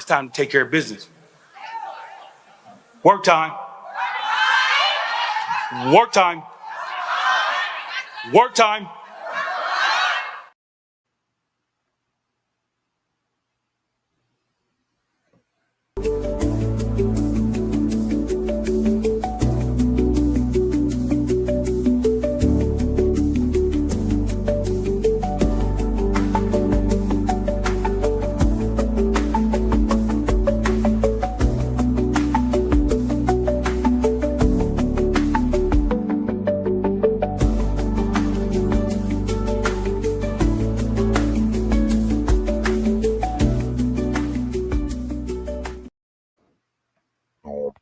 time to take care of business. Work time. Work time. Work time.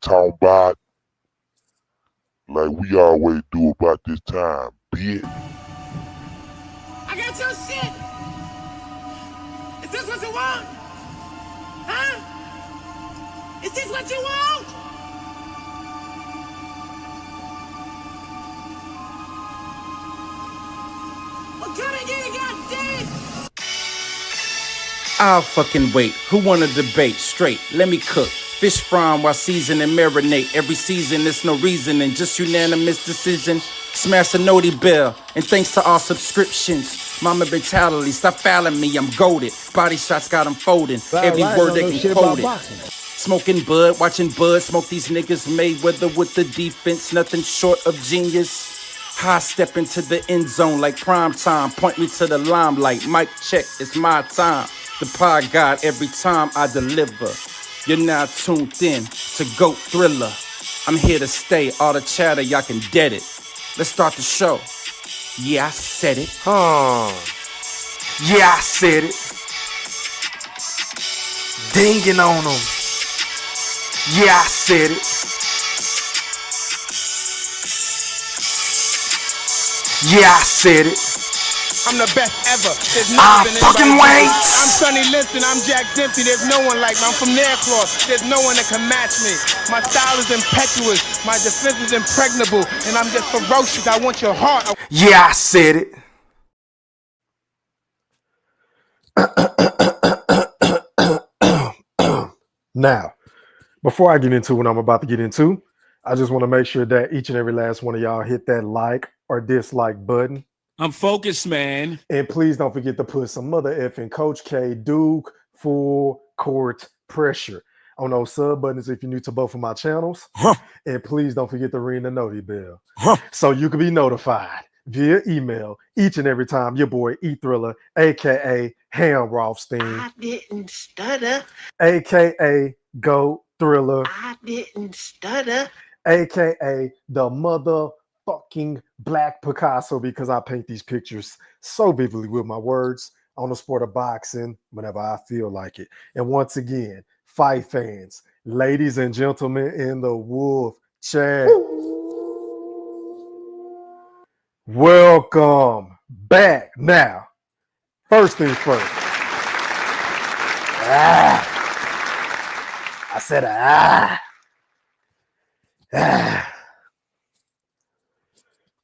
Talking about like we always do about this time, bitch. I got your shit. Is this what you want? Huh? Is this what you want? Well, come and get it, goddamn. I'll fucking wait. Who wanna debate? Straight, let me cook. Fish frying while season and marinate. Every season, it's no reasoning, just unanimous decision. Smash the noti bell, and thanks to all subscriptions. Mama mentality, stop fouling me, I'm goated. Body shots got them folding. Every word they can quote it. Smoking bud, watching bud, smoke these niggas Mayweather with the defense, nothing short of genius. High step into the end zone like prime time. Point me to the limelight. Mic check, it's my time. The pod god every time I deliver. You're now tuned in to GOAT Thriller. I'm here to stay. All the chatter, y'all can dead it. Let's start the show. Yeah, I said it. Yeah, I said it. Dinging on them. Yeah, I said it. Yeah, I said it. I'm the best ever. There's nothing fucking wait. I'm Sonny Liston. I'm Jack Dempsey. There's no one like me. I'm from Nairclaw. There's no one that can match me. My style is impetuous. My defense is impregnable. And I'm just ferocious. I want your heart. Yeah, I said it. Now, before I get into what I'm about to get into, I just want to make sure that each and every last one of y'all hit that like or dislike button. I'm focused, man. And please don't forget to put some mother effing Coach K Duke full court pressure on those sub buttons if you're new to both of my channels. And please don't forget to ring the noti bell so you can be notified via email each and every time your boy E Thriller, aka Ham Rothstein, I didn't stutter. aka Go Thriller, I didn't stutter. aka the motherfucking Black Picasso, because I paint these pictures so vividly with my words on the sport of boxing whenever I feel like it. And once again, fight fans, ladies and gentlemen in the Wolf Chat, welcome back. Now, first things first. I said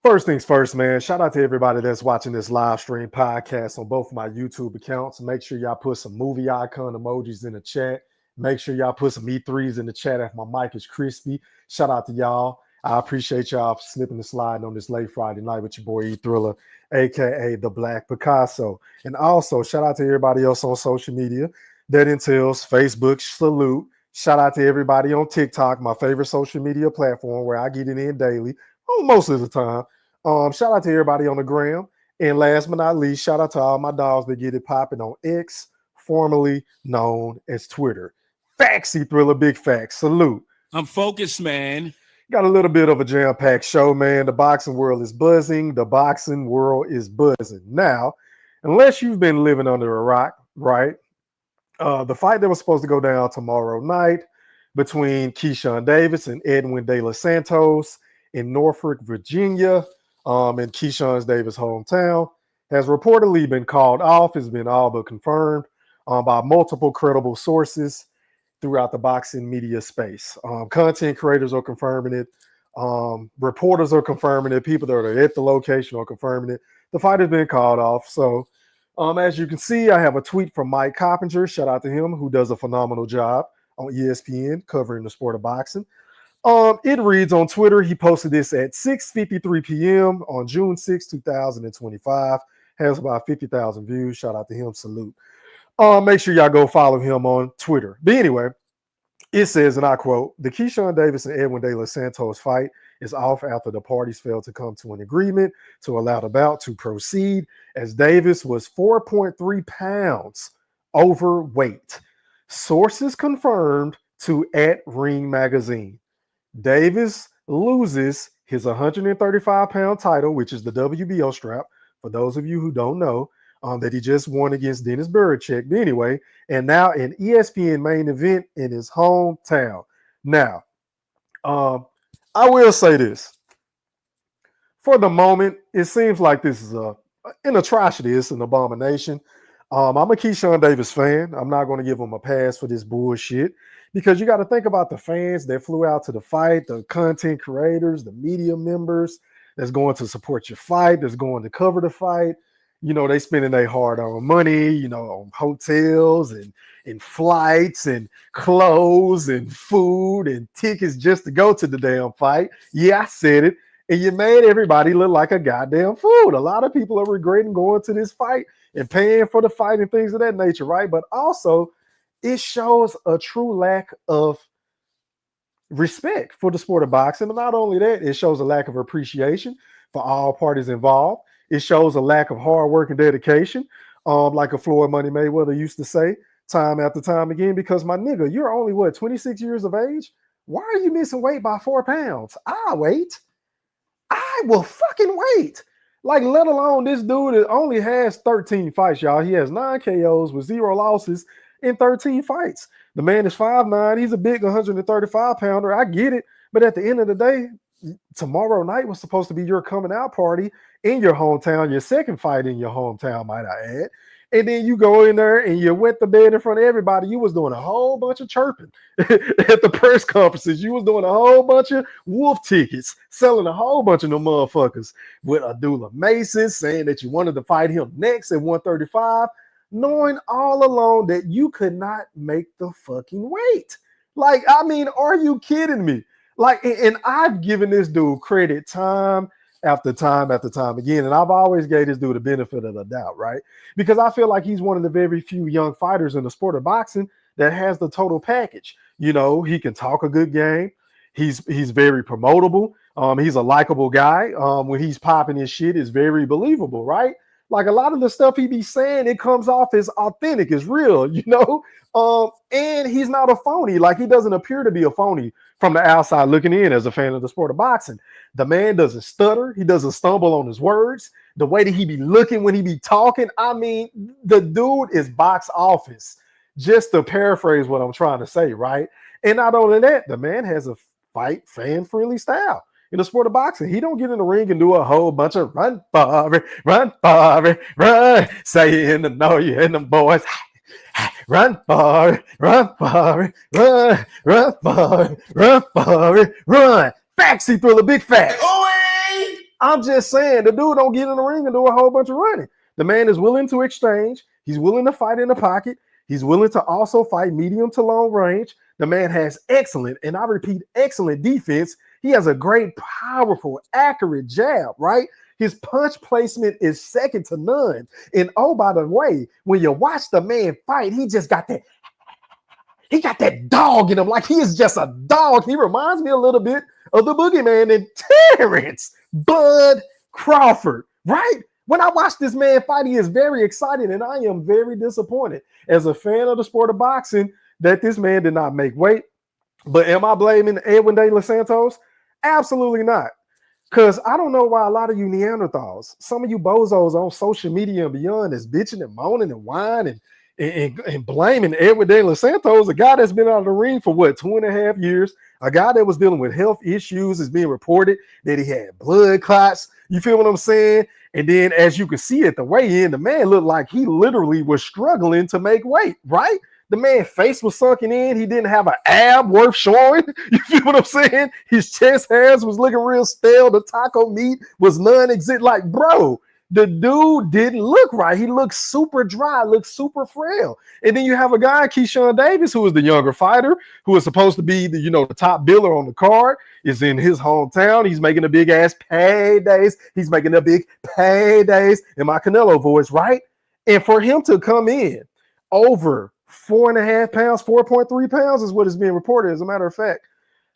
First things first, man. Shout out to everybody that's watching this live stream podcast on both my YouTube accounts. Make sure y'all put some movie icon emojis in the chat. Make sure y'all put some E3s in the chat if my mic is crispy. Shout out to y'all. I appreciate y'all for slipping and sliding on this late Friday night with your boy E Thriller, aka the Black Picasso. And also, shout out to everybody else on social media. That entails Facebook, salute. Shout out to everybody on TikTok, my favorite social media platform where I get it in daily, most of the time. Shout out to everybody on the gram. And last but not least, shout out to all my dogs that get it popping on X, formerly known as Twitter. Faxy Thriller, big facts. Salute. I'm focused, man. Got a little bit of a jam-packed show, man. The boxing world is buzzing. The boxing world is buzzing. Now, unless you've been living under a rock, right? The fight that was supposed to go down tomorrow night between Keyshawn Davis and Edwin de los Santos in Norfolk, Virginia, in Keyshawn Davis' hometown, has reportedly been called off. It's been all but confirmed by multiple credible sources throughout the boxing media space. Content creators are confirming it. Reporters are confirming it. People that are at the location are confirming it. The fight has been called off. So As you can see, I have a tweet from Mike Coppinger. Shout out to him, who does a phenomenal job on ESPN covering the sport of boxing. It reads on Twitter. He posted this at 6:53 p.m. on June 6, 2025. Has about 50,000 views. Shout out to him. Salute. Make sure y'all go follow him on Twitter. But anyway, it says, and I quote, "The Keyshawn Davis and Edwin De Los Santos fight is off after the parties failed to come to an agreement to allow the bout to proceed, as Davis was 4.3 pounds overweight. Sources confirmed to @Ring Magazine. Davis loses his 135-pound title, which is the WBO strap, for those of you who don't know, that he just won against Dennis Burichek. But anyway, and now an ESPN main event in his hometown. Now, I will say this. For the moment, it seems like this is an atrocity. It's an abomination. I'm a Keyshawn Davis fan. I'm not going to give him a pass for this bullshit, because you got to think about the fans that flew out to the fight, the content creators, the media members that's going to support your fight, that's going to cover the fight. You know, they spending their hard-earned money, you know, on hotels and flights and clothes and food and tickets just to go to the damn fight. Yeah, I said it. And you made everybody look like a goddamn fool. A lot of people are regretting going to this fight and paying for the fight and things of that nature, right? But also, it shows a true lack of respect for the sport of boxing. And not only that, it shows a lack of appreciation for all parties involved. It shows a lack of hard work and dedication, like a Floyd Money Mayweather used to say time after time again, because my nigga, you're only, 26 years of age? Why are you missing weight by 4 pounds? I wait. I will fucking wait. Like, let alone this dude that only has 13 fights, y'all. He has 9 KOs with 0 losses in 13 fights. The man is 5'9". He's a big 135-pounder. I get it. But at the end of the day, tomorrow night was supposed to be your coming out party in your hometown, your second fight in your hometown, might I add. And then you go in there and you wet the bed in front of everybody. You was doing a whole bunch of chirping at the press conferences. You was doing a whole bunch of wolf tickets, selling a whole bunch of them motherfuckers with Abdullah Mason, saying that you wanted to fight him next at 135, knowing all along that you could not make the fucking weight. Like, I mean, are you kidding me? Like, and I've given this dude credit time after time after time again, and I've always gave this dude the benefit of the doubt, right? Because I feel like he's one of the very few young fighters in the sport of boxing that has the total package. You know, he can talk a good game. He's very promotable. He's a likable guy. When he's popping his shit, is very believable, right? Like, a lot of the stuff he be saying, it comes off as authentic, as real, you know? And he's not a phony. Like, he doesn't appear to be a phony from the outside looking in as a fan of the sport of boxing. The man doesn't stutter. He doesn't stumble on his words. The way that he be looking when he be talking, I mean, the dude is box office, just to paraphrase what I'm trying to say, right? And not only that, the man has a fight fan-friendly style in the sport of boxing. He don't get in the ring and do a whole bunch of run, Bobby, run, saying to know you and them boys. Run, Bobby, run, Bobby, run, Bobby, run, Bobby, run. Backseat Thriller, big facts. I'm just saying, the dude don't get in the ring and do a whole bunch of running. The man is willing to exchange. He's willing to fight in the pocket. He's willing to also fight medium to long range. The man has excellent, and I repeat, excellent defense. He has a great, powerful, accurate jab, right? His punch placement is second to none. And oh, by the way, when you watch the man fight, he just got that. He got that dog in him. Like, he is just a dog. He reminds me a little bit of the boogeyman in Terrence Bud Crawford, right? When I watch this man fight, he is very exciting, and I am very disappointed as a fan of the sport of boxing that this man did not make weight. But am I blaming Edwin De Los Santos? Absolutely not. Because I don't know why a lot of you Neanderthals, some of you bozos on social media and beyond, is bitching and moaning and whining and blaming Edwin De Los Santos, a guy that's been out of the ring for 2.5 years, a guy that was dealing with health issues. Is being reported that he had blood clots. You feel what I'm saying? And then, as you can see at the weigh-in, the man looked like he literally was struggling to make weight, right? The man's face was sunken in. He didn't have an ab worth showing. You feel what I'm saying? His chest hairs was looking real stale. The taco meat was non-existent. Like, bro, The dude didn't look right. He looked super dry, looked super frail. And then you have a guy, Keyshawn Davis, who is the younger fighter, who is supposed to be the, the top biller on the card, is in his hometown. He's making a big ass paydays. He's making a big paydays in my Canelo voice, right? And for him to come in over 4.5 pounds, 4.3 pounds is what is being reported. As a matter of fact,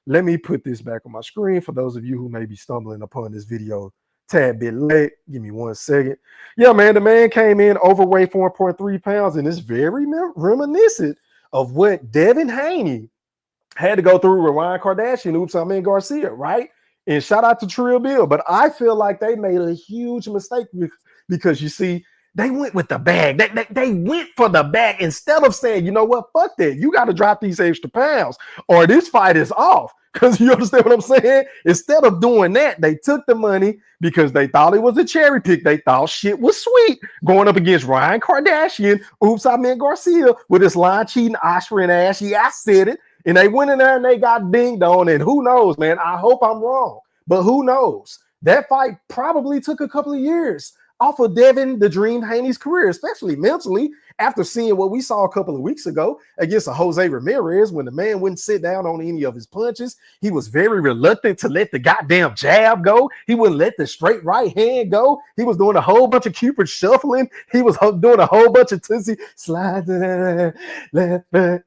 let me put this back on my screen for those of you who may be stumbling upon this video tad bit late. Give me 1 second. Yeah, man, the man came in overweight 4.3 pounds, and it's very reminiscent of what Devin Haney had to go through with Ryan Kardashian, oops, I mean Garcia, right? And shout out to Trill Bill. But I feel like they made a huge mistake because you see, they went with the bag. They went for the bag instead of saying, you know what, fuck that. You got to drop these extra pounds or this fight is off. Because you understand what I'm saying? Instead of doing that, they took the money because they thought it was a cherry pick. They thought shit was sweet going up against Ryan Kardashian. Oops, I meant Garcia with his line cheating, Osprey ass. Yeah, I said it. And they went in there and they got dinged on. And who knows, man? I hope I'm wrong. But who knows? That fight probably took a couple of years off of Devin the Dream Haney's career, especially mentally, after seeing what we saw a couple of weeks ago against a Jose Ramirez when the man wouldn't sit down on any of his punches. He was very reluctant to let the goddamn jab go. He wouldn't let the straight right hand go. He was doing a whole bunch of Cupid shuffling. He was doing a whole bunch of Tootsie slide, left foot,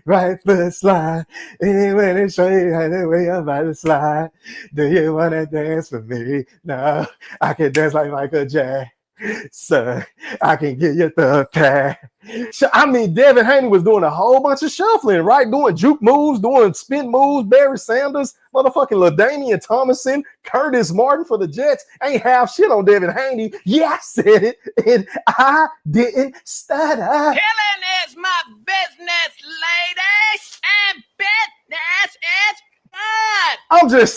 right foot slide. Anyway, they show you how the way I'm about to slide. Do you want to dance with me? No, I can dance like Michael Jackson. So I can get you the pack. So, I mean, Devin Haney was doing a whole bunch of shuffling, right? Doing juke moves, doing spin moves. Barry Sanders, motherfucking LaDainian Thomason, Curtis Martin for the Jets. Ain't half shit on Devin Haney. Yeah, I said it, and I didn't stutter. Killing is my business, ladies, and business is good. I'm just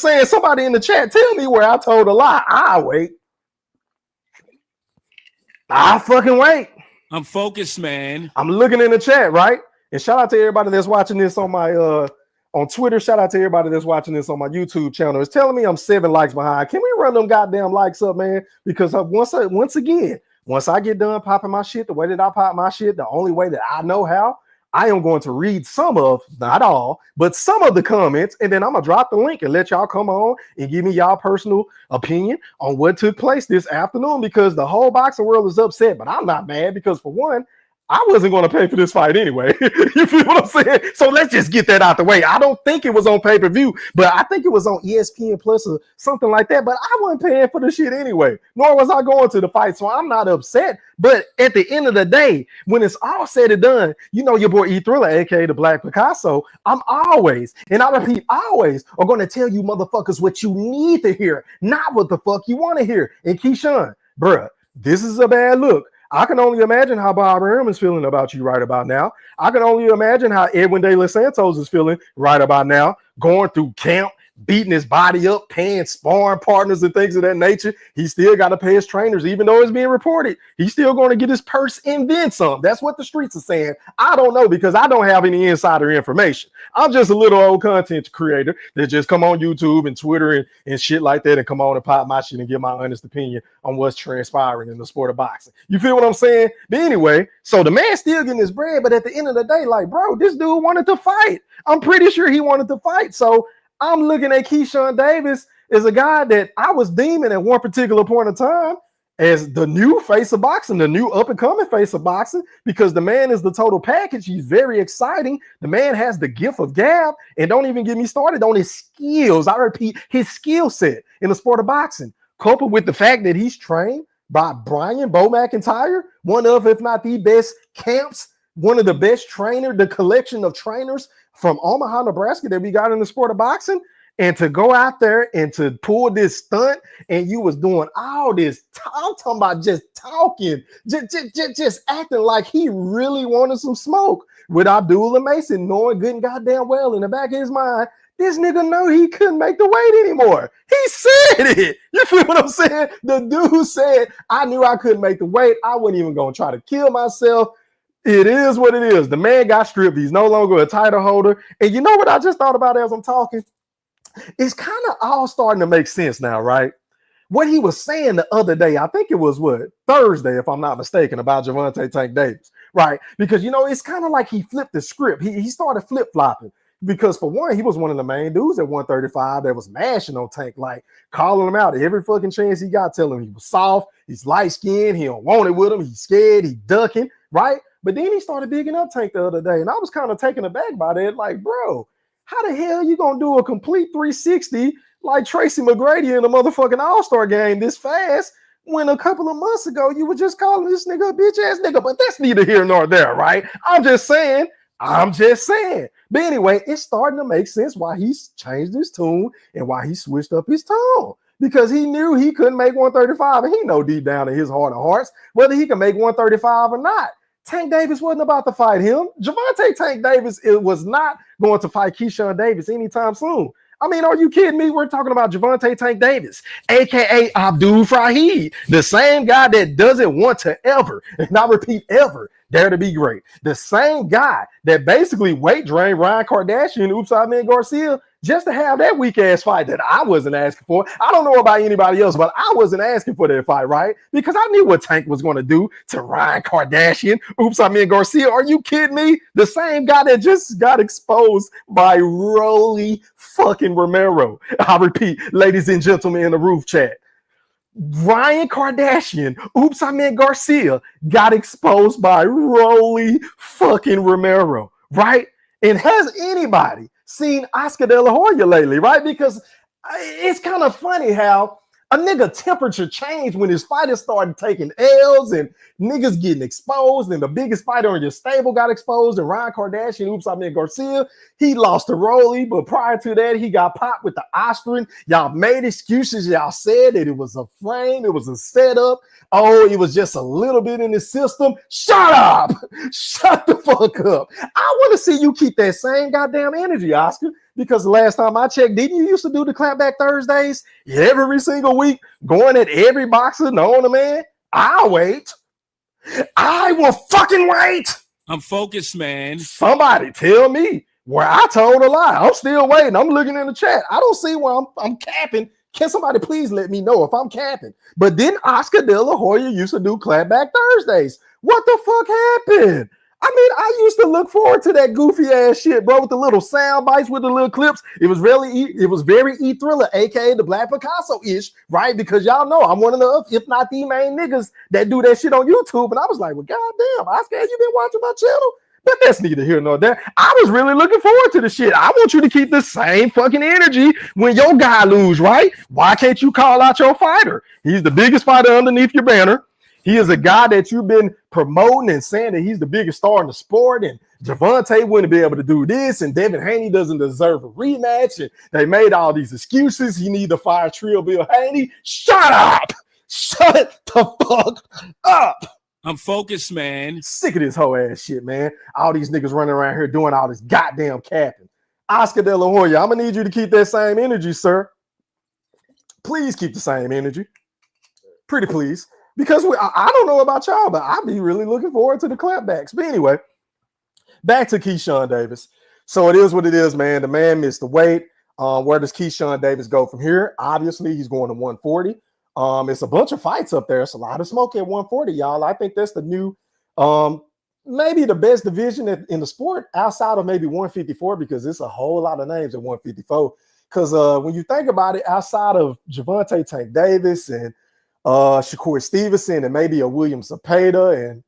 saying, somebody in the chat, tell me where I told a lie. I'll wait. I fucking wait. I'm focused, man. I'm looking in the chat, right? And shout out to everybody that's watching this on my on Twitter. Shout out to everybody that's watching this on my YouTube channel. It's telling me I'm 7 likes behind. Can we run them goddamn likes up, man? Because once I get done popping my shit the way that I pop my shit, the only way that I know how, I am going to read some of, not all, but some of the comments, and then I'm gonna drop the link and let y'all come on and give me y'all personal opinion on what took place this afternoon, because the whole boxing world is upset, but I'm not mad because, for one, I wasn't going to pay for this fight anyway. You feel what I'm saying? So let's just get that out the way. I don't think it was on pay-per-view, but I think it was on ESPN Plus or something like that. But I wasn't paying for the shit anyway, nor was I going to the fight. So I'm not upset. But at the end of the day, when it's all said and done, you know your boy E Thriller, aka the Black Picasso, I'm always, and I repeat, always, are going to tell you motherfuckers what you need to hear, not what the fuck you want to hear. And Keyshawn, bruh, this is a bad look. I can only imagine how Bob Arum is feeling about you right about now. I can only imagine how Edwin De Los Santos is feeling right about now, going through camp, beating his body up, paying sparring partners and things of that nature. He still got to pay his trainers, even though it's being reported. He's still going to get his purse and then some. That's what the streets are saying. I don't know, because I don't have any insider information. I'm just a little old content creator that just come on YouTube and Twitter and shit like that and come on and pop my shit and give my honest opinion on what's transpiring in the sport of boxing. You feel what I'm saying? But anyway, so the man's still getting his bread, but at the end of the day, like, bro, this dude wanted to fight. I'm pretty sure he wanted to fight. So I'm looking at Keyshawn Davis as a guy that I was deeming at one particular point in time as the new face of boxing, the new up-and-coming face of boxing, because the man is the total package. He's very exciting. The man has the gift of gab, and don't even get me started on his skills. I repeat, his skill set in the sport of boxing, coupled with the fact that he's trained by Brian Bo McIntyre, one of, if not the best camps, one of the best trainer, the collection of trainers from Omaha, Nebraska that we got in the sport of boxing. And to go out there and to pull this stunt, and you was doing all this, I'm talking about just talking, just acting like he really wanted some smoke with Abdullah Mason, knowing good and goddamn well in the back of his mind, this nigga know he couldn't make the weight anymore. He said it. You feel what I'm saying? The dude said, I knew I couldn't make the weight. I wasn't even going to try to kill myself. It is what it is. The man got stripped. He's no longer a title holder. And you know what I just thought about as I'm talking? it's kind of all starting to make sense now, right? What he was saying the other day, I think it was Thursday, if I'm not mistaken, about Gervonta Tank Davis, right? Because, it's kind of like he flipped the script. He started flip-flopping because, for one, he was one of the main dudes at 135 that was mashing on Tank, like calling him out every fucking chance he got, telling him he was soft, he's light-skinned, he don't want it with him, he's scared, he ducking, right? But then he started bigging up Tank the other day, and I was kind of taken aback by that, like, bro, how the hell you gonna do a complete 360 like Tracy McGrady in a motherfucking All-Star game this fast when a couple of months ago you were just calling this nigga a bitch-ass nigga? But that's neither here nor there, right? I'm just saying. But anyway, it's starting to make sense why he's changed his tune and why he switched up his tone. Because he knew he couldn't make 135, and he know deep down in his heart of hearts whether he can make 135 or not. Tank Davis wasn't about to fight him. Gervonta Tank Davis was not going to fight Keyshawn Davis anytime soon. I mean, are you kidding me? We're talking about Gervonta Tank Davis, a.k.a. Abdul Fahid, the same guy that doesn't want to ever, and I repeat, ever, dare to be great. The same guy that basically weight drained Ryan Kardashian, Garcia, just to have that weak-ass fight that I wasn't asking for. I don't know about anybody else, but I wasn't asking for that fight, right? Because I knew what Tank was going to do to Ryan Kardashian, Garcia. Are you kidding me? The same guy that just got exposed by Rolly fucking Romero. I repeat, ladies and gentlemen in the roof chat, Ryan Kardashian, Garcia got exposed by Rolly fucking Romero, right? And has anybody seen Oscar De La Hoya lately, right? Because it's kind of funny how a nigga temperature changed when his fighters started taking L's and niggas getting exposed, and the biggest fighter in your stable got exposed, and Ryan Kardashian, Garcia, he lost to Rolly, but prior to that, he got popped with the Austrian. Y'all made excuses. Y'all said that it was a frame, it was a setup. Oh, it was just a little bit in the system. Shut up! Shut the fuck up. I want to see you keep that same goddamn energy, Oscar, because the last time I checked, didn't you used to do the Clapback Thursdays every single week, going at every boxer known to man? I'll wait. I will fucking wait. I'm focused, man. Somebody tell me where I told a lie. I'm still waiting. I'm looking in the chat. I don't see where I'm capping. Can somebody please let me know if I'm capping? But then Oscar De La Hoya used to do Clapback Thursdays. What the fuck happened? I mean, I used to look forward to that goofy ass shit, bro, with the little sound bites, with the little clips. It was very E-Thriller, aka the Black Picasso-ish, right? Because y'all know I'm one of the, if not the main niggas that do that shit on YouTube. And I was like, well, goddamn, Oscar, you been watching my channel? But that's neither here nor there. I was really looking forward to the shit. I want you to keep the same fucking energy when your guy lose, right? Why can't you call out your fighter? He's the biggest fighter underneath your banner. He is a guy that you've been promoting and saying that he's the biggest star in the sport, and Gervonta wouldn't be able to do this, and Devin Haney doesn't deserve a rematch, and they made all these excuses. He need to fire Trill Bill Haney. Shut up! Shut the fuck up! I'm focused, man. Sick of this whole ass shit, man. All these niggas running around here doing all this goddamn capping. Oscar De La Hoya, I'm gonna need you to keep that same energy, sir. Please keep the same energy. Pretty please. Because I don't know about y'all, but I'll be really looking forward to the clapbacks. But anyway, back to Keyshawn Davis. So it is what it is, man. The man missed the weight. Where does Keyshawn Davis go from here? Obviously, he's going to 140. It's a bunch of fights up there. It's a lot of smoke at 140, y'all. I think that's the new, maybe the best division in the sport outside of maybe 154, because it's a whole lot of names at 154. Because when you think about it, outside of Gervonta Tank Davis and Shakur Stevenson and maybe a William Zepeda, and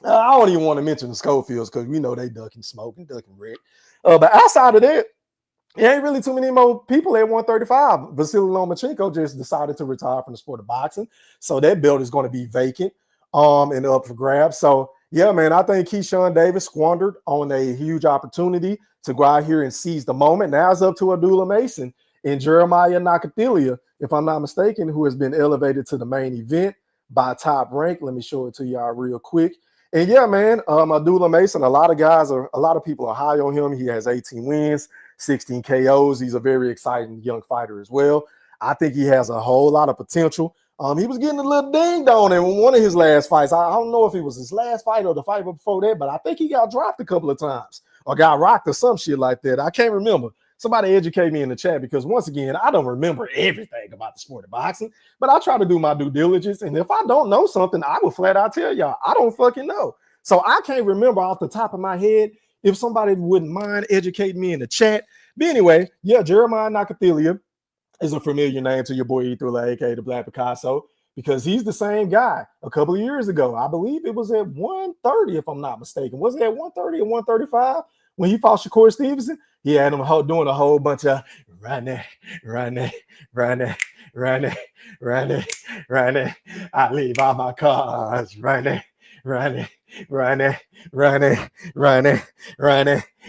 I don't even want to mention the Schofields because we know they ducking smoke and ducking red. But outside of that, there ain't really too many more people at 135. Vasily Lomachenko just decided to retire from the sport of boxing, so that belt is going to be vacant and up for grabs. So yeah, man, I think Keyshawn Davis squandered on a huge opportunity to go out here and seize the moment. Now it's up to Abdullah Mason and Jeremiah Nakathila, if I'm not mistaken, who has been elevated to the main event by Top Rank. Let me show it to y'all real quick. And yeah, man, Abdullah Mason, a lot of people are high on him. He has 18 wins, 16 KOs. He's a very exciting young fighter as well. I think he has a whole lot of potential. He was getting a little dinged on in one of his last fights. I don't know if it was his last fight or the fight before that, but I think he got dropped a couple of times or got rocked or some shit like that. I can't remember. Somebody educate me in the chat, because once again, I don't remember everything about the sport of boxing, but I try to do my due diligence. And if I don't know something, I will flat out tell y'all, I don't fucking know. So I can't remember off the top of my head. If somebody wouldn't mind educating me in the chat. But anyway, yeah, Jeremiah Nakathila is a familiar name to your boy Ethrula, aka the Black Picasso, because he's the same guy a couple of years ago. I believe it was at 130, if I'm not mistaken. Was it at 130 or 135 when he fought Shakur Stevenson? He had him doing a whole bunch of run it. I leave all my cars, run it.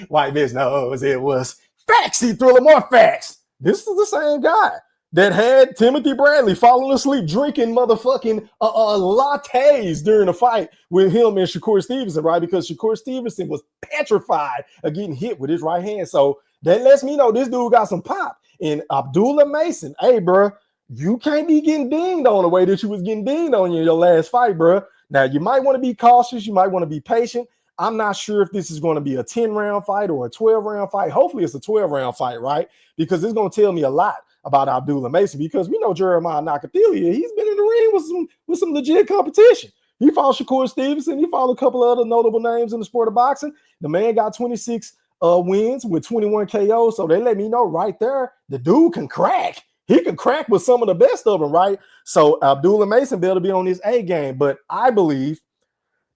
White bitch knows it was facts. He threw more facts. This is the same guy that had Timothy Bradley falling asleep drinking motherfucking lattes during a fight with him and Shakur Stevenson, right? Because Shakur Stevenson was petrified of getting hit with his right hand. So that lets me know this dude got some pop. And Abdullah Mason, hey, bro, you can't be getting dinged on the way that you was getting dinged on in your last fight, bro. Now, you might want to be cautious. You might want to be patient. I'm not sure if this is going to be a 10-round fight or a 12-round fight. Hopefully, it's a 12-round fight, right? Because it's going to tell me a lot about Abdullah Mason, because we know Jeremiah Nakathila, he's been in the ring with some legit competition. He fought Shakur Stevenson. He fought a couple of other notable names in the sport of boxing. The man got 26 wins with 21 KOs. So they let me know right there, the dude can crack. He can crack with some of the best of them, right? So Abdullah Mason better be on his A game. But I believe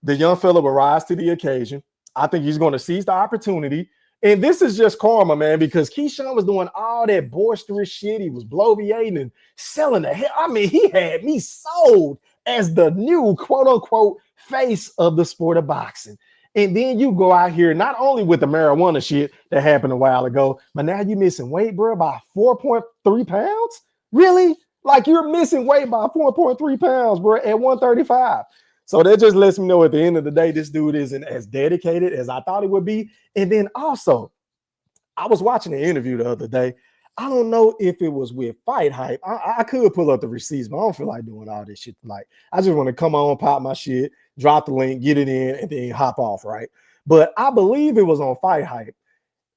the young fella will rise to the occasion. I think he's going to seize the opportunity. And this is just karma, man, because Keyshawn was doing all that boisterous shit. He was bloviating and selling the hell. I mean, he had me sold as the new quote-unquote face of the sport of boxing. And then you go out here, not only with the marijuana shit that happened a while ago, but now you're missing weight, bro, by 4.3 pounds? Really? Like, you're missing weight by 4.3 pounds, bro, at 135. So that just lets me know at the end of the day, this dude isn't as dedicated as I thought he would be. And then also, I was watching an interview the other day. I don't know if it was with Fight Hype. I could pull up the receipts, but I don't feel like doing all this shit tonight. I just want to come on, pop my shit, drop the link, get it in, and then hop off, right? But I believe it was on Fight Hype.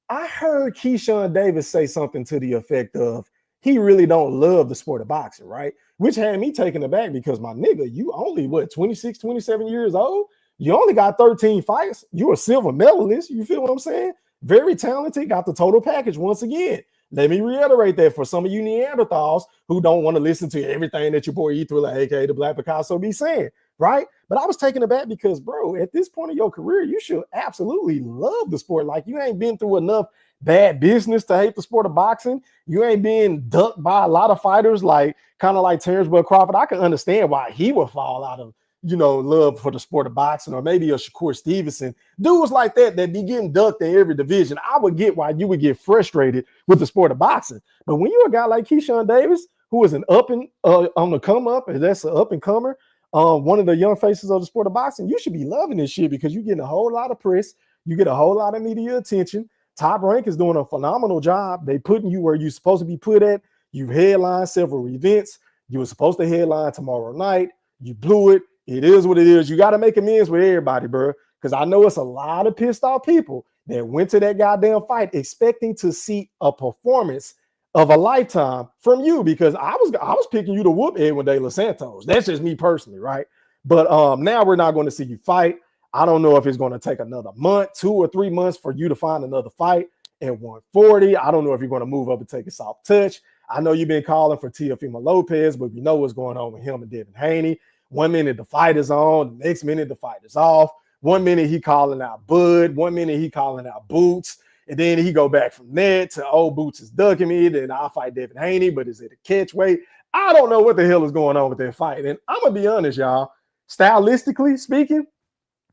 I heard Keyshawn Davis say something to the effect of, he really don't love the sport of boxing, right? Which had me taken aback, because my nigga, you only, 26, 27 years old? You only got 13 fights. You're a silver medalist. You feel what I'm saying? Very talented, got the total package once again. Let me reiterate that for some of you Neanderthals who don't want to listen to everything that your boy Ethrula, aka the Black Picasso, be saying, right? But I was taken aback because, bro, at this point in your career, you should absolutely love the sport. Like, you ain't been through enough bad business to hate the sport of boxing. You ain't being ducked by a lot of fighters, like kind of like Terrence Bud Crawford. I can understand why he would fall out of, love for the sport of boxing, or maybe a Shakur Stevenson. Dudes like that be getting ducked in every division. I would get why you would get frustrated with the sport of boxing. But when you're a guy like Keyshawn Davis, who is an on the come up, and that's an up and comer, one of the young faces of the sport of boxing, you should be loving this shit, because you're getting a whole lot of press. You get a whole lot of media attention. Top Rank is doing a phenomenal job. They putting you where you're supposed to be put at. You've headlined several events. You were supposed to headline tomorrow night. You blew it. It is what it is. You got to make amends with everybody, bro, because I know it's a lot of pissed off people that went to that goddamn fight expecting to see a performance of a lifetime from you, because I was picking you to whoop Edwin De Los Santos. That's just me personally, right? But now we're not going to see you fight. I don't know if it's going to take another month, 2 or 3 months for you to find another fight at 140. I don't know if you're going to move up and take a soft touch. I know you've been calling for Teofimo Lopez, but we know what's going on with him and Devin Haney. 1 minute the fight is on, the next minute the fight is off. 1 minute he calling out Bud, 1 minute he calling out Boots, and then he go back from there to, Boots is ducking me, then I'll fight Devin Haney, but is it a catch weight? I don't know what the hell is going on with that fight. And I'm going to be honest, y'all, stylistically speaking,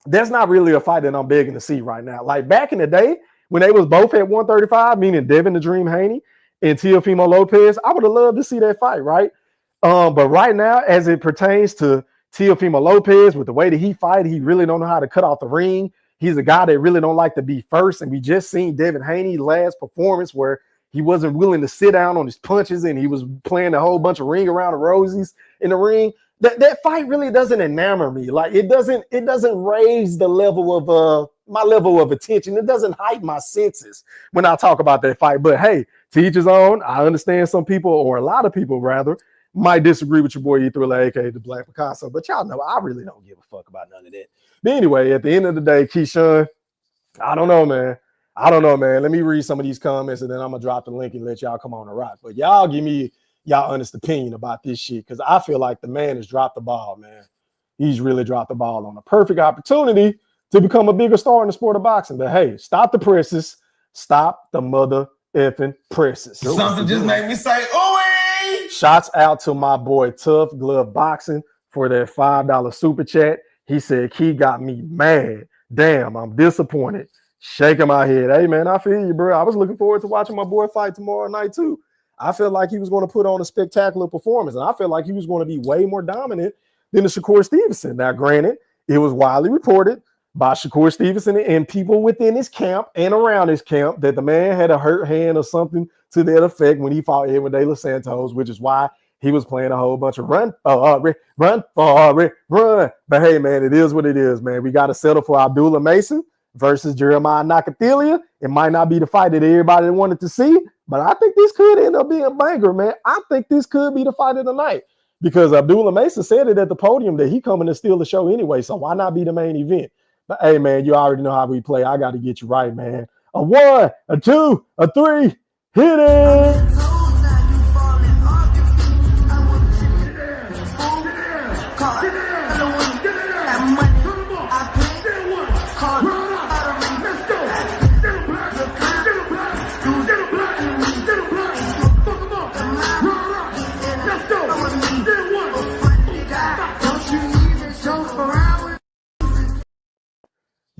that's not really a fight that I'm begging to see right now. Like back in the day, when they was both at 135, meaning Devin the Dream Haney and Teofimo Lopez, I would have loved to see that fight, right? But right now, as it pertains to Teofimo Lopez, with the way that he fight, he really don't know how to cut off the ring. He's a guy that really don't like to be first. And we just seen Devin Haney's last performance where he wasn't willing to sit down on his punches and he was playing a whole bunch of ring around the rosies in the ring. That fight really doesn't enamor me. Like it doesn't raise the level of my level of attention. It doesn't heighten my senses when I talk about that fight. But hey, to each his own. I understand some people, or a lot of people rather, might disagree with your boy E-Thriller, aka the Black Picasso. But y'all know I really don't give a fuck about none of that. But anyway, at the end of the day, Keyshawn, I don't know, man. Let me read some of these comments and then I'm gonna drop the link and let y'all come on and rock. But y'all give me y'all honest opinion about this shit, because I feel like the man has dropped the ball, man. He's really dropped the ball on a perfect opportunity to become a bigger star in the sport of boxing. But hey, stop the presses. Stop the mother effing presses. Something just made me say, oh, Shouts out to my boy Tough Glove Boxing for that $5 super chat. He said, Key got me mad. Damn, I'm disappointed. Shaking my head. Hey, man, I feel you, bro. I was looking forward to watching my boy fight tomorrow night, too. I felt like he was going to put on a spectacular performance, and I felt like he was going to be way more dominant than the Shakur Stevenson. Now, granted, it was widely reported by Shakur Stevenson and people within his camp and around his camp that the man had a hurt hand or something to that effect when he fought Edwin De Los Santos, which is why he was playing a whole bunch of run. But hey, man, it is what it is, man. We got to settle for Abdullah Mason versus Jeremiah Nakathila. It might not be the fight that everybody wanted to see, but I think this could end up being a banger, man. I think this could be the fight of the night because Abdullah Mason said it at the podium that he coming to steal the show anyway, so why not be the main event? But hey, man, you already know how we play. I got to get you right, man. A 1, a 2, a 3, hit it!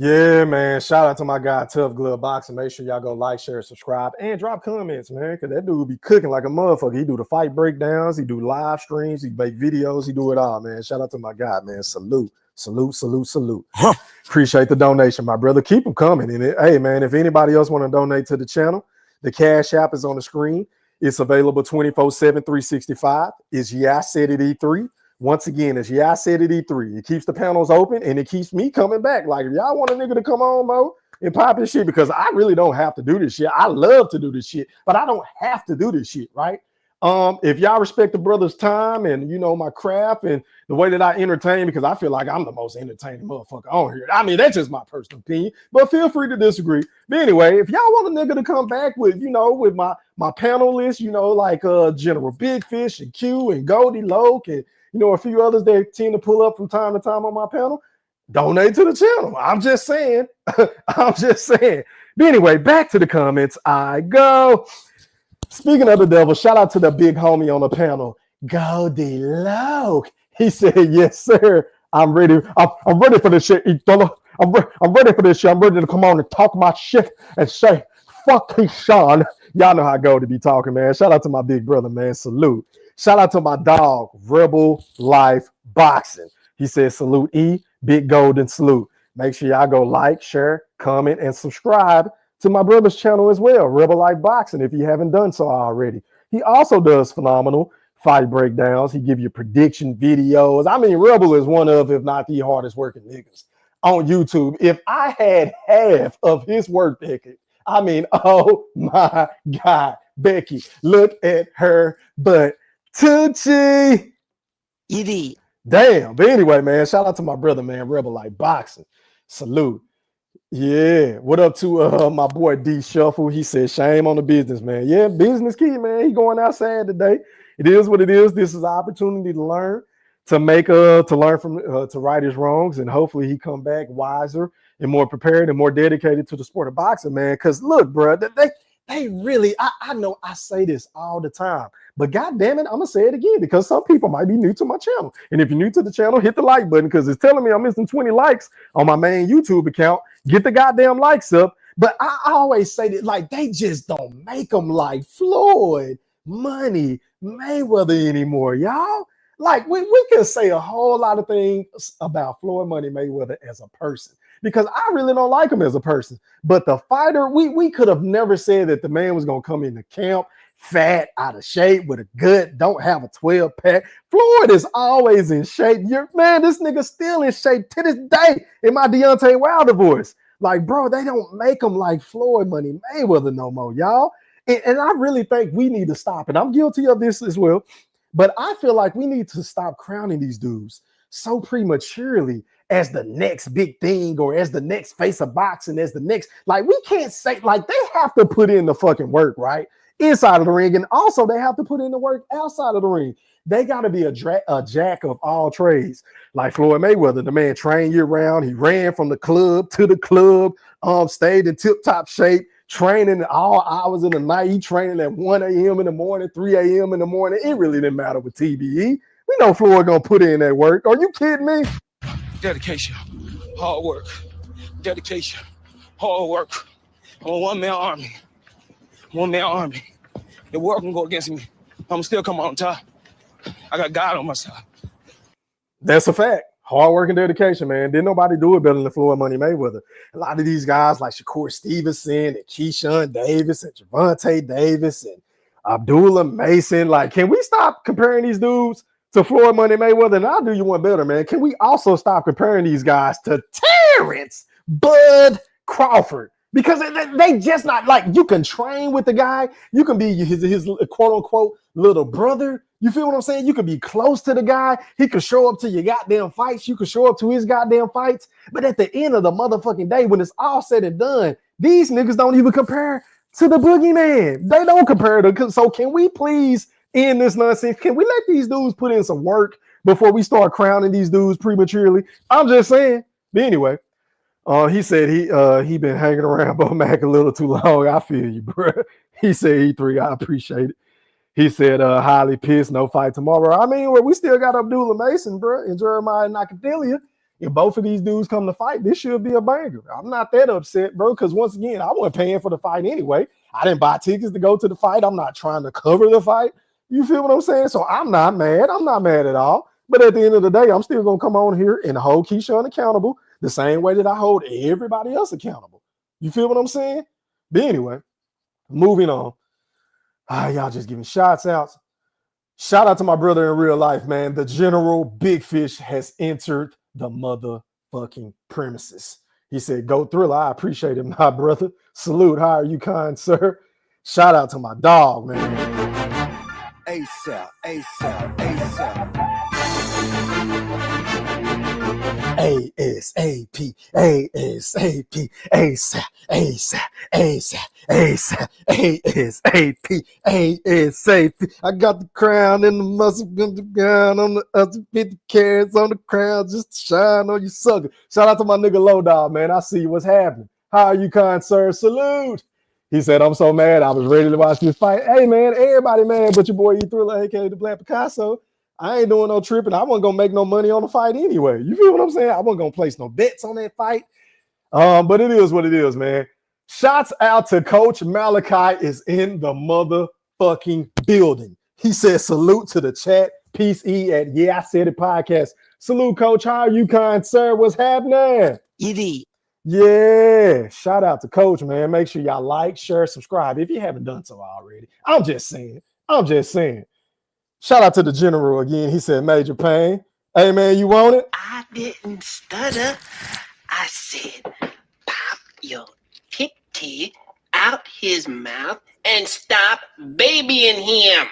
Yeah, man. Shout out to my guy, Tough Glove Boxing. Make sure y'all go like, share, subscribe, and drop comments, man, because that dude be cooking like a motherfucker. He do the fight breakdowns. He do live streams. He make videos. He do it all, man. Shout out to my guy, man. Salute. Huh. Appreciate the donation, my brother. Keep them coming. And hey, man, if anybody else want to donate to the channel, the Cash App is on the screen. It's available 24/7, 365. It's Yeah, I Said It E3. Once again, it's Yeah, I Said It E3. It keeps the panels open and it keeps me coming back. Like, if y'all want a nigga to come on, Mo, and pop this shit, because I really don't have to do this shit. I love to do this shit, but I don't have to do this shit, right? If y'all respect the brother's time and, you know, my craft and the way that I entertain, because I feel like I'm the most entertaining motherfucker on here. I mean, that's just my personal opinion, but feel free to disagree. But anyway, if y'all want a nigga to come back with, you know, with my panelists, you know, like General Big Fish and Q and Goldie Loke and, you know, a few others that tend to pull up from time to time on my panel, donate to the channel. I'm just saying. I'm just saying. But anyway, back to the comments I go. Speaking of the devil, shout out to the big homie on the panel, Goldie Loke. He said, yes, sir. I'm ready. I'm ready for this shit, E-Dollar. I'm ready for this shit. I'm ready to come on and talk my shit and say, fuck Keyshawn. Y'all know how Goldie be talking, man. Shout out to my big brother, man. Salute. Shout out to my dog, Rebel Life Boxing. He said, salute E, big golden salute. Make sure y'all go like, share, comment, and subscribe to my brother's channel as well, Rebel Life Boxing, if you haven't done so already. He also does phenomenal fight breakdowns. He give you prediction videos. I mean, Rebel is one of, if not the hardest working niggas on YouTube. If I had half of his work ethic, I mean, oh my God, Becky, look at her butt. Tucci. Idiot. Damn. But anyway, man, shout out to my brother, man, Rebel Life Boxing. Salute. Yeah. What up to my boy D Shuffle? He said, shame on the business, man. Yeah, business key, man. He going outside today. It is what it is. This is an opportunity to learn, to learn from, to right his wrongs. And hopefully he come back wiser and more prepared and more dedicated to the sport of boxing, man. Because look, bro, they really, I know I say this all the time, but God damn it, I'm gonna say it again because some people might be new to my channel. And if you're new to the channel, hit the like button because it's telling me I'm missing 20 likes on my main YouTube account. Get the goddamn likes up. But I always say that, like, they just don't make them like Floyd, Money, Mayweather anymore, y'all. Like, we can say a whole lot of things about Floyd Money Mayweather as a person, because I really don't like him as a person. But the fighter, we could have never said that the man was going to come into camp fat, out of shape, with a gut, don't have a 12-pack. Floyd is always in shape. Man, this nigga still in shape to this day in my Deontay Wilder voice. Like, bro, they don't make them like Floyd Money Mayweather no more, y'all. And I really think we need to stop. And I'm guilty of this as well. But I feel like we need to stop crowning these dudes so prematurely as the next big thing or as the next face of boxing, as the next, like, we can't say, like, they have to put in the fucking work, right? Inside of the ring. And also they have to put in the work outside of the ring. They got to be a jack of all trades. Like Floyd Mayweather, the man trained year round. He ran from the club to the club, stayed in tip-top shape, training all hours of the night. He training at 1 a.m. in the morning, 3 a.m. in the morning. It really didn't matter with TBE. We know Floyd gonna put in that work. Are you kidding me? Dedication, hard work. Dedication, hard work. I'm a one-man army. One-man army. The world can go against me. I'm still come on top. I got God on my side. That's a fact. Hard work and dedication, man. Didn't nobody do it better than Floyd Money Mayweather. A lot of these guys like Shakur Stevenson and Keyshawn Davis and Javante Davis and Abdullah Mason. Like, can we stop comparing these dudes to Floyd Money Mayweather? And I'll do you one better, man. Can we also stop comparing these guys to Terrence Bud Crawford? Because they just not like, you can train with the guy. You can be his quote unquote little brother. You feel what I'm saying? You can be close to the guy. He could show up to your goddamn fights. You could show up to his goddamn fights. But at the end of the motherfucking day, when it's all said and done, these niggas don't even compare to the boogeyman. They don't compare to. So can we please end this nonsense? Can we let these dudes put in some work before we start crowning these dudes prematurely? I'm just saying. But anyway. He said he been hanging around Bo Mac a little too long. I feel you, bro. He said E3. I appreciate it. He said highly pissed, no fight tomorrow. I mean, well, we still got Abdullah Mason, bro, and Jeremiah Nakadelia. If both of these dudes come to fight, this should be a banger. I'm not that upset, bro, because once again, I wasn't paying for the fight anyway. I didn't buy tickets to go to the fight. I'm not trying to cover the fight. You feel what I'm saying? So I'm not mad. I'm not mad at all. But at the end of the day, I'm still going to come on here and hold Keyshawn accountable the same way that I hold everybody else accountable. You feel what I'm saying? But anyway, moving on. Y'all just giving shots out. Shout out to my brother in real life, man. The General Big Fish has entered the motherfucking premises. He said, go Thriller. I appreciate it, my brother. Salute. How are you, kind sir? Shout out to my dog, man. ASAP, ASAP, ASAP. ASAP, ASAP, ASAP, ASAP, ASAP, ASAP, ASAP, ASAP. I got the crown and the muscle in the ground on the other 50 carats on the crown just to shine on you sucker. Shout out to my nigga Low Dog, man. I see what's happening. How are you, kind sir? Salute. He said, I'm so mad. I was ready to watch this fight. Hey, man, everybody mad but your boy E-Thriller, a.k.a. the Black Picasso. I ain't doing no tripping. I wasn't going to make no money on the fight anyway. You feel what I'm saying? I wasn't going to place no bets on that fight. But it is what it is, man. Shots out to Coach Malachi is in the motherfucking building. He said, salute to the chat. Peace E at Yeah, I Said It podcast. Salute, Coach. How are you, kind sir? What's happening? Eddie. Yeah. Shout out to Coach, man. Make sure y'all like, share, subscribe if you haven't done so already. I'm just saying. Shout out to the General again. He said, Major Pain. Hey, man, you want it? I didn't stutter. I said, pop your titty out his mouth and stop babying him.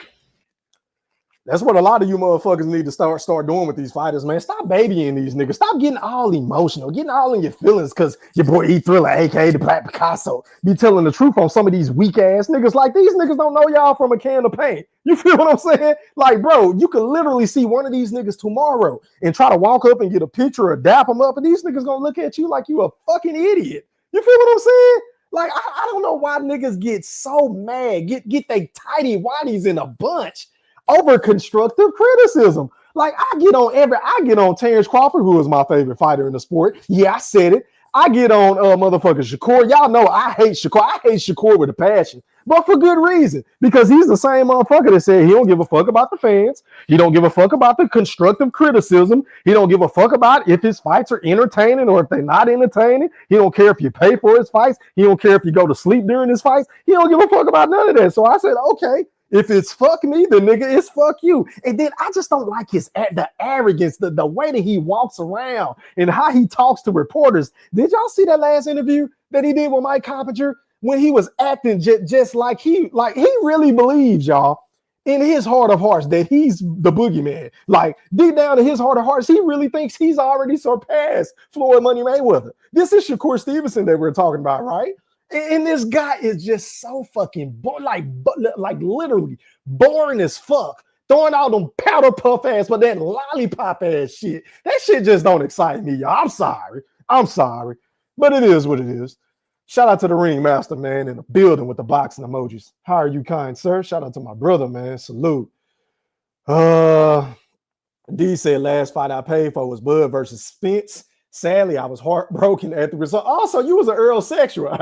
That's what a lot of you motherfuckers need to start doing with these fighters, man. Stop babying these niggas. Stop getting all emotional, getting all in your feelings because your boy E-Thriller, a.k.a. the Black Picasso, be telling the truth on some of these weak-ass niggas. Like, these niggas don't know y'all from a can of paint. You feel what I'm saying? Like, bro, you could literally see one of these niggas tomorrow and try to walk up and get a picture or dap them up, and these niggas gonna look at you like you a fucking idiot. You feel what I'm saying? Like, I don't know why niggas get so mad, get they tighty whities in a bunch over constructive criticism. Like, I get on Terrence Crawford, who is my favorite fighter in the sport. Yeah, I said it. I get on motherfucking Shakur. Y'all know I hate Shakur. I hate Shakur with a passion, but for good reason, because he's the same motherfucker that said he don't give a fuck about the fans. He don't give a fuck about the constructive criticism. He don't give a fuck about if his fights are entertaining or if they're not entertaining. He don't care if you pay for his fights. He don't care if you go to sleep during his fights. He don't give a fuck about none of that. So I said, okay, If it's fuck me, then nigga, it's fuck you. And then I just don't like the arrogance, the way that he walks around and how he talks to reporters. Did y'all see that last interview that he did with Mike Coppinger when he was acting just like he really believes, y'all, in his heart of hearts that he's the boogeyman. Like deep down in his heart of hearts, he really thinks he's already surpassed Floyd Money Mayweather. This is Shakur Stevenson that we're talking about, right? And this guy is just so fucking like literally boring as fuck. Throwing out them powder puff ass, but that lollipop ass shit. That shit just don't excite me, y'all. I'm sorry. But it is what it is. Shout out to the ringmaster, man, in the building with the boxing emojis. How are you, kind sir? Shout out to my brother, man. Salute. D said last fight I paid for was Bud versus Spence. Sadly, I was heartbroken at the result. Also, you was an Earl sexual.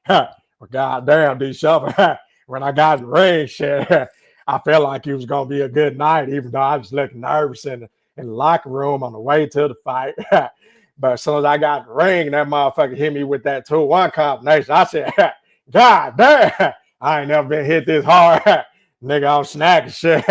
Well, goddamn, D Shuffer. When I got in the ring, shit, I felt like it was gonna be a good night, even though I was looking nervous in the locker room on the way to the fight. But as soon as I got in the ring, that motherfucker hit me with that 2-1 combination. I said, God damn, I ain't never been hit this hard. Nigga, I'm snacking shit.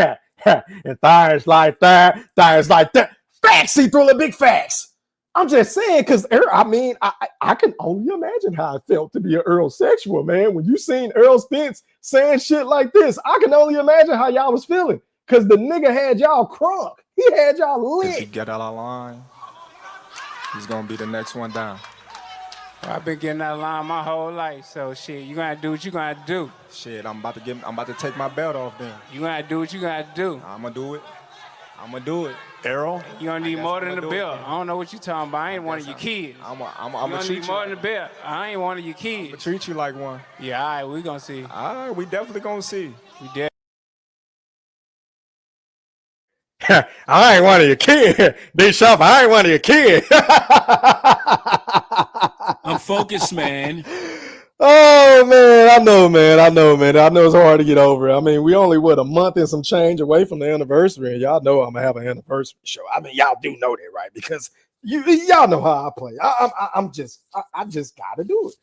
And things like that. Facts, he threw the big facts. I'm just saying, because I mean, I can only imagine how it felt to be an Earl sexual, man. When you seen Earl Spence saying shit like this, I can only imagine how y'all was feeling. Because the nigga had y'all crunk. He had y'all lit. If he get out of line, he's gonna be the next one down. Well, I've been getting out of line my whole life, so shit, you gotta do what you gotta do. Shit, I'm about to take my belt off then. You gotta do what you gotta do. I'm gonna do it. Errol, you gonna need more than the belt. I don't know what you talking about. I ain't one of your kids. I'm gonna treat you more than the belt. I ain't one of your kids. I'm gonna treat you like one. Yeah, all right, we gonna see. All right, we definitely gonna see. We definitely. I ain't one of your kids. Big Shop, I ain't one of your kids. I'm focused, man. Oh, man. I know, man. I know it's hard to get over. I mean, we only, a month and some change away from the anniversary, and y'all know I'm going to have an anniversary show. I mean, y'all do know that, right? Because y'all know how I play. I just got to do it.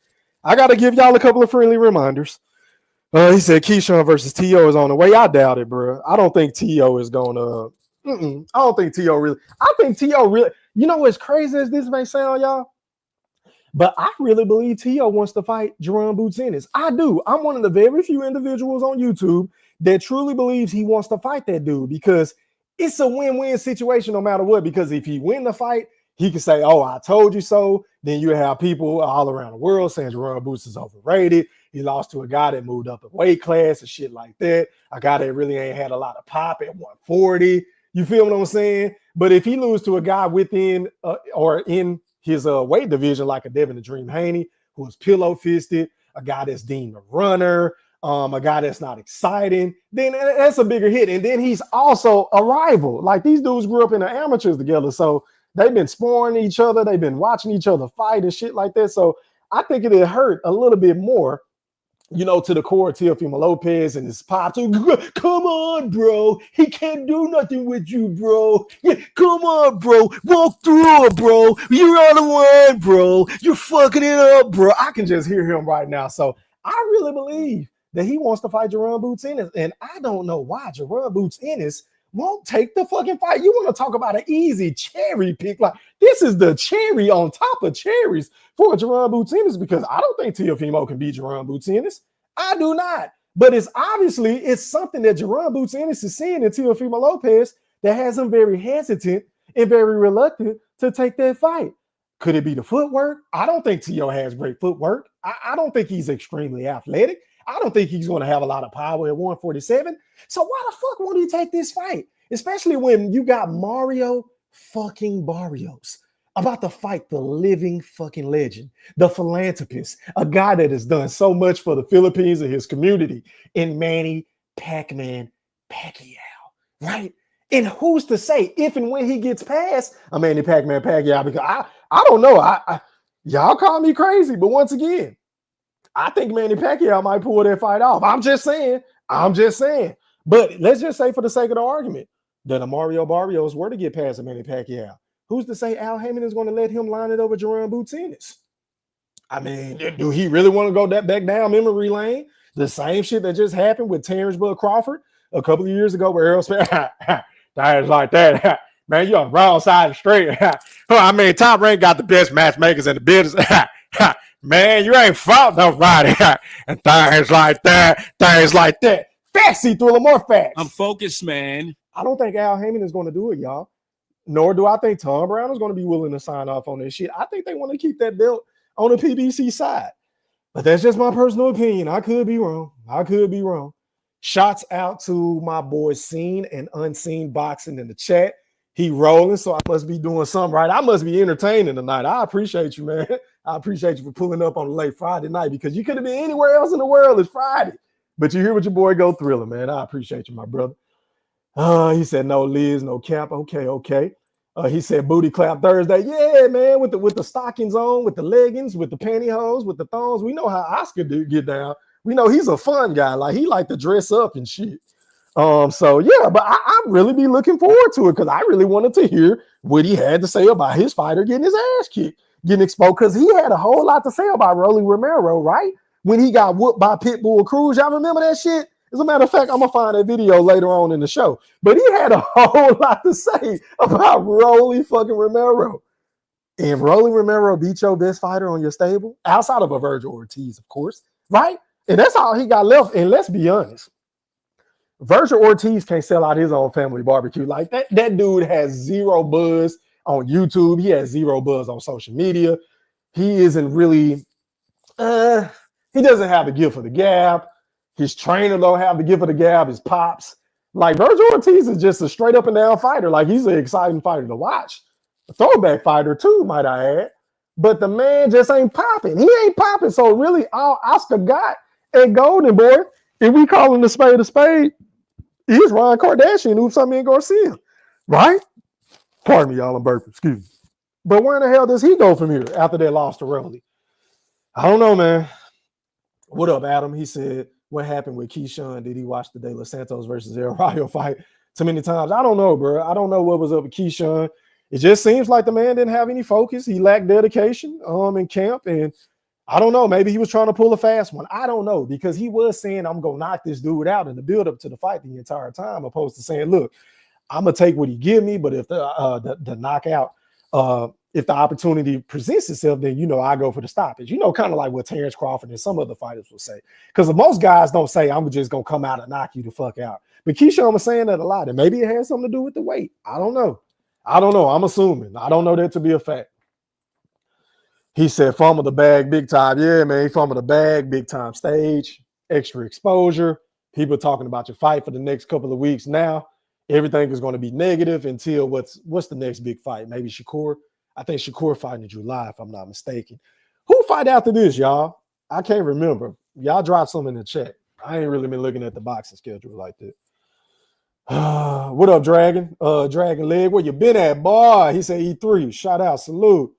I got to give y'all a couple of friendly reminders. He said Keyshawn versus T.O. is on the way. I doubt it, bro. I don't think T.O. is going to I don't think T.O. really. I think T.O. really. You know, as crazy as this may sound, y'all, but I really believe T.O. wants to fight Jerome Boots Ennis. I do. I'm one of the very few individuals on YouTube that truly believes he wants to fight that dude because it's a win-win situation no matter what. Because if he win the fight, he can say, "Oh, I told you so." Then you have people all around the world saying Jerome Boots is overrated. He lost to a guy that moved up a weight class and shit like that. A guy that really ain't had a lot of pop at 140. You feel what I'm saying? But if he loses to a guy within or in his weight division, like a Devin the Dream Haney, who is pillow fisted, a guy that's deemed a runner, a guy that's not exciting, then that's a bigger hit. And then he's also a rival. Like these dudes grew up in the amateurs together. So they've been sparring each other. They've been watching each other fight and shit like that. So I think it'd hurt a little bit more, you know, to the core, Teofimo Lopez and his pop. Come on, bro. He can't do nothing with you, bro. Yeah, come on, bro. Walk through it, bro. You're on the one, bro. You're fucking it up, bro. I can just hear him right now. So I really believe that he wants to fight Jerome Boots Ennis. And I don't know why Jerome Boots Ennis won't take the fucking fight. You want to talk about an easy cherry pick? Like, this is the cherry on top of cherries for Jerome Boots Ennis because I don't think Teofimo can beat Jerome Boots Ennis. I do not. But it's something that Jerome Boots Ennis is seeing in Teofimo Lopez that has him very hesitant and very reluctant to take that fight. Could it be the footwork? I don't think T.O. has great footwork. I don't think he's extremely athletic. I don't think he's going to have a lot of power at 147. So why the fuck won't he take this fight? Especially when you got Mario fucking Barrios about to fight the living fucking legend, the philanthropist, a guy that has done so much for the Philippines and his community in Manny Pac-Man Pacquiao, right? And who's to say if and when he gets past a Manny Pac-Man Pacquiao? Because I don't know. Y'all call me crazy, but once again, I think Manny Pacquiao might pull that fight off. I'm just saying. But let's just say for the sake of the argument that a Mario Barrios were to get past a Manny Pacquiao. Who's to say Al Heyman is going to let him line it over Jerome Boots Ennis? I mean, do he really want to go back down memory lane? The same shit that just happened with Terrence Bud Crawford a couple of years ago, where Errol Spence, that is like that. Man, you're on the wrong side of the street. I mean, Top Rank got the best matchmakers in the business. Man, you ain't fought nobody. And things like that. Facts, C-Thriller, more facts. I'm focused, man. I don't think Al Heyman is going to do it, y'all. Nor do I think Tom Brown is going to be willing to sign off on this shit. I think they want to keep that belt on the PBC side. But that's just my personal opinion. I could be wrong. Shots out to my boy Seen and Unseen Boxing in the chat. He rolling, so I must be doing something right. I must be entertaining tonight. I appreciate you, man. I appreciate you for pulling up on a late Friday night because you could have been anywhere else in the world. It's Friday. But you hear what your boy go Thriller, man. I appreciate you, my brother. He said no Liz, no cap. Okay. He said booty clap Thursday. Yeah, man, with the stockings on, with the leggings, with the pantyhose, with the thongs. We know how Oscar get down. We know he's a fun guy. Like he like to dress up and shit. So yeah, but I really be looking forward to it because I really wanted to hear what he had to say about his fighter getting his ass kicked, getting exposed, because he had a whole lot to say about Rolly Romero, right? When he got whooped by Pitbull Cruz. Y'all remember that shit? As a matter of fact, I'm gonna find that video later on in the show. But he had a whole lot to say about Rolly fucking Romero. And Rolly Romero beat your best fighter on your stable, outside of a Virgil Ortiz, of course, right? And that's all he got left. And let's be honest, Virgil Ortiz can't sell out his own family barbecue. Like that dude has zero buzz on YouTube. He has zero buzz on social media. He isn't really, he doesn't have the gift for the gab. His trainer don't have the gift of the gab, his pops. Like Virgil Ortiz is just a straight up and down fighter. Like he's an exciting fighter to watch. A throwback fighter too, might I add. But the man just ain't popping. He ain't popping. So really all Oscar got at Golden Boy, if we call him a spade, is Ryan Kardashian, Usami and Garcia. Right? Pardon me, y'all, I'm burping. Excuse me. But where in the hell does he go from here after they lost to Rolly? I don't know, man. What up, Adam? He said, what happened with Keyshawn? Did he watch the De Los Santos versus El Rayo fight too many times? I don't know, bro. I don't know what was up with Keyshawn. It just seems like the man didn't have any focus. He lacked dedication in camp. And I don't know. Maybe he was trying to pull a fast one. I don't know, because he was saying, I'm going to knock this dude out in the build up to the fight the entire time, opposed to saying, look, I'm going to take what he give me. But if the knockout, if the opportunity presents itself, then, I go for the stoppage. Kind of like what Terrence Crawford and some other fighters will say. Because most guys don't say, I'm just going to come out and knock you the fuck out. But Keyshawn was saying that a lot. And maybe it has something to do with the weight. I don't know. I'm assuming. I don't know that to be a fact. He said, fumble the bag big time. Yeah, man, he fumbled the bag, big time stage, extra exposure. People talking about your fight for the next couple of weeks now. Everything is going to be negative until what's the next big fight? Maybe Shakur. I think Shakur fighting in July, if I'm not mistaken. Who fight after this, y'all? I can't remember. Y'all drop something in the chat. I ain't really been looking at the boxing schedule like that. What up, Dragon? Dragon Leg, where you been at, boy? He said E3. Shout out, salute.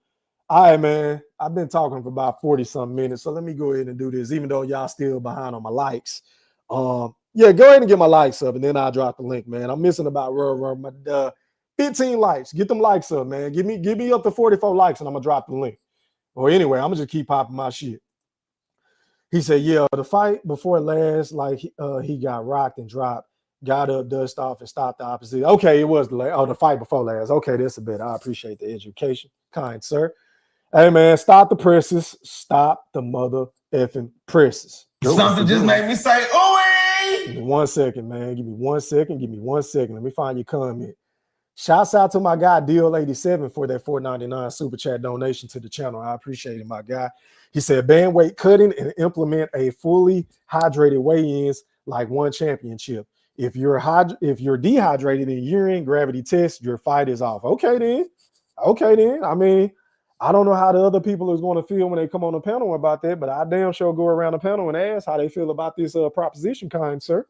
All right, man. I've been talking for about 40-something minutes, so let me go ahead and do this, even though y'all still behind on my likes. Yeah, go ahead and get my likes up, and then I'll drop the link, man. I'm missing about 15 likes. Get them likes up, man. Give me up to 44 likes, and I'm gonna drop the link. Or anyway, I'm gonna just keep popping my shit. He said, yeah, the fight before last, like he got rocked and dropped, got up, dust off, and stopped the opposite. Okay, it was the fight before last. Okay, that's a bit. I appreciate the education, kind sir. Hey, man, stop the presses. Stop the mother effing presses. Something just made me say, ooh. Give me 1 second, man. Give me 1 second. Give me 1 second. Let me find your comment. Shouts out to my guy, Deal87, for that $4.99 super chat donation to the channel. I appreciate it, my guy. He said, ban weight cutting and implement a fully hydrated weigh-ins like one championship. If you're dehydrated in urine gravity test, your fight is off. Okay, then. I mean, I don't know how the other people is going to feel when they come on the panel about that, but I damn sure go around the panel and ask how they feel about this proposition, kind sir.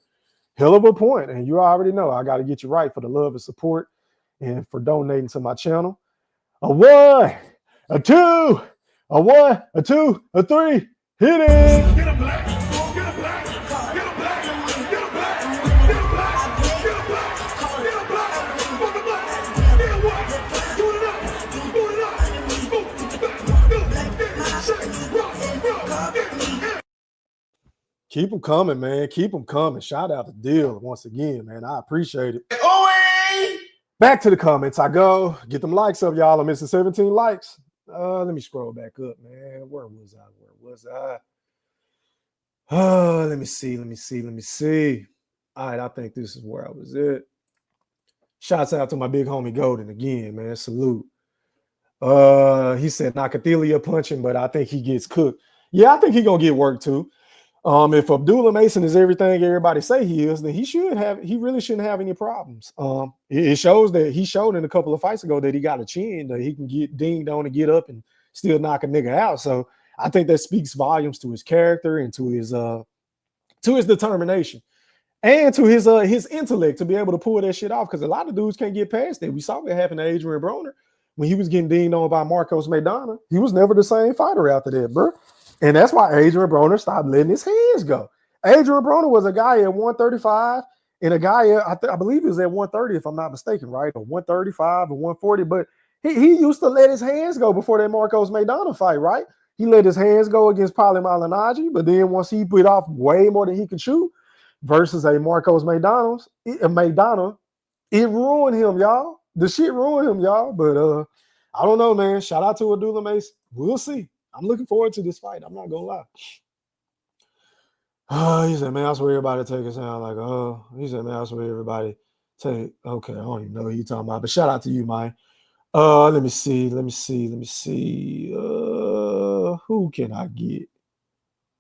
Hell of a point. And you already know I got to get you right for the love and support and for donating to my channel. A 1, a 2, a 1, a 2, a 3. Hit it. Get a black. Get a black. Get a black. Get a black. Get a black. Get a black. Get a black. Fuck a black. Get a white. Boot it up. Boot it up. Boot it back. Get it. Shake. Rock. Rock. Get it. Keep them coming, man. Keep them coming. Shout out to Deal once again, man. I appreciate it. Back to the comments I go. Get them likes up, y'all. I'm missing 17 likes. Let me scroll back up, man. Where was I? Let me see. All right, I think this is where I was at. Shouts out to my big homie Golden again, man. Salute. He said Nakathelia punching, but I think he gets cooked. Yeah, I think he's gonna get work too. If Abdullah Mason is everything everybody say he is, then he really shouldn't have any problems. It shows that he showed in a couple of fights ago that he got a chin, that he can get dinged on and get up and still knock a nigga out. So I think that speaks volumes to his character and to his determination and to his intellect to be able to pull that shit off. Because a lot of dudes can't get past that. We saw what happened to Adrian Broner when he was getting dinged on by Marcos Maidana. He was never the same fighter after that, bro. And that's why Adrian Broner stopped letting his hands go. Adrian Broner was a guy at 135 and a guy I believe he was at 130, if I'm not mistaken, right? Or 135 or 140. But he used to let his hands go before that Marcos Maidana fight, right? He let his hands go against Paulie Malignaggi, but then once he put off way more than he could shoot versus a Marcos Maidana, it ruined him, y'all. The shit ruined him, y'all. But I don't know, man. Shout out to Abdullah Mason. We'll see. I'm looking forward to this fight. I'm not gonna lie. He said, man, I swear everybody take a sound like, he said, man, I swear everybody take. Okay, I don't even know what you're talking about, but shout out to you, man. Let me see. Who can I get?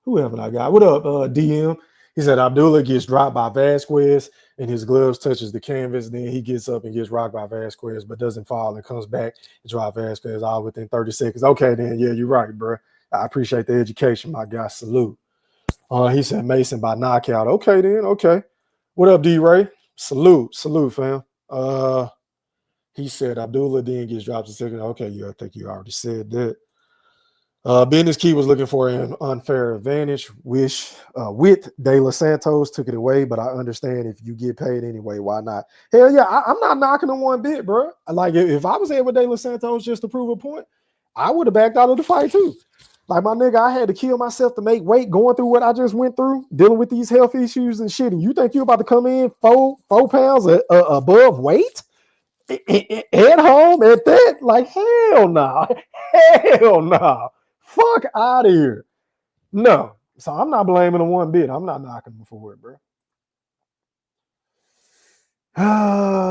Who haven't I got? What up, DM? He said Abdullah gets dropped by Vasquez and his gloves touches the canvas. Then he gets up and gets rocked by Vasquez, but doesn't fall and comes back and drop Vasquez all within 30 seconds. Okay, then, yeah, you're right, bro. I appreciate the education, my guy. Salute. He said Mason by knockout. Okay, then. Okay. What up, D-Ray? Salute, fam. He said Abdullah then gets dropped in second. Okay, yeah, I think you already said that. Business Key was looking for an unfair advantage. With De Los Santos took it away, but I understand if you get paid anyway, why not? Hell yeah, I'm not knocking him one bit, bro. Like if I was there with De Los Santos just to prove a point, I would have backed out of the fight too. Like my nigga, I had to kill myself to make weight going through what I just went through, dealing with these health issues and shit. And you think you're about to come in 4 pounds above weight at home at that? Like hell no, hell no. Fuck out of here. No. So I'm not blaming him one bit. I'm not knocking him for it, bro.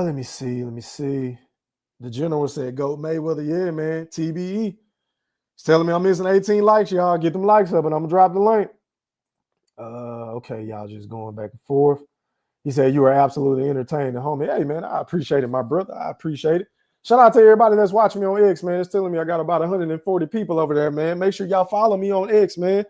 Let me see. The general said, Goat Mayweather. Yeah, man. TBE. He's telling me I'm missing 18 likes, y'all. Get them likes up and I'm going to drop the link. Okay, y'all just going back and forth. He said, you were absolutely entertaining, homie. Hey, man, I appreciate it, my brother. I appreciate it. Shout out to everybody that's watching me on X, man. It's telling me I got about 140 people over there, man. Make sure y'all follow me on X, man.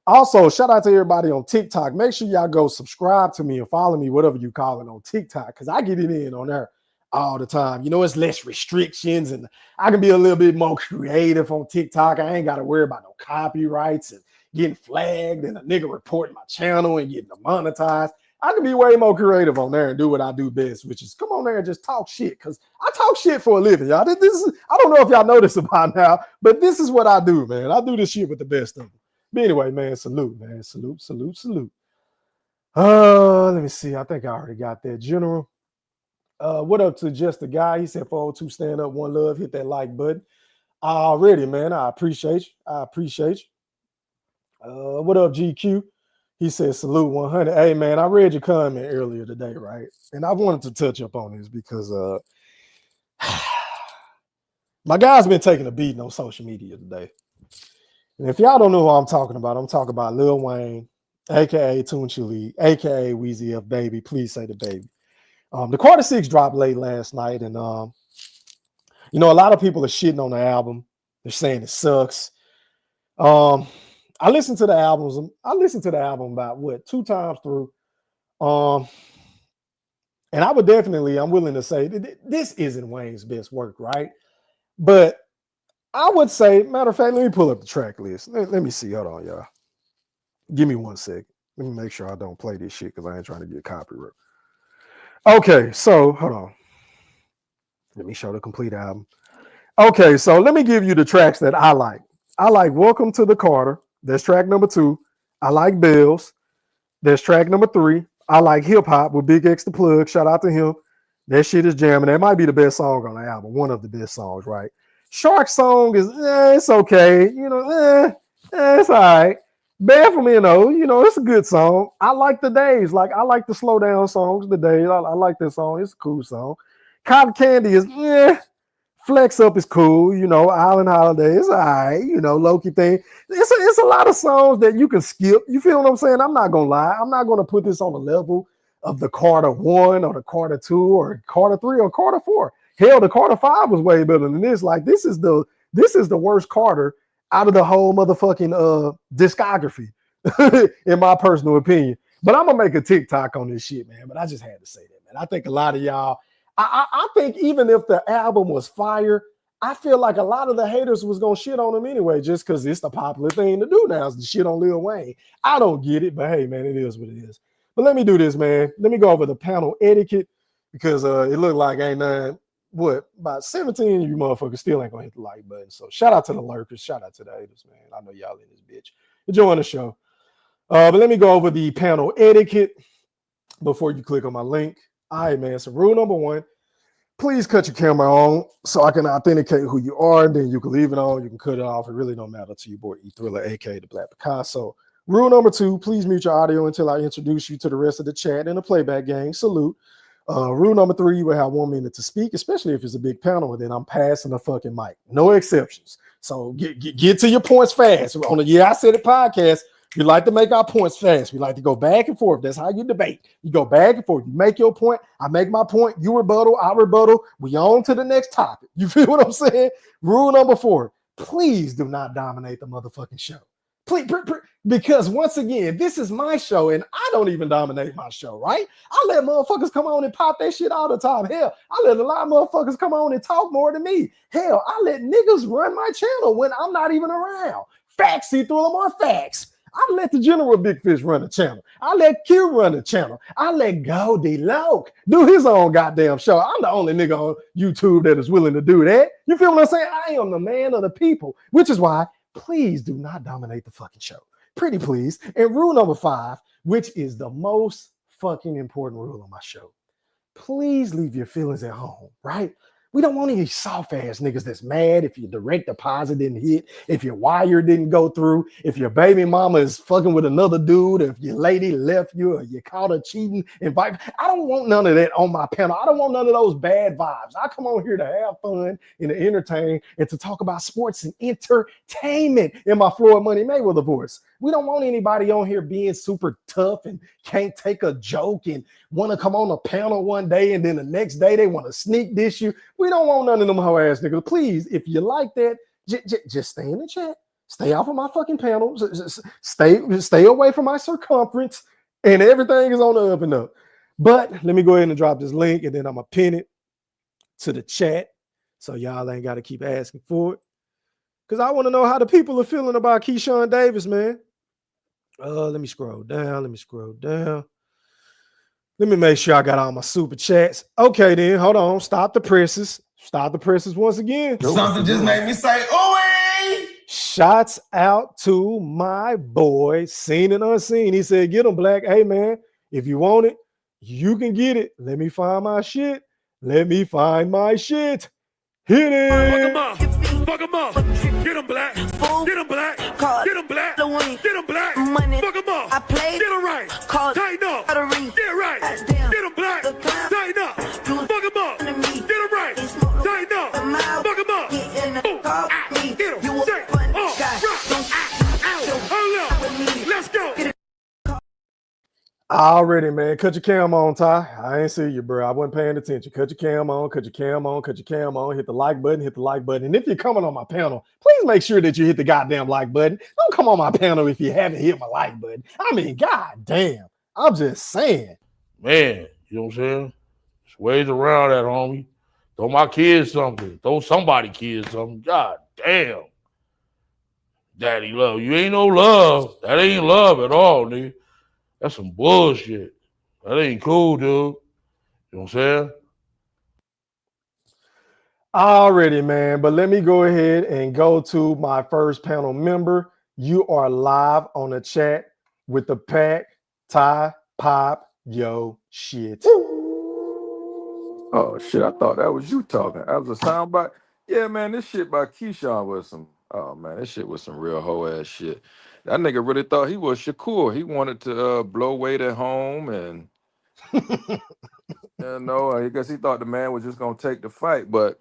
Also, shout out to everybody on TikTok. Make sure y'all go subscribe to me and follow me, whatever you call it, on TikTok, because I get it in on there all the time. You know, it's less restrictions, and I can be a little bit more creative on TikTok. I ain't got to worry about no copyrights and getting flagged and a nigga reporting my channel and getting demonetized. I can be way more creative on there and do what I do best, which is come on there and just talk shit. Because I talk shit for a living, y'all. This is, I don't know if y'all know this about now, but this is what I do, man. I do this shit with the best of them. But anyway, man, salute, man. Salute. Let me see. I think I already got that. General. What up to Just a Guy? He said 402 stand up, one love, hit that like button. Already, man. I appreciate you. What up, GQ? He said, salute 100. Hey, man, I read your comment earlier today, right? And I wanted to touch up on this because my guy's been taking a beating on social media today. And if y'all don't know who I'm talking about Lil Wayne, a.k.a. Toonchili, a.k.a. Weezy F Baby. Please say the baby. The Carter 6 dropped late last night. And, you know, a lot of people are shitting on the album. They're saying it sucks. I listened to the album about 2 times through. And I'm willing to say this isn't Wayne's best work, right? But I would say, matter of fact, let me pull up the track list. Let me see. Hold on, y'all. Give me 1 second. Let me make sure I don't play this shit because I ain't trying to get copyright. Okay, so hold on. Let me show the complete album. Okay, so let me give you the tracks that I like. I like Welcome to the Carter. That's track number 2. I like Bells. There's track number 3. I Like Hip Hop with Big X the Plug. Shout out to him. That shit is jamming. That might be the best song on the album. One of the best songs, right? Shark song is, it's okay. It's all right. Bad for me, it's a good song. I like The Days. Like, I like the slow down songs, The Days. I like this song. It's a cool song. Cotton Candy is, Flex Up is cool. Island Holiday is all right. Loki thing. It's a lot of songs that you can skip. You feel what I'm saying? I'm not going to lie. I'm not going to put this on the level of the Carter 1 or the Carter 2 or Carter 3 or Carter 4. Hell, the Carter 5 was way better than this. Like, this is the worst Carter out of the whole motherfucking discography, in my personal opinion. But I'm gonna make a TikTok on this shit, man. But I just had to say that, man. I think a lot of y'all, I think even if the album was fire, I feel like a lot of the haters was gonna shit on him anyway, just because it's the popular thing to do now is the shit on Lil Wayne. I don't get it, but hey, man, it is what it is. But let me do this, man. Let me go over the panel etiquette because it looked like ain't none. About 17 of you motherfuckers still ain't gonna hit the like button. So shout out to the lurkers, shout out to the haters, man. I know y'all in this bitch enjoying the show. But let me go over the panel etiquette before you click on my link. All right, man. So rule number 1, please cut your camera on so I can authenticate who you are. Then you can leave it on, you can cut it off. It really don't matter to your boy E Thriller, aka the Black Picasso. Rule number 2, please mute your audio until I introduce you to the rest of the chat and the playback gang. Salute. Rule number 3, you will have 1 minute to speak, especially if it's a big panel, and then I'm passing the fucking mic. No exceptions. So get to your points fast. On the I Said It podcast, we like to make our points fast. We like to go back and forth. That's how you debate. You go back and forth. You make your point. I make my point. You rebuttal. I rebuttal. We on to the next topic. You feel what I'm saying? Rule number 4, please do not dominate the motherfucking show. Please, because once again, this is my show and I don't even dominate my show, right? I let motherfuckers come on and pop that shit all the time. Hell, I let a lot of motherfuckers come on and talk more than me. Hell, I let niggas run my channel when I'm not even around. Facts, see through them are facts. I let the General Big Fish run the channel. I let Q run the channel. I let Goldie Loke do his own goddamn show. I'm the only nigga on YouTube that is willing to do that. You feel what I'm saying? I am the man of the people, which is why please do not dominate the fucking show. Pretty please. And rule number 5, which is the most fucking important rule on my show. Please leave your feelings at home, right? We don't want any soft ass niggas that's mad if your direct deposit didn't hit, if your wire didn't go through, if your baby mama is fucking with another dude, if your lady left you or you caught her cheating. I don't want none of that on my panel. I don't want none of those bad vibes. I come on here to have fun and to entertain and to talk about sports and entertainment in my Floyd Money Mayweather voice. We don't want anybody on here being super tough and can't take a joke and want to come on a panel one day and then the next day they want to sneak dish you. We don't want none of them hoe ass niggas. Please, if you like that, just stay in the chat. Stay off of my fucking panel. Stay away from my circumference, and everything is on the up and up. But let me go ahead and drop this link, and then I'm gonna pin it to the chat so y'all ain't got to keep asking for it. Because I want to know how the people are feeling about Keyshawn Davis, man. Let me scroll down. Let me make sure I got all my super chats. Okay, then. Hold on. Stop the presses. Once again. Something just made me say, "Oh, Shots out to my boy, Seen and Unseen. He said, get him, Black. Hey, man, if you want it, you can get it. Let me find my shit. Hit it. Fuck him up. Get him, Black. Get him, Black. Get him, Black. Get him, Black. Fuck him up. Get him right. Tighten up. Get right. Get him, Black. Tighten up. Fuck him up. Get him right. Tighten up. Fuck him up. Get him. Say, hold up. Let's go. Already, man. Cut your cam on, Ty. I ain't see you, bro. I wasn't paying attention. Cut your cam on. Hit the like button. And if you're coming on my panel, please make sure that you hit the goddamn like button. Don't come on my panel if you haven't hit my like button. I mean, goddamn. I'm just saying. Man, you know what I'm saying? There's ways around that, homie. Throw my kids something. Throw somebody kids something. God damn. Daddy love. You ain't no love. That ain't love at all, nigga. That's some bullshit. That ain't cool, dude. You know what I'm saying? Already, man. But let me go ahead and go to my first panel member. You are live on the chat with the pack Ty, pop yo shit. Oh shit! I thought that was you talking. That was a soundbite. Yeah, man, this shit by Keyshawn was some. Oh man, this shit was some real hoe ass shit. That nigga really thought he was Shakur. He wanted to blow weight at home, and I guess he thought the man was just gonna take the fight. But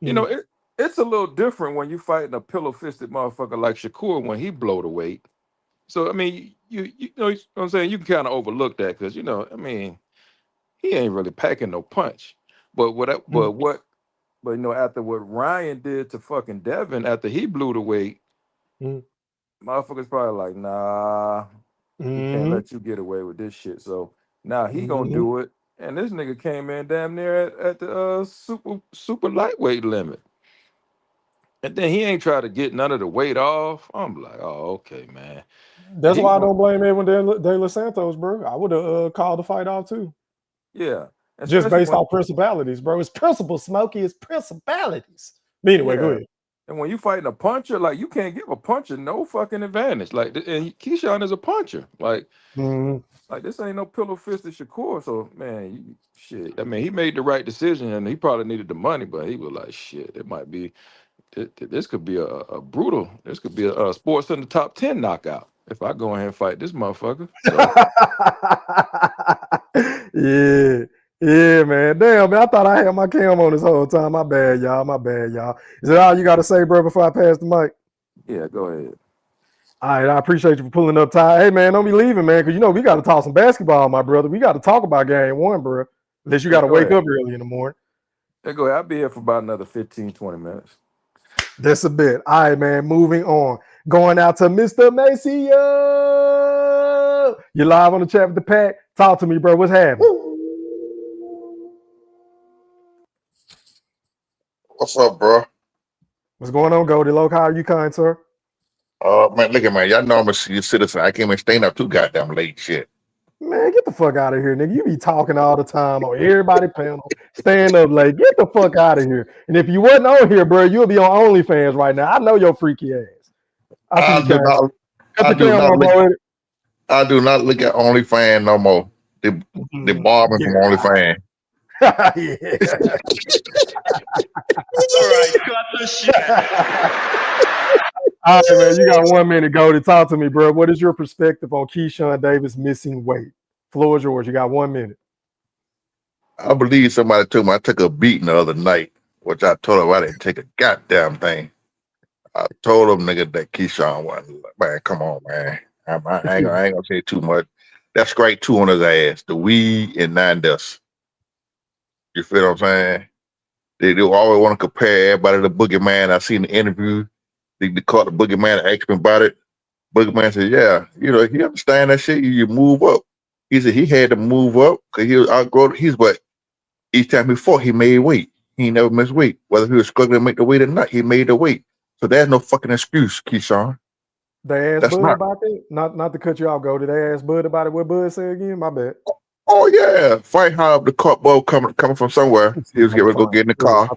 it's a little different when you fighting a pillow fisted motherfucker like Shakur when he blow the weight. So I mean, you know what I'm saying, you can kind of overlook that because he ain't really packing no punch. But after what Ryan did to fucking Devin after he blew the weight, motherfuckers probably like, nah, he can't let you get away with this shit. So now he gonna do it. And this nigga came in damn near at the super lightweight limit. And then he ain't try to get none of the weight off. I'm like, oh, okay, man. That's why I don't blame Edwin De Los Santos, bro. I would have called the fight off too. Yeah. Just based on principalities, bro. It's principles, Smokey. It's principalities. But anyway, go ahead. And when you fighting a puncher, like you can't give a puncher no fucking advantage. Like, and Keyshawn is a puncher. Like, like this ain't no pillow fisted Shakur. So man, shit. I mean, he made the right decision, and he probably needed the money, but he was like, shit. It might be. This could be a brutal. This could be a sports in the top 10 knockout if I go ahead and fight this motherfucker. So. Yeah, man. Damn, man. I thought I had my cam on this whole time. My bad, y'all. Is that all you got to say, bro, before I pass the mic? Yeah, go ahead. All right, I appreciate you for pulling up, Ty. Hey, man, don't be leaving, man, because we got to talk some basketball, my brother. We got to talk about game one, bro. Unless you got to wake up early in the morning. Yeah, go ahead. I'll be here for about another 15, 20 minutes. That's a bit. All right, man. Moving on. Going out to Mr. Maceo. You're live on the chat with the pack. Talk to me, bro. What's happening? What's up, bro? What's going on, Goldie Loke? How are you, kind sir? Man, look at man. Y'all know I'm a citizen. I can't even staying up too goddamn late. Shit. Man, get the fuck out of here, nigga. You be talking all the time on everybody panel, staying up late. Get the fuck out of here. And if you wasn't on here, bro, you'll be on OnlyFans right now. I know your freaky ass. I do not look at OnlyFans no more. They bar me from OnlyFans. All right, cut the shit. All right, man. You got 1 minute, go to talk to me, bro. What is your perspective on Keyshawn Davis missing weight? Floor is yours. You got 1 minute. I believe somebody told me I took a beating the other night, which I told him I didn't take a goddamn thing. I told him, nigga, that Keyshawn wasn't. Man, come on, man. I ain't gonna say too much. That's strike 2 on his ass. The weed and 9 deaths. You feel what I'm saying? They always want to compare everybody to the Boogeyman. I seen the interview. They called the Boogeyman and asked him about it. Boogeyman said, yeah, he understand that shit. You move up. He said he had to move up because he was outgrown. But each time before he made weight. He never missed weight. Whether he was struggling to make the weight or not, he made the weight. So there's no fucking excuse, Keyshawn. They asked Bud about it? Not to cut you off, go. Did they ask Bud about it? What Bud said again? My bad. Oh yeah, fight hard. The cart ball coming from somewhere. He was getting ready to go get in the car,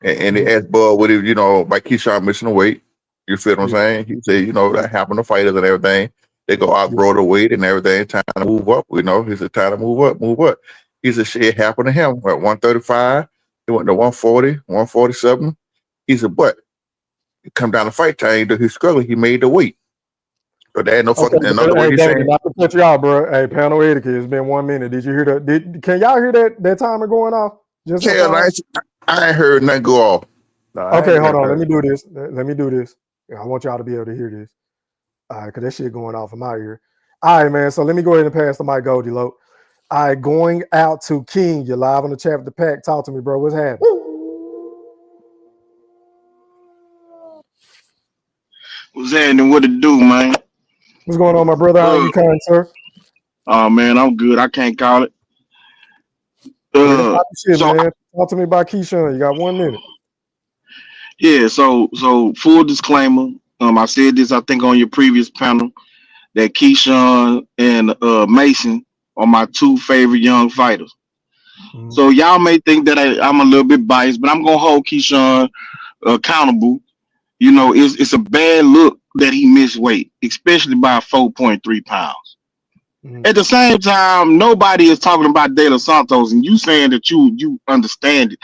and they asked Bud what he, by Keyshawn missing the weight. You feel what I'm saying? He said, that happened to fighters and everything. They go outgrow the weight and everything. Time to move up. He said, time to move up. He said, shit happened to him at 135. He went to 140, 147. He said, but it come down to fight time. He struggled. He made the weight. So there ain't no fucking another way he's saying. Not to cut you out, bro. Hey, panel etiquette. It's been 1 minute. Did you hear that? Can y'all hear that timer going off? I ain't heard nothing go off. Okay, hold on. Let me do this. I want y'all to be able to hear this. All right, because that shit going off in my ear. All right, man. So let me go ahead and pass the mic, Goldie Loke. All right, going out to King. You're live on the chat with the pack. Talk to me, bro. What's happening? What's happening? What it do, man? What's going on, my brother? How are you, kind sir? Oh man, I'm good. I can't call it. Man. Talk to me about Keyshawn. You got 1 minute. Yeah. So full disclaimer. I said this I think on your previous panel that Keyshawn and Mason are my 2 favorite young fighters. Mm-hmm. So y'all may think that I'm a little bit biased, but I'm gonna hold Keyshawn accountable. It's a bad look that he missed weight, especially by 4.3 pounds. At the same time, nobody is talking about De Los Santos, and you saying that you understand it.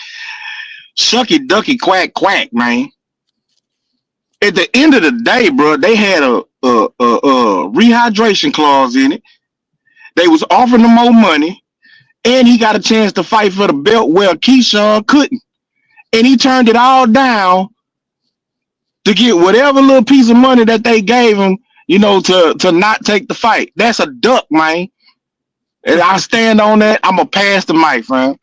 Shucky ducky quack quack, man. At the end of the day, bro, they had a rehydration clause in it. They was offering him more money, and he got a chance to fight for the belt where Keyshawn couldn't, and he turned it all down to get whatever little piece of money that they gave him, to not take the fight. That's a duck, man. And I stand on that. I'm gonna pass the mic, fam.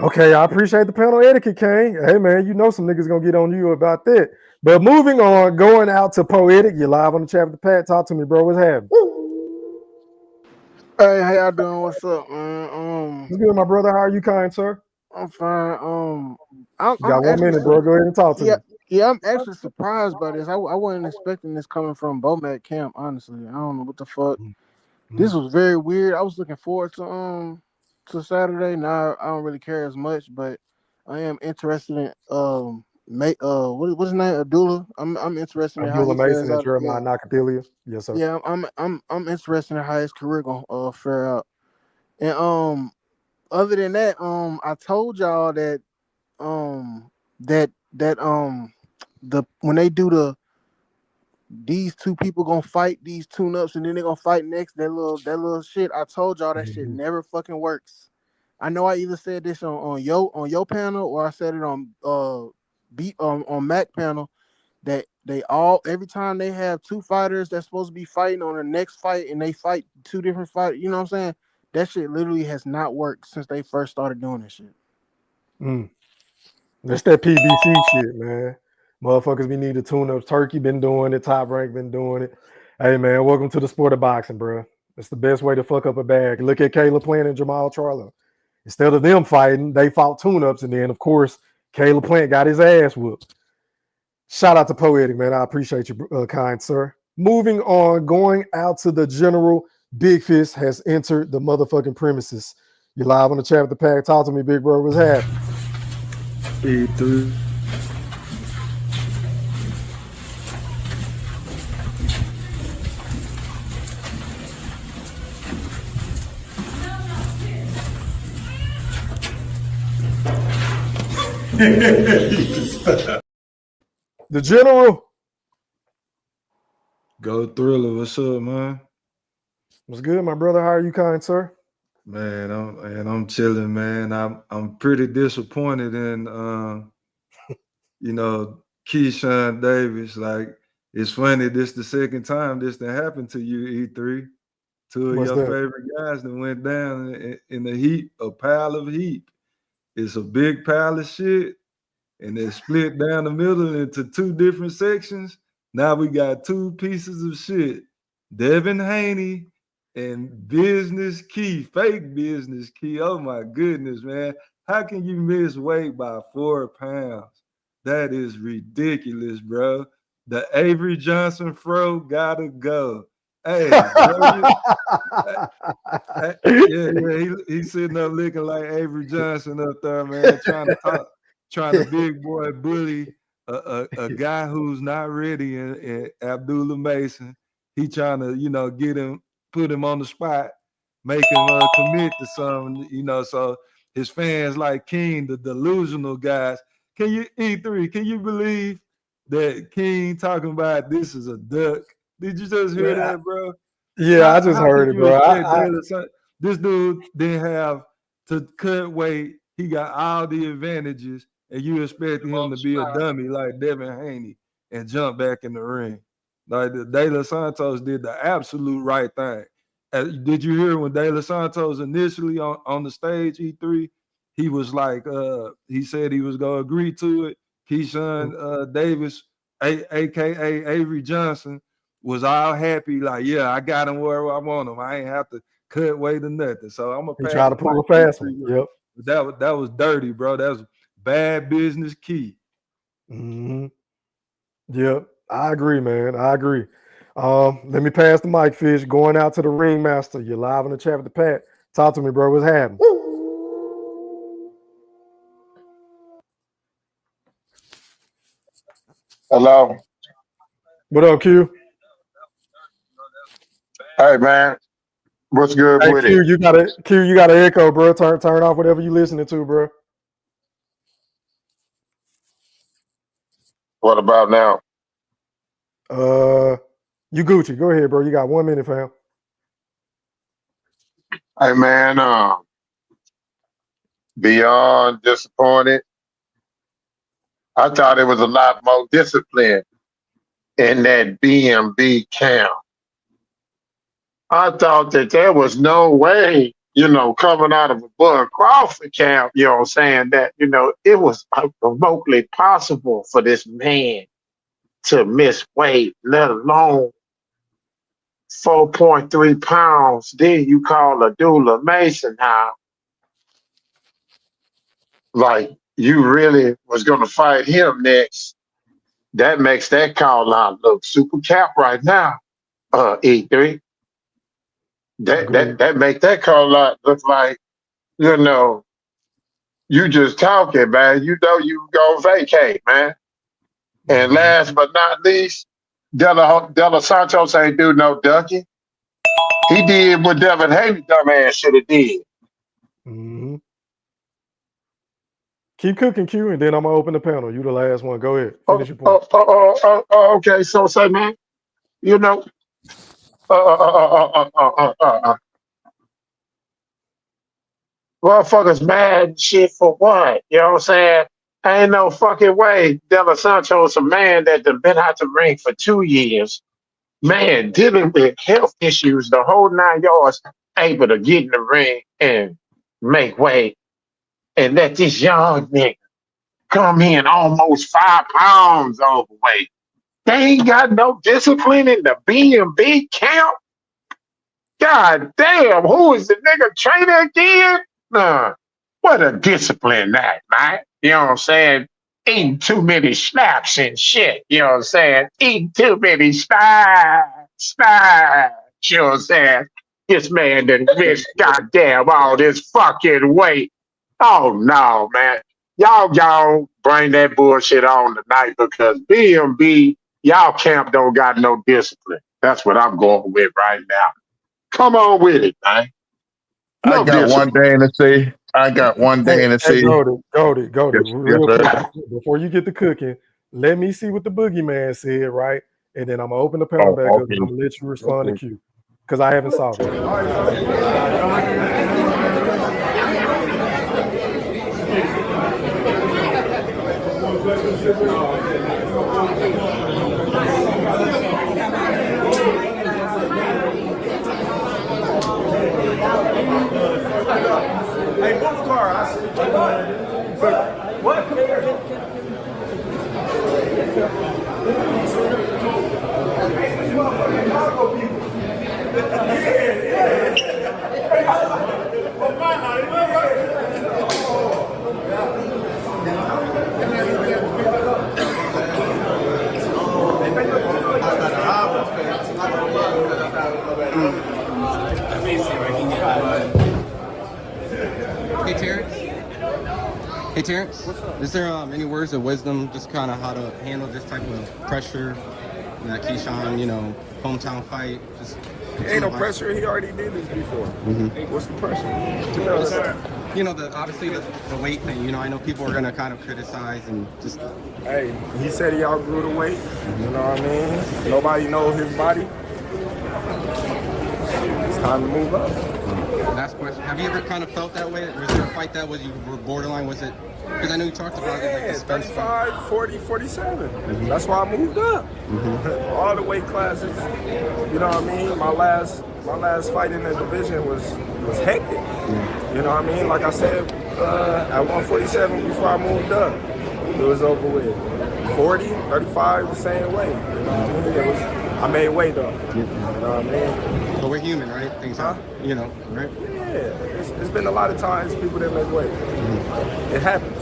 Okay, I appreciate the panel etiquette, Kane. Hey, man, you know some niggas gonna get on you about that. But moving on, going out to Poetic. You're live on the chat with the Pat. Talk to me, bro. What's happening? Hey, how y'all doing? What's up, man? What's good, my brother? How are you, kind sir? I'm fine. You got 1 minute, bro. Go ahead and talk to me. Yeah, I'm actually surprised by this. I wasn't expecting this coming from Bomac camp, honestly. I don't know what the fuck. This was very weird. I was looking forward to Saturday. Now I don't really care as much, but I am interested in what's his name? Abdullah. I'm interested in how Abdullah he Mason fares and out. Jeremiah Nakathila. Yes, sir. Yeah, I'm interested in how his career gonna fare out. And other than that, I told y'all that when they do these two people gonna fight these tune-ups and then they're gonna fight next, that little shit. I told y'all that shit never fucking works. I know I either said this on your panel or I said it on Mac panel, that every time they have two fighters that's supposed to be fighting on the next fight and they fight two different fighters, you know what I'm saying? That shit literally has not worked since they first started doing this shit. That's that PBC shit, man. Motherfuckers be need to tune up. Turkey been doing it. Top Rank been doing it. Hey, man, welcome to the sport of boxing, bro. It's the best way to fuck up a bag. Look at Caleb Plant and Jamal Charlo. Instead of them fighting, they fought tune-ups, and then, of course, Caleb Plant got his ass whooped. Shout out to Poetic, man. I appreciate you, kind sir. Moving on, going out to the general. Big Fist has entered the motherfucking premises. You live on the chat with the pack. Talk to me, big bro. What's happening? E3. The general. Go Thriller. What's up, man? What's good, my brother? How are you, kind sir? Man, I'm chilling, man. I'm pretty disappointed in Keyshawn Davis. Like, it's funny, this the second time this done happened to you, E3. Two of your favorite guys that went down in the heap, a pile of heap. It's a big pile of shit, and it's split down the middle into two different sections. Now we got two pieces of shit. Devin Haney and Business Key, fake Business Key. Oh my goodness, man. How can you miss weight by 4 pounds? That is ridiculous, bro. The Avery Johnson fro gotta go. Hey, bro, he's sitting up looking like Avery Johnson up there, man, trying to big boy bully a guy who's not ready in Abdullah Mason. He trying to, get him, put him on the spot, make him commit to something, so his fans like King, the delusional guys. Can you, E3, can you believe that King talking about this is a duck? Did you just hear that, bro? Yeah, I just heard it, bro. This dude didn't have to cut weight. He got all the advantages, and you expect him to be a dummy like Devin Haney and jump back in the ring. Like De Los Santos did the absolute right thing. Did you hear when De Los Santos initially on the stage, E3, he was like, he said he was going to agree to it. Keyshawn Davis, a.k.a. Avery Johnson, was all happy, like, yeah, I got him where I want him. I ain't have to cut weight or nothing. So I'm going to try to pull a fast one. Yep. That was dirty, bro. That was bad business Key. Mm-hmm. Yep. I agree, man. I agree. Let me pass the mic, Fish. Going out to the ringmaster. You're live on the chat with the Pat. Talk to me, bro. What's happening? Hello. What up, Q? Hey man, what's good Hey with Q, it? you got an echo, bro. Turn off whatever you listening to, bro. What about now? You Gucci. Go ahead, bro. You got 1 minute, fam. Hey man, beyond disappointed. I thought it was a lot more discipline in that BMB camp. I thought that there was no way, coming out of a Bud Crawford camp, saying that, it was remotely possible for this man to miss weight, let alone 4.3 pounds. Then you call a doula Mason out. Like you really was gonna fight him next. That makes that call out look super cap right now. E3. That make that call out look like, you just talking, man. You know you go vacate, man. And last but not least, Della Santos ain't do no ducking. He did what Devin Haney dumbass should have did. Mm-hmm. Keep cooking, Q, and then I'm gonna open the panel. You the last one. Go ahead. Finish your point. Okay. So say, man, motherfuckers mad and shit for what? You know what I'm saying? Ain't no fucking way Della Santos, a man that done been out the ring for 2 years, man, dealing with health issues the whole 9 yards, able to get in the ring and make weight and let this young nigga come in almost 5 pounds overweight. They ain't got no discipline in the B&B camp. God damn, who is the nigga trainer again? What a discipline that, man. You know what I'm saying? Eating too many snaps and shit. You know what I'm saying? Eating too many snacks. You know what I'm saying? This man done missed goddamn all this fucking weight. Oh no, man. Y'all bring that bullshit on tonight because BMB, y'all camp don't got no discipline. That's what I'm going with right now. Come on with it, man. I got one thing to say. Hey, Goldie, Yes, real sir. quick, before you get to cooking, let me see what the boogeyman said, right? And then I'm gonna open the panel back up and I'm gonna let you respond to Q. Because I haven't saw that. Hey, move the car. I see. What? Hey Terrence, is there any words of wisdom, just kind of how to handle this type of pressure? That Keyshawn, hometown fight. Just ain't no pressure. He already did this before. Mm-hmm. What's the pressure? Obviously the weight thing. I know people are gonna kind of criticize and just. Hey, he said he outgrew the weight. You know what I mean? Nobody knows his body. It's time to move up. Last question. Have you ever kind of felt that way? Was there a fight that you were borderline? Was it? Because I know you talked about it. Like 35, 40, 47. Mm-hmm. That's why I moved up. Mm-hmm. All the weight classes. You know what I mean? My last fight in the division was hectic. Mm-hmm. You know what I mean? Like I said, at 147 before I moved up, it was over with. 40, 35, the same way. You know what I mean? I made weight though. You know what I mean? But we're human, right? Things happen, right? Yeah, it's been a lot of times people that make weight. It happens.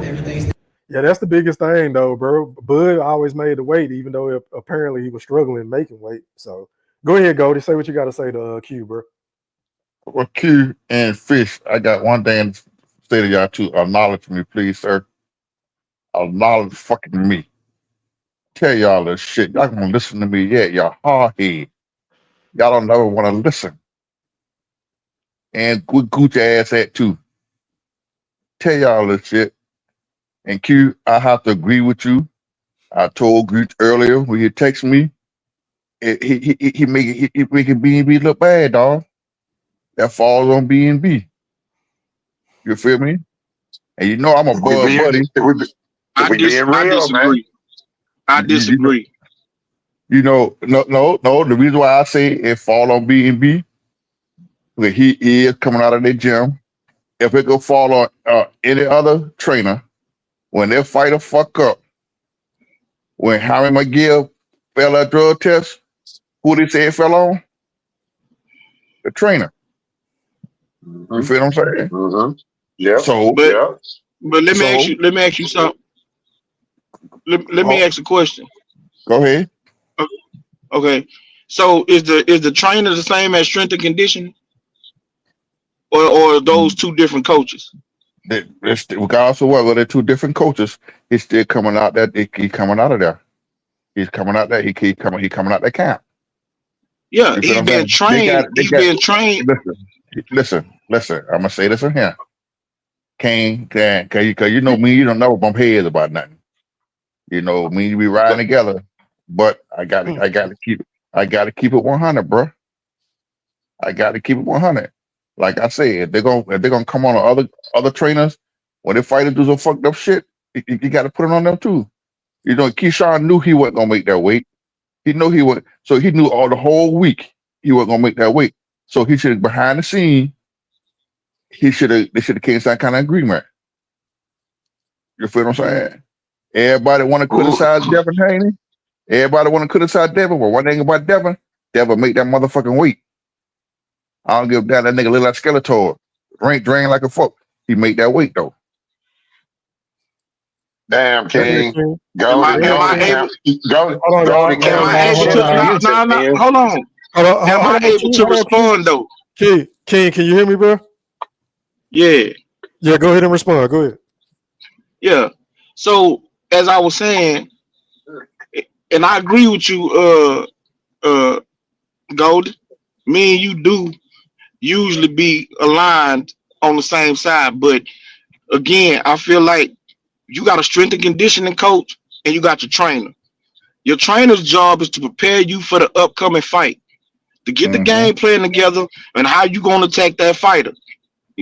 Everything's. Yeah, that's the biggest thing though, bro. Bud always made the weight, even though apparently he was struggling making weight. So go ahead, Goldie. Say what you got to say to Q, bro. Well, Q and Fish, I got one thing to say to y'all too. Acknowledge me, please, sir. Acknowledge fucking me. Tell y'all this shit. Y'all gonna listen to me yet, y'all hard head. Y'all don't never want to listen. And good Gucci ass at too. Tell y'all this shit. And Q, I have to agree with you. I told Gooch earlier when he text me, he make B&B look bad, dog. That falls on B&B. You feel me? And you know I'm a bud buddy. I disagree. I disagree. You know, no. The reason why I say it fall on B&B, because he is coming out of the gym. If it could fall on any other trainer, when their fighter fuck up, when Harry McGill fell at drug test, who they say it fell on? The trainer. You feel what I'm saying? Yeah. So, but let me ask you something. Let me ask a question. Go ahead. Okay. So is the trainer the same as strength and conditioning? Or are those two different coaches? Regardless of whether they're two different coaches, he's still coming out that he's coming out of there. He's coming out there. He coming out that camp. Yeah, he's been trained. He's been trained. Listen. I'm gonna say this in here. Kane, cause you know me, you don't never bump heads about nothing. You know me, we riding together. But I gotta keep it 100, bro. I gotta keep it 100. Like I said, if they're gonna come on other trainers when they fight and do some fucked up shit, you gotta put it on them too. You know, Keyshawn knew he wasn't gonna make that weight. He knew he would, so he knew all the whole week he wasn't gonna make that weight. So he should have behind the scene. They should have came to some kind of agreement. You feel what I'm saying? Everybody want to criticize Devin Haney. Everybody want to criticize Devin, but one thing about Devin make that motherfucking weight. I don't give a damn. That nigga look like Skeletor. Drain like a fuck. He make that weight though. Damn, King. Hold on. Am I able to respond though? King, can you hear me, bro? Yeah. Yeah, go ahead and respond. Go ahead. Yeah. So as I was saying, and I agree with you, Gold. Me and you do usually be aligned on the same side, but again, I feel like you got a strength and conditioning coach and you got your trainer. Your trainer's job is to prepare you for the upcoming fight, to get the game plan together and how you gonna attack that fighter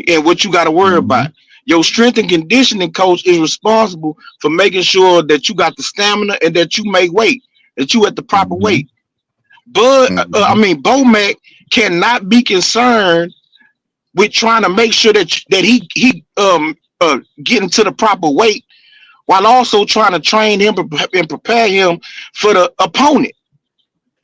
and what you got to worry about. Your strength and conditioning coach is responsible for making sure that you got the stamina and that you make weight, that you at the proper weight. But Bomac cannot be concerned with trying to make sure that he getting to the proper weight while also trying to train him and prepare him for the opponent.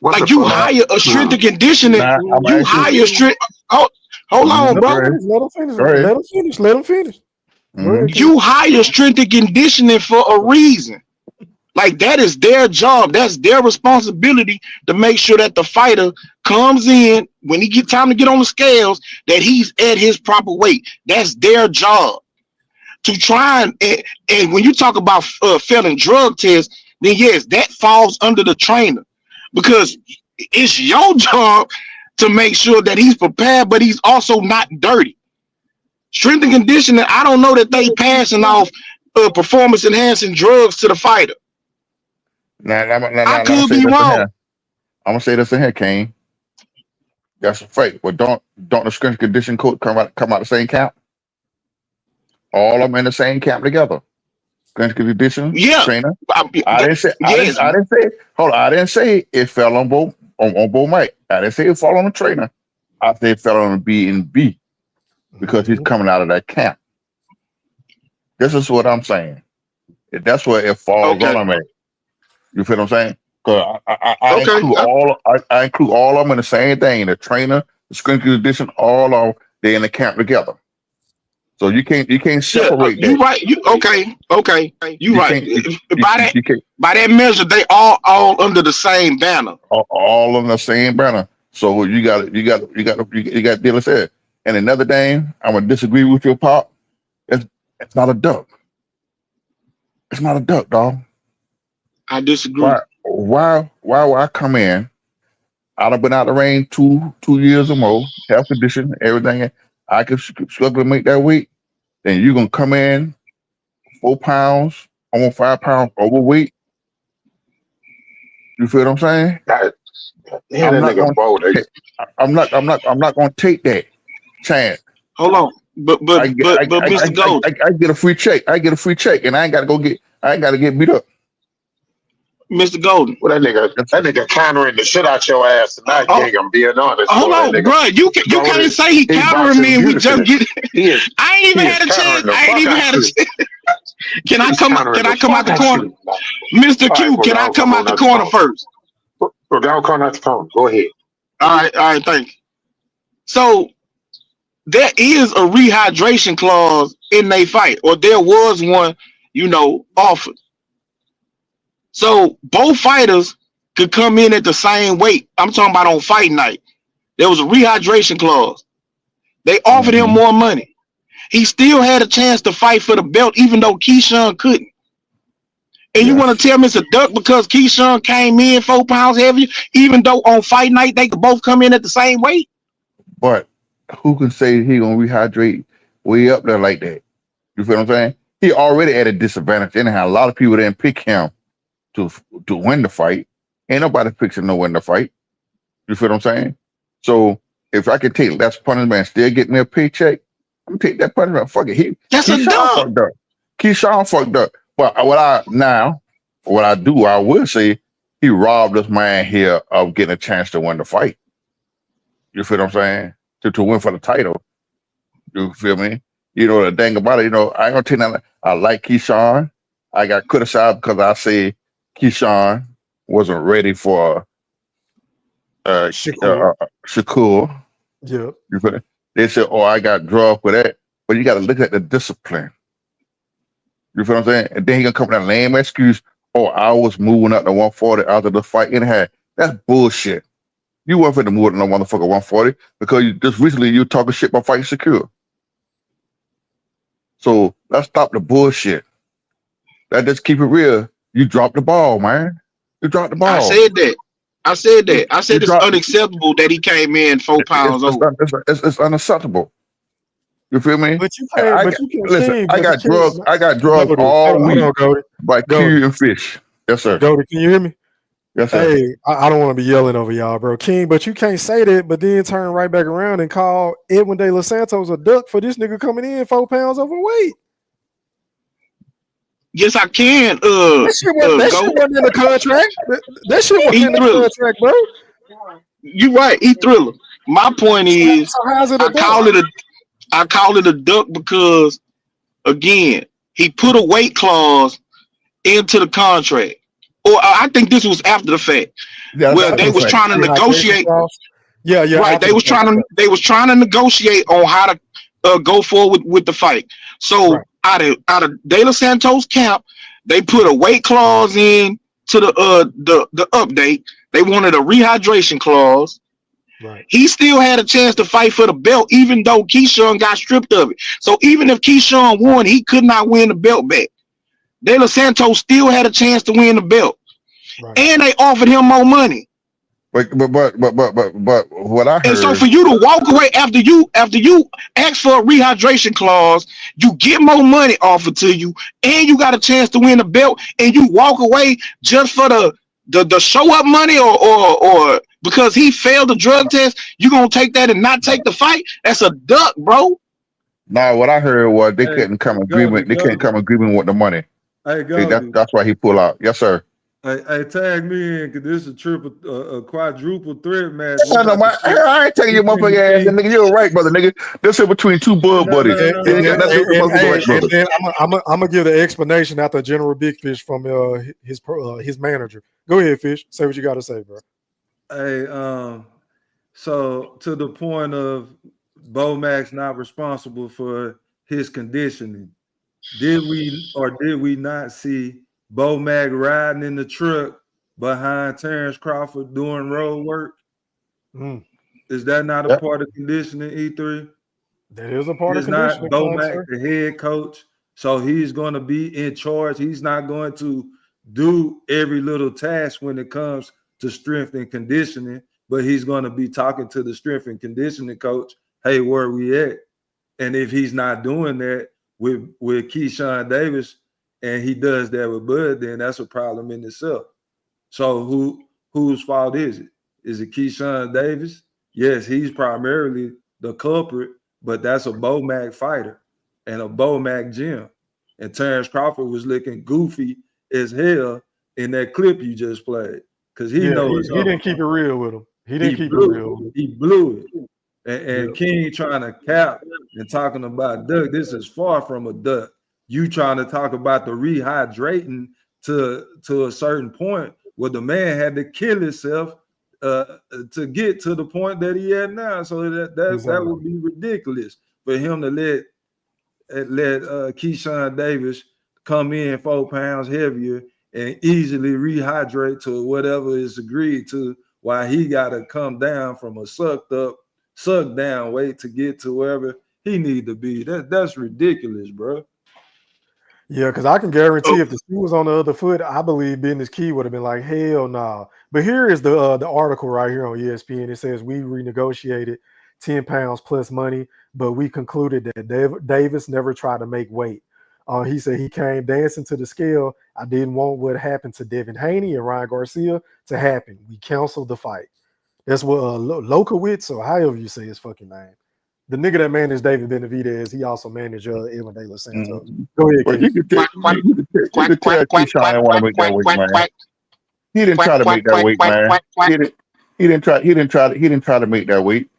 Like you hire a strength and conditioning, you hire strength. Hold on, bro. Let him finish. You hire strength and conditioning for a reason. Like that is their job. That's their responsibility to make sure that the fighter comes in when he get time to get on the scales, that he's at his proper weight. That's their job. To try and when you talk about failing drug tests, then yes, that falls under the trainer because it's your job to make sure that he's prepared, but he's also not dirty. Strength and conditioning, I don't know that they passing off performance enhancing drugs to the fighter. I could be wrong. I'm gonna say this in here, Kane. That's a fact. But don't the strength and conditioning coach come out the same camp? All of them in the same camp together. Strength and conditioning trainer. I didn't say it fell on Bo Mike. I didn't say it fell on the trainer. I said it fell on the B&B because he's coming out of that camp. This is what I'm saying. That's where it falls on him. You feel what I'm saying? Because I include all of them in the same thing. The trainer, the strength and conditioning, all of they in the camp together. So you can't separate that. You right. Okay. You right. By that measure, they all under the same banner. All under the same banner. So you got to deal with that. And another thing, I'm gonna disagree with your pop. It's not a duck. It's not a duck, dog. I disagree. Why would I come in? I'd have been out the ring 2 years or more, health condition, everything. I could struggle to make that weight. Then you're gonna come in 4 pounds, almost 5 pounds overweight. You feel what I'm saying? Yeah, that nigga bold. I'm not gonna take that chance. Hold on, but Mr. Gold, I get a free check. I get a free check, and I ain't got to get beat up. Mr. Golden. Well, that nigga countering the shit out your ass tonight, King. I'm being honest. Hold on, bro. You can't say he countering me and we just get it. I ain't even had a chance. I ain't even had a chance. Can I come out the corner? Mr. Q, can I come out the corner first? Well, don't come out the corner. Go ahead. All right, thank you. So there is a rehydration clause in their fight, or there was one, offered. So both fighters could come in at the same weight. I'm talking about on fight night. There was a rehydration clause. They offered him more money. He still had a chance to fight for the belt, even though Keyshawn couldn't. And you want to tell me it's a duck because Keyshawn came in 4 pounds heavier, even though on fight night they could both come in at the same weight? But who can say he gonna rehydrate way up there like that? You feel what I'm saying? He already at a disadvantage anyhow. A lot of people didn't pick him to win the fight. Ain't nobody picks him to win the fight. You feel what I'm saying? So if I can take less punishment and still get me a paycheck, I'm gonna take that punishment. Fuck it. Keyshawn fucked up. Keyshawn fucked up. But what I do, I will say he robbed this man here of getting a chance to win the fight. You feel what I'm saying? To win for the title. You feel me? The thing about it, I ain't gonna take that. I like Keyshawn. I got criticized because I say Keyshawn wasn't ready for Shakur. Yeah. You feel it? They said, "Oh, I got drugged for that," but you got to look at the discipline. You feel what I'm saying? And then he gonna come with that lame excuse. Oh, I was moving up to 140 after the fight anyhow. That's bullshit. You weren't finna move up to no motherfucker 140 because just recently you talking shit about fighting Secure. So let's stop the bullshit. Let's just keep it real. You dropped the ball, man. You dropped the ball. I said that. I said it's unacceptable that he came in 4 pounds over. It's unacceptable. You feel me? But you can't. Listen, I got drugs all week by Q and Fish. Yes, sir. Jody, can you hear me? Yes, sir. Hey, I don't want to be yelling over y'all, bro. King, but you can't say that, but then turn right back around and call Edwin De Los Santos a duck for this nigga coming in 4 pounds overweight. Yes, I can. That shit wasn't in the contract. That shit wasn't in the contract, bro. You right, he thriller. My point is, so how's it I call it a duck because, again, he put a weight clause into the contract. Or I think this was after the fact. Yeah, where they was trying to negotiate. Yeah. Right. They was trying to negotiate on how to go forward with the fight. So out of De Los Santos camp, they put a weight clause in to the update. They wanted a rehydration clause. Right. He still had a chance to fight for the belt, even though Keyshawn got stripped of it. So even if Keyshawn won, he could not win the belt back. De Los Santos still had a chance to win the belt, and they offered him more money. But what I heard. And so for you to walk away after you ask for a rehydration clause, you get more money offered to you, and you got a chance to win the belt, and you walk away just for the show up money or because he failed the drug test, you gonna take that and not take the fight? That's a duck, bro. Nah, what I heard was they couldn't come agreement. They couldn't come agreement with the money. Hey, go. That's why he pulled out. Yes, sir. Hey, tag me in because this is a quadruple threat match. I ain't taking your motherfucking ass, nigga. You're right, brother, nigga. This is between two buddies. I'm gonna give the explanation after General Big Fish from his manager. Go ahead, Fish. Say what you got to say, bro. Hey, so to the point of Bo Max not responsible for his conditioning, did we not see Bo Mac riding in the truck behind Terrence Crawford doing road work? Is that not a part of conditioning, E3? That is a part of conditioning. It's not Bo Mac, the head coach, so he's going to be in charge. He's not going to do every little task when it comes to strength and conditioning. but he's going to be talking to the strength and conditioning coach. Hey, where we at? And if he's not doing that with Keyshawn Davis, and he does that with Bud, then that's a problem in itself. So whose fault is it? Is it Keyshawn Davis? Yes, he's primarily the culprit, but that's a Bo-Mac fighter and a Bo-Mac gym. And Terrence Crawford was looking goofy as hell in that clip you just played. Because he knows he didn't keep it real with him. He blew it. And King trying to cap and talking about duck. This is far from a duck. You trying to talk about the rehydrating to a certain point where the man had to kill himself to get to the point that he had now. So that would be ridiculous for him to let Keyshawn Davis come in 4 pounds heavier and easily rehydrate to whatever is agreed to, while he got to come down from a sucked down weight to get to wherever he need to be. That's ridiculous, bro. Yeah, because I can guarantee if the shoe was on the other foot, I believe Business Key would have been like, hell no. Nah. But here is the article right here on ESPN. It says we renegotiated 10 pounds plus money, but we concluded that Davis never tried to make weight. He said he came dancing to the scale. I didn't want what happened to Devin Haney and Ryan Garcia to happen. We canceled the fight. That's what Lokowitz, or however you say his fucking name. The nigga that managed David Benavidez, he also managed Edwin De Los Santos. Go ahead, But you could tell Keyshawn didn't want to make that weight, man. He didn't try to make that weight, man. He didn't try to make that weight.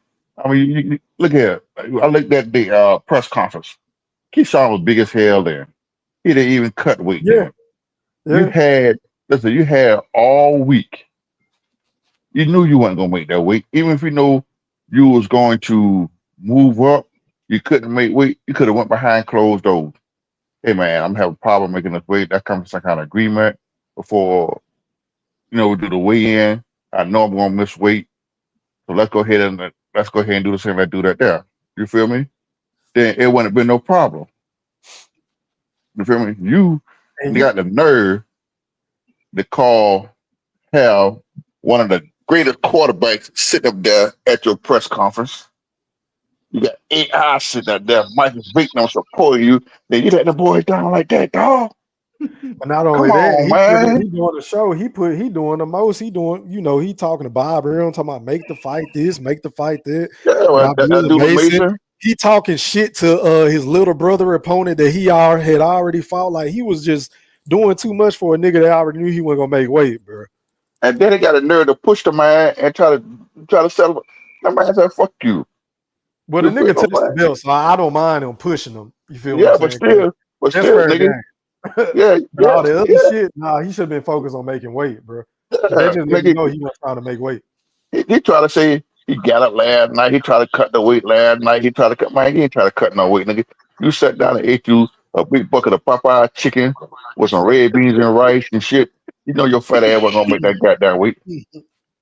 I mean, you look here. I looked at the press conference. Keyshawn was big as hell then. He didn't even cut weight. Yeah. You had all week. You knew you weren't gonna make that weight, even if you know you was going to move up. You couldn't make weight. You could have went behind closed doors. Hey man, I'm having a problem making this weight. That comes to some kind of agreement before we do the weigh-in. I know I'm gonna miss weight, so let's go ahead and do the same. Let's do that there. You feel me? Then it wouldn't have been no problem. You feel me? You got the nerve to have one of the greatest quarterbacks sitting up there at your press conference. You got AI sitting up there, Michael Vick don't support you. Then you let the boy down like that, dog. But not only he doing the show. He doing the most. He doing, he talking to Bob Aaron, talking about make the fight this, make the fight that. Yeah, well, Mason. He talking shit to his little brother opponent that he had already fought. Like he was just doing too much for a nigga that already knew he wasn't gonna make weight, bro. And then he got a nerve to push the man and try to settle. The man said, "Fuck you." Well, the nigga touched the belt, so I don't mind him pushing him. You feel me? Yeah, but still, nigga. All the other shit, he should have been focused on making weight, bro. They just he was trying to make weight. He tried to say he got up last night. He tried to cut the weight last night. He tried to cut. Man, he ain't trying to cut no weight, nigga. You sat down and ate you a big bucket of Popeye chicken with some red beans and rice and shit. You know your fat ass wasn't gonna make that goddamn weight.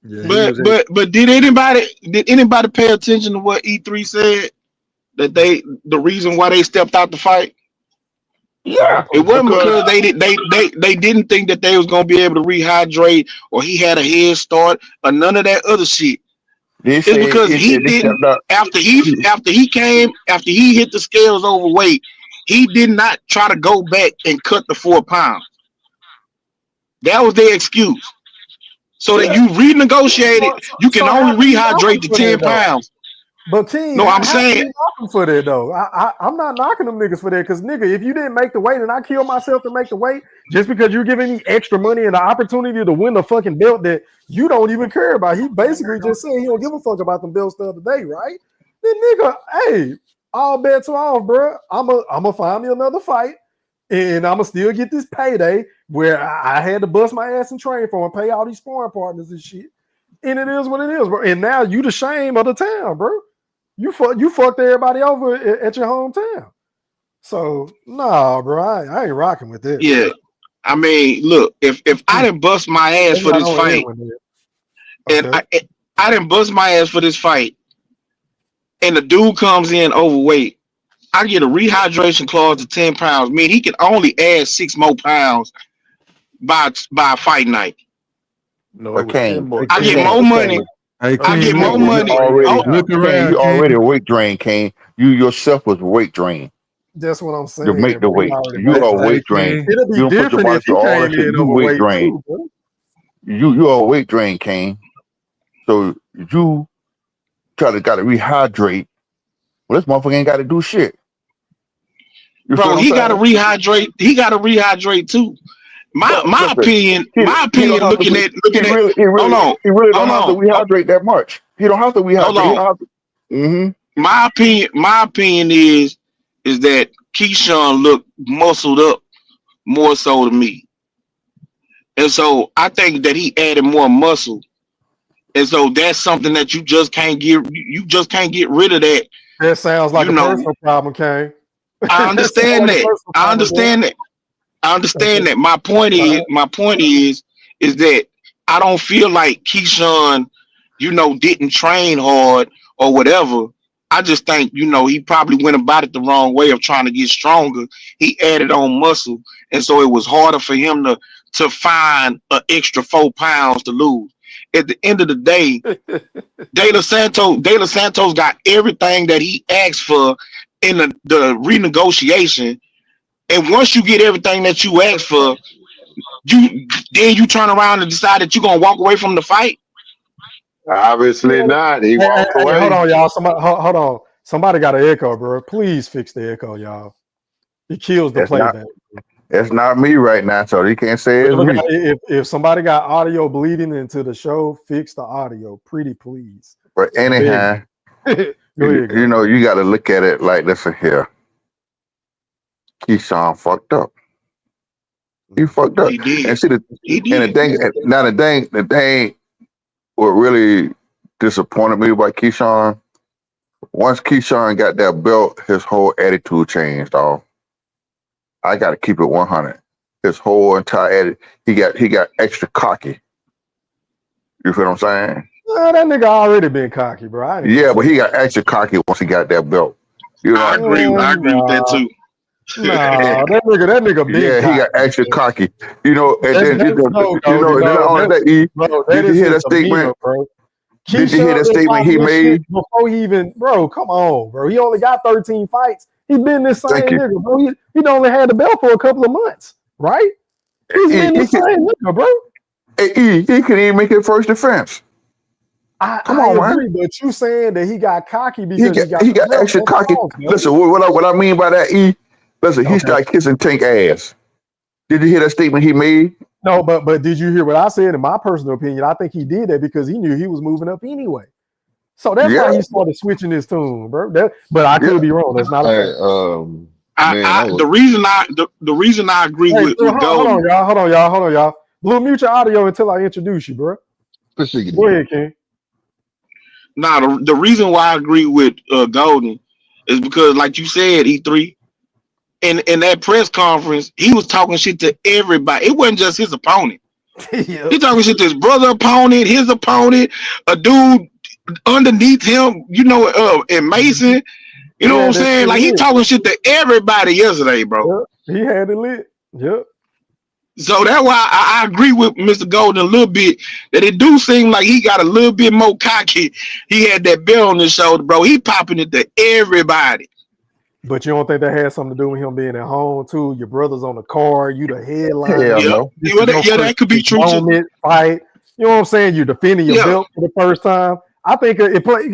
Yeah, but did anybody pay attention to what E3 said? That the reason why they stepped out the fight? Yeah, it wasn't because they didn't think that they was gonna be able to rehydrate or he had a head start or none of that other shit. It's because he didn't after he hit the scales overweight, he did not try to go back and cut the 4 pounds. That was their excuse. So that you renegotiated, you can only rehydrate to 10 pounds. But King, no, I'm saying for that though. I'm not knocking them niggas for that because nigga, if you didn't make the weight and I kill myself to make the weight, just because you're giving me extra money and the opportunity to win the fucking belt that you don't even care about. He basically just said he don't give a fuck about them belts the other day, right? Then nigga, hey, all bets are off, bro. I'ma find me another fight. And I'm going to still get this payday where I had to bust my ass and train for and pay all these sparring partners and shit. And it is what it is, bro. And now you the shame of the town, bro. You fucked everybody over at your hometown. So, nah, bro, I ain't rocking with this. Yeah. I mean, look, if I didn't bust my ass for this fight, and I didn't bust my ass for this fight, and the dude comes in overweight, I get a rehydration clause to 10 pounds. Man, he can only add 6 more pounds by fight night. No, I get more money. Hey, I King, get more look, money. Already, Oh, look King, around, you King. already a weight drain, King. You yourself was weight drain That's what I'm to make saying, the bro. He weight. already You made are the weight. Hey, weight drain. King. It'll You be don't put your different body if he through all that came shit. in You weight overweight drain. too, bro. You are a weight drain, King. So you got to rehydrate. Well, this motherfucker ain't got to do shit. You feel bro, what I'm he got to saying? rehydrate. He got to rehydrate too. My But my listen, opinion, he my he don't opinion. have to. He really he Hold really on, he really don't hold have to on, rehydrate that much. He don't have to hold rehydrate. He on. don't have to. Mm-hmm. My opinion is that Keyshawn looked muscled up more so to me, and so I think that he added more muscle, and so that's something that you just can't get. You just can't get rid of that. That sounds like You a know, personal problem, Kane. I That sounds understand like a that. personal I problem, bro. understand that. I understand that. My point is that I don't feel like Keyshawn, didn't train hard or whatever. I just think, he probably went about it the wrong way of trying to get stronger. He added on muscle, and so it was harder for him to find an extra 4 pounds to lose. At the end of the day, De La Santos got everything that he asked for in the renegotiation. And once you get everything that you asked for, you turn around and decide that you're gonna walk away from the fight. Obviously not. He walked Hey, hold away. on, y'all. Hold on. Somebody got an echo, bro. Please fix the echo, y'all. It kills the That's not. playback. It's not me right now, so he can't say it's Look, me. if somebody got audio bleeding into the show, fix the audio, pretty please. But I'm begging. anyhow, Go ahead, you know, you got to look at it like this here. Keyshawn fucked up. He fucked up. He did. And see He and did. the thing what really disappointed me about Keyshawn, once Keyshawn got that belt, his whole attitude changed, dog. I gotta keep it 100. His whole entire attitude, he got extra cocky. You feel what I'm saying? That nigga already been cocky, bro. I ain't Yeah, gonna but say he got extra cocky once he got that belt. You know, I agree with that nah. too. Nah, that nigga been yeah, he got cocky. extra cocky. You know, and That's then no, you know, and then not only that, that did you is hear his that demeanor, statement? bro. Did you hear Keyshawn that been statement talking he this shit made? before he even, bro. Come on, bro. He only got 13 fights. He been this same Thank you. nigga, bro. He only had the belt for a couple of months, right? He's been the same nigga, bro. He couldn't even make his first defense. Come I on, man. agree, but you saying that he got cocky He because he got he the got belt. extra That's cocky. false, bro. Listen, what I mean by that, listen, he Okay. started kissing Tank ass. Did you hear that statement he made? No, but did you hear what I said? In my personal opinion, I think he did that because he knew he was moving up anyway. So that's why he started switching his tune, bro. But I could be wrong. That's not a fact. The reason I agree Hey, with hold Golden. on, y'all. Blue, mute your audio until I introduce you, bro. Go ahead, King. Nah, the reason why I agree with Golden is because, like you said, E3 in that press conference, he was talking shit to everybody. It wasn't just his opponent. Yep. He talking shit to his brother opponent, his opponent, a dude underneath him, and Mason. You know what I'm saying? Like he talking shit to everybody yesterday, bro. Yep. He had it lit. Yep. So that's why I agree with Mr. Golden a little bit that it do seem like he got a little bit more cocky. He had that belt on his shoulder, bro. He popping it to everybody. But you don't think that had something to do with him being at home too? Your brother's on the card, you the headline. Hell no. Yeah, that could be true too. Fight. You know what I'm saying? You're defending your belt for the first time. I think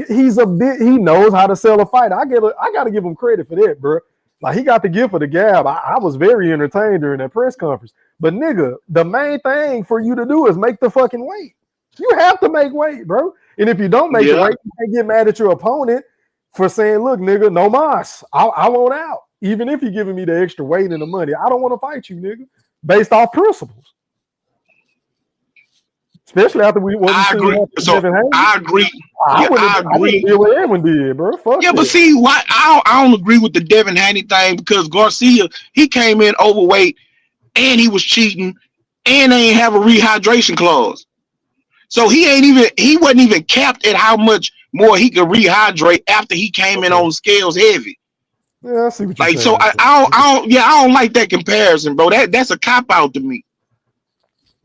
he's a bit. He knows how to sell a fight. I got to give him credit for that, bro. Like he got the gift of the gab. I was very entertained during that press conference. But nigga, the main thing for you to do is make the fucking weight. You have to make weight, bro. And if you don't make the weight, you can't get mad at your opponent for saying, "Look, nigga, no mas. I want out. Even if you're giving me the extra weight and the money, I don't want to fight you, nigga, based off principles." Especially after I agree. So I agree. I agree. Deal what Edwin did, bro. Fuck yeah, that. but see, why I don't agree with the Devin Haney thing because Garcia he came in overweight and he was cheating and they ain't have a rehydration clause, so he wasn't even capped at how much more he could rehydrate after he came in on scales heavy. Yeah, I see what you're Like saying. so, I don't like that comparison, bro. That's a cop out to me.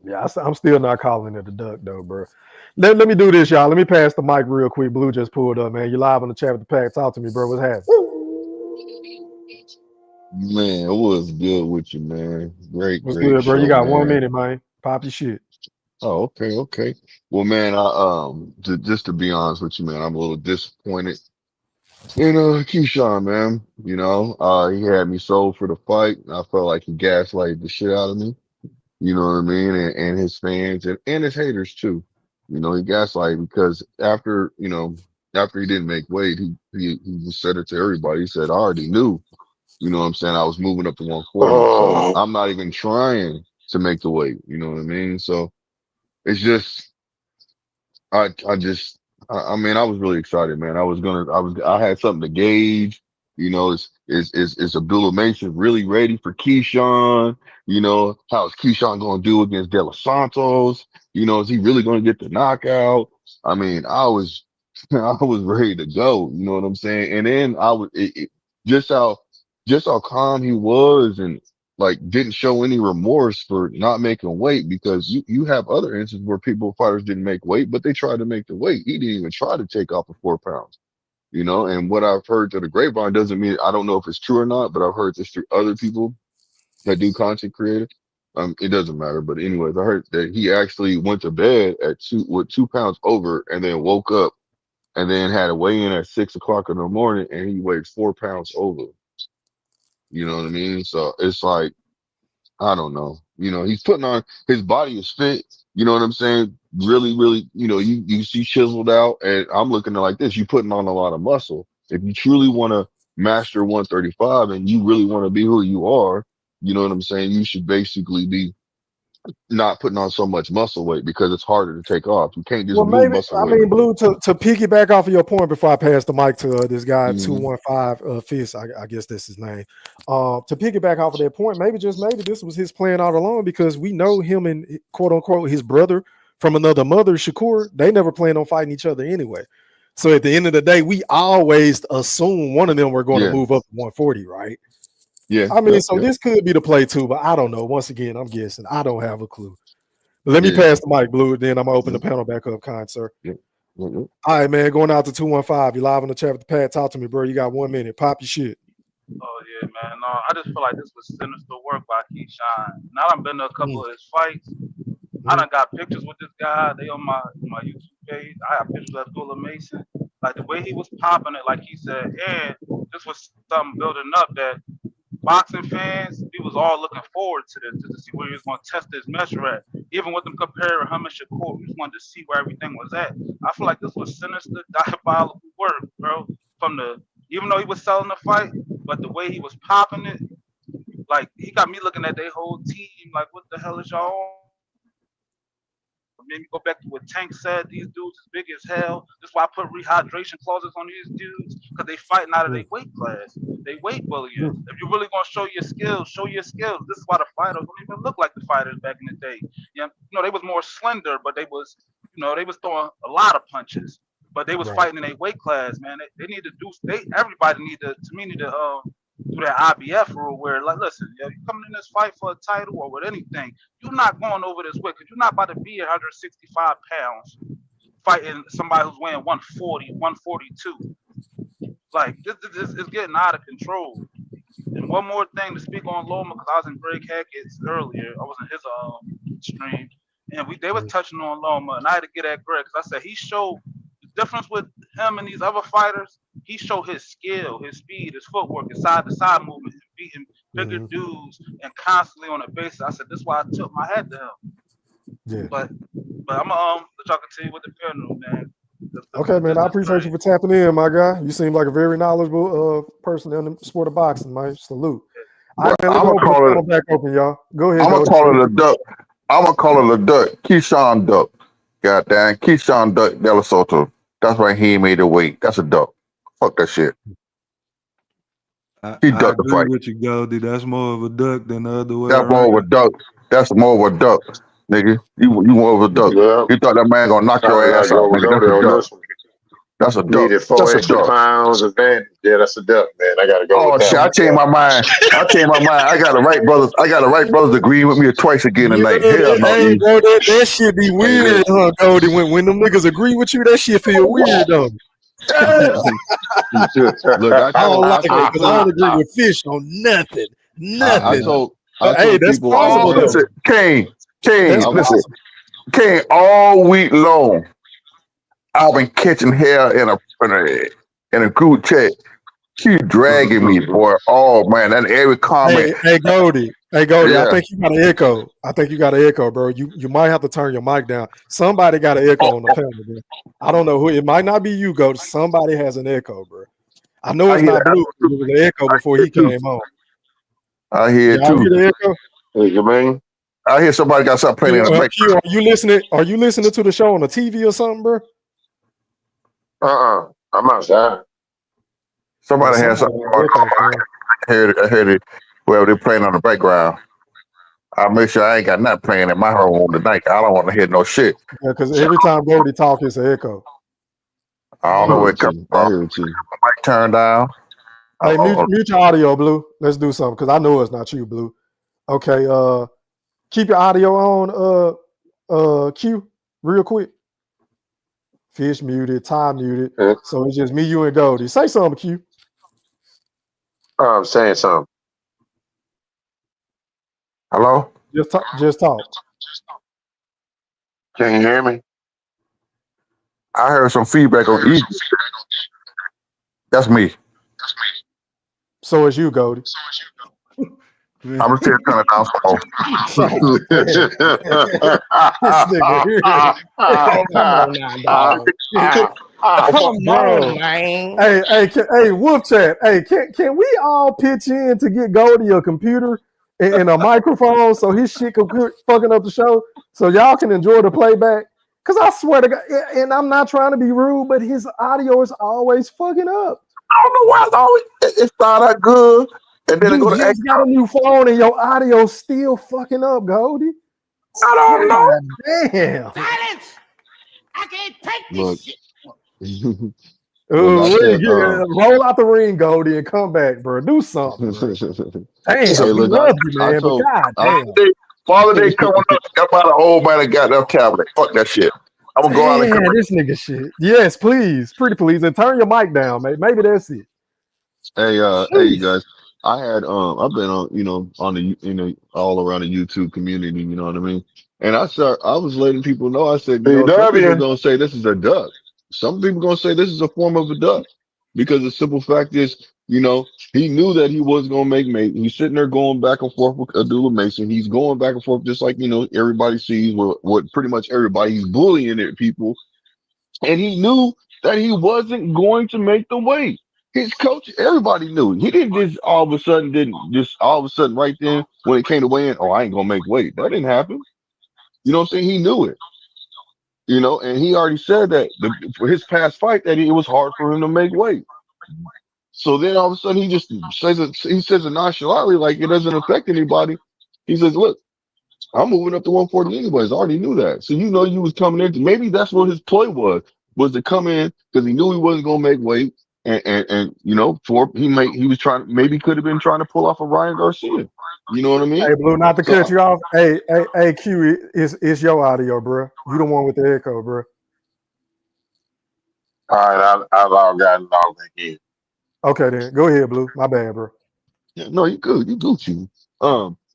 Yeah, I'm still not calling it a duck though, bro. Let me do this, y'all. Let me pass the mic real quick. Blue just pulled up, man. You live on the chat with the pack. Talk to me, bro. What's happening? Man, it was good with you, man. Great What's good, bro? You show, got 1 man. minute, man. Pop your shit. Oh, okay. Well, man, just to be honest with you, man, I'm a little disappointed in Keyshawn, man. You know, he had me sold for the fight. I felt like he gaslighted the shit out of me. You know what I mean? And his fans and his haters too. You know, he gaslighted because after he didn't make weight, he just said it to everybody. He said, I already knew. You know what I'm saying? I was moving up to 140, so I'm not even trying to make the weight. You know what I mean? So it's just, I mean, I was really excited, man. I had something to gauge. You know, is Abdullah Mason really ready for Keyshawn? You know, how is Keyshawn going to do against De Los Santos? You know, is he really going to get the knockout? I mean, I was ready to go. You know what I'm saying? And then just how just how calm he was and like didn't show any remorse for not making weight, because you have other instances where fighters didn't make weight, but they tried to make the weight. He didn't even try to take off the 4 pounds, you know. And what I've heard to the grapevine doesn't mean, I don't know if it's true or not, but I've heard this through other people that do content creative. It doesn't matter, but anyways, I heard that he actually went to bed with 2 pounds over, and then woke up and then had a weigh in at 6 o'clock in the morning, and he weighed 4 pounds over. You know what I mean? So it's like, I don't know. You know, he's putting on, his body is fit. You know what I'm saying? Really, really, you know, you see chiseled out, and I'm looking at it like this. You're putting on a lot of muscle. If you truly want to master 135 and you really want to be who you are, you know what I'm saying? You should basically be not putting on so much muscle weight, because it's harder to take off. You can't just Well, move maybe, muscle I weight. mean, Blue, to piggyback off of your point before I pass the mic to this guy, Mhm. 215 Fist, I guess that's his name. To piggyback off of that point, maybe this was his plan all along, because we know him and quote unquote his brother from another mother, Shakur, they never planned on fighting each other anyway. So at the end of the day, we always assume one of them were going to move up to 140, right? Yeah. I mean, this could be the play too, but I don't know. Once again, I'm guessing. I don't have a clue. Let me pass the mic, Blue, then I'm going to open the panel back up, kind sir. All right, man, going out to 215. You live on the chat with the pad. Talk to me, bro. You got 1 minute. Pop your shit. Oh yeah, man. No, I just feel like this was sinister work by Keyshawn. Now I've been to a couple of his fights. I done got pictures with this guy. They on my YouTube page. I have pictures of Abdullah Mason. Like the way he was popping it, like he said, and this was something building up that boxing fans, we was all looking forward to this, just to see where he was going to test his measure at. Even with them comparing him and Shakur, we just wanted to see where everything was at. I feel like this was sinister, diabolical work, bro. Even though he was selling the fight, but the way he was popping it, like he got me looking at their whole team, like what the hell is y'all on? Maybe go back to what Tank said. These dudes is big as hell. That's why I put rehydration clauses on these dudes, because they fighting out of their weight class. They weight bullying. If you're really gonna show your skills, show your skills. This is why the fighters don't even look like the fighters back in the day. Yeah, they was more slender, but they was throwing a lot of punches. But they was fighting in a weight class, man. They need to do. Everybody need to do that IBF rule where, like, listen, yo, you coming in this fight for a title or with anything, you're not going over this weight, because you're not about to be 165 pounds fighting somebody who's weighing 140, 142. Like, this is getting out of control. And one more thing to speak on Loma, because I was in Greg Hackett's earlier. I was in his stream, and they was touching on Loma, and I had to get at Greg, because I said he showed the difference with him and these other fighters. He showed his skill, his speed, his footwork, his side-to-side movement, and beating bigger dudes and constantly on a basis. I said, this is why I took my hat to him. Yeah. But I'm gonna let y'all continue with the panel, man. Okay, man. I appreciate you for tapping in, my guy. You seem like a very knowledgeable person in the sport of boxing, man. Salute. All right, man, I'm gonna call it back open, y'all. Go ahead. I'm gonna call it a duck. I'm gonna call it a duck. Keyshawn duck. Goddamn, Keyshawn duck De La Soto. That's why he ain't made the weight. That's a duck. Fuck that shit. He I ducked the agree fight. with you, Goldie. That's more of a duck than the other way That's more around. of a duck. That's more of a duck, nigga. You more of a duck. Yeah. You thought that man gonna knock your Sounded ass like out, over nigga. That's a on duck. this one. That's a duck. Needed 4 That's a extra duck. pounds of advantage. Yeah, that's a duck, man. I gotta go Oh with that shit! I one. changed my mind. I changed my mind. I got the right brothers. I got the right brothers agreeing with me twice again Yeah, tonight. Hell no, hey, E. bro, that shit be Hey, weird, listen. huh, Goldie? When them niggas agree with you, that shit feel weird, though. Look, I don't like I it told because I Philly, don't agree with Fish on nothing. I Nothing. told I Hey, told that's people I was possible, though. Listen, Kane, That's listen, possible. Kane. All week long, I've been catching hell in a group chat. Keep dragging me, boy. Oh man, and every comment. Hey, Goldie. Hey, Goldie, I Yeah. think you got an echo. I think you got an echo, bro. You might have to turn your mic down. Somebody got an echo on the panel, bro. I don't know who. It might not be you, Goldie. Somebody has an echo, bro. I know I it's hear not that. Blue. It was an echo before he too. came on. I hear it Y'all too. hear the echo? Hey, Jermaine. I hear somebody got something playing in the background. Q, are you listening? Are you listening to the show on the TV or something, bro? I'm outside. Somebody has Somebody something got going an echo, on. man. I heard it. Whoever they're playing on the background. I'll make sure I ain't got nothing playing in my home tonight. I don't want to hear no shit. Yeah, because every time Goldie talk, it's an echo. I I don't know hear where it it comes too. I from. hear it too. Mic turned down. Hey, Oh, mute your audio, Blue. Let's do something because I know it's not you, Blue. Okay, keep your audio on, Q, real quick. Fish muted, Ty muted. So it's just me, you, and Goldie. Say something, Q. I'm saying something. hello? Just talk. Just talk. Can you hear me? I heard some feedback on E. That's me. So it's you, Goldie. I'm still turning down some more. This nigga here. Come on now, dog. Come Bro. on, man. Hey, Wolf Chat. Hey, can we all pitch in to get Goldie a computer and a microphone so his shit can quit fucking up the show so y'all can enjoy the playback? Cause I swear to God, and I'm not trying to be rude, but his audio is always fucking up. I don't know why it's always it started out good and then it You go to just got a new phone and your audio still fucking up, Goldie. I don't know. God damn. Silence! I can't take Look, this shit. look, I said, Roll out the ring, Goldie, and come back, bro. Do something, bro. Damn, hey, we look, love you, man, but god damn. Father Day coming up. Got about an old man that got that tablet. Fuck that shit. I'm gonna go out and come Damn, this nigga shit. Yes, please. Pretty please. And turn your mic down, mate. Maybe that's it. hey, you guys. I had I've been on on the all around the YouTube community, you know what I mean? And I was letting people know, I said, some people are BW. gonna say this is a duck. Some people gonna say this is a form of a duck. Because the simple fact is, he knew that he was gonna make mate. He's sitting there going back and forth with Abdullah Mason. He's going back and forth just like everybody sees what pretty much everybody. He's bullying it people. And he knew that he wasn't going to make the weight. His coach, everybody knew. He didn't just all of a sudden right then when it came to weigh in, oh, I ain't gonna make weight. That didn't happen. You know what I'm saying? He knew it. And he already said that for his past fight that it was hard for him to make weight. So then all of a sudden he says it nonchalantly, like it doesn't affect anybody. He says, look, I'm moving up to 140 anyways. I already knew that. So you was coming in. Maybe that's what his play was to come in because he knew he wasn't gonna make weight. And he was trying, maybe could have been trying to pull off a Ryan Garcia. You know what I mean? Hey, Blue, not to cut you off. Hey, Q, it's your audio, bro. You the one with the echo, bro. All right, I logged out and logged back in. Okay, then go ahead, Blue. My bad, bro. Yeah, no, you good. You Gucci.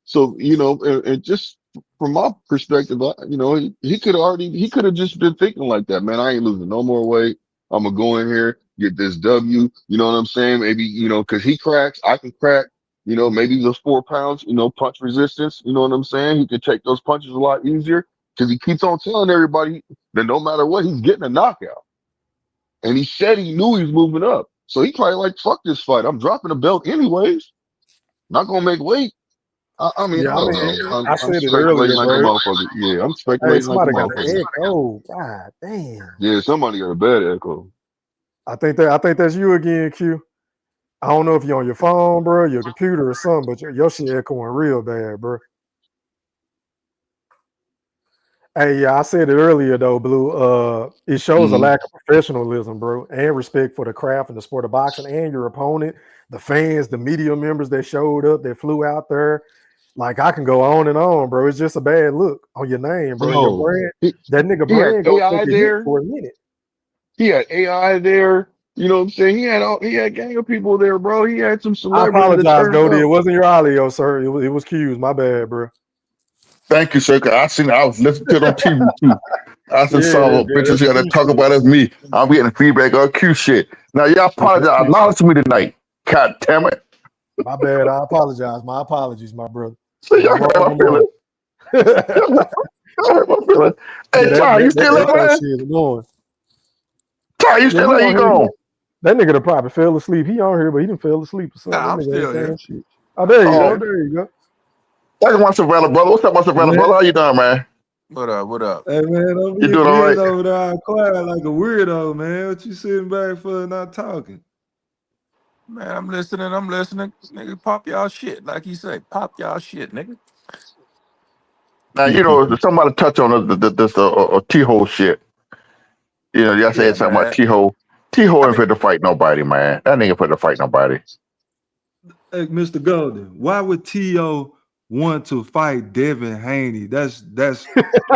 So and just from my perspective, he could have just been thinking like that, man. I ain't losing no more weight. I'm gonna go in here, get this W. You know what I'm saying? Maybe because he cracks, I can crack. Maybe those 4 pounds, punch resistance. You know what I'm saying? He could take those punches a lot easier because he keeps on telling everybody that no matter what, he's getting a knockout. And he said he knew he was moving up. So he probably like, fuck this fight. I'm dropping the belt anyways. Not gonna make weight. I don't know. I I'm said it speculating earlier, like a bro. motherfucker. Yeah, I'm Hey, speculating like a somebody got motherfucker. an echo. God damn. Yeah, somebody got a bad echo. I think that's you again, Q. I don't know if you're on your phone, bro, your computer or something, but your shit echoing real bad, bro. Hey, yeah, I said it earlier though, Blue. It shows a Mhm. lack of professionalism, bro, and respect for the craft and the sport of boxing and your opponent, the fans, the media members that showed up, that flew out there. Like I can go on and on, bro. It's just a bad look on your name, bro. And your Bro, brand, that nigga he had brand gonna take AI a hit there. for a minute. He had AI there. You know what I'm saying? He had gang of people there, bro. He had some I celebrities that apologize, turned Goldie. It up. wasn't your audio, sir. It was Q's. My bad, bro. Thank you, sir. 'Cause I was listening to it on TV too. I said, Yeah, son of a yeah, bitches that's got to Q talk shit. about it as me. I'm getting feedback on Q shit. Now y'all Yeah, that's apologize. Q Acknowledge shit. to me tonight. God damn it. My bad. I apologize. My apologies, my brother. So One y'all wrong hurt my alone. feelings. Y'all hurt my feelings. Hey Yeah, Ty, you still that up, echo man? shit is annoying. Ty, you Yeah, still he up? You on here. gone? That nigga done probably fell asleep. He on here, but he done fell asleep or something. Nah, That I'm nigga ain't still saying here. shit. Oh, there you I'm go. Oh, here. There you go. that's my Savannah brother. What's up, my Savannah Man, brother? How you doing, man? What up? What up? hey man, over You here doing all being right? over there all quiet like a weirdo, man. What you sitting back for not talking? Man, I'm listening. I'm listening. Nigga, pop y'all shit. Like you say, pop y'all shit, nigga. Now you know somebody touch on this T-Hole shit. You know, y'all Yeah, said something about man. T-Hole. T-Hole I ain't mean, fit to fight nobody, man. That nigga fit to fight nobody. Hey, Mr. Golden, why would T.O. want to fight Devin Haney? That's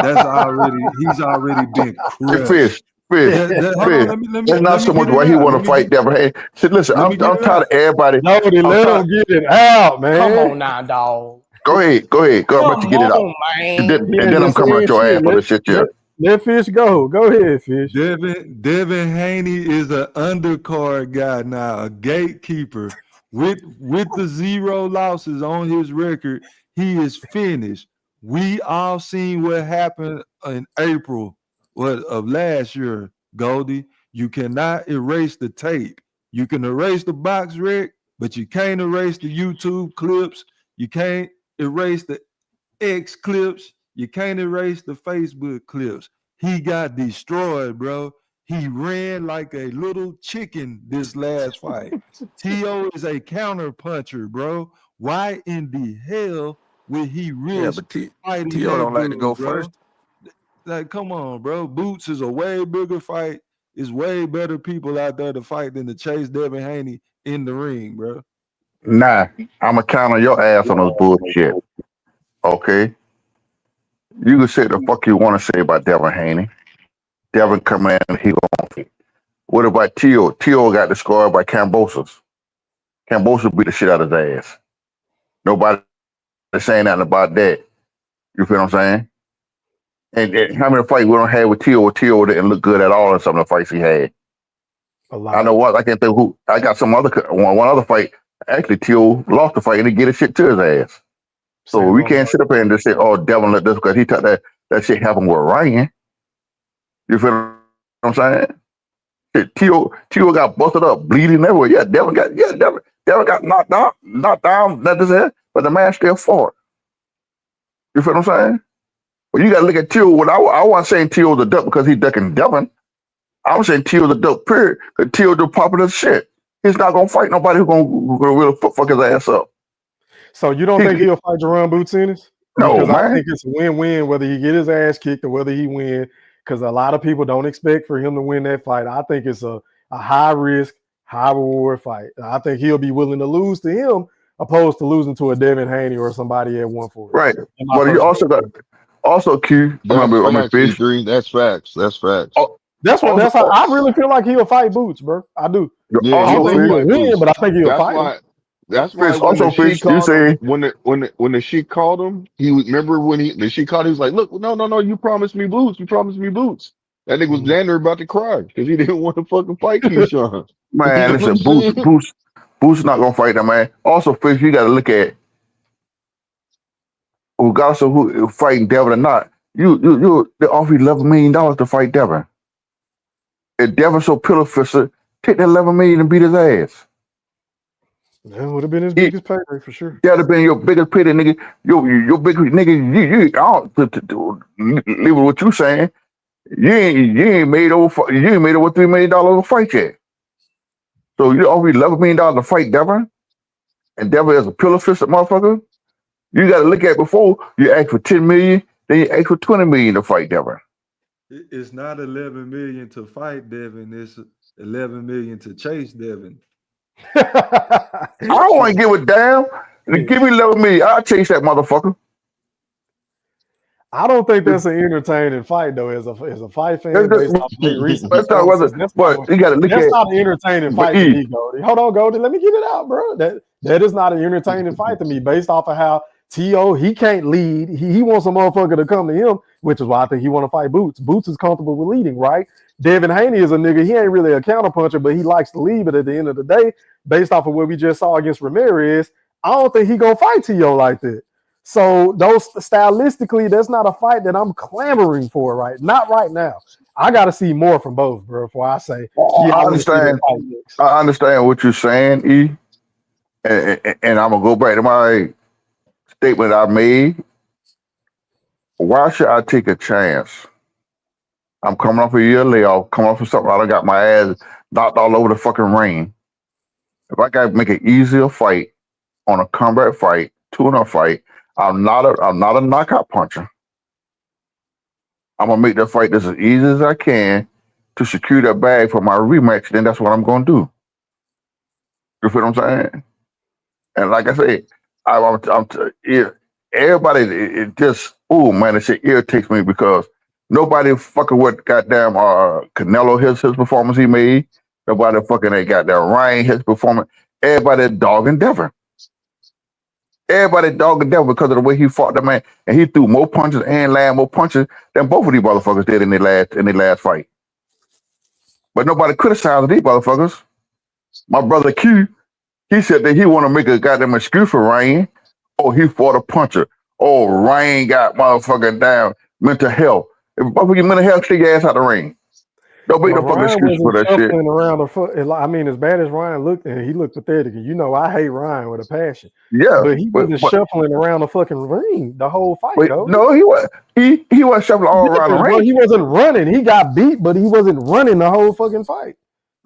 already he's already been Hey, crushed. Hold on, Fish. That's not let me so much get it why he out. want to fight Devin. Hey, see, listen, Let me get I'm it tired out. of everybody. Nobody I'm let tired. him get it out, Come man. on now, dog. Go ahead. Go ahead. I'm let you Come get it out. on, And man. then, He and ain't then been I'm coming saying at your ass shit. for this shit here. Let Fish go. Go ahead, Fish. Devin Haney is an undercard guy now, a gatekeeper. With the 0 losses on his record, he is finished. We all seen what happened in April of last year, Goldie. You cannot erase the tape. You can erase the box rec, but you can't erase the YouTube clips. You can't erase the X clips. You can't erase the Facebook clips. He got destroyed, bro. He ran like a little chicken this last fight. T.O. is a counter puncher, bro. Why in the hell would he yeah, risk but fighting T.O. that don't like to go dude, first. bro? Like, come on, bro. Boots is a way bigger fight. It's way better people out there to fight than to chase Devin Haney in the ring, bro. Nah, I'ma count on your ass on those bullshit. Okay, you can say the fuck you want to say about Devin Haney. Devin coming in, he gonna. What about Tio? Tio got destroyed by Cambosos. Cambosos beat the shit out of his ass. Nobody saying nothing about that. You feel what I'm saying? And how many fights we don't have with Tio? Tio didn't look good at all in some of the fights he had. A I lot. know what I can't think who. I got some other one other fight. Actually, Tio lost the fight and he get his shit to his ass. So Same we on can't sit up here and just say, "Oh, Devin let this," because he thought that shit happened with Ryan. You feel what I'm saying? Shit, Tio got busted up, bleeding everywhere. Yeah, Devin got knocked down. That is it. But the man still fought. You feel what I'm saying? Well, you got to look at Tio. When I wasn't saying Tio's a duck because he's ducking Devin. I was saying Tio's a duck, period. Because Tio do popular shit. He's not gonna fight nobody who's gonna really fuck his ass up. So you don't think he'll fight Jerome Boots Ennis? No, Because I man. think it's a win-win whether he get his ass kicked or whether he win. Because a lot of people don't expect for him to win that fight. I think it's a high risk, high reward fight. I think he'll be willing to lose to him opposed to losing to a Devin Haney or somebody at 140. Right. In my But you personal also got opinion. Q. That's I mean facts, Fish. E3. That's facts. That's facts. Oh, That's Also, how I really feel like he'll fight Boots, bro. I do. Yeah, I he don't think will Fish. he'll fight win, Boots. but I think he'll That's fight him. why. That's why Fish. when Also, the she Fish. You called him, say when the she called him, remember when the she called him, he was like, "Look, no, you promised me Boots. You promised me Boots." That nigga was Xander about to cry because he didn't want to fucking fight Keyshawn. You man, know what I'm listen, saying? Boots is not gonna fight that man. Also, Fish, you got to look at regardless of who fighting Devin or not. They offer you $11 million to fight Devin. If Devin's so pillow fisted, take that $11 million and beat his ass. That would have been his It, biggest payday for sure. that'd have been your biggest pity, nigga. Your biggest nigga. I don't leave with what you saying. You ain't made over $3 million a fight yet. So you offer $11 million to fight Devin, and Devin is a pillow fisted motherfucker. You got to look at before you ask for $10 million, Then you ask for $20 million to fight Devin. It's not 11 million to fight Devin. It's 11 million to chase Devin. I don't want to give a damn. Give me 11 million. I'll chase that motherfucker. I don't think that's an entertaining fight though. As a fight fan, based off of their recent performances, that's not an entertaining fight to me, Goldie. Hold on, Goldie. Let me get it out, bro. That is not an entertaining fight to me, based off of how T.O. he can't lead. He wants a motherfucker to come to him, which is why I think he want to fight Boots. Boots is comfortable with leading, right? Devin Haney is a nigga. He ain't really a counterpuncher, but he likes to lead. But at the end of the day, based off of what we just saw against Ramirez, I don't think he gonna fight T.O. like that. So those stylistically, that's not a fight that I'm clamoring for, right? Not right now. I got to see more from both, bro. Before I say, yeah, I understand what you're saying, E. And I'm gonna go back to my statement I made. Why should I take a chance? I'm coming off a year layoff, coming off of something I done got my ass knocked all over the fucking ring. If I gotta make an easier fight on a combat fight, tune-up fight, I'm not a knockout puncher. I'm gonna make that fight as easy as I can to secure that bag for my rematch. Then that's what I'm gonna do. You feel what I'm saying? And like I said, everybody it just it shit irritates me because nobody fucking with goddamn Canelo his performance he made. Nobody fucking ain't goddamn Ryan his performance. Everybody dogging Devin. Everybody dogging Devin because of the way he fought the man, and he threw more punches and landed more punches than both of these motherfuckers did in their last fight. But nobody criticized these motherfuckers. My brother Q, he said that he want to make a goddamn excuse for Ryan. Oh, he fought a puncher. Oh, Ryan got motherfucking down mental health. If motherfucker get mental health, take your ass out the ring. Don't make no fucking excuse for that shit. Around I mean, as bad as Ryan looked, and he looked pathetic. You know, I hate Ryan with a passion. Yeah, but he wasn't shuffling around the fucking ring the whole fight. No, he was. He wasn't shuffling all around the ring. He wasn't running. He got beat, but he wasn't running the whole fucking fight.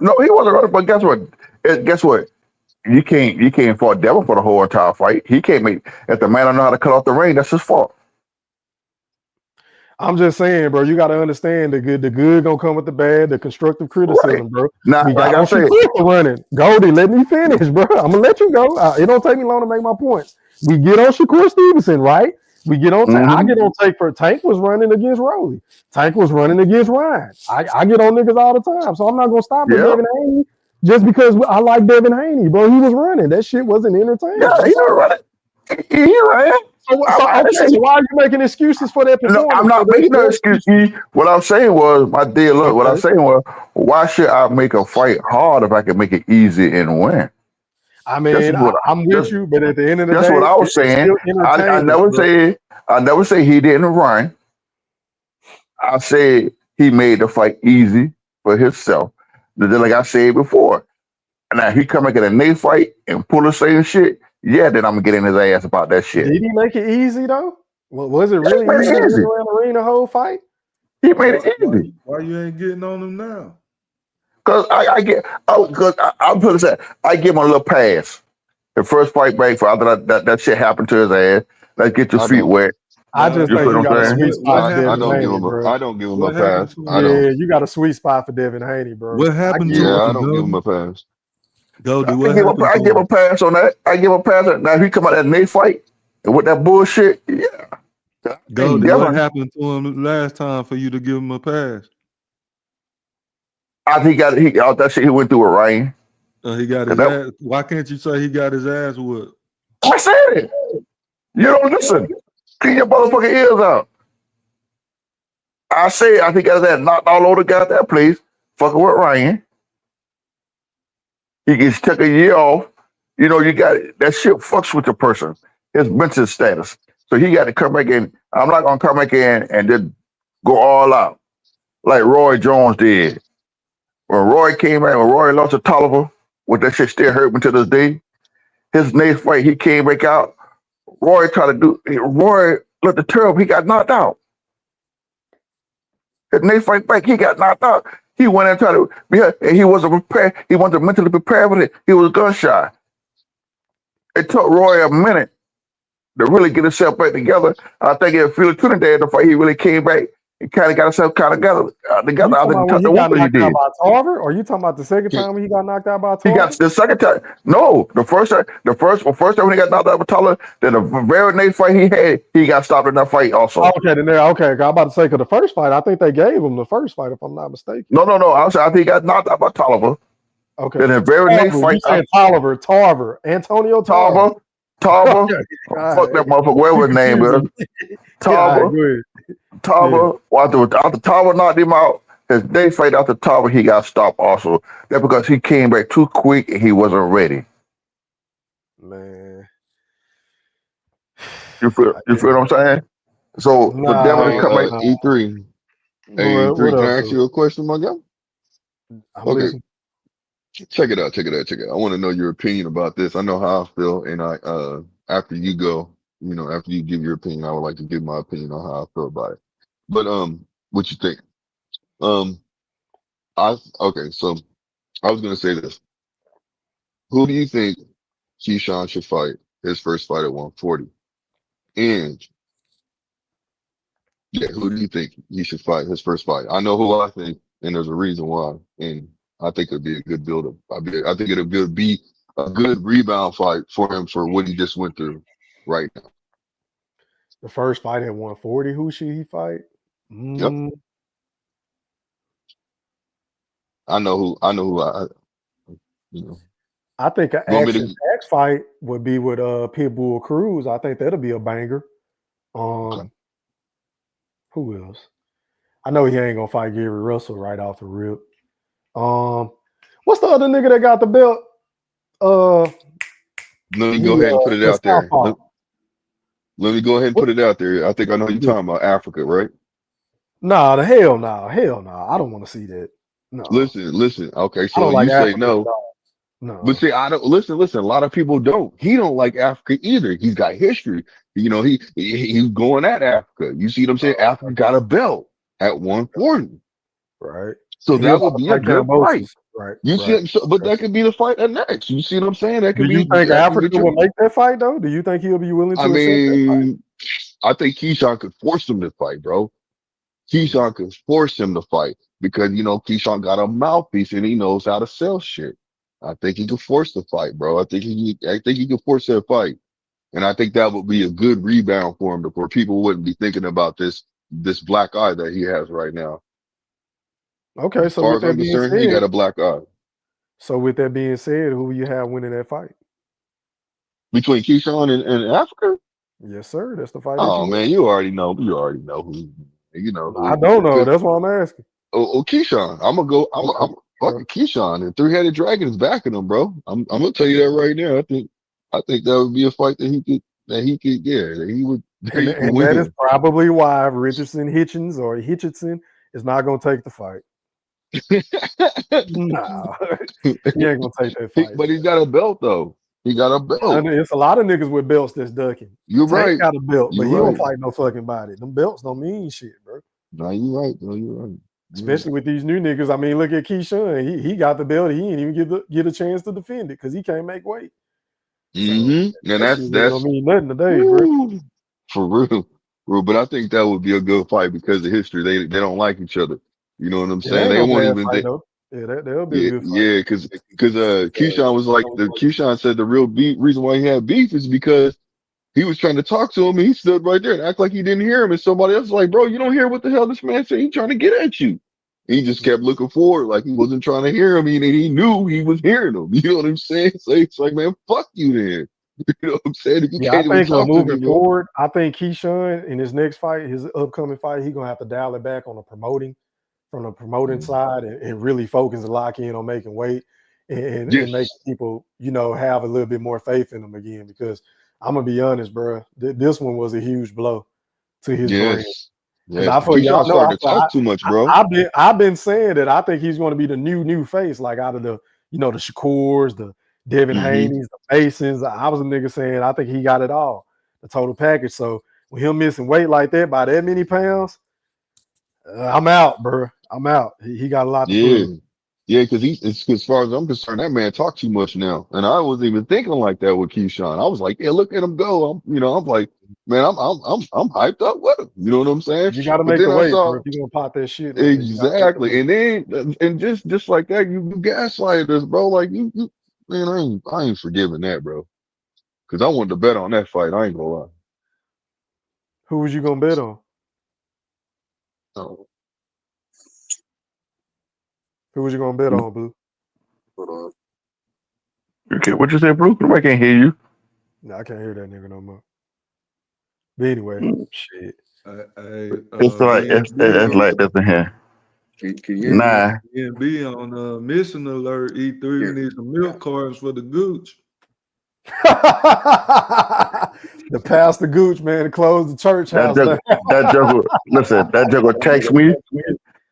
No, he wasn't running. But guess what? You can't fault Devin for the whole entire fight. He can't make. If the man don't know how to cut off the ring, that's his fault. I'm just saying, bro. You got to understand the good gonna come with the bad. The constructive criticism, bro. Now, we got running. Goldie, let me finish, bro. I'm gonna let you go. It don't take me long to make my points. We get on Shakur Stevenson, right? We get on. I get on Tank for Tank was running against Rolly. Tank was running against Ryan. I get on niggas all the time, so I'm not gonna stop with Devin Haney just because I like Devin Haney, bro. He was running. That shit wasn't entertaining. Yeah, he was running. He ran. So why are you making excuses for that performance? No, I'm not making no excuses. What I'm saying was, my dear, look, what I'm saying was, why should I make a fight hard if I can make it easy and win? I mean, I'm with you, but at the end of the day, that's what I was saying. I never say he didn't run. I said he made the fight easy for himself. Like I said before. Now he come back in a Nate fight and pull the same shit. Yeah, then I'm gonna get in his ass about that shit. Did he make it easy though? Well, was it really easy around the ring the whole fight? He made it easy. Why you ain't getting on him now? Because I give him a little pass. The first fight back for after that shit happened to his ass. Let's get your feet wet. I just think you got a sweet spot for Devin Haney, bro. I don't give him a pass. Yeah, you got a sweet spot for Devin Haney, bro. What happened to him? I don't give him a pass. I give him a pass on that. I give him a pass on that. Now if he come out that Nate fight and with that bullshit, yeah. What happened to him last time for you to give him a pass? I think that shit he went through with Ryan. He got his ass. Why can't you say he got his ass whooped? I said it. You don't listen. Clean your motherfucking ears out. I think he got his ass knocked all over the goddamn place. Fucking with Ryan. He gets took a year off. You know, you got that shit fucks with the person. His mental status. So he got to come back in. I'm not gonna come back in and just go all out like Roy Jones did. When Roy came back, when Roy lost to Tolliver, what that shit still hurt me to this day. His next fight, he came back out. Roy looked the terrible. He got knocked out. His next fight back, he got knocked out. He went and tried to, and he wasn't prepared. He wasn't mentally prepared with it. He was gun shy. It took Roy a minute to really get himself back together. I think if Felix Trinidad, the fight, he really came back and kind of got himself kind of You together. I talking think about when he the got whooping he knocked out did. by Tarver, or you talking about the second He, time when he got knocked out by He got Tarver? the second time. No, the first time when he got knocked out by Taller, then the very next fight he had, he got stopped in that fight also. Okay, then there. Okay, I'm about to say because the first fight, I think they gave him the first fight, if I'm not mistaken. No. I think he got knocked out by Tolliver. Okay, Then the very next Tarver, you fight, said Tarver, Antonio Tarver. Tarver, Okay, all fuck that right. motherfucker, whatever You his name is. confusing me. Yeah, all right, Tarver, go ahead. after Tarver knocked him out, his next fight after Tarver, he got stopped also. That's because he came back too quick and he wasn't ready. Man, You feel what I'm saying? So for Devin to hey, come back, E3. Hey, What E3, can else? I ask you a question, my guy? I'm Okay, listening. check it out. I want to know your opinion about this. I know how I feel, and after you go, after you give your opinion, I would like to give my opinion on how I feel about it. But what you think? Um, okay, so I was gonna say this. Who do you think Keyshawn should fight his first fight at 140? And yeah, who do you think he should fight his first fight? I know who I think, and there's a reason why. And I think it'd be a good build-up. I think it'll be a good rebound fight for him for what he just went through right now. The first fight at 140, who should he fight? Yep. I know who I think an You want me action to? packed fight would be with Pitbull Cruz. I think that'll be a banger. Okay. Who else? I know he ain't gonna fight Gary Russell right off the rip. What's the other nigga that got the belt? Let me go ahead and put it The out there. Southpaw. Let me go ahead and put it out there. I think I know you're talking about Africa, right? Nah, the hell no. Hell no. I don't want to see that. No. Listen. Okay, I so don't like you say Africa at no. all. No. But see, I don't listen. A lot of people don't. He don't like Africa either. He's got history. He's going at Africa. You see what I'm saying? Africa got a belt at 140. Right. So And he that about would to be a fight good fight. Kambosos. Right. You see, Right. but that could be the fight at next. You see what I'm saying? That Do could you be think that could be Africa true. will make that fight though? Do you think he'll be willing I to accept that fight? mean, I think Keyshawn could force him to fight, bro. Keyshawn could force him to fight because Keyshawn got a mouthpiece and he knows how to sell shit. I think he could force the fight, bro. I think he could force that fight, and I think that would be a good rebound for him, where people wouldn't be thinking about this black eye that he has right now. Okay, As so far with as I'm that being concerned, he said, got a black eye. Who will you have winning that fight? Between Keyshawn and Africa? Yes, sir. That's the fight that Oh you man, want. you already know who. You know I who. don't know. That's why I'm asking. Keyshawn. I'm gonna go. I'm Okay. fucking Keyshawn. And Three-Headed Dragon is backing him, bro. I'm gonna tell you that right now. I think that would be a fight that he could that he would And that is win. probably why Hitchinson is not going to take the fight. No, he ain't going to take that fight. But he's got a belt though. He got a belt. It's a lot of niggas with belts that's ducking. You're Tank right. got a belt, but You're he don't right. fight no fucking body. Them belts don't mean shit, bro. No, you're right. No, you're right. Especially with these new niggas. I mean, look at Keyshawn. He got the belt. He ain't even get a chance to defend it because he can't make weight. Mm-hmm. And That shit ain't gonna mean nothing today, bro. For real. But I think that would be a good fight because of history. They don't like each other. You know what I'm Yeah, that saying? ain't They no won't bad even fight think. though. Yeah, that'll be a Yeah, good fight. yeah, because Keyshawn was like Keyshawn said the real reason why he had beef is because he was trying to talk to him and he stood right there and act like he didn't hear him. And somebody else was like, bro, you don't hear what the hell this man said. He's trying to get at you. He just kept looking forward like he wasn't trying to hear him. He knew he was hearing him. You know what I'm saying? So it's like, man, fuck you then. You know what I'm saying? If you Yeah, I can't even think talk to me, moving bro. forward, I think Keyshawn in his next fight, his upcoming fight, he's gonna have to dial it back on the promoting from the promoting side and really focus and lock in on making weight and make people, have a little bit more faith in him again. Because I'm gonna be honest, bro, this one was a huge blow to his brand. Because Yes. Keyshawn started to talk too much, bro. I've been saying that I think he's going to be the new face, like out of the the Shakurs, the Devin Haney's, the Masons. I was a nigga saying I think he got it all, the total package. So with him missing weight like that by that many pounds, I'm out, bro. I'm out. He got a lot to prove. Yeah, because it's as far as I'm concerned, that man talk too much now, and I wasn't even thinking like that with Keyshawn. I was like, yeah, look at him go. I'm like, man, I'm hyped up with him. You know what I'm saying? You got to But make then the I weight, bro. saw If you're gonna pop that shit, man, you got to make the exactly, weight. and then and just like that, you gaslight us, bro. Like you man, I ain't forgiving that, bro. Because I wanted to bet on that fight. I ain't gonna lie. Who was you gonna bet on? Oh, Who was you gonna bet on, Blue? hold on. Okay, what you say, Blue? I can't hear you. No, I can't hear that nigga no more. But anyway, shit. It's like it's like this in here. Nah, be on mission alert. E3, we need some milk cards for the gooch. The pastor Gooch, man, closed the church house down. that joke. Listen, that joke will text me.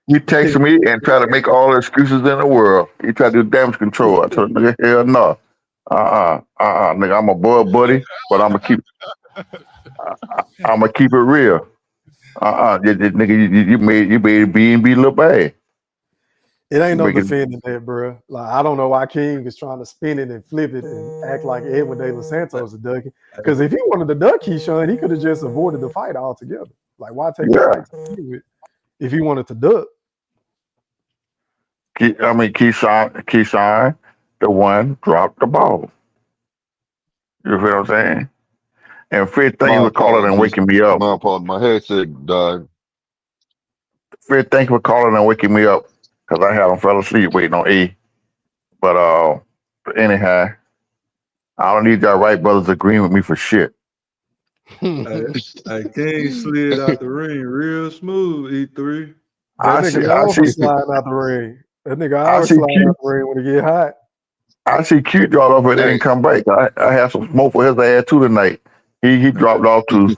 You text me and try to make all the excuses in the world. You try to do damage control. I told him, nigga, hell no. Nigga, I'm a boy buddy, but I'm gonna keep it real. Nigga, you made B and B look bad. It ain't no Make it- defending that, bro. Like, I don't know why King is trying to spin it and flip it and act like Edwin De Los Santos is ducking. Because if he wanted to duck Keyshawn, he could have just avoided the fight altogether. Like, why take the Yeah. fight to begin with if he wanted to duck? Keyshawn, the one dropped the ball. You feel what I'm saying? And fifth thing My was calling and apologies. waking me up. My apologies. My headset died. Fifth thing for calling and waking me up because I had him fell asleep waiting on E. But anyhow, I don't need y'all right brothers agreeing with me for shit. I King slid out the ring real smooth. E3. That nigga known for sliding out the ring. That nigga always slide out the ring when it get hot. I see Q dropped off and didn't come back. I had some smoke for his ass too tonight. He dropped off too.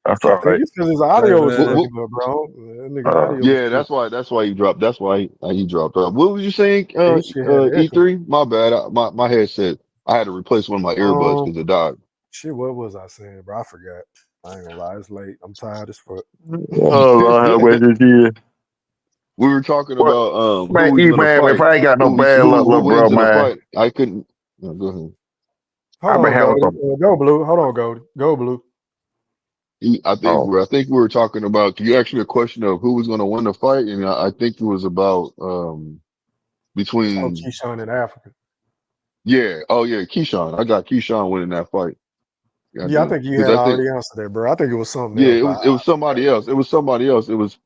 That's all I think right. it's because his audio was fucking up, bro. That nigga audio. Yeah, that's why he dropped. That's why he dropped off. What was you saying? He shit had an echo. E3. My bad. My headset. I had to replace one of my earbuds because it died. Shit, what was I saying, bro? I forgot. I ain't gonna lie, it's late. I'm tired as fuck. Oh Lord, have mercy, Jesus. We were talking about Man, who he's E gonna man, fight. if I ain't got no Who bad luck, little wins bro, in a man. fight. I couldn't. No, go ahead. Hold I've been on, having Goldie. some. Go Blue. Hold on, Goldie. Go Blue. I think we were talking about. You asked me a question of who was going to win the fight, and I think it was about between. Keyshawn in Africa. Yeah. Oh yeah, Keyshawn. I got Keyshawn winning that fight. Yeah, I think you had already answered that, bro. I think it was something else. Yeah, it was somebody else. It was somebody else. It was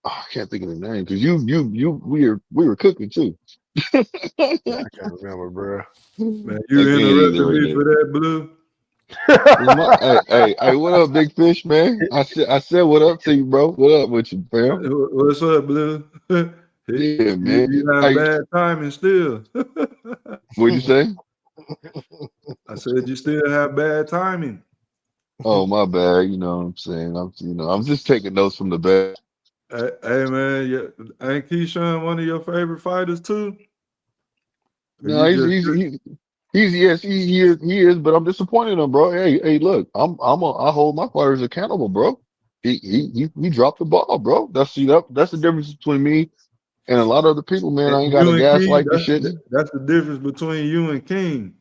I can't think of the name because we were cooking too. Yeah, I can't remember, bro. Man, you interrupted me for that, Blue. Hey, what up, big fish, man? I said what up to you, bro. What up with you, fam? What's up, Blue? Yeah, man. You have bad timing still. What'd you say? I said you still have bad timing. Oh, my bad. You know what I'm saying? I'm just taking notes from the bad. Hey man, ain't Keyshawn one of your favorite fighters too? No, yes, he is, but I'm disappointed in him, bro. Hey, look, I hold my fighters accountable, bro. He dropped the ball, bro. That's the difference between me and a lot of other people, man. I ain't got You to and King, gaslight the shit. that's the difference between you and King.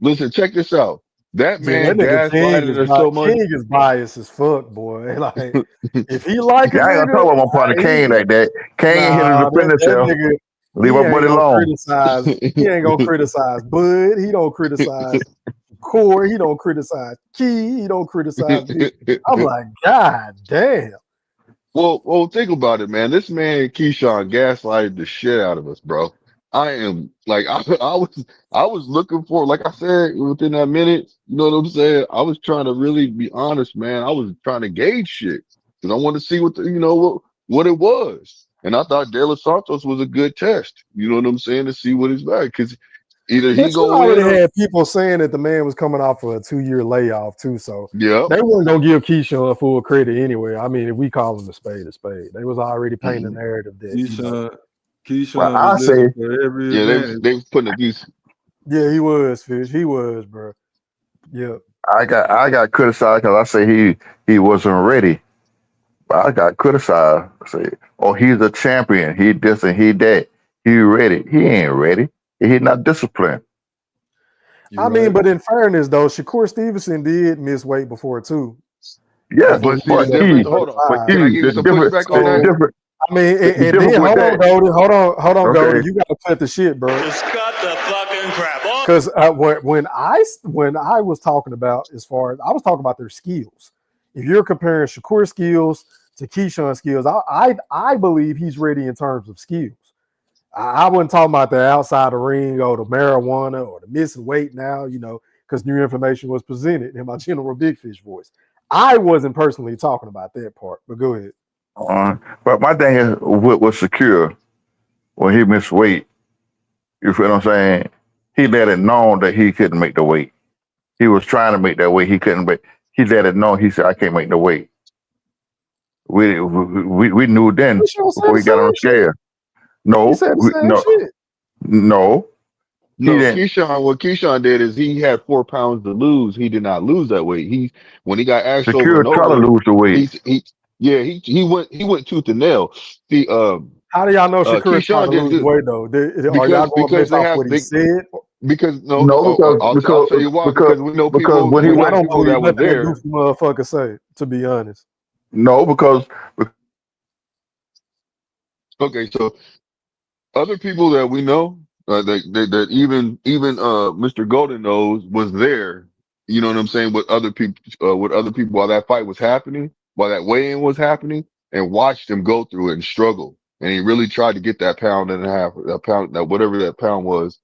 Listen, check this out. That Man, man that nigga gaslighted us so much. King is biased as fuck, boy. Like, if he like a I ain't nigga, gonna talk about my partner Kane like that. Kane ain't here to defend that himself. nigga, Leave he our ain't buddy gonna alone. criticize. He ain't gonna criticize Bud. He don't criticize Core. He don't criticize Key. He don't criticize me. I'm like, God damn. Well, think about it, man. This man Keyshawn gaslighted the shit out of us, bro. I am like I was looking for, like I said, within that minute. You know what I'm saying? I was trying to really be honest, man. I was trying to gauge shit because I wanted to see what it was, and I thought De Los Santos was a good test. You know what I'm saying, to see what he's like, because either he But you go already in or had people saying that the man was coming off for a 2-year layoff too, so yeah. they weren't gonna give Keyshawn full credit anyway. I mean, if we call him a spade, they was already painting the narrative that Keyshawn I was say, looking for every Yeah, advantage. they was putting abuse. Yeah, he was, Fish. He was, bro. Yeah. I got criticized because I say he wasn't ready. I got criticized. Say, oh, he's a champion. He this and he that. He ready. He ain't ready. He not disciplined. I mean, but in fairness, though, Shakur Stevenson did miss weight before too. Yeah, Before But he see the made that difference. Hold on. 135. Can I give you the some different, pushback on the that? different, I mean, the and difference then with hold on, that. Goldie. Hold on, Goldie. Okay. You got to cut the shit, bro. Just cut the fucking crap off. Because when I was talking about, as far as I was talking about their skills, if you're comparing Shakur skills to Keyshawn skills, I believe he's ready in terms of skills. I wasn't talking about the outside the ring or the marijuana or the missing weight now, because new information was presented in my general Big Fish voice. I wasn't personally talking about that part, but go ahead. But my thing is was secure when he missed weight. You feel what I'm saying? He let it known that he couldn't make the weight. He was trying to make that weight. He couldn't make. He let it know. He said, "I can't make the weight." We knew then Keyshawn said before the he got on same the scale. shit. He No, said the same shit. no. He No, didn't. Keyshawn. What Keyshawn did is he had 4 pounds to lose. He did not lose that weight. When he got asked over Secure and try to over, lose the weight. he went tooth and nail. See, How do y'all know Shakur is trying Keyshawn to didn't lose do weight though? Are y'all going because based they off have what he said? because no, No, I'll tell you why. Because we know because people. when he We I know went, don't people believe that was nothing that there. goofy motherfucker say, to be honest. no, because Okay, so other people that we know that even Mr. Golden knows was there. You know what I'm saying? With other people while that fight was happening, while that weigh-in was happening, and watched him go through it and struggle. And he really tried to get that pound and a half, that pound, that whatever that pound was,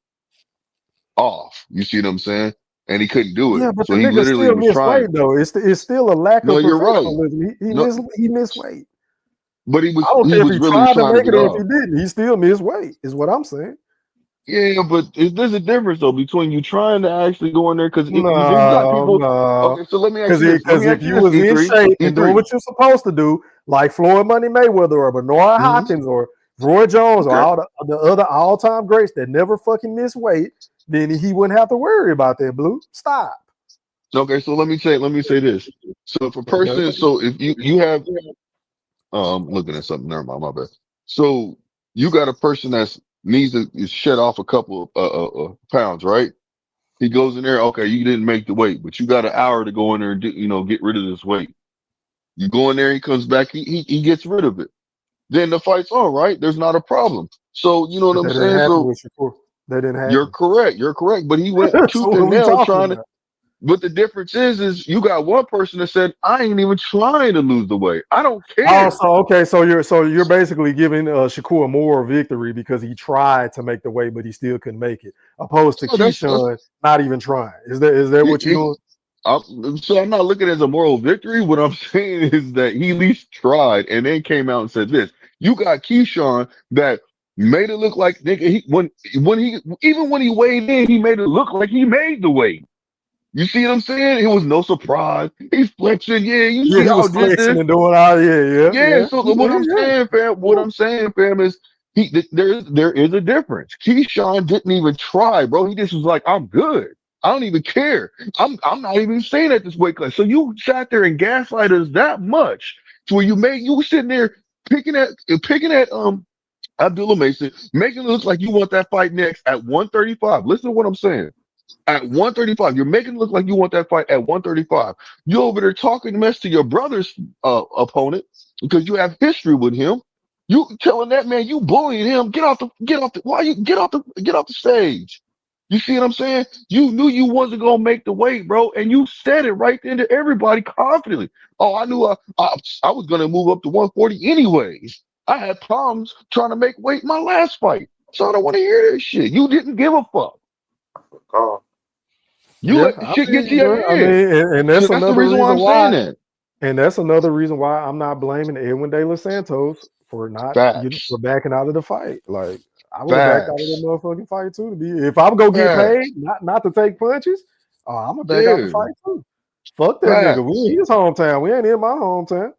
off. You see what I'm saying? And he couldn't do it. Yeah, but So the he nigga literally still was missed weight trying. though. It's still a lack No, of you're right. professionalism. No, He missed weight. but I don't he care if was he really tried to trying to make get it or if he off. didn't. He still missed weight, is what I'm saying. Yeah, but there's a difference though between you trying to actually go in there because you got No, people. no. Okay, so let me ask Because you this. Let me if ask you you this, was in E3. shape and doing E3. what you're supposed to do, like Floyd Money Mayweather or Bernard Hmm. Hopkins or Roy Jones or Okay. all the other all-time greats that never fucking miss weight, then he wouldn't have to worry about that, Blue. Stop. Okay, so let me say this. So if a Okay. person, so if you have, I'm looking at something. Never mind, my bad. So you got a person that's needs to shed off a couple of pounds, right? He goes in there. Okay, you didn't make the weight, but you got an hour to go in there and get rid of this weight. You go in there, he comes back, he gets rid of it. Then the fight's on, right? There's not a problem. So you know what But I'm that didn't saying? happen So with Shakur. That didn't you're happen. correct. You're correct. But he went So tooth what are and we nail talking trying to. about? But the difference is you got one person that said, I ain't even trying to lose the weight. I don't Oh, care. so okay, so you're basically giving Shakur a moral victory because he tried to make the weight, but he still couldn't make it, opposed to So that's Keyshawn not even trying. Is that what you're doing? so I'm not looking at a moral victory. What I'm saying is that he at least tried and then came out and said this. You got Keyshawn that made it look like nigga, when he weighed in, he made it look like he made the weight. You see what I'm saying? It was no surprise. He's flexing. Yeah, you Yeah, see he how I was did flexing this? and doing all. Yeah, so what I'm Yeah. saying, fam, is there is a difference. Keyshawn didn't even try, bro. He just was like, I'm good. I don't even care. I'm not even saying at this weight class. So you sat there and gaslight us that much to where you were sitting there picking at Abdullah Mason, making it look like you want that fight next at 135. Listen to what I'm saying. At 135, you're making it look like you want that fight at 135. You over there talking mess to your brother's opponent because you have history with him. You telling that man you bullying him. Get off the stage. You see what I'm saying? You knew you wasn't gonna make the weight, bro, and you said it right then to everybody confidently. Oh, I knew I was gonna move up to 140 anyways. I had problems trying to make weight my last fight, so I don't want to hear this shit. You didn't give a fuck. You Yeah, let the I shit feel get to you, your bro. I head. mean, and So that's that's the another reason why reason I'm saying why. that. And that's another reason why I'm not blaming Edwin De Los Santos for not, Facts. for backing out of the fight. Like I would have backed out of the Facts. motherfucking fight too. To be, if I'm gonna get paid, Facts. not to take punches, I'm gonna back out the Yeah. fight too. Fuck that nigga. We Facts. in his hometown. We ain't in my hometown.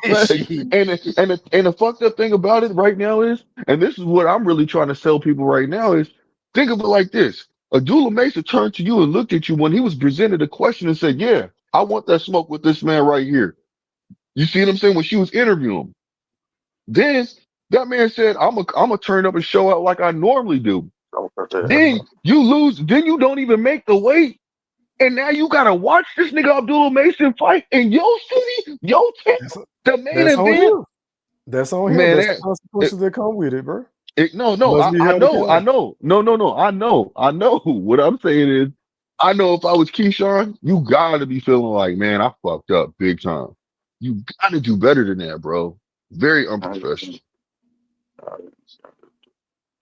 Facts. And the fucked up thing about it right now is, and this is what I'm really trying to tell people right now is, think of it like this. Abdullah Mesa turned to you and looked at you when he was presented a question and said, yeah, I want that smoke with this man right here. You see what I'm saying? When she was interviewing him. Then that man said, I'm gonna turn up and show out like I normally do. Then you lose, then you don't even make the weight. And now you gotta watch this nigga Abdullah Mason fight in your city, your town, the main That's on event. him. That's on him. Man, That's the consequences that come with it, bro. No, Must be I held know, accountable. No, I know. What I'm saying is, I know if I was Keyshawn, you gotta be feeling like, man, I fucked up big time. You gotta do better than that, bro. Very unprofessional.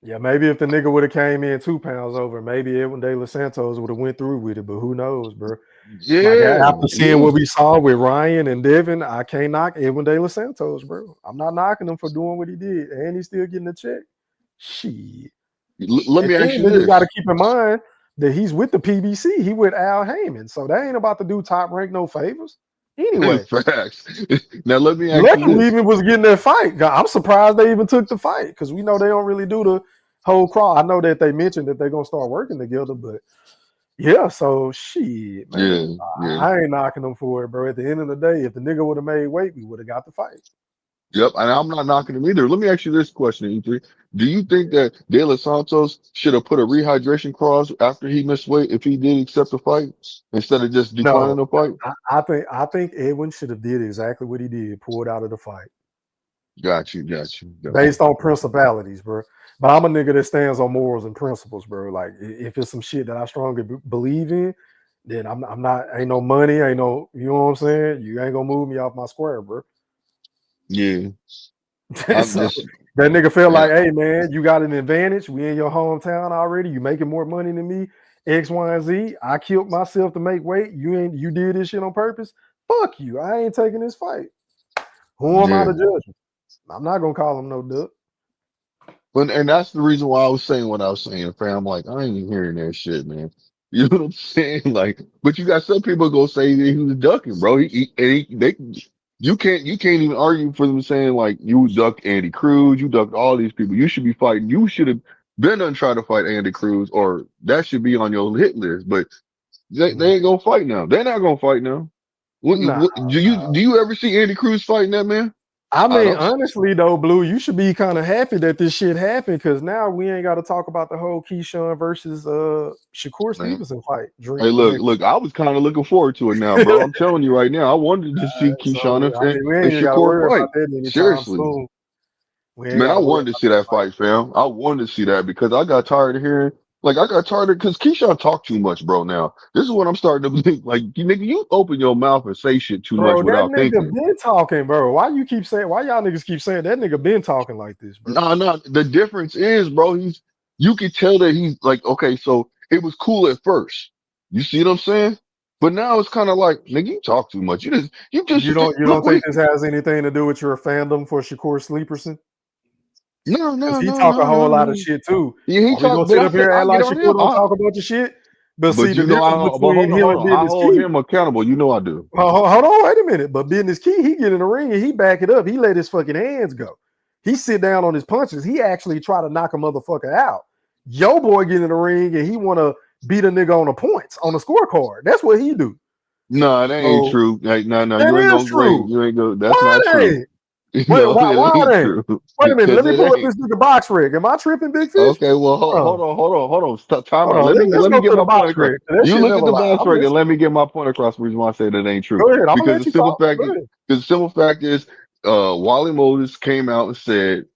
Yeah, maybe if the nigga would have came in 2 pounds over, maybe Edwin De Los Santos would have went through with it. But who knows, bro? Like Yeah, after seeing what we saw with Ryan and Devin, I can't knock Edwin De Los Santos, bro. I'm not knocking him for doing what he did, and he's still getting a check. Shit. Let me ask you Niggas got to this. keep in mind that he's with the PBC. He with Al Heyman, so they ain't about to do Top Rank no favors. Anyway, Facts. Now let me ask you luckily this. even was getting that fight. God, I'm surprised they even took the fight because we know they don't really do the whole crawl. I know that they mentioned that they're gonna start working together, but yeah, so shit, man. Yeah. I ain't knocking them for it, bro. At the end of the day, if the nigga would have made weight, we would have got the fight. Yep, and I'm not knocking him either. Let me ask you this question, E3. Do you think that De Los Santos should have put a rehydration clause after he missed weight if he did accept the fight instead of just declining No, the fight? I think Edwin should have did exactly what he did, pulled out of the fight. Got you. Based on principalities, bro. But I'm a nigga that stands on morals and principles, bro. Like if it's some shit that I strongly believe in, then I'm not. Ain't no money. Ain't no. You know what I'm saying? You ain't gonna move me off my square, bro. Yeah. I'm So, just that nigga felt like, hey man, you got an advantage. We in your hometown already. You making more money than me. X, Y, and Z. I killed myself to make weight. You did this shit on purpose. Fuck you. I ain't taking this fight. Who am I to judge him? I'm not gonna call him no duck. But and that's the reason why I was saying what I was saying, fam. Like, I ain't hearing that shit, man. You know what I'm saying? Like, but you got some people go say that he was ducking, bro. You can't even argue for them saying like you ducked Andy Cruz, you ducked all these people. You should be fighting. You should have been done trying to fight Andy Cruz, or that should be on your hit list. But they ain't gonna fight now. They're not gonna fight now. Do you ever see Andy Cruz fighting that man? I mean, honestly though, Blue, you should be kind of happy that this shit happened because now we ain't got to talk about the whole Keyshawn versus Shakur Stevenson fight. Hey, look, I was kind of looking forward to it now, bro. I'm telling you right now, I wanted to see Keyshawn and we ain't even got to Shakur worry fight. about that anytime Seriously. soon. Man, I wanted to see that fight, fam. I wanted to see that because I got tired of hearing, because Keyshawn talked too much, bro. Now, this is what I'm starting to think. Like, you open your mouth and say shit too much Bro, that without nigga thinking. been talking, bro. Why y'all niggas keep saying that nigga been talking like this, bro? No. The difference is, bro, you can tell that he's like, okay, so it was cool at first. You see what I'm saying? But now it's kind of like, nigga, you talk too much. You don't think this has anything to do with your fandom for Shakur Sleeperson? No. Because he talk a whole lot of shit too. Yeah, he Are we gonna sit up here and act like Shakur don't talk about your shit? But see, the you know, difference between him and I Business hold Key. him accountable. You know I do. Hold on, wait a minute. But Business Key, he get in the ring and he back it up. He let his fucking hands go. He sit down on his punches. He actually try to knock a motherfucker out. Yo boy get in the ring and he want to beat a nigga on the points on the scorecard. That's what he do. No, that ain't true. Like, no, that you ain't is gonna true. You ain't go. That's Why not true. ain't? Wait, No, why it ain't ain't? true. Wait a minute. Let me Because pull it up ain't. this nigga box rig. Am I tripping, Big Fish? Okay, well, hold on. Stop. Time Hold out. on. Let's Let me go get to the my point box across. rig. That You shit look never at the lie. box rig and let me get my point across. The reason why I say that ain't true. Go ahead. I'm gonna Because let you talk. the simple fact is, Wally Moses came out and said,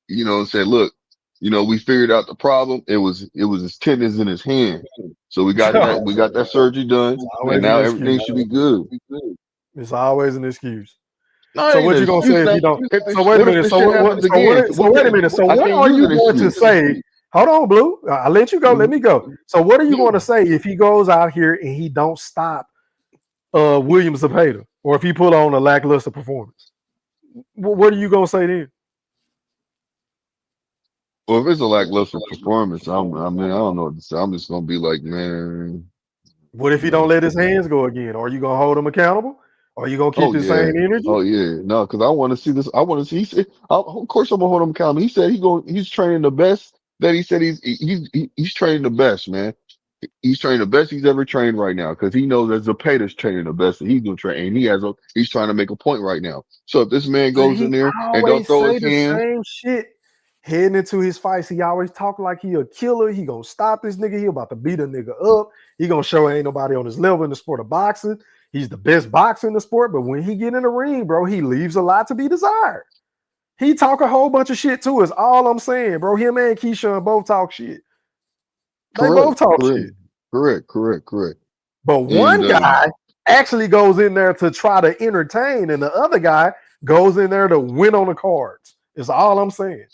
look, we figured out the problem. It was his tendons in his hand. So we got that surgery done, and now everything should be good. It's always an excuse. No, So it ain't what an you gonna excuse say if now. you don't? So wait a What if minute. this So shit what? happens So again? what? So wait a minute. So I what can't are use you an going to excuse. say? Hold on, Blue. I'll let you go. Let me go. So what are you going to say if he goes out here and he don't stop Williams Zepeda, or if he put on a lackluster performance? What are you gonna say then? Well, if it's a lackluster performance, I don't know what to say. I'm just gonna be like, man. What if he don't let his hands go again? Are you gonna hold him accountable? Or are you gonna keep Oh the yeah, same energy? no, because I want to see this. I want to see. He said, of course, I'm gonna hold him accountable. He said he's training the best. That he said he's training the best, man. He's training the best he's ever trained right now because he knows that Zepeda's training the best that he's gonna train. And he's trying to make a point right now. So if this man But goes he in there and don't always throw say his the hands, same shit heading into his fights. He always talk like he a killer. He gonna stop this nigga. He about to beat a nigga up. He gonna show ain't nobody on his level in the sport of boxing. He's the best boxer in the sport. But when he get in the ring, bro, he leaves a lot to be desired. He talk a whole bunch of shit too. Is all I'm saying, bro. Him and Keyshawn both talk shit. They both talk shit. correct. But And one guy actually goes in there to try to entertain, and the other guy goes in there to win on the cards. Is all I'm saying.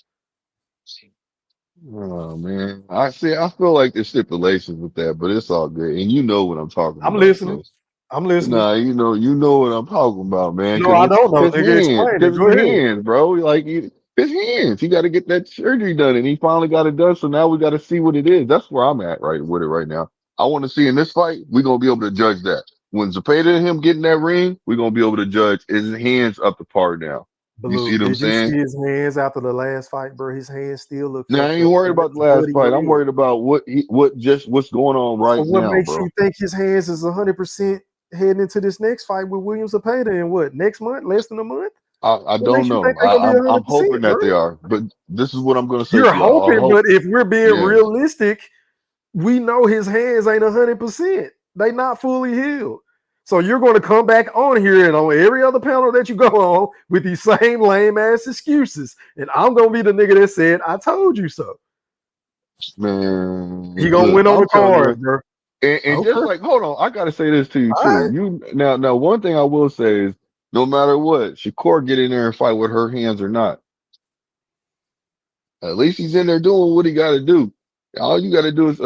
oh man, I feel like there's stipulations with that, but it's all good. And you know what I'm talking I'm about. listening. So I'm listening. nah, you know what I'm talking about, man. No, I don't know. Cause Nigga, explain it. his Go ahead. hands, bro. Like his hands. He got to get that surgery done, and he finally got it done. So now we got to see what it is. That's where I'm at with it right now. I want to see in this fight, we're gonna be able to judge that. When Zepeda and him get in that ring, we're gonna be able to judge is his hands up to par now. You see Blue, what I'm did you see saying? his hands after the last fight, bro? His hands still look Now I fucked ain't up. worried Bro. about the That's last bloody fight. I'm red. worried about what's going on So right what now, makes bro. you think his hands is 100% heading into this next fight with Williams Zepeda in what, next month? Less than a month? I What don't makes you think know. they're gonna be I'm 100%, hoping that bro? they are, but this is what I'm gonna say You're to y'all. I hoping, hope, but if we're being yeah. realistic, we know his hands ain't 100%. They not fully healed. So you're going to come back on here and on every other panel that you go on with these same lame ass excuses. And I'm going to be the nigga that said, I told you so. Man, He going to look, win on I'm the telling card, you, bro. and just Okay. like, hold on, I gotta say this to you All too. right. Now, one thing I will say is, no matter what, Shakur get in there and fight with her hands or not, at least he's in there doing what he got to do. All you got to do is,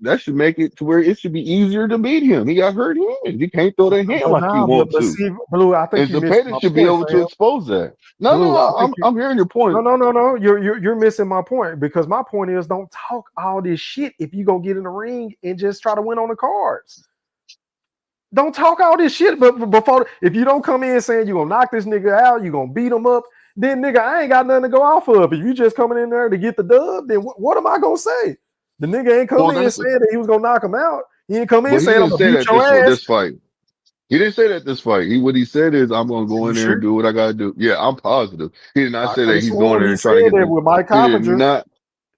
that should make it to where it should be easier to beat him. He got hurt hands. He can't throw that hand But like he nah, wants but to. see, Blue, I think And you missed Zepeda my should be point, able to fam. expose that. No, Blue, I think I'm hearing your point. no. You're missing my point because my point is don't talk all this shit if you gonna get in the ring and just try to win on the cards. Don't talk all this shit, but before if you don't come in saying you're gonna knock this nigga out, you're gonna beat him up, then nigga, I ain't got nothing to go off of. If you just coming in there to get the dub, then what am I gonna say? The nigga ain't come Well, in that's saying that he was gonna knock him out. He ain't come in but he saying I'm didn't gonna say beat that your ass. this fight. He didn't say that this fight. What he said is, I'm gonna go You in there and sure? do what I gotta do. Yeah, I'm positive. He did not I say could that have he's going sworn there he and trying to said get that the. with Mike He did Coppinger. not.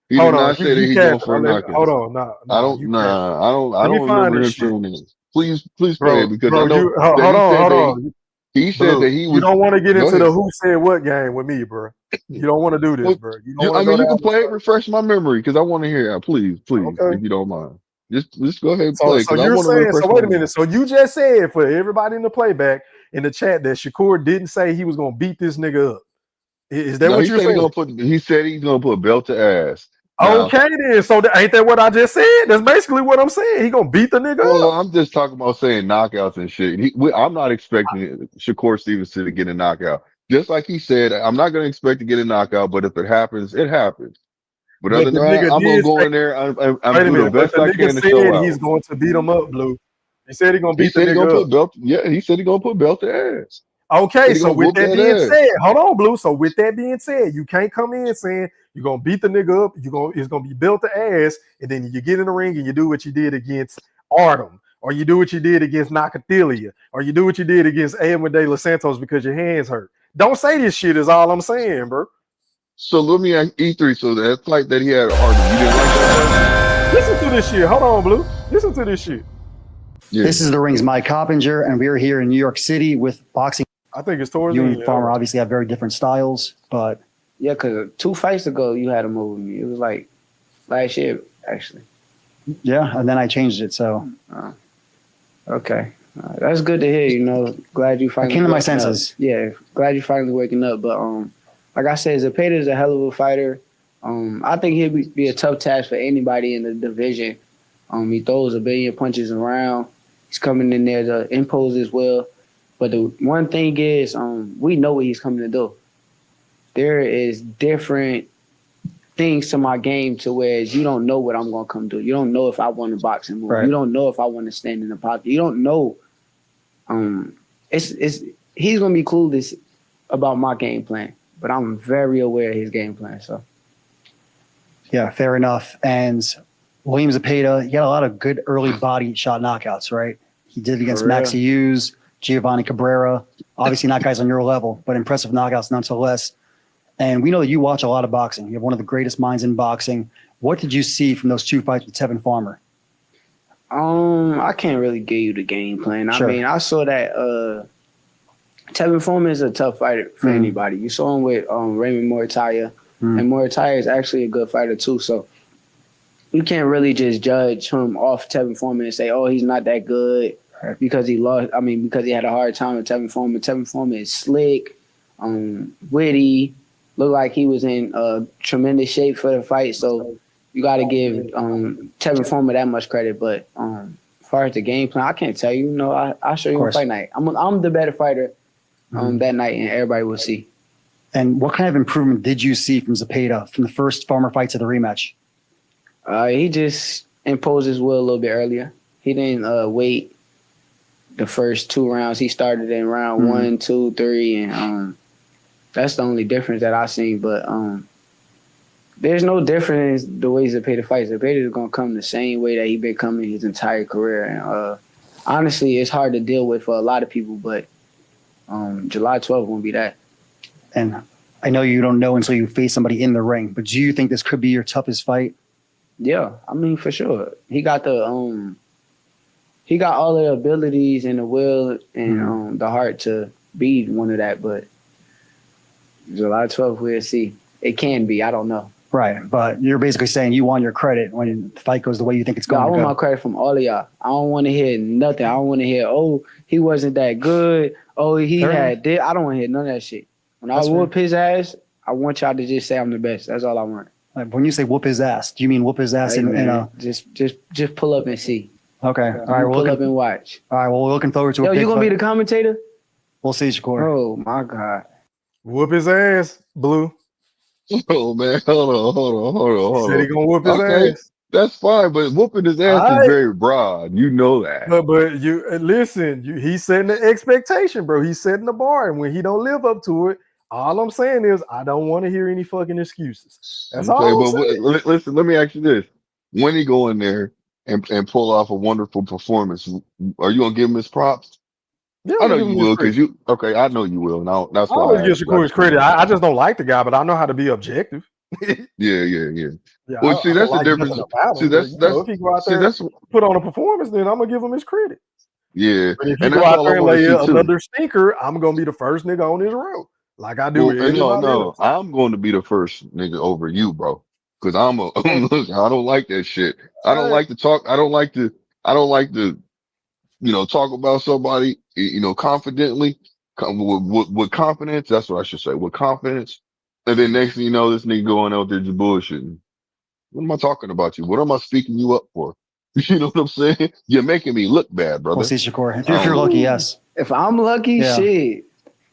He Hold did on, not say that you he's capping. going for a knockout. Hold on, you capping. I Let me don't find remember this him shit. saying that. Please play it Bro, because I know you that hold he on, said hold that on. he said that Blue, he you was. don't want to get Go into the ahead. who said what game with me, bro. You don't want to do this, Well, bro. You don't want I to go mean, you down can this play it, refresh my memory because I want to hear it. Please, road. if Okay. you don't mind. Just go ahead and So play so because I you're want to saying, refresh so my wait a memory. minute. So you just said for everybody in the playback in the chat that Shakur didn't say he was gonna beat this nigga up. Is that No, what he you're said saying? he said he's gonna put a belt to ass. Now, Okay, then. So ain't that what I just said? That's basically what I'm saying. He gonna beat the nigga well, up. I'm just talking about saying knockouts and shit. I'm not expecting Shakur Stevenson to get a knockout. Just like he said, I'm not going to expect to get a knockout, but if it happens, it happens. But But other the than that, nigga I'm going did to go say, in there I'm wait a do the minute, but best the I nigga can to show said he's out. going to beat him up, Blue. He said he's gonna He beat the said he going to nigga up. put belt. Yeah, he said he going to put belt to ass. Okay, Said he so going to with whoop that that being ass. said, hold on, Blue. So with that being said, you can't come in saying you're gonna beat the nigga up. It's gonna be built to ass, and then you get in the ring and you do what you did against Artem, or you do what you did against Nakathila, or you do what you did against Edwin De Los Santos because your hands hurt. Don't say this shit. Is all I'm saying, bro. So let me ask E3. So that fight that he had at Arden, you didn't like that fight? Listen to this shit. Hold on, Blue. Listen to this shit. Yeah. This is the Ring's Mike Coppinger, and we are here in New York City with boxing. I think it's towards You the and end. Farmer obviously have very different styles, but Yeah, because 2 fights ago, you had a move with me. It was like last year, actually. yeah, and then I changed it. So Okay. That's good to hear, you know. Glad you finally came to my waking up. senses. Yeah, glad you finally waking up. But like I said, Zepeda is a hell of a fighter. I think he'd be a tough task for anybody in the division. He throws a billion punches around. He's coming in there to impose his will. But the one thing is, we know what he's coming to do. There is different things to my game to where you don't know what I'm gonna come do. You don't know if I want to box and move. Right. You don't know if I want to stand in the pocket. You don't know. He's gonna be clueless about my game plan, but I'm very aware of his game plan. So yeah, fair enough. And William Zepeda, he had a lot of good early body shot knockouts, right? He did it against For real. Maxi Hughes, Giovanni Cabrera. Obviously not guys on your level, but impressive knockouts nonetheless. And we know that you watch a lot of boxing. You have one of the greatest minds in boxing. What did you see from those 2 fights with Tevin Farmer? I can't really give you the game plan. Sure. I mean, I saw that Tevin Farmer is a tough fighter for anybody. You saw him with Raymond Moritaya, and Moritaya is actually a good fighter too. So you can't really just judge him off Tevin Farmer and say, oh, he's not that good because he lost. I mean, because he had a hard time with Tevin Farmer. Tevin Farmer is slick, witty, looked like he was in tremendous shape for the fight. So you got to give Tevin Farmer that much credit. But as far as the game plan, I can't tell you. No, I'll show you on fight night. I'm the better fighter that night, and everybody will see. And what kind of improvement did you see from Zepeda from the first Farmer fight to the rematch? He just imposed his will a little bit earlier. He didn't wait the first 2 rounds. He started in round 1, 2, 3, and that's the only difference that I seen. But there's no difference in the way Zepeda fights. Zepeda is gonna come the same way that he been coming his entire career. And honestly, it's hard to deal with for a lot of people. But July 12th won't be that. And I know you don't know until you face somebody in the ring, but do you think this could be your toughest fight? Yeah, I mean, for sure. He got the he got all the abilities and the will and the heart to be one of that. But July 12th, we'll see. It can be. I don't know. Right, but you're basically saying you want your credit when the fight goes the way you think it's going I to want go. my credit from all of y'all. I don't want to hear nothing. I don't want to hear, oh, he wasn't that good. Oh, he had this. I don't want to hear none of that shit. When I whoop his ass, I want y'all to just say I'm the best. That's all I want. Like when you say whoop his ass, do you mean whoop his ass Hey, in man, a... Just pull up and see. Okay. All right. Pull up and watch. All right. Well, we're looking forward to Yo, a big you gonna be fight. the commentator? We'll see, Shakur. Oh my God. Whoop his ass, Blue. Oh man, hold Said he on. gonna whoop his Okay, ass. that's fine, but whooping his ass All is right. very broad. You know that. But you listen, he's setting the expectation, bro. He's setting the bar, and when he don't live up to it, all I'm saying is I don't want to hear any fucking excuses. That's Okay, all I'm but saying. listen, let me ask you this: when he go in there and pull off a wonderful performance, are you gonna give him his props? Yeah, I I'm know gonna give you him his will, credit. because you. Okay, I know you will. Now that's I why always I give asked you. I Shakur his just want to credit. make I sure. just don't like the guy, but I know how to be objective. Yeah. Yeah, Well, see, I don't that's the like difference. nothing about See, him, but if he go out there and that's put on a performance, then I'm gonna give him his credit. yeah, But if he and go that's out all I there and want to lay see too. another stinker, I'm gonna be the first nigga on his road, like I do Well, with no, everybody no, else. I'm going to be the first nigga over you, bro. Because I'm a look, I don't like that shit. I don't like to talk. I don't like to. Talk about somebody, confidently, with confidence. That's what I should say, with confidence. And then next thing you know, this nigga going out there just bullshitting. What am I talking about you? What am I speaking you up for? You know what I'm saying? You're making me look bad, We'll brother. see, Shakur. I If don't you're know. lucky, yes. If I'm lucky, Yeah. shit.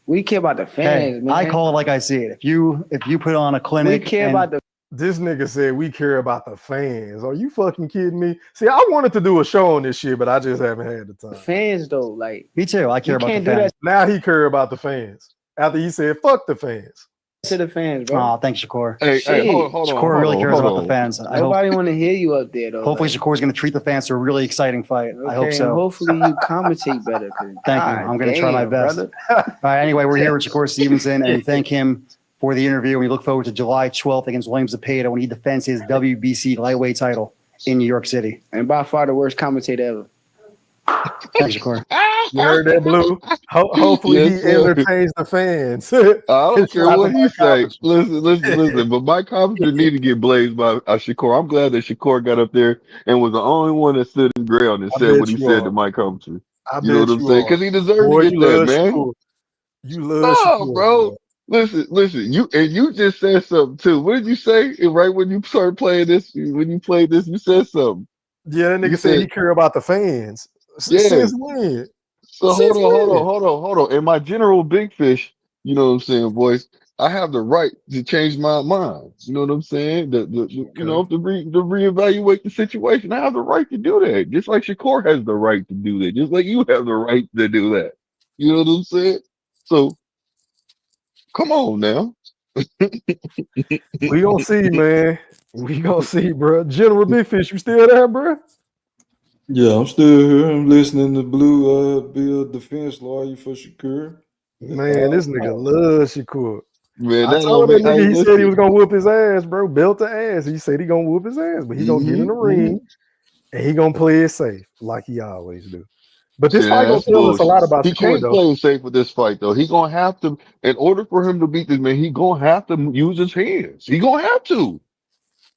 We care about the Hey, fans, man. I call it like I see it. If you put on a clinic, We care and- about the This nigga said we care about the fans. Are you fucking kidding me? See, I wanted to do a show on this shit, but I just haven't had the time. fans though. Like Me too. I care you about the can't do fans. that Now he care about the fans. After he said fuck the fans. to the fans, bro. Oh, thanks, Shakur. Hey, Shit. hold Shakur really cares about the fans. I hope. Nobody want to hear you up there though. Hopefully, like, Shakur's going to treat the fans to a really exciting fight. I hope okay, so. and hopefully you commentate better. Thank you. I'm going to try my best. All right. Anyway, we're here with Shakur Stevenson, and we thank him for the interview. We look forward to July 12th against William Zepeda when he defends his WBC lightweight title in New York City. And by far the worst commentator ever. Thanks, Shakur. You heard that, Blue? Hopefully Yes, he sir. entertains the fans. I don't It's care not what the he Mike say. Roberts. Listen. But Mike Covington need to get blazed by Shakur. I'm glad that Shakur got up there and was the only one that stood his ground and I said bet what he you said are. to Mike Covington. I You know bet what I'm you saying? are. Because he deserved Boy, to get you that, love man. Shakur. You love No, Shakur, bro. boy. Listen. You just said something too. What did you say? Right when you started playing this, when you played this, you said something. Yeah, that nigga You said he said, care about the fans. yeah. Since when? So Since when? hold on. In my general big fish, you know what I'm saying, boys, I have the right to change my mind. You know what I'm saying? To reevaluate the situation. I have the right to do that. Just like Shakur has the right to do that. Just like you have the right to do that. You know what I'm saying? So come on now. We gonna see, man. We gonna see, bro. General Big Fish, you still there, bro? Yeah, I'm still here. I'm listening to Blue Bill defense lawyer for Shakur. Man, this nigga loves Shakur. Man, I that told don't that make. Hey, nigga, he said he listen. was gonna whoop his ass, bro. Belt the ass. He said he gonna whoop his ass, but he gonna get in the ring and he gonna play it safe like he always do. But this See, fight gonna that's tell us a bullshit. lot about He Shakur, can't though. play it safe with this fight, though. He gonna have to, in order for him to beat this man, he gonna have to use his hands. He gonna have to.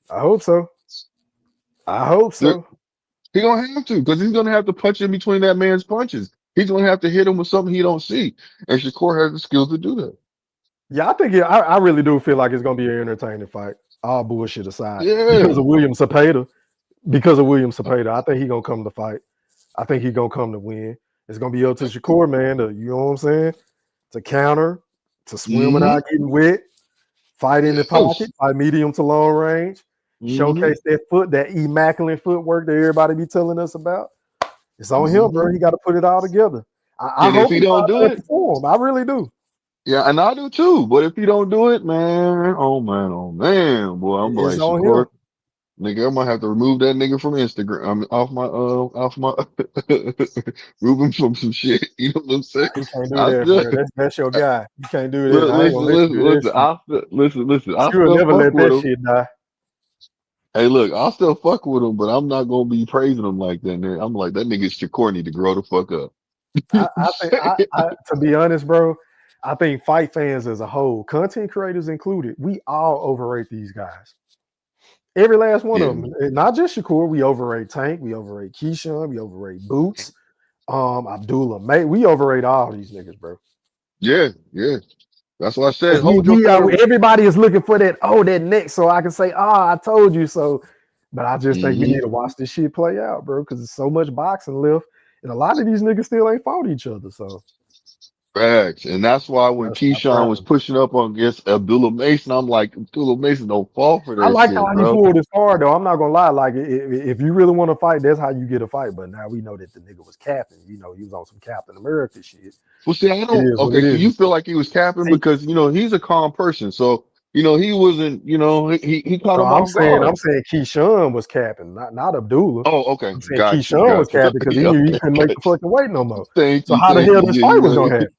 I hope so. I hope so. He gonna have to, because he's gonna have to punch in between that man's punches. He's gonna have to hit him with something he don't see, and Shakur has the skills to do that. Yeah, I think I really do feel like it's gonna be an entertaining fight. All bullshit aside, because Yeah. of William Cepeda. Because of William Cepeda, I think he gonna come to fight. I think he gonna come to win. It's gonna be up to Shakur, man. You know what I'm saying? To counter, to swim without getting wet, fight in the pocket, fight medium to long range, showcase that that immaculate footwork that everybody be telling us about. It's on him, bro. He got to put it all together. I And if hope he he don't finds do that it, perform. I really do. yeah, and I do too. But if he don't do it, man, oh man, boy, I'm It's like on him. Shakur. Nigga, I might have to remove that nigga from Instagram. I mean, off my remove him from some shit. You know what I'm saying? You can't do I that, still bro. That's your guy. You can't do that. I ain't listen, gonna let you listen, do that listen. shit. Listen. I You will still never fuck let with that him. shit die. Hey, look, I'll still fuck with him, but I'm not gonna be praising him like that. Man. I'm like that nigga Shakur need to grow the fuck up. I think to be honest, bro, I think fight fans as a whole, content creators included, we all overrate these guys. Every last one of Yeah, them. And not just Shakur, we overrate Tank, we overrate Keyshawn, we overrate Boots, Abdullah, mate. We overrate all these niggas, bro. yeah. That's what I said. Because Hold your favorite. everybody is looking for that neck, so I can say, I told you so. But I just think we Mm-hmm. need to watch this shit play out, bro, because there's so much boxing left. And a lot of these niggas still ain't fought each other. So Facts. And that's why when gotta stop Keyshawn was traveling. pushing up against Abdullah Mason, I'm like, Abdullah Mason don't fall for I that like how shit, he bro. pulled his card, though. I'm not gonna lie. Like, if you really want to fight, that's how you get a fight. But now we know that the nigga was capping. You know, he was on some Captain America shit. Well, see, I It don't. is what Okay, it so is. you feel like he was capping See, because he's a calm person, so he wasn't. He caught no, him off I'm guard. saying Keyshawn was capping, not Abdullah. Oh, okay, I'm saying got you, Keyshawn was got you. capping because he knew he Okay, couldn't make the got you. fucking weight no more. Thank So you, how the thank hell you. this Yeah, fight you was gonna right. happen?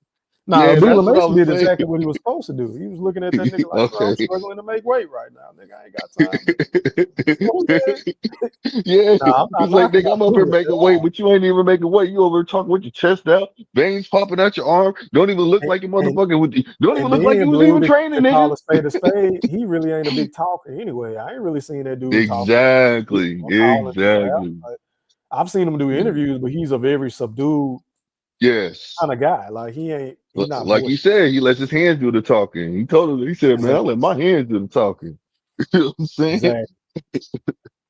Now Yeah, Abdullah that's what I Mason was did saying. exactly what he was supposed to do. He was looking at that nigga like, bro, I'm Okay. struggling to make weight right now, nigga. I ain't got time. You know what I'm saying? Yeah, Nah, I'm he's not like, knocking nigga, I'm up here Abdullah at making weight, all. but you ain't even making weight. You over here talking with your chest out, veins popping out your arm. Don't even look And, like you and motherfucking. Don't even and look like then, you was Blue, even training, to call nigga. a spade, he really ain't a big talker anyway. I ain't really seen that dude talk. Exactly, Calling people out. exactly. Like, I've seen him do interviews, but he's a very subdued Yes. kind of guy. Like he not Like he voiced. said, he lets his hands do the talking. He told him, he said, man, I Exactly. let my hands do the talking. You know what I'm saying? Exactly.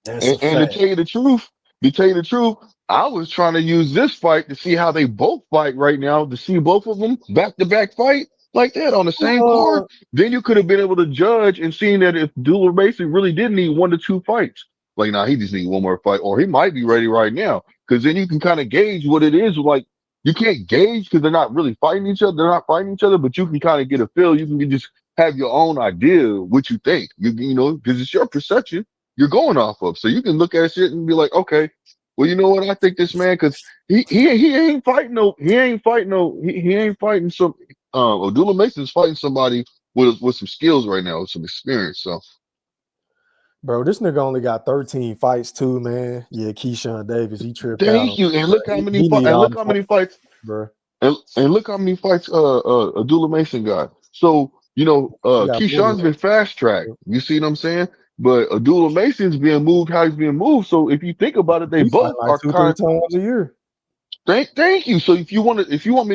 That's a And to fact. tell you the truth, I was trying to use this fight to see how they both fight right now, to see both of them back to back fight like that on the same card. Then you could have been able to judge and seen that if Dula Mason really did need 1 to 2 fights. Like, nah, he just need one more fight, or he might be ready right now. Cause then you can kind of gauge what it is. Like, you can't gauge because they're not really fighting each other. They're not fighting each other, but you can kind of get a feel. You can just have your own idea of what you think. Because it's your perception you're going off of. So you can look at shit and be like, okay, well, you know what? I think this man, because he ain't fighting some. Abdullah Mason's fighting somebody with some skills right now, with some experience. So Bro, this nigga only got 13 fights too, man. Yeah, Keyshawn Davis, he tripped out on thank you. that, And bro. look how many He need all the fights. bro. And look how many fights Abdullah Mason got. So, He got plenty Keyshawn's of been fast tracked. them. You see what I'm saying? But Abdullah Mason's being moved how he's being moved. So if you think about it, they He fight both like are 2-3 kind. times a year. Thank you. So if you want me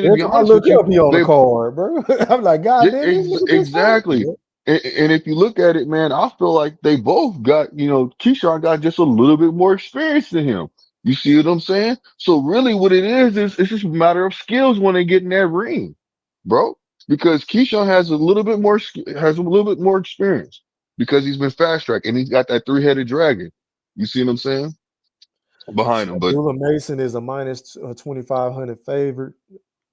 to Every be time I honest with look you, up, he on the they card, bro. I'm like, God yeah, damn, this nigga just fought. exactly. And if you look at it, man, I feel like they both got, Keyshawn got just a little bit more experience than him. You see what I'm saying? So really what it is it's just a matter of skills when they get in that ring, bro. Because Keyshawn has has a little bit more experience because he's been fast tracked and he's got that 3-headed dragon. You see what I'm saying? Behind him. But Abdullah Mason is a minus 2,500 favorite.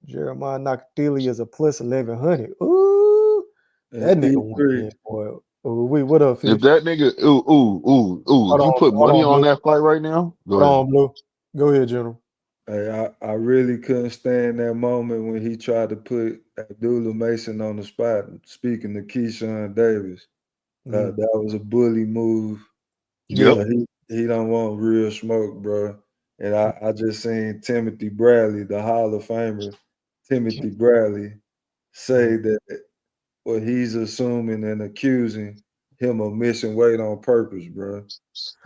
Jeremiah Nakatili is a plus 1,100. Ooh, that nigga went E3, in, boy. Oh, wait, what up, If Fish? that nigga, Hold if you on, put hold money on, on Blue. that fight right now, go Hold ahead. on, Blue. Go ahead, General. Hey, I really couldn't stand that moment when he tried to put Abdullah Mason on the spot, speaking to Keyshawn Davis. Mhm. That was a bully move. Yep. He don't want real smoke, bro. And I just seen Timothy Bradley, the Hall of Famer, Timothy Bradley, say that what he's assuming and accusing him of missing weight on purpose, bro.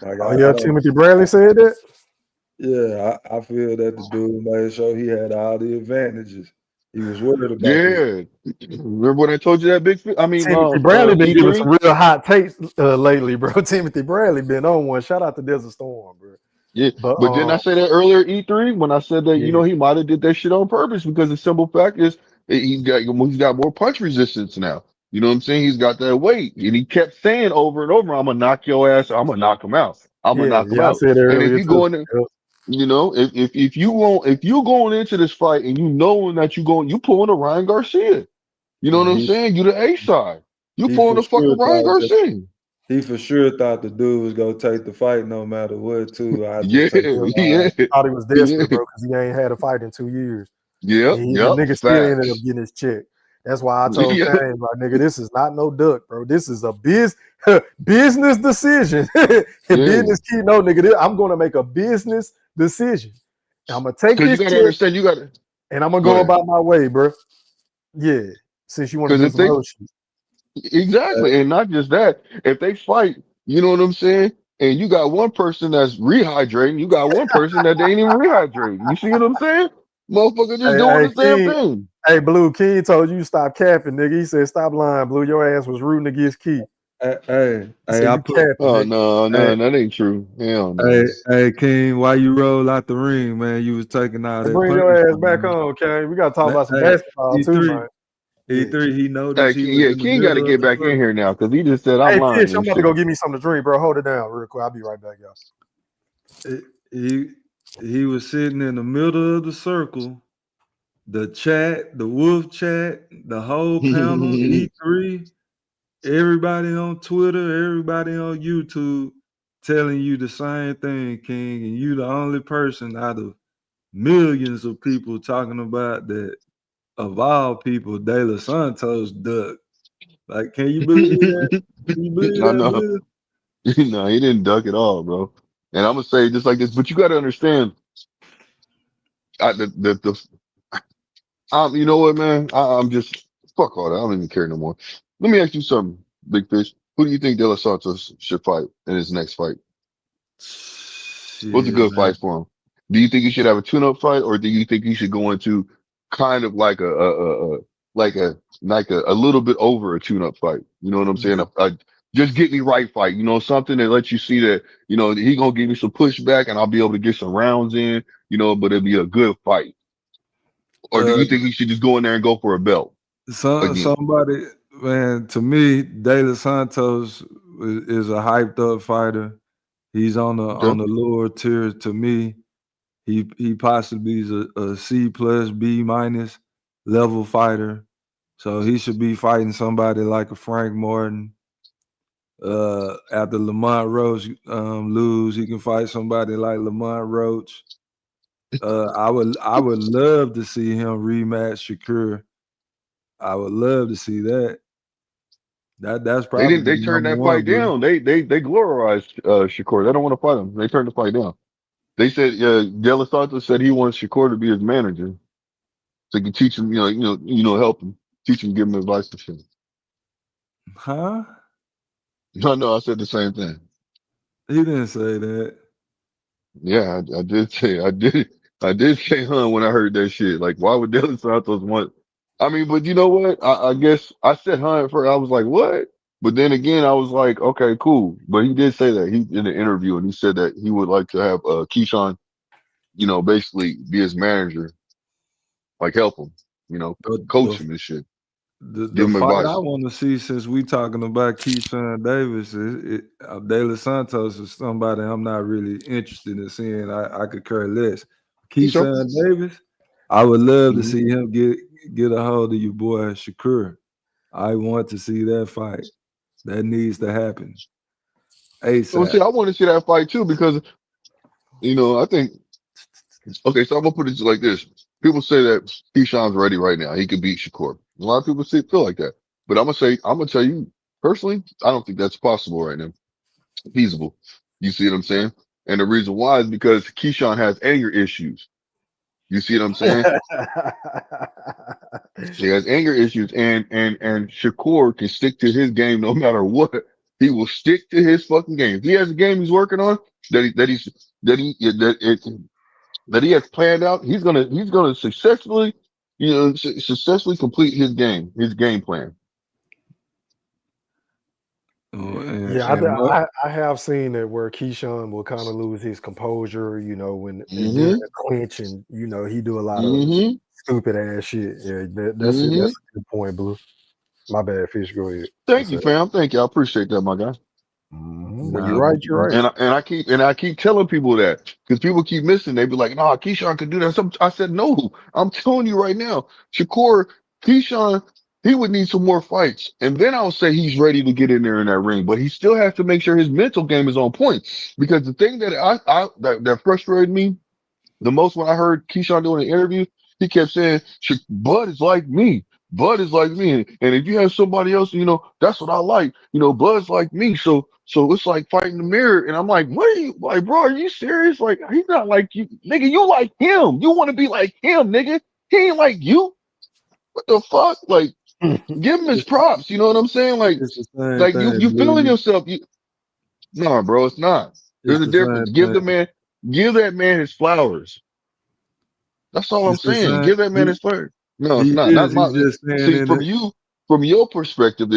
Like Oh, I yeah, don't. Timothy Bradley said that? Yeah, I feel that the dude made sure he had all the advantages. He was worried about this. Yeah. Remember when I told you that big? Timothy Bradley been giving some E3. real hot takes lately, bro. Timothy Bradley been on one. Shout out to Desert Storm, bro. Yeah, But but didn't I say that earlier, E3, when I said that, yeah, he might have did that shit on purpose because the simple fact is he's got more punch resistance now. You know what I'm saying? He's got that weight. And he kept saying over and over, I'm gonna knock your ass, I'm gonna knock him out. I'm gonna knock him I out. said that And if earlier you too. go in there, if you going into this fight and you knowing that you pulling a Ryan Garcia. You know what I'm He saying? You the A side. You he pulling for a fucking sure Ryan thought that Garcia. he for sure thought the dude was gonna take the fight no matter what, too. I Yeah, just take the yeah, line. Thought he was yeah. desperate, bro, because he ain't had a fight in 2 years. Yep, And the yep. nigga still ended up Facts. getting his check. That's why I told Yep. Kane, like, nigga, this is not no duck, bro. This is a business decision. Yeah. Business key. No, nigga, I'm gonna make a business decision. I'm gonna take Because you this gotta check understand, you gotta and I'm gonna go go ahead. about my way, bro. Yeah. Since you want to Because do if some they other shit. exactly, and not just that, if they fight, you know what I'm saying? And you got one person that's rehydrating, you got one person that ain't even rehydrating. You see what I'm saying? Motherfucker just doing Hey, the damn King. thing. Hey, Blue, King told you stop capping, nigga. He said, stop lying, Blue. Your ass was rooting against Key. He said, I you put capping, Oh nigga. no, hey, no, that ain't true. Hell no. hey, King, why you roll out the ring, man? You was taking all Hey, that bring your ass punishment, back man. on, okay? We gotta talk Man, about some hey, basketball too, E3, man. Yeah. E3, he Hey, noticed he King, was yeah, in the King got to middle of get the back in circle. here now because he just said I'm Hey, lying Fish, I'm and about to shit. go give me something to drink, bro. Hold it down real quick. I'll be right back, y'all. He was sitting in the middle of the circle, the chat, the wolf chat, the whole panel, E3, everybody on Twitter, everybody on YouTube telling you the same thing, King, and you the only person out of millions of people talking about that. Of all people, De Los Santos ducked. Like, can you believe that? Can you believe I that, know. Bill? No, he didn't duck at all, bro. And I'm gonna say just like this, but you got to understand, the you know what, man? I'm just fuck all that. I don't even care no more. Let me ask you something, Big Fish. Who do you think De Los Santos should fight in his next fight? What's a Shit, good man. fight for him? Do you think he should have a tune-up fight, or do you think he should go into kind of like a little bit over a tune-up fight? You know what I'm saying? A just get me right fight. You know, something that lets you see that he gonna give me some pushback, and I'll be able to get some rounds in. But it'll be a good fight. Or do Uh, you think he should just go in there and go for a belt again? somebody, man, to me, De Los Santos is a hyped up fighter. He's on Okay. the lower tier to me. He possibly is a C plus B minus level fighter. So he should be fighting somebody like a Frank Morton. After Lamont Roach lose, he can fight somebody like Lamont Roach. I would love to see him rematch Shakur. I would love to see that. That's They didn't. probably They turned number that one, fight Blue. down. They glorified Shakur. They don't want to fight him. They turned the fight down. They said De La Santos said he wants Shakur to be his manager, so he can teach him. Help him, teach him, give him advice and shit. Huh? No, I said the same thing. He didn't say that. Yeah, I did say I did say when I heard that shit. Like, why would De La Santos want? I mean, but you know what? I guess I said at first. I was like, what? But then again, I was like, okay, cool. But he did say that he in the interview, and he said that he would like to have Keyshawn, basically be his manager, like help him, The coach the him and shit, give the him fight I advice. want to see, since we talking about Keyshawn Davis, De Los Santos is somebody I'm not really interested in seeing. I could care less. For sure. Keyshawn Davis, I would love to Mhm. see him get a hold of your boy Shakur. I want to see that fight. That needs to happen Well, ASAP. see, I want to see that fight too because I think okay. So I'm gonna put it like this: people say that Keyshawn's ready right now. He could beat Shakur. A lot of people feel like that, but I'm gonna tell you personally, I don't think that's possible right now. Feasible. You see what I'm saying? And the reason why is because Keyshawn has anger issues. You see what I'm saying? He has anger issues, and Shakur can stick to his game no matter what. He will stick to his fucking game. If he has a game he's working on that he has planned out, he's gonna successfully successfully complete his game plan. Oh, Yeah, and I have seen it where Keyshawn will kind of lose his composure, when and get in Mm-hmm. a clinch, and he do a lot of Mm-hmm. stupid ass shit. Yeah, that's it. Mm-hmm. That's a good point, Blue. My bad, Fish. Go ahead. Thank What's you, up? fam. Thank you. I appreciate that, my guy. When you're right, you're right. And I keep telling people that because people keep missing. They be like, "No, Keyshawn could do that." I said, "No, I'm telling you right now, Keyshawn, he would need some more fights, and then I'll say he's ready to get in there in that ring. But he still has to make sure his mental game is on point. Because the thing that that frustrated me the most when I heard Keyshawn doing an interview, he kept saying, Bud is like me. Bud is like me. And if you have somebody else, that's what I like. Bud's like me. So it's like fighting the mirror. And I'm like, what are you like, bro? Are you serious? Like, he's not like you. Nigga, you like him. You want to be like him, nigga. He ain't like you. What the fuck? Like, give him his props. You know what I'm saying? it's the same Like thing, you feeling Blue. yourself. No, bro, it's not. It's There's a the same difference. Give thing. that man his flowers. That's all I'm It's the saying. same. Give that man his flowers. No, it's He not. Not is. my. He's just saying See, in it. from your perspective,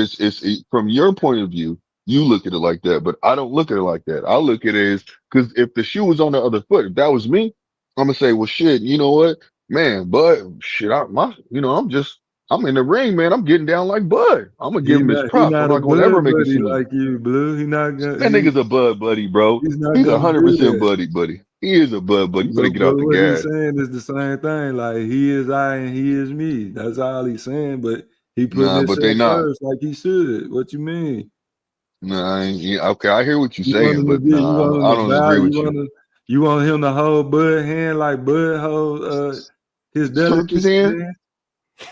from your point of view, you look at it like that. But I don't look at it like that. I look at it as because if the shoe was on the other foot, if that was me, I'm gonna say, well, shit. You know what, man? Bud, shit. I'm in the ring, man. I'm getting down like Bud. I'm gonna give him his He props. I'm not a not gonna ever Bud make a buddy scene. like you, Blue. He not gonna. That nigga's a Bud buddy, bro. He's not He's gonna do 100% that. buddy. He is a Bud buddy. You better get But out the what he's gas. saying is the same thing. Like he is I and he is me. That's all he's saying. But he putting Nah, but they himself not. first, like he should. What you mean? Nah, okay, I hear what you're You want saying, him to but get? You want nah, him I to don't bow? agree with you. You want him to hold Bud hand like Bud hold his Turkey's delicacy hand?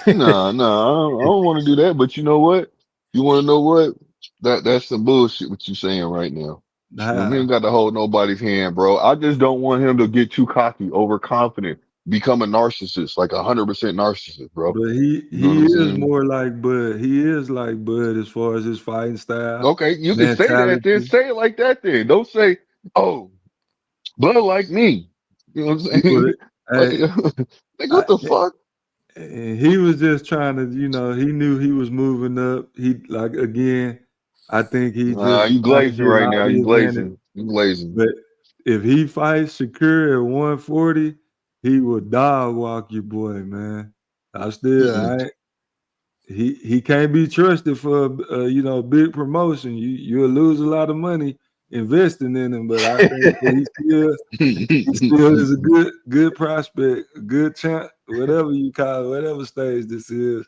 hand? Nah, I don't want to do that. But you know what? You want to know what? That's some bullshit what you saying right now. He Nah. ain't got to hold nobody's hand, bro. I just don't want him to get too cocky, overconfident, become a narcissist, like 100% narcissist, bro. But You know what he I'm is saying? more like Bud. He is like Bud as far as his fighting style, Okay, you can say that then. mentality. Say it like that then. Don't say, oh, Bud like me. You know what I'm He saying? would. Hey, Like, what the fuck? he was just trying to, he knew he was moving up. He like again, I think he Nah, just you trying to glazing get right out now. You his advantage. glazing. You glazing. But if he fights Shakur at 140, he will dog walk you, boy, man. Mm-mm. He can't be trusted for big promotion. You'll lose a lot of money investing in him, but I think that he still is a good prospect, a good champ, whatever you call it, whatever stage this is.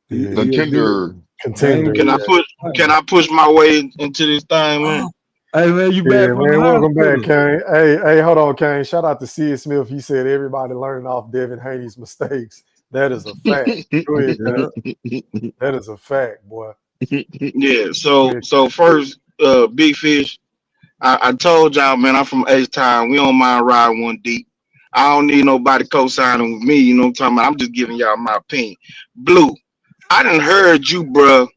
He a good Contender. Can I dangerous. push my way into this thing, man? Hey man, you Yeah, back from the man. Welcome back, hospital? Kane. Hey, hold on, Kane. Shout out to Sid Smith. He said everybody learning off Devin Haney's mistakes. That is a fact. Go ahead, Kane. That is a fact, boy. Yeah. So first, Big Fish. I told y'all, man, I'm from H Town. We don't mind riding one deep. I don't need nobody co-signing with me. You know what I'm talking about? I'm just giving y'all my opinion. Blue, I done heard you, bruh,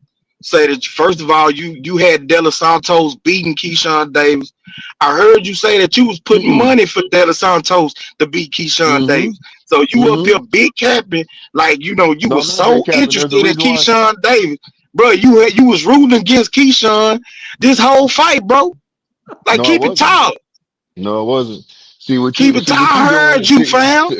say that first of all, you had De Los Santos beating Keyshawn Davis. I heard you say that you was putting money for De Los Santos to beat Keyshawn Davis. So you up here big capping, like you No, was I'm not so big capping. There's a interested in reason why. Keyshawn Davis. Bro, you was rooting against Keyshawn this whole fight, bro. Like No, I keep it wasn't. tall. No, it wasn't. See what Keep you it see tall. what you I doing. heard you, fam.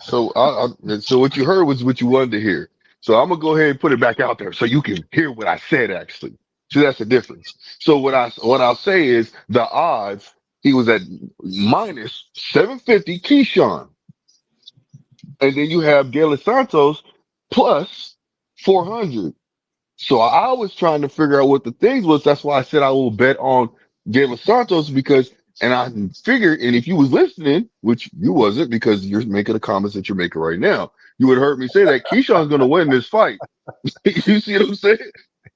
So what you heard was what you wanted to hear. So I'm gonna go ahead and put it back out there so you can hear what I said actually. See, that's the difference. So what I'll say is the odds he was at minus 750 Keyshawn, and then you have De Los Santos plus 400. So I was trying to figure out what the things was. That's why I said I will bet on De Los Santos because, and I figured, and if you was listening, which you wasn't because you're making the comments that you're making right now, you would have heard me say that Keyshawn's going to win this fight. You see what I'm saying?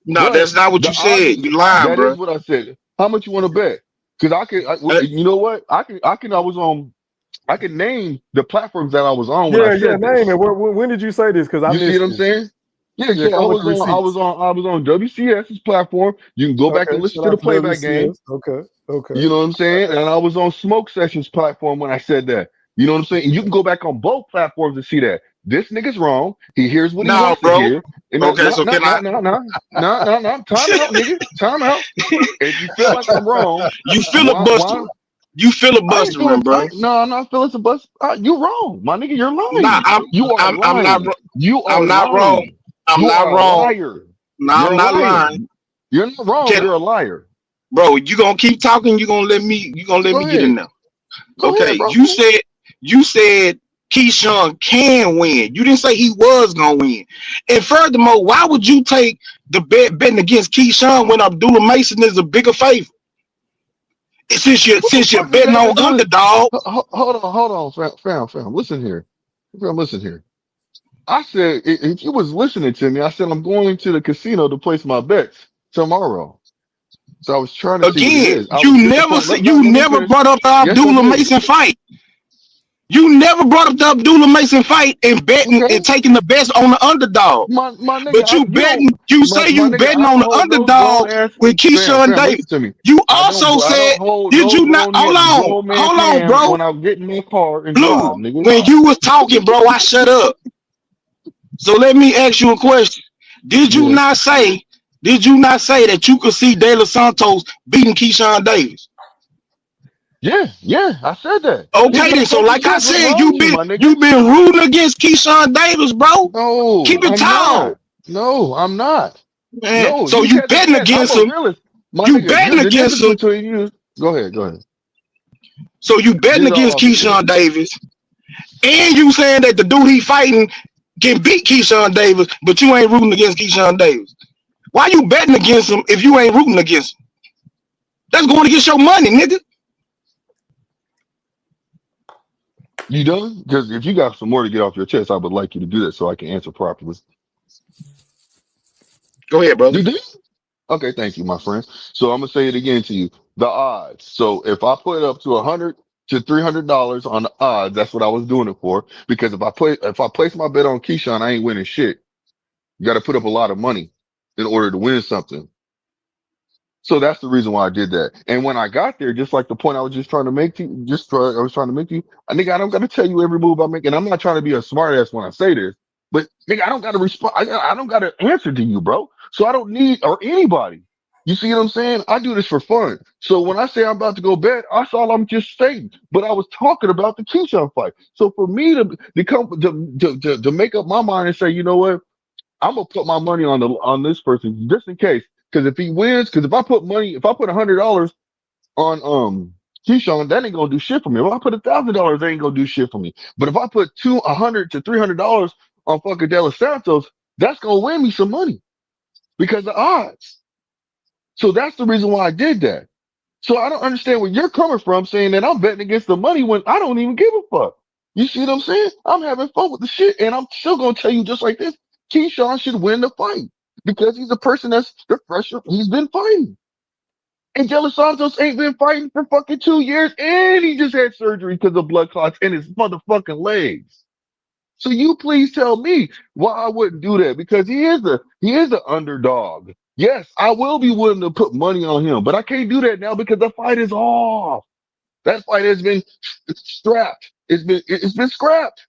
No, But that's not what the you said. odds, You lying, that bro. is what I said. How much you want to bet? Because you know what? I can name the platforms that I was on when I Yeah, yeah. said Name this. it. When did you say this? Because I You see missed what I'm it. saying? Yeah, Yeah, so come with the receipts. I was on WCS's platform. You can go back and Okay, listen shout to the out to playback game. WCS. Okay, okay. You know what I'm saying? And I was on Smoke Sessions platform when I said that. You know what I'm saying? And you can go back on both platforms and see that. This nigga's wrong. He hears what he No, wants to bro. hear. And Okay, so can I? no. Time out, nigga. Time out. If you feel like I'm wrong, You why? filibustering. You I ain't filibustering, feeling. bro. No, I'm not feeling some bus. You're wrong, my nigga. You're Nah, lying. You are I'm not. lying. You I'm are not wrong. lying. I'm You not are a wrong. liar. No, You're I'm a not liar. lying. You're not wrong. Can, You're a liar. bro, you gonna keep talking? You gonna let me? You gonna let Go me get ahead. in there? Go ahead, Okay. bro. You said Keyshawn can win. You didn't say he was gonna win. And furthermore, why would you take the betting against Keyshawn when Abdullah Mason is a bigger favorite? What the Since you're fuck does betting that have to on do with? underdog. Hold on, fam. Listen here. Fam, listen here. I said if you was listening to me, I said I'm going to the casino to place my bets tomorrow. So I was trying to see what it Again, is. I was you never disappointed. said Let you me never finish. brought up the Yes, I Abdullah did. Mason fight. You never brought up the Abdullah Mason fight and betting Okay. and taking the best on the underdog. My nigga, But you you don't betting, you my say you nigga, betting I on don't the hold no grown underdog ass with Keyshawn fam, Davis. listen to me. You I also don't said, hold did no you not? grown man's Hold on, hand bro. when I get in my car and Blue, drive, nigga. when you was talking, bro, I shut up. So let me ask you a question. Did you Yeah. not say, that you could see De Los Santos beating Keyshawn Davis? Yeah, I said that. His Okay, then. So motherfucking like I shit look said, wrong to you, my nigga. you been rooting against Keyshawn Davis, bro. No, Keep it I'm tall, not. No, I'm not. man. No, So you you catch a betting chance. I'm against a him. realist. My You nigga, betting the against difference him. between you. Go ahead. So you Get betting it all against off your chest. Keyshawn Davis, and you saying that the dude he fighting can beat Keyshawn Davis, but you ain't rooting against Keyshawn Davis. Why you betting against him if you ain't rooting against him? That's going against your money, nigga. You done? Because if you got some more to get off your chest, I would like you to do that so I can answer properly. Go ahead, brother. You do? Okay, thank you, my friend. So I'm gonna say it again to you. The odds. So if I put up to $100 to $300 on the odds, that's what I was doing it for. Because if I place my bet on Keyshawn, I ain't winning shit. You got to put up a lot of money in order to win something. So that's the reason why I did that. And when I got there, just like the point I was just trying to make to you, I was trying to make to you, nigga, I don't got to tell you every move I make. And I'm not trying to be a smart ass when I say this, but nigga, I don't got to respond. I don't got to answer to you, bro. So I don't need, or anybody. You see what I'm saying? I do this for fun. So when I say I'm about to go bet, that's all I'm just saying. But I was talking about the Keyshawn fight. So for me to make up my mind and say, you know what? I'm gonna put my money on this person just in case. Because if he wins, because if I put $100 on Keyshawn, that ain't gonna do shit for me. If I put $1,000, they ain't gonna do shit for me. But if I put $100 to $300 on fucking De Los Santos, that's gonna win me some money because of odds. So that's the reason why I did that. So I don't understand where you're coming from saying that I'm betting against the money when I don't even give a fuck. You see what I'm saying? I'm having fun with the shit, and I'm still gonna tell you just like this. Keyshawn should win the fight because he's a person that's the fresher. He's been fighting. And De Los Santos ain't been fighting for fucking 2 years, and he just had surgery because of blood clots in his motherfucking legs. So you please tell me why I wouldn't do that because he is the underdog. Yes, I will be willing to put money on him, but I can't do that now because the fight is off. That fight has been strapped. It's been scrapped.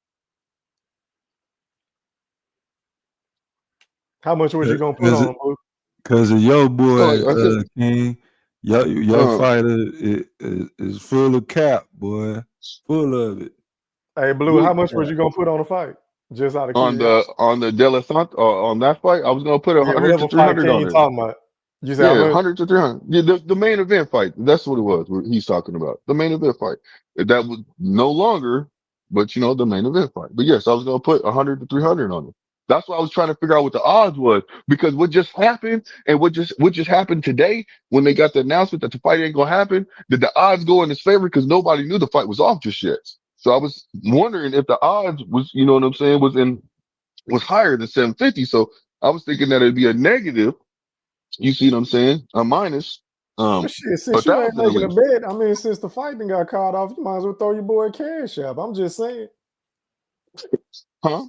How much was you gonna put Cause, on him, Blue? cause of your boy, Oh, I said, King, your fighter is full of cap, boy, full of it. Hey, Blue, how much was you gonna put on the fight? Just out of curiosity. on the De La Santos on that fight, I was gonna put Yeah, 100 to whatever fight 300 on King it. talking about. You say how Yeah, much? 100 to 300. Yeah, the main event fight. That's what it was. What he's talking about the main event fight. That was no longer, but the main event fight. But yes, I was gonna put 100 to 300 on it. That's why I was trying to figure out what the odds was, because what just happened and what just happened today when they got the announcement that the fight ain't gonna happen, did the odds go in his favor because nobody knew the fight was off just yet. So I was wondering if the odds was, you know what I'm saying, was higher than 750. So I was thinking that it'd be a negative. You see what I'm saying? A minus. Well, shit, since you ain't 1,000 at making a least. bet, I mean, since the fight done got called off, you might as well throw your boy a cash app. I'm just saying. Huh?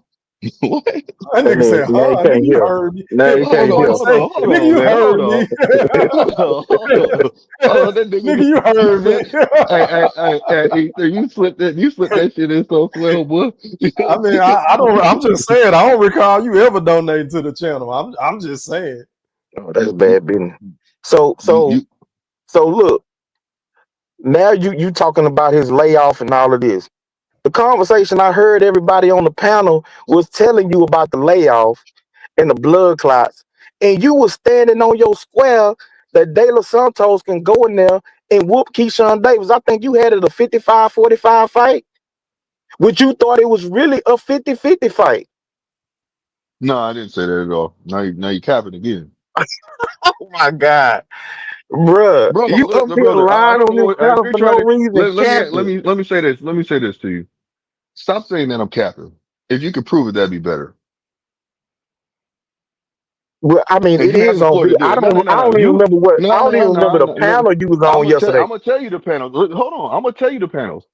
What? That nigga said, Now you huh? can't Nigga, you hear. heard me. Now you Hold can't on, hear. hold on, hold Nigga, on, you man. heard Hold me. on. Hold on, hold on. Hold on. That Nigga, you heard me. hey, you slipped that shit in so swell, boy. I mean, I don't. I'm just saying. I don't recall you ever donating to the channel. I'm just saying. Oh, that's bad business. So You look, now you talking about his layoff and all of this. The conversation I heard everybody on the panel was telling you about the layoff and the blood clots, and you was standing on your square that De Los Santos can go in there and whoop Keyshawn Davis. I think you had it a 55-45 fight, which you thought it was really a 50-50 fight. No, I didn't say that at all. Now you capping again. Oh my God, bruh, Brother, you up here brother, I lying don't on know this what if panel you're for trying no to reason, capping. let me say this. Let me say this to you. Stop saying that I'm capping. If you could prove it, that'd be better. Well, I mean, And it you have is the on floor to video. do it. No. I don't even remember I don't even remember the No. panel you was I'm on yesterday. gonna tell you the panel. Hold on. I'm gonna tell you the panels.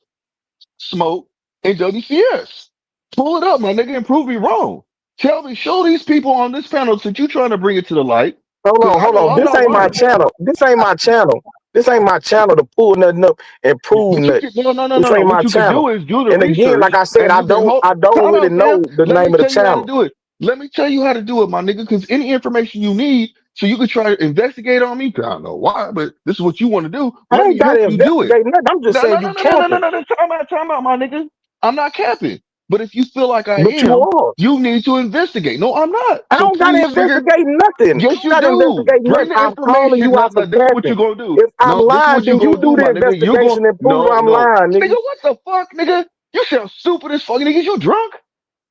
Smoke and WCS. Pull it up, my nigga, and prove me wrong. Tell me, show these people on this panel since you trying to bring it to the light. Because I Hold know on. I'm This not ain't my lying. channel. This ain't my channel. This ain't my channel to pull nothing up and prove But you nothing. can no. This ain't my What you can channel. do is do the And again, like research I said, and you can hold I don't time really out, fam. know the Let me name of the tell you how to channel. do it. Let me tell you how to do it, my nigga, because any information you need so you can try to investigate on me. I don't know why, but this is what you want to do. I Let ain't me gotta help you do it. investigate nothing. I'm just saying you capping. No. Time out, my nigga. I'm not capping. But if you feel like I But you am, are. you need to investigate. No, I'm not. I So don't gotta please figure. investigate nothing. I Yes, don't you gotta do. investigate Bring nothing. the I'm calling information. you No, out for this is what capping. you're gonna do. If I'm No, this is lying, what you're then you gonna do do, the my nigga. You're going investigation and prove I'm no. lying, Nigga, nigga. what the fuck, nigga? You sound stupid as fuck, nigga. You drunk?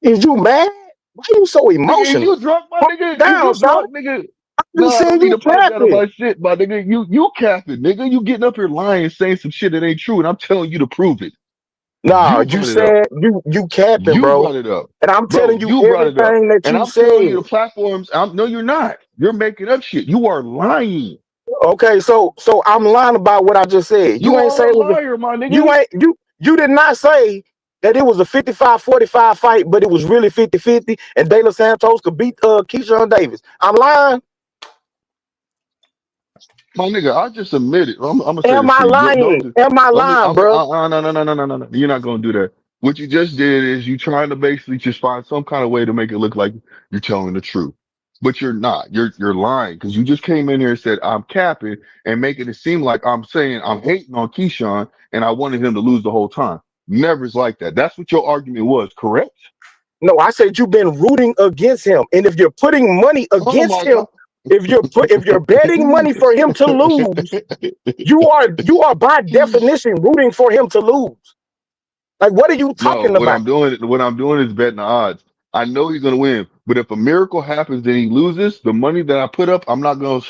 Is you mad? Why you so Nigga, is emotional? you drunk, my Calm nigga? Is down, you son. drunk, nigga? I'm No, just I don't saying need you to pipe down on capping. my shit, my nigga. You capping, nigga. You getting up here lying, saying some shit that ain't true, and I'm telling you to prove it. Nah, You you brought it up. said you capping, You bro. brought it up. And I'm Bro, telling you you brought it up. everything that And you I'm telling you said. the platforms, no, you're not. You're making up shit. You are lying. Okay, so I'm lying about what I just said. You You ain't say are a it was liar, my you nigga. ain't you did not say that it was a 55-45 fight, but it was really 50-50 and De Los Santos could beat Keyshawn Davis. I'm lying. My nigga, I just admitted. I'm gonna say Am this I to you. Don't lying? just, Am I lying, bro? no. You're not gonna do that. What you just did is you trying to basically just find some kind of way to make it look like you're telling the truth, but you're not. You're lying because you just came in here and said I'm capping and making it seem like I'm saying I'm hating on Keyshawn and I wanted him to lose the whole time. Never is like that. That's what your argument was, correct? No, I said you've been rooting against him. And if you're putting money Oh against my him, God. if you're betting money for him to lose, you are by definition rooting for him to lose. Like, what are you No, talking about? what I'm doing is betting the odds. I know he's gonna win, but if a miracle happens and he loses, the money that I put up, I'm gonna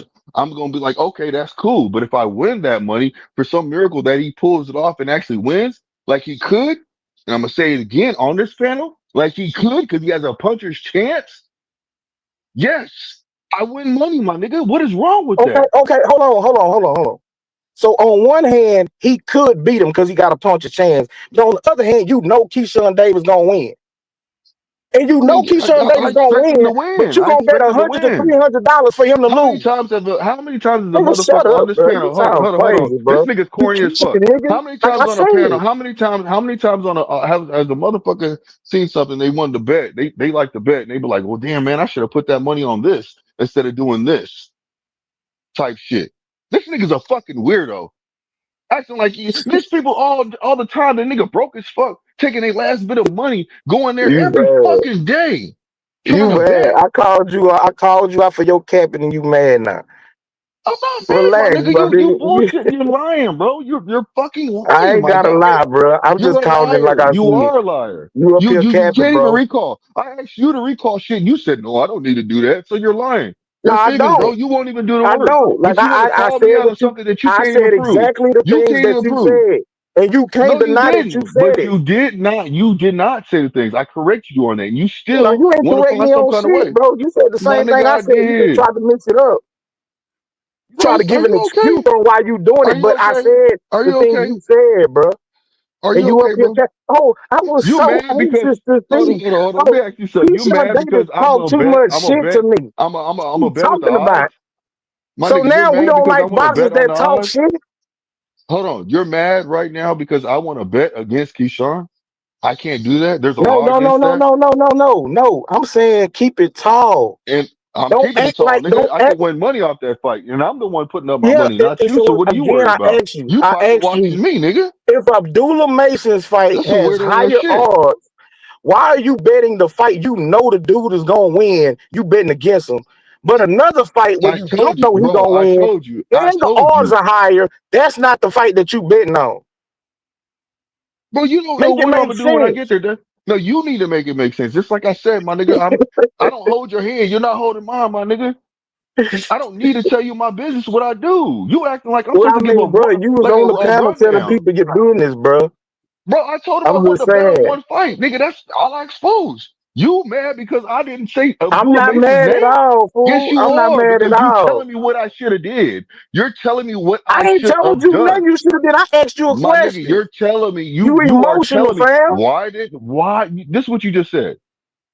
be like, okay, that's cool. But if I win that money for some miracle that he pulls it off and actually wins, like he could, and I'm gonna say it again on this panel, like he could, because he has a puncher's chance. Yes, I win money, my nigga. What is wrong with Okay, that? hold on. So on one hand, he could beat him because he got a punch of chance. But on the other hand, you know Keyshawn Davis gonna win. And you I know mean, Keyshawn I Davis gonna expect him to win, but win. you I gonna bet expect him to $100 to win. $300 for him to How many lose. times has the Nigga, shut motherfucker on up, this bro. You panel? sound Hold on. crazy, This bro. nigga's You corny as fuck. capping, nigga. How many Like times I on a panel? said. How many times on a has the motherfucker seen something they wanted to bet? They like to bet and they be like, well, damn man, I should have put that money on this instead of doing this type shit. This nigga's a fucking weirdo. Acting like there's people all the time. The nigga broke as fuck, taking their last bit of money, going there You every bad. fucking day, trying You to mad. bet. I called you out for your capping and you mad now. I'm not fake, my Relax, nigga. bro. You bullshit. You're lying, bro. You're fucking I lying, ain't my gotta guy. lie, bro. I'm You're just a calling it like liar. I You see it. are a liar. You up here You capping, can't even bro. recall. I asked you to recall shit. And you said no. I don't need to do that. So you're lying. No, You're I figging, bro. don't. You won't even do the I work. don't. Like But you want to I call me said out on what you. something that you I can't even said prove. exactly the You things can't that even you prove. said, and you can't No, you deny that you didn't. said But it. you did not. You did not say the things. I corrected you on that. And you No, still you ain't want to correct find me some on kind of shit, way. bro. You said the My same thing nigga, I I said. You just did. tried to mix it up. Try Bro, to are give an you excuse okay? on why you doing Are it, you but I okay? said Are the you things okay? you said, bro. Are And you you up okay, here, bro? oh, I was You so mad because anxious to see. hold on. Let Oh, me ask you something. You Keyshawn mad Davis because I'm talk gonna too bet? much I'm gonna shit bet. to me. I'm What gonna you bet with the talking about? odds. My So nigga, you're now we mad don't because I like want to boxers bet on that the talk odds. shit. Hold on. You're mad right now because I want to bet against Keyshawn. I can't do that. There's a No, law no, no, against no, that. no, no, no, no, no. I'm saying keep it tall. And I'm Don't keeping it act tall, like, nigga. don't I act. can win money off that fight, and I'm the one putting up my Yeah, money, not and you. So so what are you again, worried about? You I pocket asked watching you, me, nigga. if Abdullah Mason's fight That's some has weird ass higher shit. odds, why are you betting the fight you know the dude is gonna win? You betting against him. But another fight where I you don't told you, know he bro. gonna I win told you. I and the told odds you. are higher, that's not the fight that you betting on. Bro, you don't know Make it what I'm make gonna do when I get sense. there, dude. No, you need to make it make sense. Just like I said, my nigga, I don't hold your hand. You're not holding mine, my nigga. I don't need to tell you my business what I do. You acting like I'm Well, supposed I to give mean, bro, you was like on the a panel telling rundown. people you're doing this, bro. Bro, I told him I I'm wanted just to bet on saying. one fight. Nigga, that's all I exposed. You mad because I didn't say I'm Abdullah not Mason's mad at name? all, Yes, fool. you I'm not are, mad at because you all. telling me what I should have did. You're telling me what I I ain't should told have you done. nothing you should have did. I asked you a My nigga, question. you're telling me You you are emotional, telling me fam. why this is what you just said.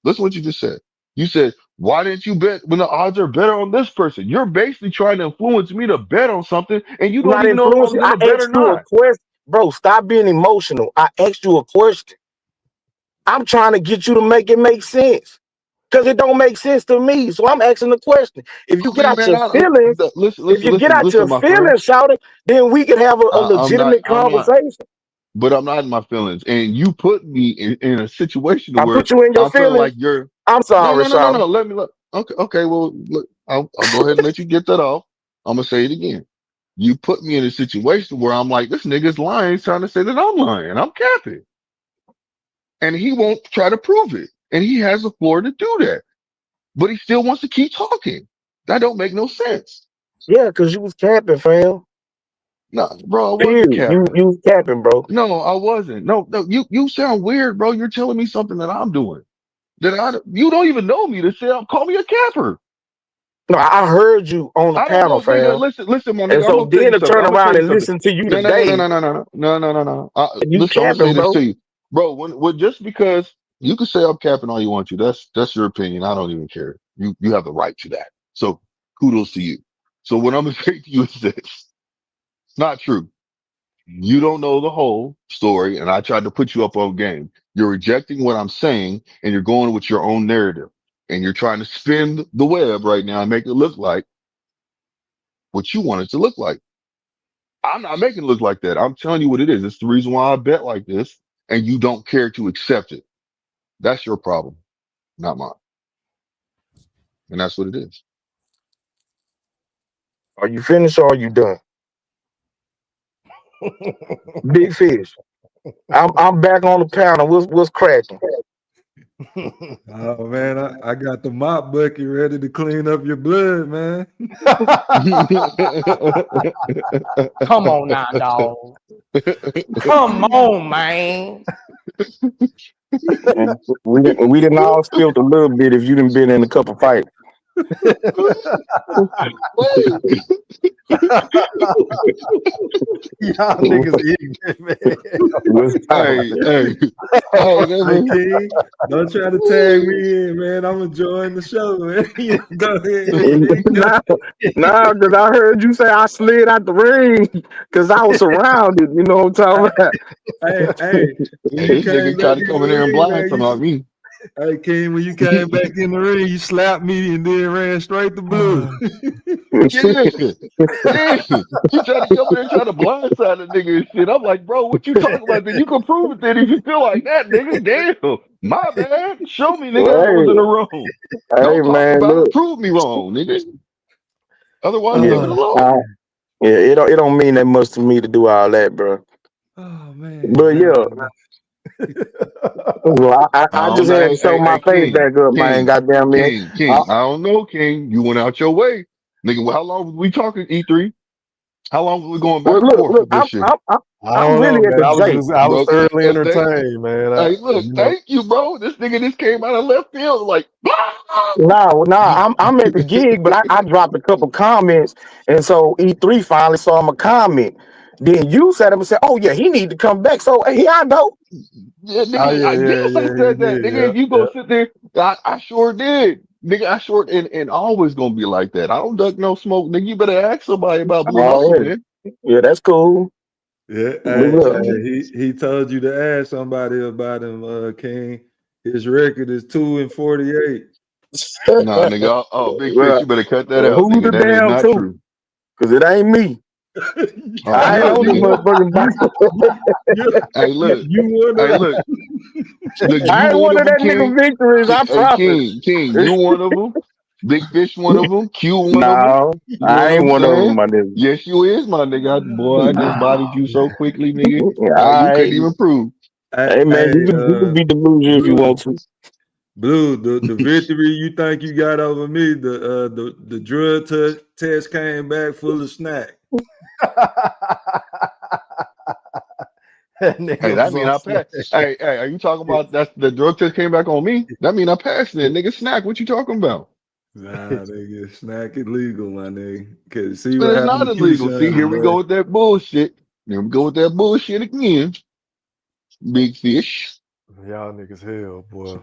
Listen what you just said. You said, why didn't you bet when the odds are better on this person? You're basically trying to influence me to bet on something and you I'm don't not even know if I'm influencing. I gonna bet or asked you a not. question. Bro, stop being emotional. I asked you a question. I'm trying to get you to make it make sense. Because it don't make sense to me. So I'm asking the question. If you I get mean, out man, your feelings, if you get out your my friend. feelings, shout it, then we can have a legitimate I'm not, conversation. but I'm not in my feelings. And you put me in a situation I where put you in your I'm feeling feelings. like you're, I'm sorry, shout it. Let me look. Okay. Well, look, I'll go ahead and let you get that off. I'm going to say it again. You put me in a situation where I'm like, this nigga's lying, he's trying to say that I'm lying. I'm capping. And he won't try to prove it. And he has the floor to do that. But he still wants to keep talking. That don't make no sense. Yeah, because you was capping, fam. No, bro, I wasn't Period. You capping. was capping, bro. No, I wasn't. No, you sound weird, bro. You're telling me something that I'm doing. You don't even know me to say, call me a capper. No, I heard you on the I don't panel, know, nigga. fam. Listen, my And nigga. I'm so gonna tell then you to something. turn I'm gonna tell around you and something. listen to you No. today, No. you Listen, I'm gonna say capping, this bro. to you, bro. When just because you can say I'm capping all you want to, that's your opinion. I don't even care. You have the right to that. So kudos to you. So what I'm gonna say to you is this: it's not true. You don't know the whole story, and I tried to put you up on game. You're rejecting what I'm saying, and you're going with your own narrative, and you're trying to spin the web right now and make it look like what you want it to look like. I'm not making it look like that. I'm telling you what it is. It's the reason why I bet like this, and you don't care to accept it. That's your problem, not mine. And that's what it is. Are you finished or are you done? Big fish. I'm back on the panel. What's cracking? Oh man, I got the mop bucket ready to clean up your blood, man. Come on now, dog. Come on, man. And we didn't all spilled a little bit if you didn't been in a couple fights. Y'all niggas ignorant, man. Hey, Hey, man. King, don't try to tag me in, man. I'm enjoying the show, man. Go ahead. Nah, because I heard you say I slid out the ring because I was surrounded. You know what I'm talking about? Hey, when Hey, you this came nigga back tried to in come in the there and ring, blind man, some of me. hey, King, when you came back in the ring, you slapped me and then ran straight to blue. Yeah. He tried to come in there and try to blindside the nigga and shit. I'm like, bro, what you talking about? Then you can prove it then if you feel like that, nigga. Damn. My bad. Show me, nigga, I was in the wrong. Hey, Don't talk man, about it. look. Prove me wrong, nigga. Otherwise, Yeah, leave it alone. yeah. It don't mean that much to me to do all that, bro. Oh man, But yeah, well, I I don't just know. had to Hey, show hey, my hey, face King, back up, man. King, Goddamn me. King, King. I don't know, King. You went out your way, nigga. Well, how long was we talking, E3? How long was we going Well, back and forth look. with this shit? I I'm don't know, really at man. the J. I was Bro, thoroughly thank you. entertained, man. Hey, look, thank you, bro. This nigga just came out of left field, like, No, I'm at the gig, but I dropped a couple comments, and so E3 finally saw my comment. Then you said him and said, "Oh yeah, he need to come back." So hey, I know. yeah, Oh nigga, yeah, yeah, yes, I yeah. He said that, did. nigga. Yeah, If you yeah. go sit there, I sure did, nigga. I sure and always gonna be like that. I don't duck no smoke, nigga. You better ask somebody about Blue Hustle, Oh man. yeah, that's cool. yeah. We Hey, will. he told you to ask somebody about him, King. His record is 2-48. Nah, nigga. Oh, big fish, Well, you better cut that out, who nigga. the That is damn not two? true. Because it ain't me. Oh I ain't God, on the nigga. motherfucking bike. Hey, look. You one Hey, of look. Look, you I ain't one one of of them, that nigga King. victories. I Hey, promise. King, you one of them. Big Fish, one of them. Q, one of them. No, You know I what ain't I'm one of them, saying? my nigga. Yes, you is, my nigga. Boy, I just bodied you so quickly, nigga. You I, couldn't even prove. hey man, Hey, you can be delusional if you Blue, want to. Blue, the victory you think you got over me, the drug test came back full of snack. That Hey, nigga that was mean on I smash. passed. Hey, are you talking about that's the drug test came back on me? That mean I passed it, nigga. Snack, what you talking about? Nah, nigga, snack illegal, my nigga. Cause see But what it's happened not to illegal. See, Keyshawn here we today. go with that bullshit. Here we go with that bullshit again. Big fish. Y'all niggas hell, boy.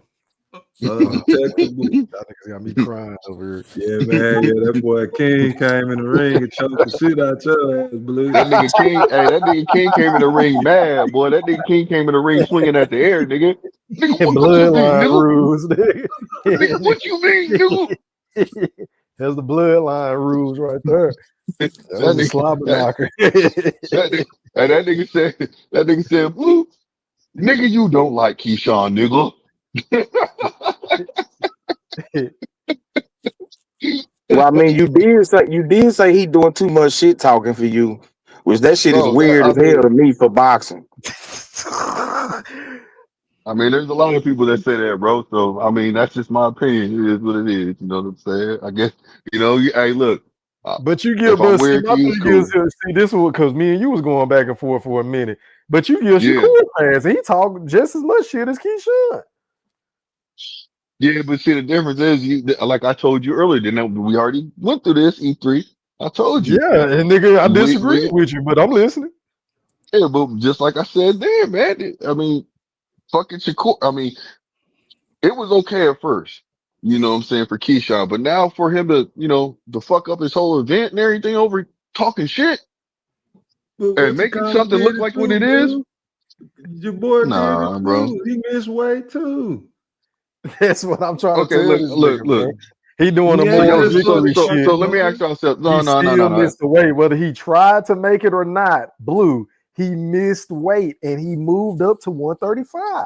Undetectable. Y'all niggas got me crying over Yeah, man. Yeah, that boy King came in the ring and choked the shit out your ass, Blue. That nigga King, hey, that nigga King came in the ring mad, boy. That nigga King came in the ring swinging at the air, nigga. Nigga, here. what you mean, Bloodline nigga? rules, nigga. Nigga, what you mean, nigga? There's the bloodline rules right there. That That was a nigga, slobber that, knocker. that nigga said, Blue, nigga, you don't like Keyshawn, nigga. Well, I mean, you did say he doing too much shit talking for you, which that shit is No, that, weird as hell to me for boxing. I mean, there's a lot of people that say that, bro. So, I mean, that's just my opinion. It is what it is. You know what I'm saying? I guess, hey, look, But you give, if but I'm see, weird to my you, it's thing is, cool. see, this was because me and you was going back and forth for a minute. But you give Yeah. Shakur a pass, and he talked just as much shit as Keyshawn. Yeah, but see, the difference is, like I told you earlier, didn't we already went through this E3? I told you. Yeah, and nigga, I disagree We, with you, but I'm listening. yeah, but just like I said there, man, I mean, fucking Shakur, I mean, it was okay at first, you know what I'm saying, for Keyshawn, but now for him to, to fuck up his whole event and everything over talking shit But and what you making kind of something did look it like what too, it is, Blue. Your boy did it nah, bro. too. He missed weight too. That's what I'm trying to Okay, tell look, this look, nigga, look. man. He doing He a So ain't moral y'all, just victory fucking shit. so talking, let me ask nigga. y'all something. He No, no, no, no, still no. missed the weight, whether he tried to make it or not. Blue, he missed weight, and he moved up to 135.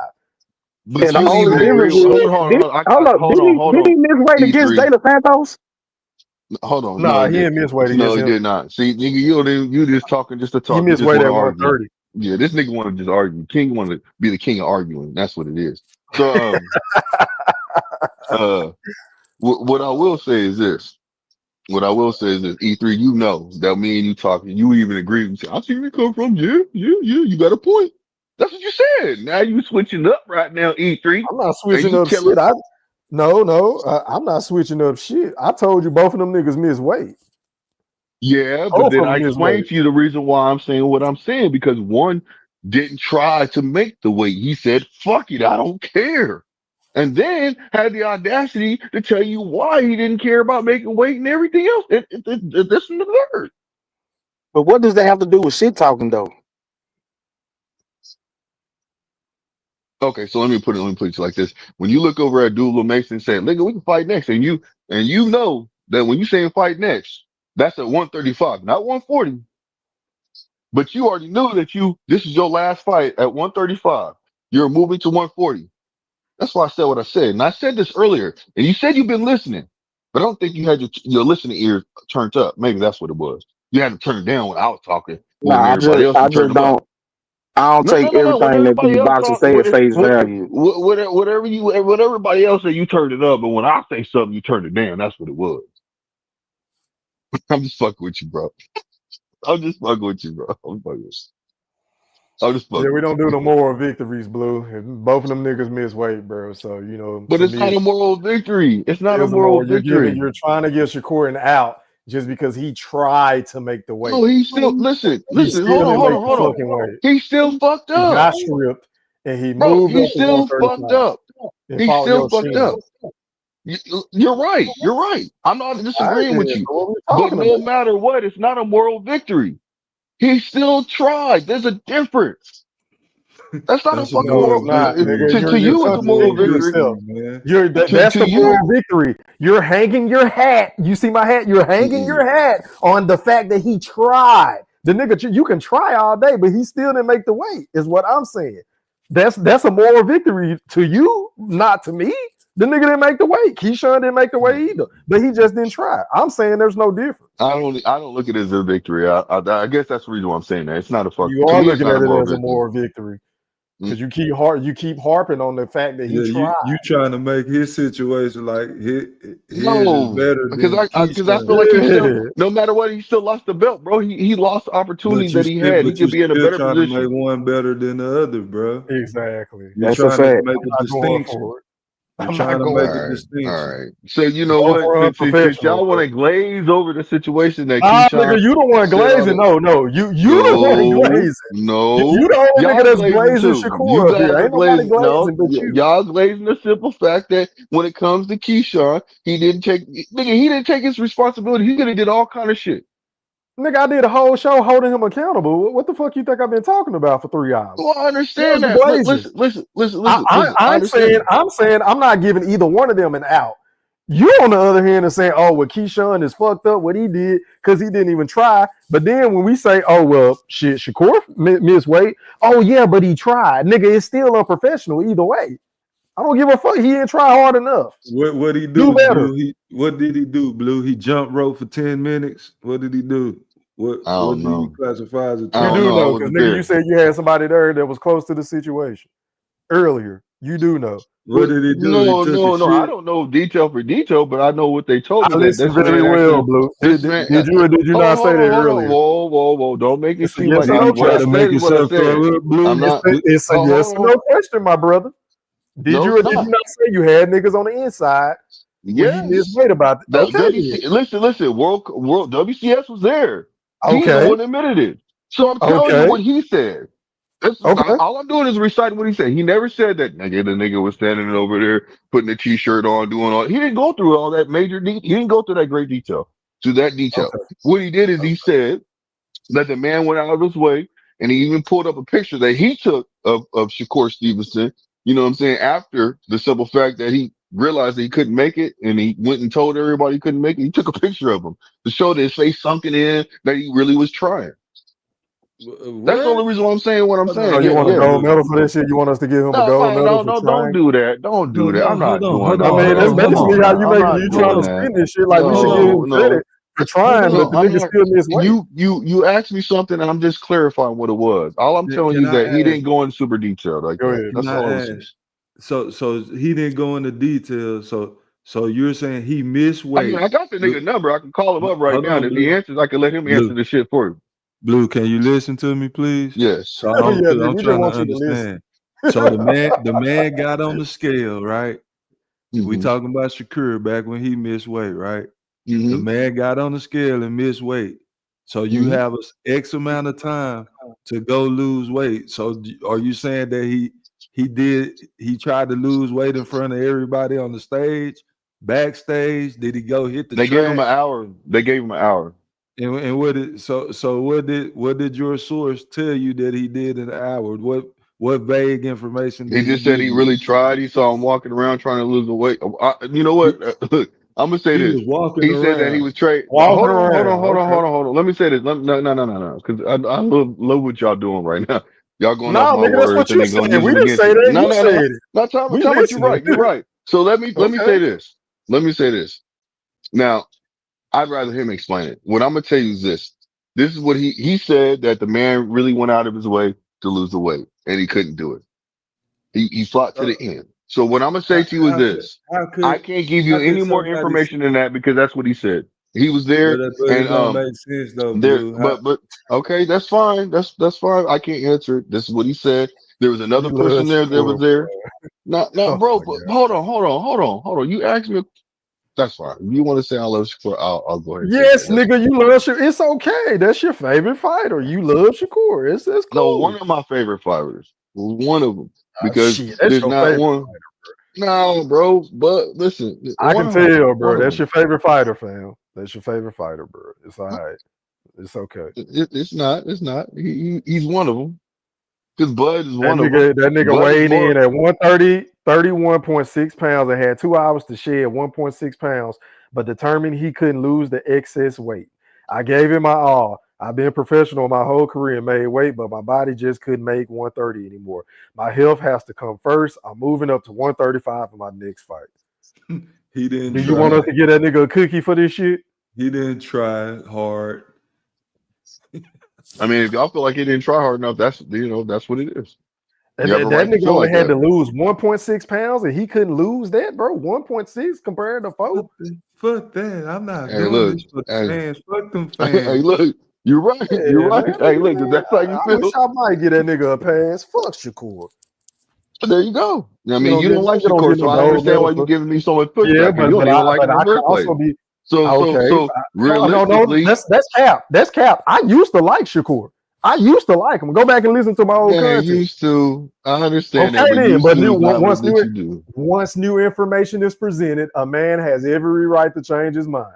But And the you only even Real difference agree. shit. Hold on, is, hold on, hold up, hold did he on. miss weight against E3. Jada Santos? Hold on. No, Nah, he he didn't. ain't missed weight No, against he him. did not. See, nigga, you just talking just to He talk. You missed just weight want at to argue. 130. Yeah, this nigga want to just argue. King want to be the king of arguing. That's what it is. So, uh, what I will say is this. What I will say is this. E3, you know that me and you talking. You even agree. You say, I see where it come from. Yeah, yeah, yeah. You got a point. That's what you said. Now you switching up right now, E3, I'm not and switching you up telling. shit. I'm not switching up shit. I told you both of them niggas missed weight. Yeah, but Both then of I them missed explained weight. to you the reason why I'm saying what I'm saying because one didn't try to make the weight. He said, fuck it, I don't care. And then had the audacity to tell you why he didn't care about making weight and everything else. This and the third. But what does that have to do with shit talking though? Okay, so let me put it like this. When you look over at Doolittle Mason and say, nigga, we can fight next, and you know that when you saying fight next, that's at 135, not 140. But you already knew that this is your last fight at 135. You're moving to 140. That's why I said what I said. And I said this earlier, and you said you've been listening. But I don't think you had your listening ears turned up. Maybe that's what it was. You had to turn it down when I was talking. When Nah, everybody else I you turned just them up. don't. I don't take No. When everything that everybody these else boxers talk, say at face value. when everybody else say you turned it up, but when I say something, you turned it down. That's what it was. I'm just fucking with you, bro. I'm just fucking with you, bro. I'm just Yeah, fucking we with don't you. do no moral victories, Blue. And both of them niggas miss weight, bro. So, But to it's me, not it a moral victory. It's not a is a moral moral. victory. You're trying to get Shakur an out just because he tried to make the weight. No, he still listen. He Hold still on, didn't hold make on, the hold on. fucking weight. He still fucked He up, got stripped and he bro. moved He up to still fucked 135 up. and He fought still fucked Yoshino. up. You're right. You're right. I'm not All right, disagreeing then. with you. So what are we But talking no about? matter what, it's not a moral victory. He still tried. There's a difference. That's not a That's a fucking No, moral it's moral. not, victory, nigga. To You're you, it's a moral contradicting victory. yourself. man. That's To the you, moral victory. You're hanging your hat. You see my hat? You're hanging your hat on the fact that he tried. The nigga, you can try all day, but he still didn't make the weight, is what I'm saying. That's a moral victory to you, not to me. The nigga didn't make the weight. Keyshawn didn't make the weight either, but he just didn't try. I'm saying there's no difference. I don't look at it as a victory. I guess that's the reason why I'm saying that. It's not a fuck. You To are me, it's looking not a at it moral as a victory. moral victory Mm. because you keep harping on the fact that he Yeah, tried. you trying to make his situation like his is No, better because than I feel Keyshawn. like he still, Yeah, no matter what, he still lost the belt, bro. He lost the opportunity But that he had. He you could be in a still better trying to make position. one better than the other, bro. exactly. You're That's a trying to fact. make I'm a not going distinction. for it. You're I'm not trying to going make All a for it. right, all distinction. right. So you know Both what? are Since unprofessional, y'all want bro. to glaze over the situation that Nah, nigga, Keyshawn you the one said all glazing. that. No, you the one No, glazing. You no, the only nigga y'all that's glazing glazing too. You Shakur up here. guys are Ain't nobody glazing. No, glazing but you. y'all glazing the simple fact that when it comes to Keyshawn, he didn't take. Nigga, he didn't take his responsibility. He could have did all kind of shit. Nigga, I did a whole show holding him accountable. What the fuck you think I've been talking about for 3 hours? Well, I Where's understand the that, but glazing? listen. I understand that. I'm saying I'm not giving either one of them an out. You, on the other hand, are saying, oh, well, Keyshawn is fucked up what he did because he didn't even try. But then when we say, oh, well, shit, Shakur missed weight. Oh, yeah, but he tried. Nigga, it's still unprofessional either way. I don't give a fuck. He didn't try hard enough. What he Do do, better. Blue? What did he do, Blue? He jump rope for 10 minutes. What did he do? I What don't did he know. classify as a I You don't do try? know. I know because, wasn't nigga, you there. said you had somebody there that was close to the situation earlier. You do know. What did he do? He took a No. I shit. don't know detail for detail, but I know what they told me I that listened this very man well, actually, Blue. this man. Did you or did you not say that Hold on. earlier? Whoa. Don't make it It's a seem yes like or Did he no what try I to question. make said is what I himself said. throw up, I'm Blue? not. It's a yes or no question, my brother. Did No, you it's or did you not. not say you had niggas on the inside when he missed Yes. weight about it? The Okay, then. WC. Listen. World WCS was there. He's the Okay. one that admitted it. So I'm telling you Okay. what he said. Okay. All I'm doing is reciting what he said. He never said that nigga. The nigga was standing over there putting a t-shirt on, doing all. He didn't go through all that major. He didn't go through that great detail. To that detail. Okay. What he did is he said that the man went out of his way, and he even pulled up a picture that he took of Shakur Stevenson. You know what I'm saying? After the simple fact that he realized that he couldn't make it, and he went and told everybody he couldn't make it. He took a picture of him to show that his face sunken in, that he really was trying. That's the What? only reason why I'm saying what I'm So saying. you Yeah, want a yeah. gold medal for this shit? You want us to give him a No, gold man, medal for no, don't trying? do that. Don't do that. No, I'm not doing hold that. I on, mean, hold that's on, hold Come basically on on, how now. you I'm making it. not You trying doing to that. spin this shit like we should give him No. credit for hold trying, but No, the on. I'm nigga not. still missed weight. You asked me something, and I'm just clarifying what it was. All I'm telling you Can is that I he ask? didn't go in super detail like Go that. ahead. Can That's all I was I saying. ask? So he didn't go into details. So you're saying he missed I mean, weight? I got the nigga number. I can call him up right Hold now, and on, if he Blue. answers, I can let him answer Blue. the shit for you. Blue, can you listen to me, please? Yes. So Oh I'm, yeah, cause nigga, I'm we just trying to want you to listen. understand. So the man got on the scale, right? We Mm-hmm. talking about Shakur back when he missed weight, right? The Mm-hmm. man got on the scale and missed weight. So you Mm-hmm. have X amount of time to go lose weight. So are you saying that he tried to lose weight in front of everybody on the stage, backstage? Did he go hit the They gave him track? an hour. They gave him an hour. And what did your source tell you that he did in an hour? What vague information He did he just said give he you? really tried. He saw him walking around trying to lose the weight. You know what? Look, I'm gonna say He this. was walking He said that he around. was trade. Walking around. Okay. Hold on. Let me say this. No. Because I love what y'all doing right now. Y'all going off No, my nigga, that's words what and you then gonna said. use We them didn't against say me. that. No. You said it. No, tell We me you're listening. right. You're right. So let me Okay. say this. Let me say this. Now, I'd rather him explain it. What I'm gonna tell you is this. This is what he said, that the man really went out of his way to lose the weight and he couldn't do it. He fought to Uh, the end. So what I'm gonna say how, to you is how could this. how I could can't give you how could any more somebody? information than that because that's what he said. He was there But and it don't make sense though, there, Blue. How? but okay, that's fine. That's fine. I can't answer it. This is what he said. There was You another love person there that Shakur, was there. Not oh bro, my but god. hold on. You asked me. That's fine. If you want to say I love Shakur, I'll go ahead and say that. Yes, That's nigga, you love Shakur. It's okay. That's your favorite fighter. You love Shakur. It's no cool. one of my favorite fighters. One of them because Shit, that's there's your not favorite one. fighter. No, bro. But listen, I can one of them. tell, One bro. of That's them. your favorite fighter, fam. That's your favorite fighter, bro. It's all right. It's okay. It's not. It's not. He's one of them. Because Bud is That one of them. nigga Bud is weighed more. in at 130, 31.6 pounds and had 2 hours to shed 1.6 pounds, but determined he couldn't lose the excess weight. I gave him my all. I've been professional my whole career and made weight, but my body just couldn't make 130 anymore. My health has to come first. I'm moving up to 135 for my next fight. He didn't Do you want try. us to get that nigga a cookie for this shit? He didn't try hard. I mean, if y'all feel like he didn't try hard enough, that's that's what it is. And You have a that right to nigga feel only like had to that. lose 1.6 pounds and he couldn't lose that, bro. 1.6 compared to 4. Fuck that. I'm not Hey, doing look. this for the Hey, fans. Fuck them hey, fans. look. You're right. You're Yeah, right. man. Hey, look. If that's how you I wish feel, I might get that nigga a pass. Fuck Shakur. there you go. I You mean, don't you get don't like you don't Shakur, get so no I gold understand medal why you're for. giving me so much Yeah, pushback because you don't even like but him in I the can first place. also be okay. So No, realistically, that's cap. That's cap. I used to like Shakur. I used to like him. Go back and listen to my old man, content. used to. I understand Okay, that, but then. used But to is not what you do. once new information is presented, a man has every right to change his mind.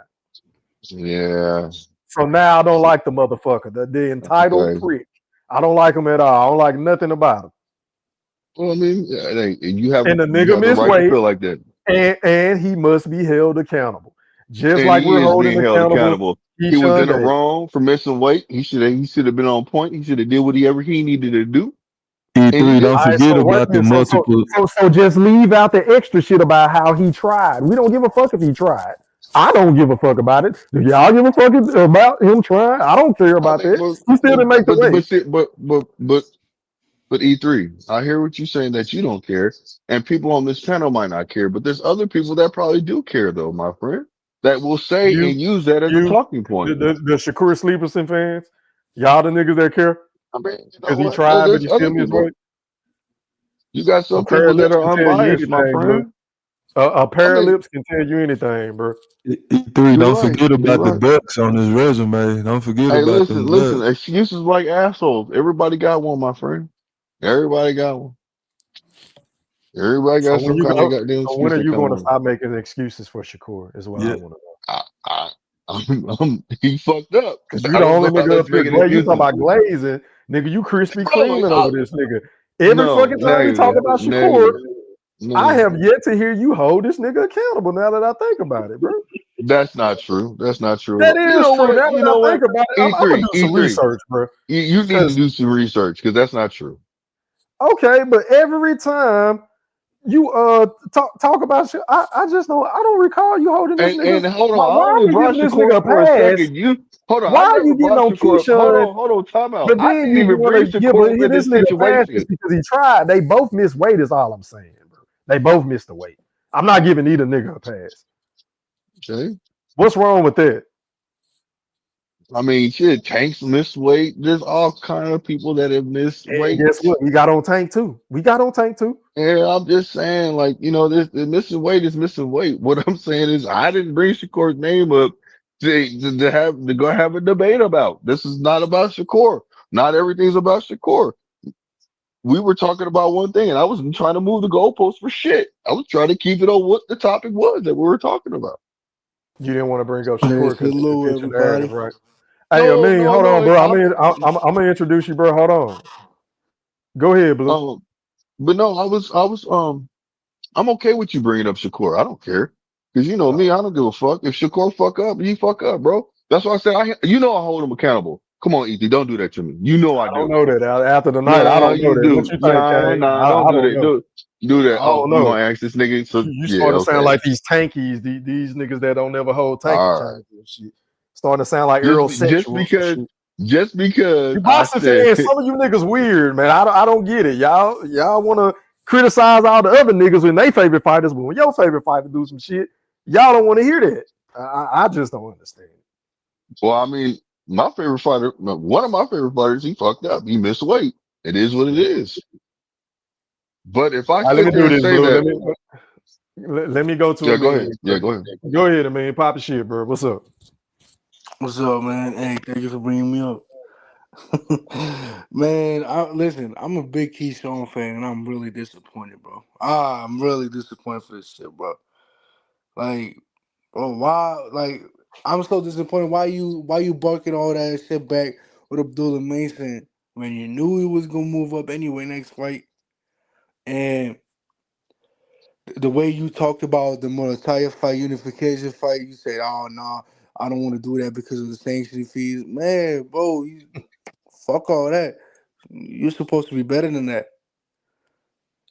Yeah. So now I don't like the motherfucker, the entitled Okay. prick. I don't like him at all. I don't like nothing about him. Well, I mean, hey, you have And the you nigga have the missed right to weight, feel like that, and he must be held accountable, just and like he we're is holding being held accountable accountable. He was Keyshawn in the Davis. wrong for missing weight. He should have been on point. He should have did whatever he needed to do, and he E3, don't didn't. All right, forget so what? about the multiple. So just leave out the extra shit about how he tried. We don't give a fuck if he tried. I don't give a fuck about it. Do y'all give a fuck about him trying? I don't care I about mean, that. He still didn't make the weight. but E3, I hear what you're saying that you don't care, and people on this panel might not care, but there's other people that probably do care, though, my friend, that will say You, and use that as a you, talking point. the Shakur Sleeperson fans, y'all the niggas that care I mean, you know because he what? tried, but There's he other still missed people. weight. You got A some pair people of that lips can are tell you unbiased, my anything, Blue. friend. A I pair of mean, lips can tell you anything, bro. E3, you're don't right. forget You're about the right. ducks on his resume. Don't forget Hey, about them listen. ducks. Excuses like assholes. Everybody got one, my friend. Everybody got one. Everybody So got when some you kind of go, goddamn so when excuse are they you come going to with. stop making excuses for Shakur? Is what I Yeah. want to know. He fucked up. Cause I you the don't only know how nigga up that's here, making Glay. You talk excuses. about glazing, nigga. You Krispy Bro, Kreeming over this nigga. Every no, fucking time we talk negative, about Shakur, negative, I negative. have yet to hear you hold this nigga accountable. Now that I think about it, bro, That's not true. That's not true at that all. You is know true. what? Now You that know I what? think about it, I'm gonna E3, do some E3. research, bro. You need to Cause do some research because that's not true. okay, but every time you talk about shit, I just don't recall you holding this nigga. And hold on, Why I are only you brought giving this nigga Shakur a for a pass? second. You hold on, I Why are never you getting brought on Shakur. Keyshawn? Hold on, time out. But I then didn't you even want bring to give Shakur hit into this this nigga pass situation. just because he tried. They both missed weight. Is all I'm saying, bro. They both missed the weight. I'm not giving either nigga a pass. Okay. What's wrong with that? I mean, shit, Tanks missed weight. There's all kind of people that have missed And weight. guess what? We got on Tank too. We got on Tank too. And I'm just saying, like, this the missing weight is missing weight. What I'm saying is, I didn't bring Shakur's name up to go have a debate about. This is not about Shakur. Not everything's about Shakur. We were talking about one thing, and I wasn't trying to move the goalpost for shit. I was trying to keep it on what the topic was that we were talking about. You didn't want to bring up Hey, Shakur because it could salute fit your narrative, everybody. right? Hey, I No, mean, no, hold no. on, bro. I'm gonna introduce you, bro. Hold on. Go ahead, Blue. But no, I'm okay with you bringing up Shakur. I don't care. Because you know me, I don't give a fuck. If Shakur fuck up, you fuck up, bro. That's why I said, I hold him accountable. Come on, ET, don't do that to me. You know I I don't do. know that. After the night, I Nah, don't know you that. What do. you think, Kane? Nah, I don't do don't that. know. Do that. I Oh, don't you know. gonna ask this nigga? So You yeah, starting to sound okay. like these tankies, these niggas that don't never hold tanky All right. times and shit. Starting to sound like Earl sexuals and shit. Just because You I boxing said fans, some of you niggas weird, man. I don't get it. Y'all want to criticize all the other niggas when they favorite fighters, but when your favorite fighter do some shit, y'all don't want to hear that. I just don't understand. well, I mean, my favorite fighter, one of my favorite fighters, he fucked up. He missed weight. It is what it is. But if I All right, let sit me there do and this, say Blue. that, Let me go to yeah, a go meme. ahead. Yeah, go ahead. Go ahead, man. Pop your shit, bro. What's up? What's up, man? Hey, thank you for bringing me up. Man, listen, I'm a big Keyshawn fan, and I'm really disappointed, bro. I'm really disappointed for this shit, bro. Like, bro, why? Like, I'm so disappointed. Why you barking all that shit back with Abdullah Mason when you knew he was gonna move up anyway next fight? And the way you talked about the Murataya fight, unification fight, you said, "Oh no, I don't want to do that because of the sanction fees." Man, bro, fuck all that. You're supposed to be better than that,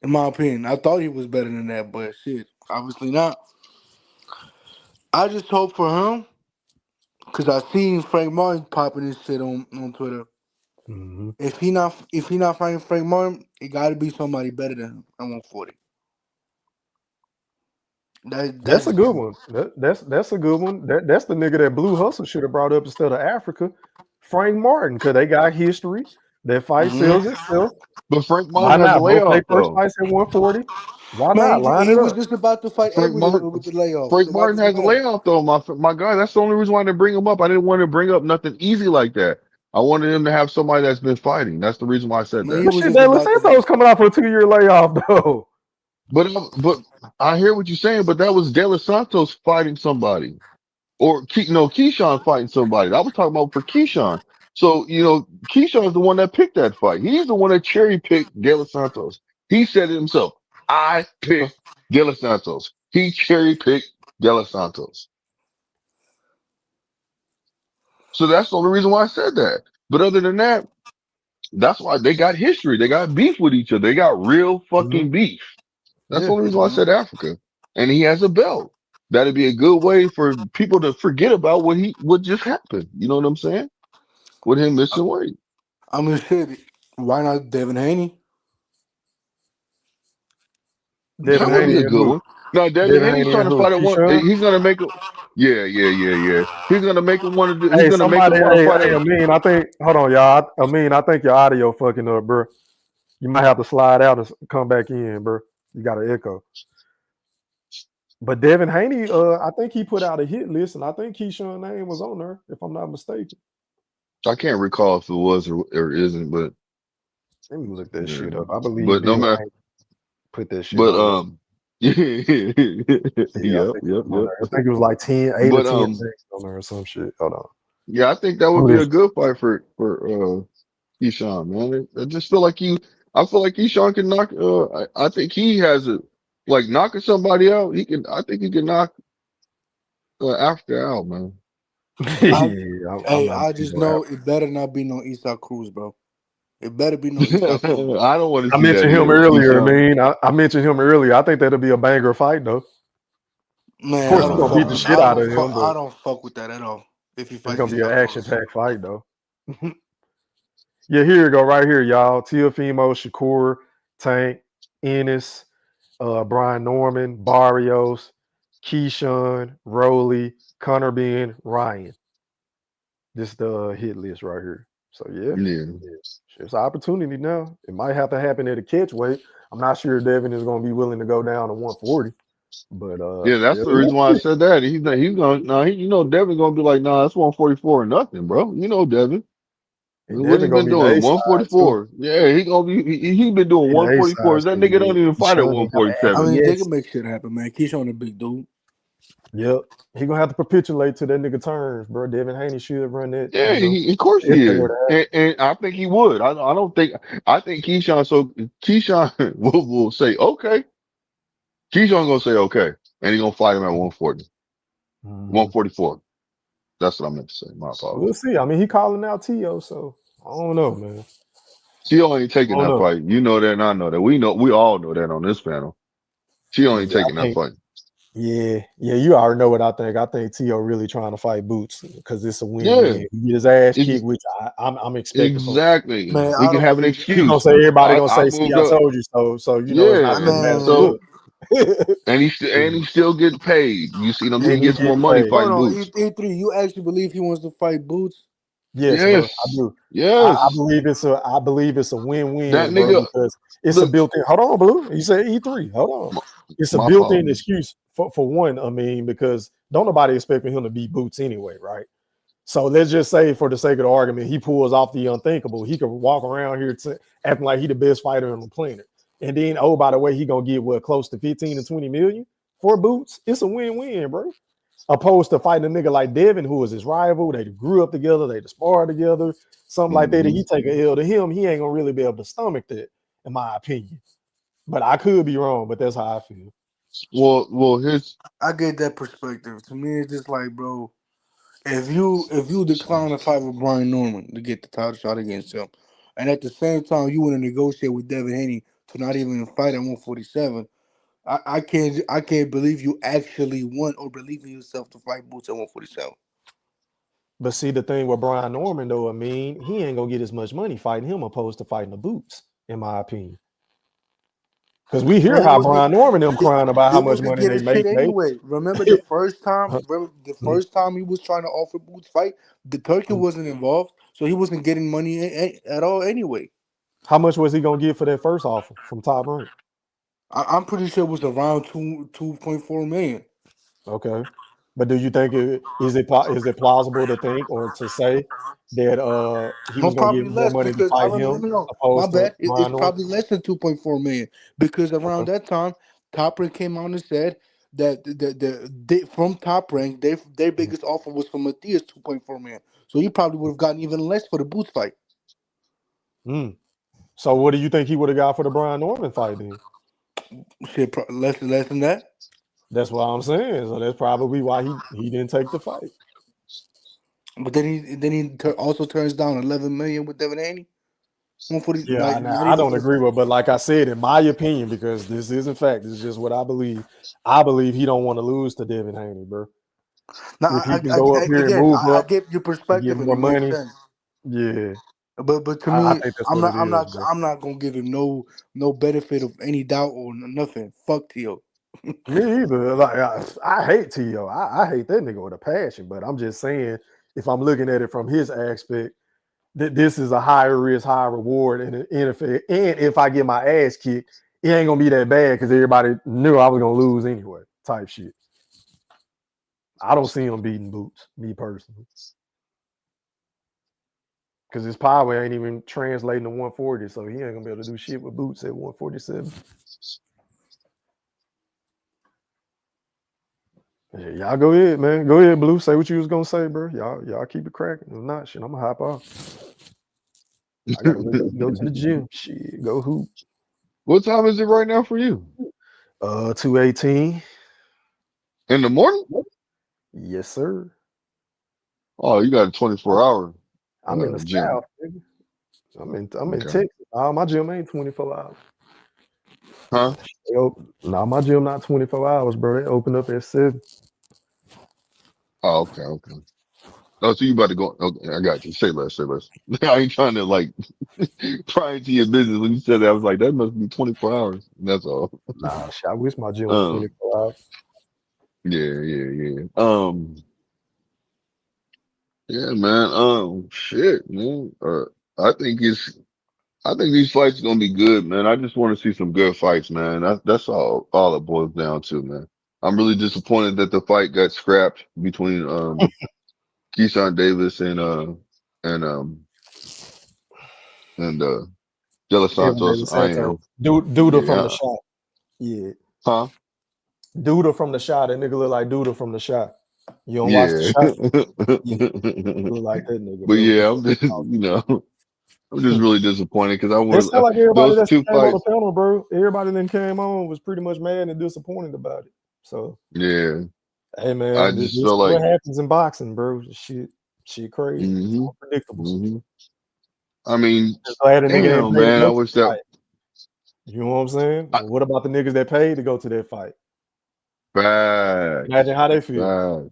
in my opinion. I thought he was better than that, but shit, obviously not. I just hope for him because I seen Frank Martin popping his shit on Twitter. Mm-hmm. If he not fighting Frank Martin, it got to be somebody better than him at 140. That's a good one. That's a good one. That's the nigga that Blue Hustle should have brought up instead of Africa, Frank Martin, because they got history. That fight sells itself. But Frank Why Martin has a not? Both their layoff first though. fights at 140. Why Man, not? Line he it was up. just about to fight Frank Edwin Martin, with the layoff. Frank So why Martin does it has a matter? layoff though. My guy. That's the only reason why I didn't bring him up. I didn't want to bring up nothing easy like that. I wanted him to have somebody that's been fighting. That's the reason why I said Man, he that. But was shit, just De La about to Santos coming out for a 2-year layoff though. But I hear what you're saying. But that was De Los Santos fighting somebody, or Keyshawn fighting somebody. I was talking about for Keyshawn. So Keyshawn is the one that picked that fight. He's the one that cherry picked De Los Santos. He said it himself. I picked De Los Santos. He cherry picked De Los Santos. So that's the only reason why I said that. But other than that, that's why they got history. They got beef with each other. They got real fucking beef. That's the Yeah. only reason why I said Africa. And he has a belt. That'd be a good way for people to forget about what just happened. You know what I'm saying? With him missing weight. I mean, shit. Why not Devin Haney? Devin That would be Haney a and good who? one. Now, Devin Devin Haney's Haney trying and to who? fight at one. Keyshawn? He's gonna make it. Yeah. He's gonna make him want to do. He's Hey, gonna make him somebody, want to fight at. Amin, I think, hold on, y'all. Amin, I think your audio fucking up, bro. You might have to slide out and come back in, bro. You got an echo. But Devin Haney, I think he put out a hit list, and I think Keyshawn's name was on there, if I'm not mistaken. I can't recall if it was or isn't, but Let me look that yeah. shit up. I believe But no Devin matter. Haney put that shit But on there. Yeah, I yep, think it yep, was on yep. there. I think it was like 8 or But 10 things on there or some shit. Hold on. yeah, I think that would Who be a this? good fight for Keyshawn, man. I just feel like I feel like Keyshawn can knock. I think he has it. Like knocking somebody out, he can. I think he can knock Africa out, man. Yeah, I'm not I big just on know Africa. it better not be no Eastside Cruz, bro. It better be no I Eastside Cruz. don't want to I see that mentioned him either, earlier, Keyshawn. man. I mentioned him earlier. I think that'll be a banger fight, though. Of Man, course, he's gonna beat the shit out of him, I but don't fuck with that at all. If he it's fights gonna be an Eastside Cruz. action-packed fight, though. Yeah, here you go, right here, y'all. Teofimo, Shakur, Tank, Ennis, Brian Norman, Barrios, Keyshawn, Rowley, Connor Ben, Ryan. This the hit list right here. So yeah, Yeah, it's an opportunity now. It might have to happen at a catch weight. I'm not sure Devin is going to be willing to go down to 140, but yeah. That's yeah, the reason why I said that. He's gonna. No, Devin's gonna be like, nah, that's 144 or nothing, bro. You know Devin. and What he Devin been going to be the doing? A side too. 144. Yeah, he gonna be. He been doing He the A 144. side, That so nigga yeah, don't even fight at Keyshawn ain't got to 147. I mean, they can acquiesce. make shit happen, man. Keyshawn a big dude. Yep, he gonna have to capitulate to that nigga turns, bro. Devin Haney should run that, Yeah, of course if he they were is, to happen. and I think he would. I don't think. I think Keyshawn. So Keyshawn will say okay. Keyshawn gonna say okay, and he gonna fight him at 140, 144. That's what I meant to say. My We'll apologies. see. I mean, he calling out Tio, so I don't know, man. Tio ain't I taking don't that know. fight. You know that, and I know that. We all know that on this panel. Tio ain't Yeah, taking I that think. fight. Yeah, you already know what I think. I think Tio really trying to fight Boots because it's a Yeah, win-win. He get his ass ex- kicked, which I'm expecting from. exactly. Man, He I can don't have an believe He gonna excuse. say everybody gonna I say, "See, moved I up. told you so." So it's not Yeah. gonna matter who So look. and he still get paid. You see what I'm saying? And He he gets more getting money paid. Hold fighting on, Boots. E3, you actually believe he wants to fight Boots? Yes, bro, I Yes. do. I Yes. believe it's a That win-win, bro, nigga. because it's a Look. built-in. Hold on, Blue. You said E3. Hold on. It's a My built-in apologies. excuse for one. I mean, because don't nobody expecting him to beat Boots anyway, right? So let's just say, for the sake of the argument, he pulls off the unthinkable. He could walk around here acting like he the best fighter on the planet, and then by the way, he gonna get what, close to 15 to 20 million for Boots. It's a win-win, bro. Opposed to fighting a nigga like Devin, who was his rival. They grew up together, they sparred together, something like that. If Mhm. he take a L to him, he ain't gonna really be able to stomach that, in my opinion. But I could be wrong, but that's how I feel. Well, here's I get that perspective. To me, it's just like, bro, if you decline to fight with Brian Norman to get the title shot against him, and at the same time you want to negotiate with Devin Haney to not even fight at 147, I can't believe you actually want or believe in yourself to fight Boots at 147. But see, the thing with Brian Norman, though, I mean, he ain't gonna get as much money fighting him opposed to fighting the Boots, in my opinion. Because we hear Man, how Brian Norman them crying about he how much wasn't money they getting shit make. anyway. Remember the first time? Remember the first time he was trying to offer Boots fight, the Turkey wasn't involved, so he wasn't getting money at all anyway. How much was he gonna get for that first offer from Top Rank? I'm pretty sure it was around 2.4 million. Okay, but do you think is it plausible to think or to say that he No, was gonna get probably more less money to because I fight remember. him No, my opposed to bad. It's Brian Norman? probably less than 2.4 million because around Okay. that time, Top Rank came out and said that they, from Top Rank, their biggest offer was for Matthias 2.4 million. So he probably would have gotten even less for the Boots fight. So what do you think he would have got for the Brian Norman fight then? Shit, less than that. That's what I'm saying. So that's probably why he didn't take the fight. But then he also turns down 11 million with Devin Haney. 140, Yeah, like not I even don't for the agree fight. with, but like I said, in my opinion, because this isn't fact, this is just what I believe. I believe he don't want to lose to Devin Haney, bro. Now, If he can go up here and move I up get your and get perspective and more it makes money, sense. yeah, But to I me, think that's what it is, bro. I'm not gonna give him no benefit of any doubt or nothing. Fuck Tio. Me either. Like I hate T.O. I hate that nigga with a passion, but I'm just saying, if I'm looking at it from his aspect, that this is a higher risk, higher reward, and if I get my ass kicked, it ain't gonna be that bad because everybody knew I was gonna lose anyway. Type shit. I don't see him beating Boots, me personally, because his power ain't even translating to 140, so he ain't gonna be able to do shit with Boots at 147. Yeah, y'all go ahead, man. Go ahead, Blue. Say what you was gonna say, bro. Y'all keep it cracking. If not, shit, I'm gonna hop off. I gotta go to the gym. Shit, go hoop. What time is it right now for you? 2:18 in the morning. Yes, sir. Oh, you got a 24-hour I'm in the gym. South, nigga. I'm in Okay. Texas. My gym ain't 24 hours. Huh? Nah, my gym not 24 hours, bro. They open up at 7. Oh, okay. Oh, so you about to go? Okay, I got you. Say less. I ain't trying to like pry into your business. When you said that, I was like, that must be 24 hours. That's all. Nah, shit, I wish my gym was 24 hours. Yeah. Yeah, man. Shit, man. I think these fights are gonna be good, man. I just want to see some good fights, man. That's all it boils down to, man. I'm really disappointed that the fight got scrapped between Keyshawn Davis and De Los Edwin Santos. I Santos. am. Duda from the Yeah. shot. Yeah. Huh? Duda from the shot. That nigga look like Duda from the shot. You don't watch the Yeah. shot? Yeah. Look like that nigga, But bro. With yeah, the I'm just, I'm just really disappointed because I It sound would like everybody those that two came on the fights. panel, bro. Everybody that came on was pretty much mad and disappointed about it. So Yeah. Hey I man, this just is feel what like, happens in boxing, bro. Shit crazy. It's hmm unpredictable. hmm I mean, Just glad a nigga ain't damn, paid to man. go I to wish the that fight. You know what I'm saying? I, What about the niggas that paid to go to that fight? facts, Imagine how they feel. facts.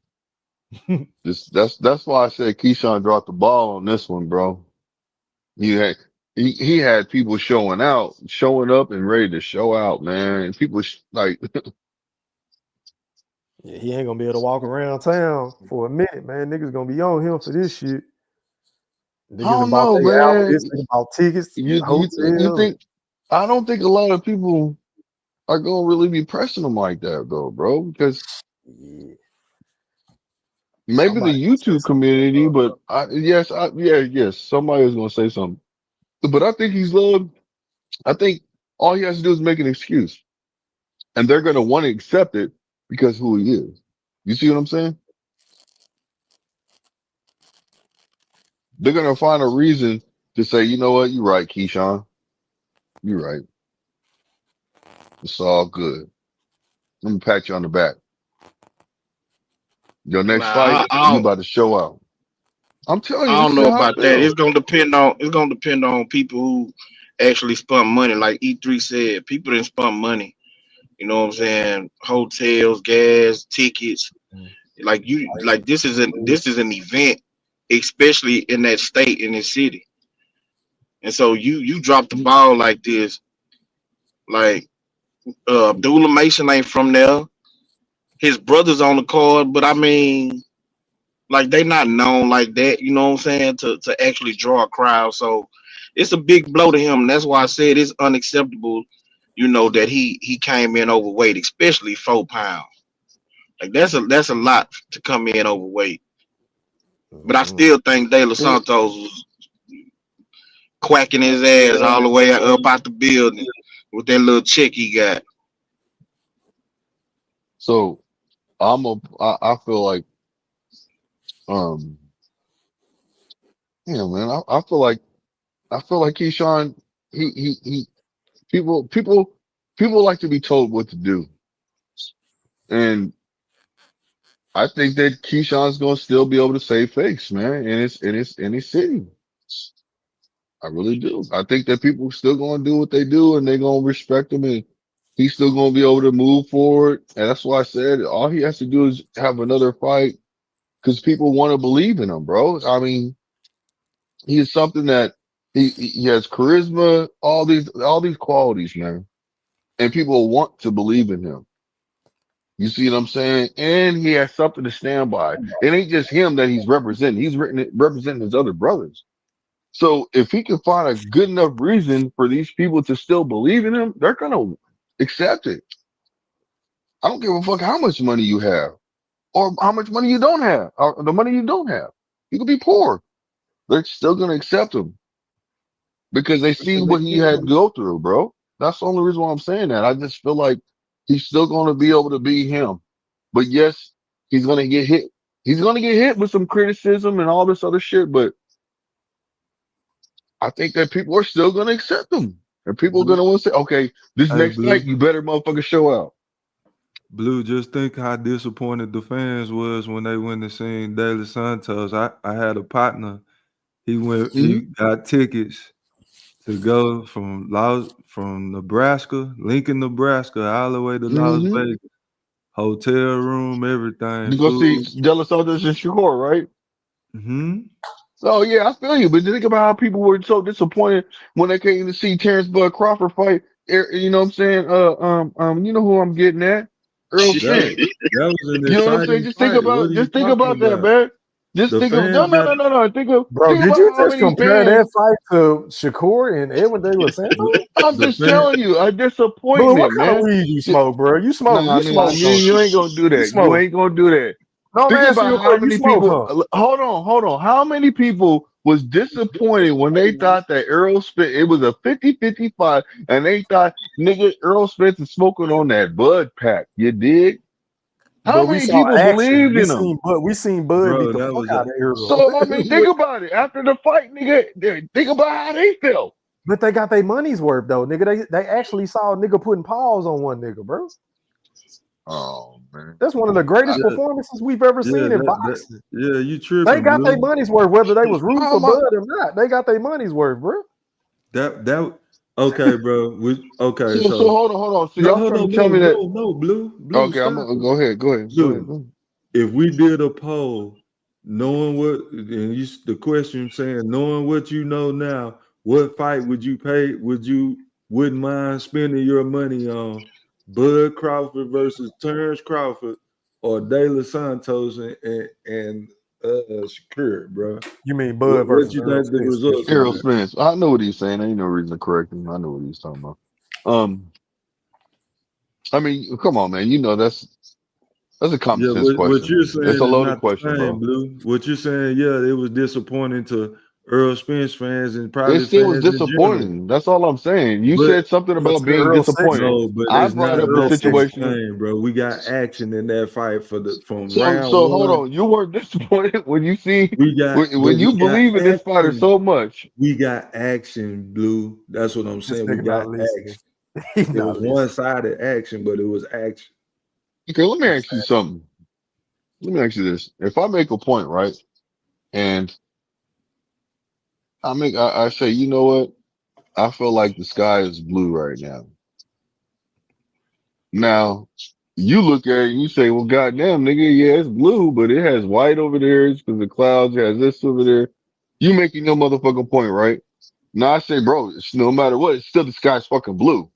That's why I said Keyshawn dropped the ball on this one, bro. He had he had people showing up and ready to show out, man. And people like Yeah, he ain't gonna be able to walk around town for a minute, man. Niggas gonna be on him for this shit. I Niggas done don't bought know, their man. outfits, niggas bought tickets, You hotels. think I don't think a lot of people are gonna really be pressing him like that though, bro, because Yeah, maybe somebody the gonna say YouTube something. community, but yes, somebody is gonna say something. But I think he's loved. I think all he has to do is make an excuse, and they're gonna want to accept it because who he is. You see what I'm saying? They're gonna find a reason to say, you know what, you're right, Keyshawn. You're right. It's all good. Let me pat you on the back. Your next fight, Nah, I you don't. about to show out. I'm telling you, I this don't is know how I about that. feel. It's gonna depend on people who actually spend money. Like E3 said, people didn't spend money. You know what I'm saying? Hotels, gas, tickets. Like this is an event, especially in that state, in this city. And so you drop the ball like this. Like Abdullah Mason ain't from there. His brother's on the card, but I mean, like they not known like that, you know what I'm saying, to actually draw a crowd. So it's a big blow to him. And that's why I said it's unacceptable, that he came in overweight, especially 4 pounds. Like that's a lot to come in overweight. But I still think De Los And Santos was quacking his ass all the way up out the building with that little check he got. so I feel like, um, yeah, man, I feel like Keyshawn, he, people like to be told what to do. And I think that Keyshawn's going to still be able to save face, man, in his city. I really do. I think that people still going to do what they do and they're going to respect him and he's still going to be able to move forward. And that's why I said all he has to do is have another fight because people want to believe in him, bro. I mean, he is something that he has charisma, all these qualities, man. And people want to believe in him. You see what I'm saying? And he has something to stand by. It ain't just him that he's representing. Representing his other brothers. So if he can find a good enough reason for these people to still believe in him, they're gonna accept it. I don't give a fuck how much money you have or how much money you don't have or the money you don't have. You could be poor. They're still gonna accept him because they see what he had to go through, bro. That's the only reason why I'm saying that. I just feel like he's still gonna be able to be him. But yes, he's gonna get hit. He's gonna get hit with some criticism and all this other shit, but I think that people are still going to accept them. And people are going to want to say, okay, this Hey, next Blue. fight, you better motherfucker show out. Blue, just think how disappointed the fans was when they went and seen De Los Santos. I had a partner. He Mm-hmm. got tickets to go from Nebraska, Lincoln, Nebraska, all the way to Las Mm-hmm. Vegas. Hotel room, everything, You go see food. De La Santos and Shakur, right? Hmm. So yeah, I feel you. But think about how people were so disappointed when they came to see Terrence Bud Crawford fight. You know what I'm saying? You know who I'm getting at? Earl That Spence. that was an You know what I'm saying? exciting fight. What are you Just think talking about that, about? man. Just The think of fans got no. Bro, Think did about you how just many compare fans. that fight to Shakur and Edwin De Los Santos? I'm the just fan. telling you, a Bro, what disappointment, kind of man. weed you smoke, bro? You Nah, smoke something. you ain't gonna do You that. You smoke. ain't gonna do that. No, I'm Think asking you about a how question. You many smoke, people. huh? Hold on. How many people was disappointed when they thought that Earl Spence, it was a 50-50 fight, and they thought, nigga, Earl Spence is smoking on that Bud pack. You dig? How But we many saw people action. believed in him? We seen Bud beat Bro, the that fuck was out a of Earl. So I mean, think about it. After the fight, nigga, think about how they felt. But they got their money's worth though, nigga. They actually saw a nigga putting paws on one nigga, bro. Oh man. That's one of the greatest Yeah, performances we've ever seen in boxing. yeah, you They tripping, got their Blue. money's worth, whether they was rooting Oh for my, Bud or not. They got their money's worth, bro. That okay, bro. Okay, so so hold on. So no, y'all hold trying on, to tell no, me that? no, no, Blue, Okay, I'm stop gonna it, go ahead. Go ahead. Blue. If we did a poll, knowing what, and the question saying, knowing what you know now, what fight would you pay? Wouldn't mind spending your money on? Bud Crawford versus Terrence Crawford, or De Los Santos and Shakur, bro. You mean Bud What versus you Earl think the Spence? results gonna Errol be? Spence. I know what he's saying. Ain't no reason to correct him. I know what he's talking about. I mean, come on, man. You know that's a common Yeah, sense what you're question. It's a saying is loaded not the question, same, bro. Blue. What you're saying, yeah, it was disappointing to Earl Spence fans and It probably still was fans in general. disappointing. That's all I'm saying. You But said something But about to the being Earl Six, disappointed. no, but I it's brought not up the Earl that Six. same situation. thing, bro. We got action in that fight from So round so hold one. on. You weren't disappointed when you see But when you we got believe in this fighter action. so much. We got action, Blue. That's what I'm This saying. We nigga not got listening. action. He It not was listening. one-sided action, but it was action. Okay, let me ask you something. Let me ask you this. If I make a point, right, and I say, you know what? I feel like the sky is blue right now. Now, you look at it and you say, well, goddamn, nigga, yeah, it's blue, but it has white over there. It's because the clouds, it has this over there. You making your motherfucking point, right? Now I say, bro, it's no matter what, it's still the sky's fucking blue.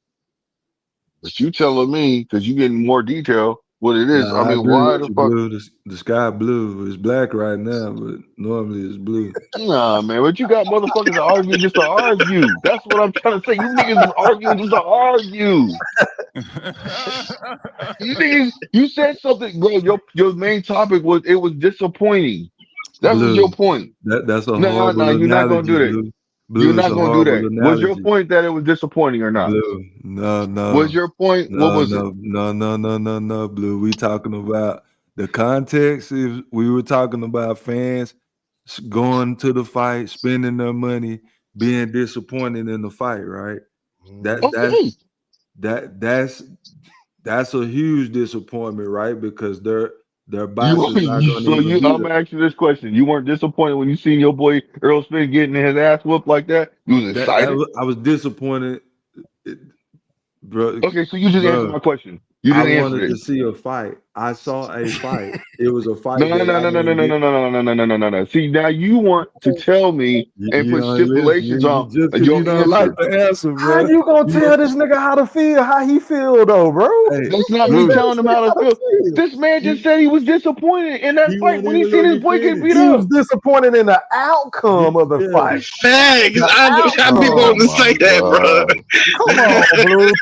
But you telling me, because you getting more detail, what it is. I Nah, I mean, agree why with the you, fuck? Blue. The sky blue. It's black right now, but normally it's blue. Nah, man, but you got motherfuckers that argue just to argue. That's what I'm trying to say. You niggas is arguing just to argue. You niggas, you said something, bro. Your main topic was it was disappointing. That was your Blue. point. That's a No, no, horrible you're not gonna analogy, do that. Blue. You're Blue is not a gonna do horrible that. Was your analogy. point that it was disappointing or not? Blue. No, Was no. your point? What No, was it? no, no, no, no, no, no, Blue. We talking about the context. If we were talking about fans going to the fight, spending their money, being disappointed in the fight, right? That that's Okay. that that's that's a huge disappointment, right? Because their You, box is not going to so even you, be I'm the gonna ask you this question. You weren't disappointed when you seen your boy Earl Spence getting his ass whooped like that? You was excited? I was disappointed, bro. Okay, so you just answered Bro, my question. You I didn't answer wanted it. to see a fight. I saw a fight. It was a No, fight no, that no, I no, no, no, didn't no, get. no, no, no, no, no, no, no, no. See, now you want to tell me and You put don't listen. stipulations You on just because you your don't like answer. the answer, How bro. you gonna You tell don't, this nigga how to feel? How he feel though, bro? hey, That's You not can't me tell Blue. telling this him nigga how to how to feel. feel. This man just He said he was disappointed in that he fight won't when he even seen let his me boy get finish. beat He was up. disappointed in the outcome of the Yeah. fight. Facts. The I be Oh wanting outcome. to say my that, bro. god. Come on, Blue.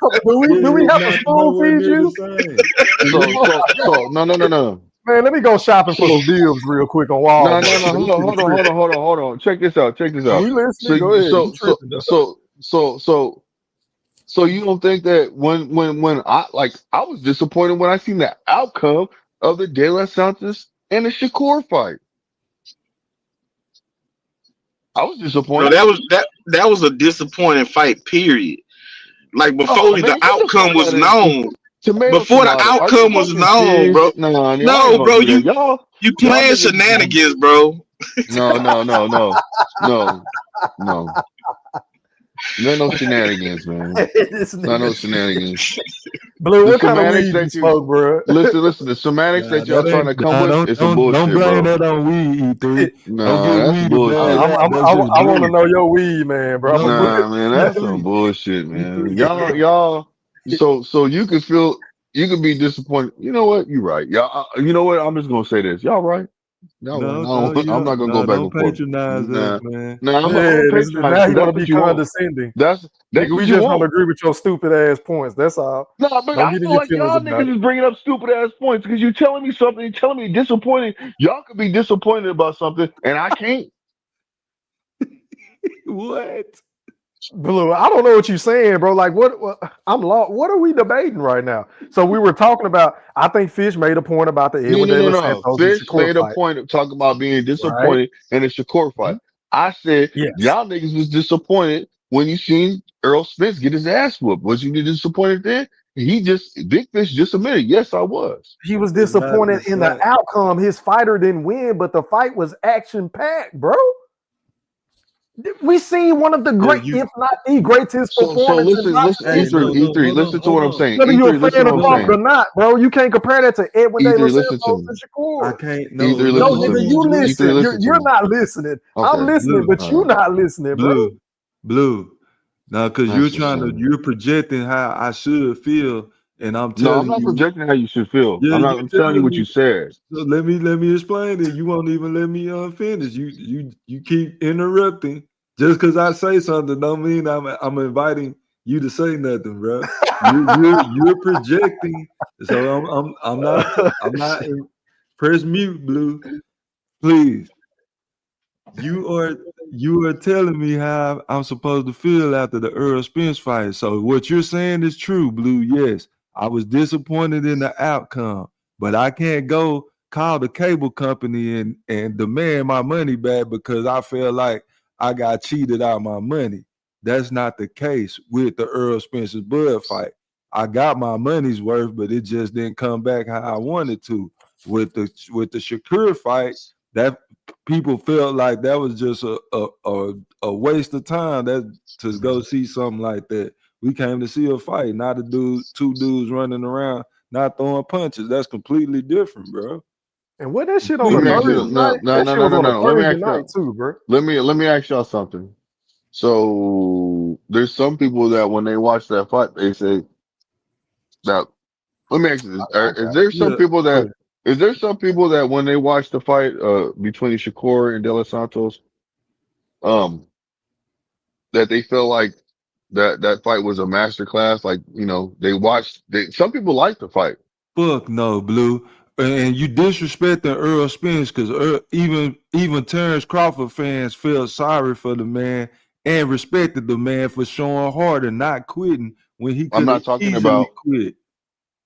Do we It's have to not spoon nowhere feed near the you? same. And let So me so so no no no no. Man, let me go shopping for So some bibs real quick on no no Walmart. no hold on hold on hold on hold on hold on. Check this out. Check this out. We So listening? Go you- ahead. You so so tripping though. so so so so you don't think that when I was disappointed when I seen the outcome of the De La Santos and the Shakur fight. I was No, disappointed. that was a disappointing fight. Period. Like Oh before the man, get the outcome fuck was out of here. known. Tomato, Before the tomato. Are you outcome was fucking known, serious? bro. No, y'all ain't No, gonna bro, do that. you Y'all playing niggas. shenanigans, bro. No, no, no, no, no, no. There no shenanigans, man. This Not no nigga. shenanigans. Blue, The what kind of semantics weed you that you smoke, bro? listen. The semantics nah, that y'all that trying ain't to come nah, with is some don't bullshit, blame bro. that on weed, E3. Don't Nah, give that's weed a bad bullshit. rap. That's just I want to blue. know your weed, man, bro. I'm No, gonna put but Nah, man, that's some E3. bullshit, man. E3. Y'all. So you can feel, you can be disappointed. You know what? You right. Y'all. You know what? I'm just gonna say this. Y'all right. Y'all right. No, no, you I'm not don't. gonna go No, back don't and forth. patronize us, Nah, man. nah. I'm yeah, gonna this, patronize now because he want that's to be what you want. condescending. That's Nigga, we what you just trying to want. agree with your stupid ass points. That's all. Nah, but Don't I get in feel your like feelings y'all about it. niggas is bringing up stupid ass points because you're telling me something, you're telling me disappointed. Y'all could be disappointed about something, and I can't. What? Blue, I don't know what you're saying, bro. Like, what I'm lost. What are we debating right now? So we were talking about. I think Fish made a point about the No, Edwin no, De no, Los no. Santos and Fish Shakur made a fight, point of talking about being right? disappointed in the Shakur fight. I said Yes. y'all niggas was disappointed when you seen Earl Spence get his ass whooped. Was you disappointed then? Big Fish just admitted, yes, I was. He was It's not the disappointed in the same. outcome. His fighter didn't win, but the fight was action packed, bro. We seen one of the Yeah, great, if not the greatest So performance in boxing Hey, E3, no, history. no, E3, hold on, listen to hold what I'm on. saying. Whether you're a E3, listen fan to of what I'm No, Crawford or saying. not, bro, you can't compare that to Edwin De E3, Los listen to Santos me. and I Shakur. can't. No, E3, No, listen hold to nigga, me. on, you blue, E3, listen. listen to You're me. not listening. I'm Okay. listening, blue, but All you right. not listening, bro. blue. Now, because That's the same. you're projecting how I should feel, and I'm No, I'm telling not you, projecting how you should feel. yeah, you I'm telling you telling what me. you said. So let me explain it. You won't even let me finish. You keep interrupting. Just because I say something, don't mean I'm inviting you to say nothing, bro. You're projecting. So I'm not press mute, blue. Please. You are telling me how I'm supposed to feel after the Earl Spence fight. So what you're saying is true, Blue. Yes, I was disappointed in the outcome, but I can't go call the cable company and demand my money back because I feel like I got cheated out of my money. That's not the case with the Earl Spence's Bud fight. I got my money's worth, but it just didn't come back how I wanted to. With the Shakur fight, that people felt like that was just a waste of time that to go see something like that. We came to see a fight, not two dudes running around not throwing punches. That's completely different, bro. And what that shit on Let a me Completely ask Thursday you. different. No, night? no, That no, shit no, was no, on a no. Let me Thursday ask night you. too, bro. Let me ask y'all something. So there's some people that when they watch that fight, they say that. Let me ask you this: I Is got it. there some Yeah, people Go that ahead. when they watch the fight between Shakur and De Los Santos, um, that they feel like that fight was a masterclass? Like they watched. Some people like the fight. fuck no, Blue. And you disrespecting Earl Spence because even Terrence Crawford fans felt sorry for the man and respected the man for showing hard and not quitting when he I'm could have not talking easily about. quit.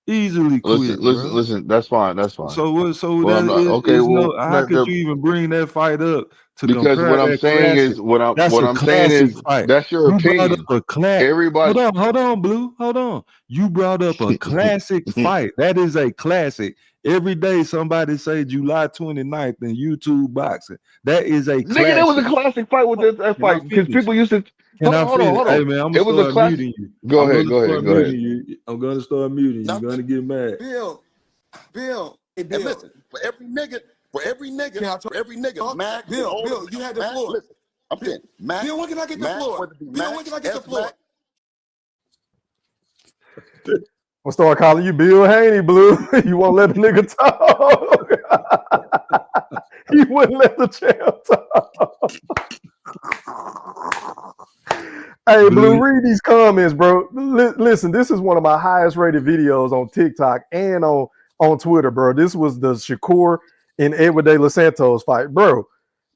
Easily quit, bro. Listen. That's fine. That's fine. So what? So Well, I'm that not okay. is Well, no. How could you even bring that fight up to because compare what I'm that saying classic? is That's what a I'm saying classic is fight. that's your You brought up opinion. a Everybody. Hold on, Blue. Hold on. You brought up a classic fight. That is a classic. Every day somebody say July 29th in YouTube boxing. That is a Nigga, that was a classic. classic fight with that Can I fight because finish? people used to Can I hold on, finish? hold Hey on. man, I'm gonna It was a start classic. muting you. Go I'm ahead, gonna go ahead, start go ahead. muting you. I'm gonna start muting you. You're gonna get mad. Hey, Bill. And listen, for every nigga, Mac, Bill, you had the Mac, floor. Listen, I'm saying, Mac, Bill, when can I get the Mac, floor? Whether it be Bill, Mac, when can I get the floor? Mac, I'll start calling you Bill Haney, Blue. You won't let the nigga talk. You wouldn't let the champ talk. Hey, Blue, Blue, read these comments, bro. Listen, this is one of my highest rated videos on TikTok and on Twitter, bro. This was the Shakur and Edwin De Los Santos fight, bro.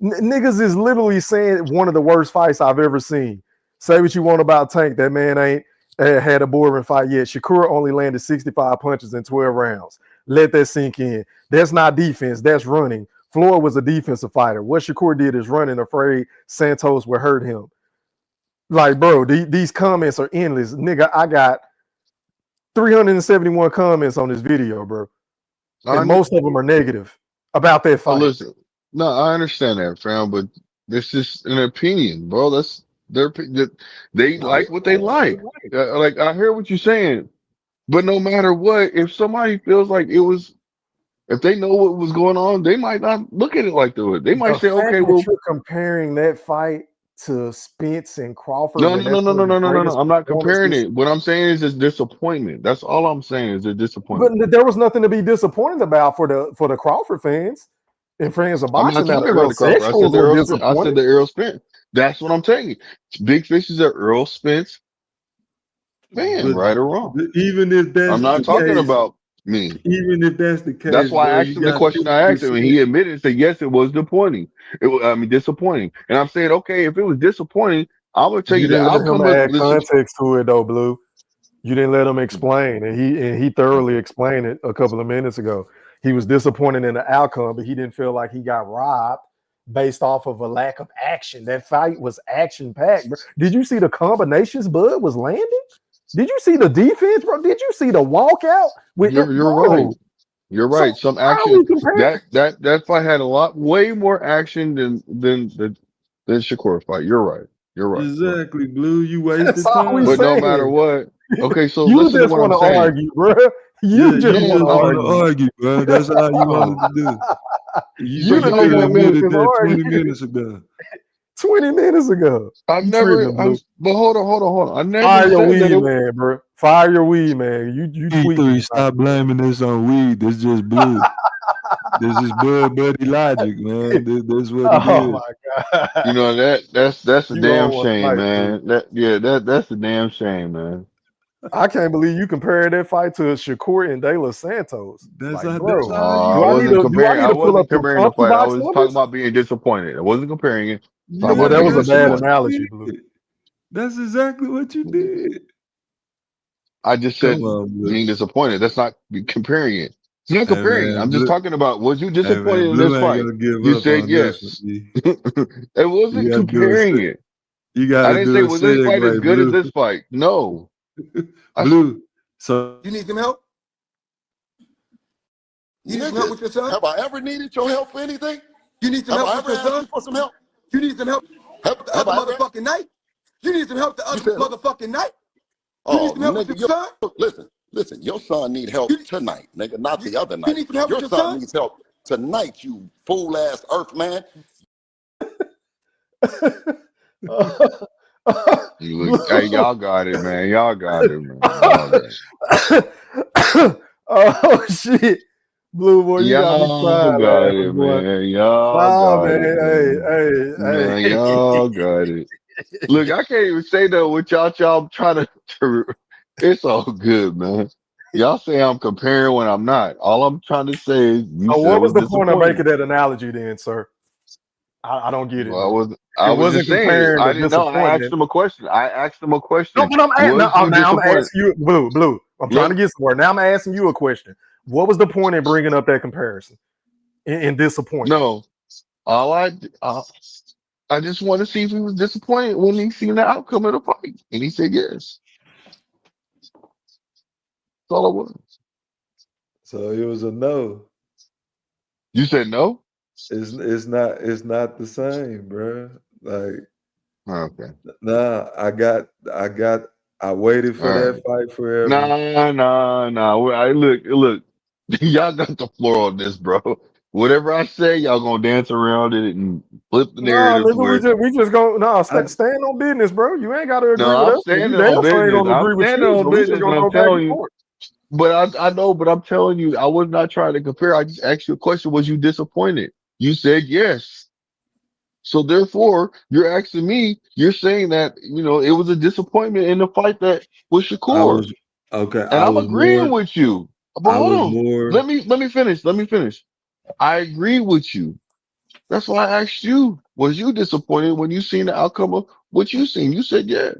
Niggas is literally saying one of the worst fights I've ever seen. Say what you want about Tank. That man ain't had a boring fight yet. Shakur only landed 65 punches in 12 rounds. Let that sink in. That's not defense. That's running. Floyd was a defensive fighter. What Shakur did is running, afraid Santos would hurt him. Like, bro, these comments are endless. Nigga, I got 371 comments on this video, bro. And most of them are negative about that fight. Listen, no, I understand that, fam, but this is an opinion, bro. That's they like what they like. Like I hear what you're saying, but no matter what, if somebody feels like if they know what was going on, they might not look at it like that. They might The say, fact okay, that well, you're comparing that fight to Spence and Crawford no, when no, no, that's no, one no, of the no, no, no, no. greatest I'm not comparing performances. it. What I'm saying is disappointment. That's all I'm saying is a But disappointment. there was nothing to be disappointed about for the Crawford fans and fans of I'm not boxing. Now the talking about real the Crawford. I said sexuals the were Earl Spence. I said disappointed. the Earl Spence. That's what I'm telling you. Big Fish is an Earl Spence fan, but right or wrong. even if I'm that's not the talking case, about me. even if that's the That's case, why bro, I asked you him the got question people I to asked him, and say, he admitted and said, yes, it was disappointing. Disappointing. And I'm saying, okay, if it was disappointing, I'm gonna tell You you the didn't let him outcome of add listen. context to it though, Blue. You didn't let him explain, and he thoroughly explained it a couple of minutes ago. He was disappointed in the outcome, but he didn't feel like he got robbed based off of a lack of action. That fight was action packed. Did you see the combinations Bud was landing? Did you see the defense, bro? Did you see the walkout? You're right. You're So right. Some how are action we comparing? that fight had way more action than Shakur fight. You're right. You're right. Exactly, Blue. You That's wasted all we But time. no matter saying. what, okay. So You listen to just what want I'm to saying. argue, bro. Yeah, You just you Yeah, want just to want to argue. argue, bro. That's all you wanted no. to do. You So You the should y'all have nigga that want wanted me? admitted to that 20 argue minutes ago. 20 minutes ago. I've You never. tripping, Blue. But hold on. I never Fire your said that weed, it. man, bro. Fire your weed, man. You tweaking E3, tonight, stop bro. blaming this on weed. This just Blue. This is Bud Buddy logic, man. This what it Oh is. my god. You know that's a You damn on one shame, tonight, Blue. man. That's a damn shame, man. I can't believe you comparing that fight to Shakur and De Los Santos. That's Like, how bro, I do I need wasn't to comparing. I pull up wasn't some comparing the fight. I CompuBox was talking numbers? about being disappointed. I wasn't comparing it. Talking Well, about Yeah, that being was a that's what bad disappointed. analogy, you Blue. did. That's exactly what you did. I just Come said on, Blue. being disappointed. That's not comparing it. It's not Hey comparing. man, I'm just Blue. talking about, was you Hey disappointed man, in this Blue ain't fight? gonna give You up said on this one, yes. G. It You wasn't gotta do a comparing it. you I gotta didn't do say, a was this fight as segue, good as Blue. this fight? No. Blue. So You need some help? You need some help with your son? Have I ever needed your help for anything? You need some Have help I with ever your asked son? you for some help? You need some help the Have other I ever? motherfucking night? You need some help the You other said who? motherfucking night? You need Oh, some help with your nigga, son? listen. Your son need help tonight, nigga, not the other You night. need some help with Your your son son? needs help tonight, you fool ass earth man. Hey, y'all got it, man. Y'all got it, man. Y'all got it. Oh shit. Blue boy, you got me Y'all crying got laughing, it, boy. man. Y'all Nah, got man. it, man. Hey, Man, hey. y'all got it. Look, I can't even say that with y'all trying to it's all good, man. Y'all say I'm comparing when I'm not. All I'm trying to say is you So said what it was was the point of disappointing. making that analogy then, sir? I don't get it, Well, man. I It was wasn't just saying, comparing I the didn't know. I asked disappointment. him a question. No, but Was you now I'm disappointed? asking you, Blue. I'm trying to Let, get somewhere. Now I'm asking you a question. What was the point in bringing up that comparison in disappointment? no. All I just want to see if he was disappointed when he seen the outcome of the fight. And he said yes. That's all it was. so it was a no. You said no? It's not the same, bro. Like Okay. nah, I waited All for right. that fight forever. Nah. Look. Y'all got the floor on this, bro. Whatever I say, y'all gonna dance around it and flip the No, narrative to nigga, where we just go. No, I stand on business, bro. You ain't got to no, agree with I'm us. And standing we on damn sure ain't business. gonna I'm agree with standing you. on So we just business, and gonna I'm go back telling and you. forth. But I know, but I'm telling you, I was not trying to compare. I just asked you a question. Was you disappointed? You said yes. So therefore, you're asking me, you're saying that, it was a disappointment in the fight that was I Shakur. was okay. And I'm agreeing with you. But I hold was on. more Let me finish. Let me finish. I agree with you. That's why I asked you, was you disappointed when you seen the outcome of what you seen? You said yes.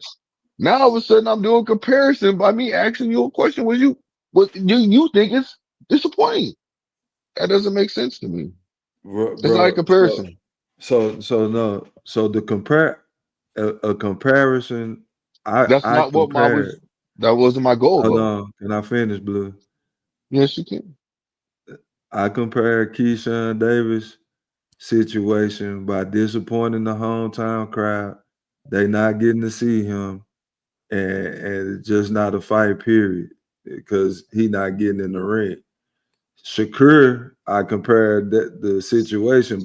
Now all of a sudden I'm doing comparison by me asking you a question. What do you think it's disappointing? That doesn't make sense to me. It's not a bro. comparison. So no. So the a comparison. That's I not what compared. that wasn't my goal Hold though. on. Can I finish, Blue? Yes, you can. I compared Keyshawn Davis situation by disappointing the hometown crowd. They not getting to see him, and it's just not a fight. Period, because he not getting in the ring. Shakur, I compared the situation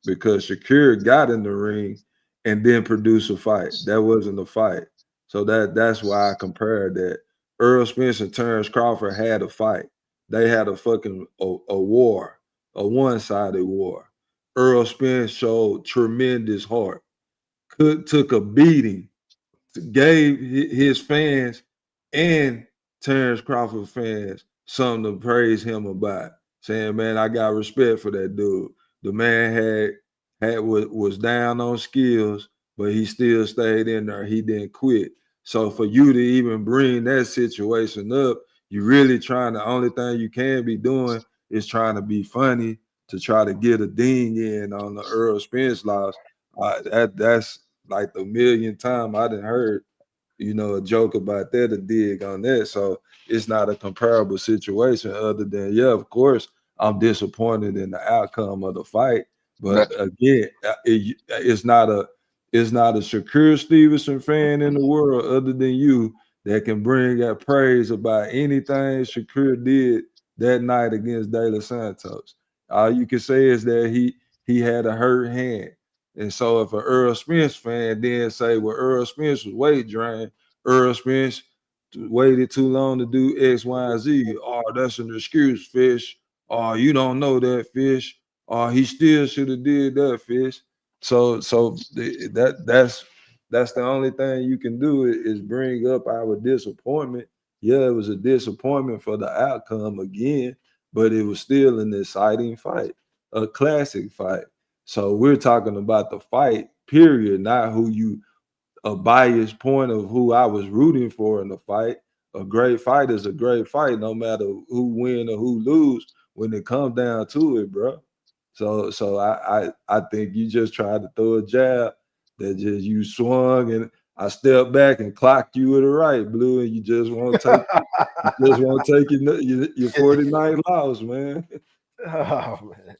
because Shakur got in the ring and then produced a fight. That wasn't a fight. So that's why I compared that. Earl Spence and Terrence Crawford had a fight. They had a fucking a war, a one-sided war. Earl Spence showed tremendous heart. Took a beating, gave his fans and Terrence Crawford fans something to praise him about, saying, "Man, I got respect for that dude. The man was down on skills, but he still stayed in there. He didn't quit. So for you to even bring that situation up, you really trying. The only thing you can be doing is trying to be funny to try to get a ding in on the Earl Spence loss. That's like the millionth time I done heard a joke about that, a dig on that. So it's not a comparable situation other than, yeah, of course, I'm disappointed in the outcome of the fight. But again, it's not a Shakur Stevenson fan in the world other than you that can bring up praise about anything Shakur did that night against De Los Santos. All you can say is that he had a hurt hand. And so if an Earl Spence fan then say, well, Earl Spence was weight drained, Earl Spence waited too long to do X, Y, and Z. Oh, that's an excuse, Fish. Oh, you don't know that, Fish. Oh, he still should have did that, Fish. So that's the only thing you can do is bring up our disappointment. Yeah, it was a disappointment for the outcome again, but it was still an exciting fight, a classic fight. So we're talking about the fight, period, not a biased point of who I was rooting for in the fight. A great fight is a great fight, no matter who win or who lose when it comes down to it, bro. So I think you just tried to throw a jab that just you swung and I stepped back and clocked you with a right, Blue, and you just won't take your 49 loss, man. Oh man.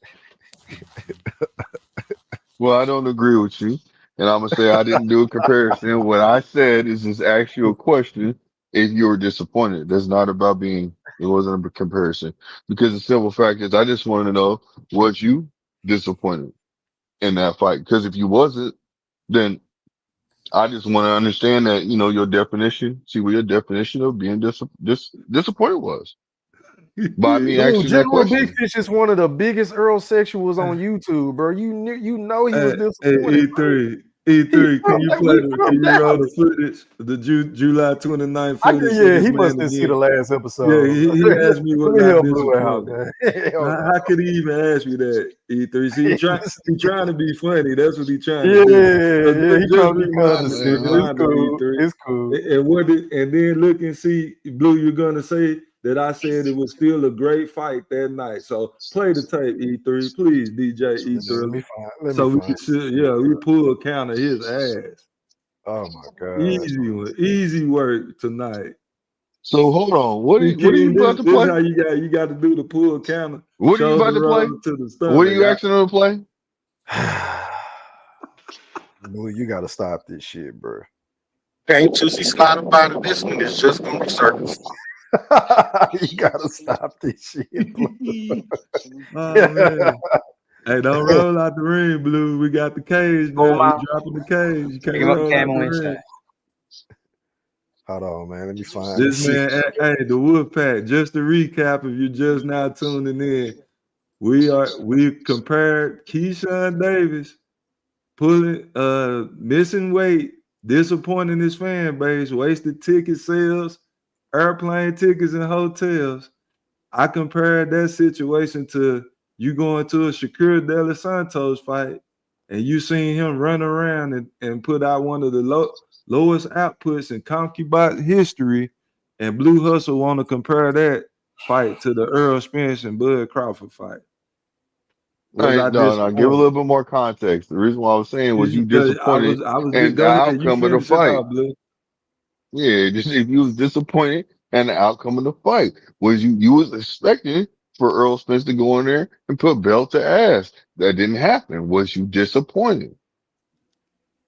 Well, I don't agree with you. And I'm gonna say I didn't do a comparison. What I said is just ask you a question if you were disappointed. That's not about it wasn't a comparison. Because the simple fact is I just want to know, was you disappointed in that fight? Because if you wasn't, then I just want to understand that, your definition, see what your definition of being disappointed was. By me Dude, asking that General Big question. Fish is one of the biggest Earl sexuals on YouTube, bro. You know he was disappointed. E3, can you roll Dallas. the footage, the July 29th Yeah, footage of this he man must have seen again? the last Yeah, episode. he asked me Let was me I help Blue out, disappointed. man. How could he even ask me that, E3? See, he trying to be funny. That's what he trying to Yeah, do. So he just trying to be remind condescending. It's him, cool. E3. It's cool. And then look and see, Blue, you're gonna say that I said it was still a great fight that night. So play the tape, E3, please, DJ E3. So we can see, we pull a count of his ass. Oh my god. Easy work tonight. So hold on. What are you about to This play? how you got to do the pull counter. What are you about to play? To the stomach. What are you asking him to play? Blue, you gotta stop this shit, bro. Can't Tootsie slide up out of this one. It's just gonna be circus. You gotta stop this shit, Blue. Oh man. Hey, don't roll out the ring, Blue. We got the cage now. We dropping the cage. You can't roll out the ring. Hold on, man. Let me find this man. Hey, the Wolfpack. Just to recap, if you're just now tuning in, we compared Keyshawn Davis missing weight, disappointing his fan base, wasted ticket sales, airplane tickets and hotels. I compared that situation to you going to a Shakur De Los Santos fight and you seen him run around and put out one of the lowest outputs in CompuBot history, and Blue Hustle want to compare that fight to the Earl Spence and Bud Crawford fight. No, give a little bit more context. The reason why I was saying was you disappointed in the outcome of the fight. Yeah, just if you was disappointed in the outcome of the fight, was you was expecting for Earl Spence to go in there and put belt to ass. That didn't happen. Was you disappointed?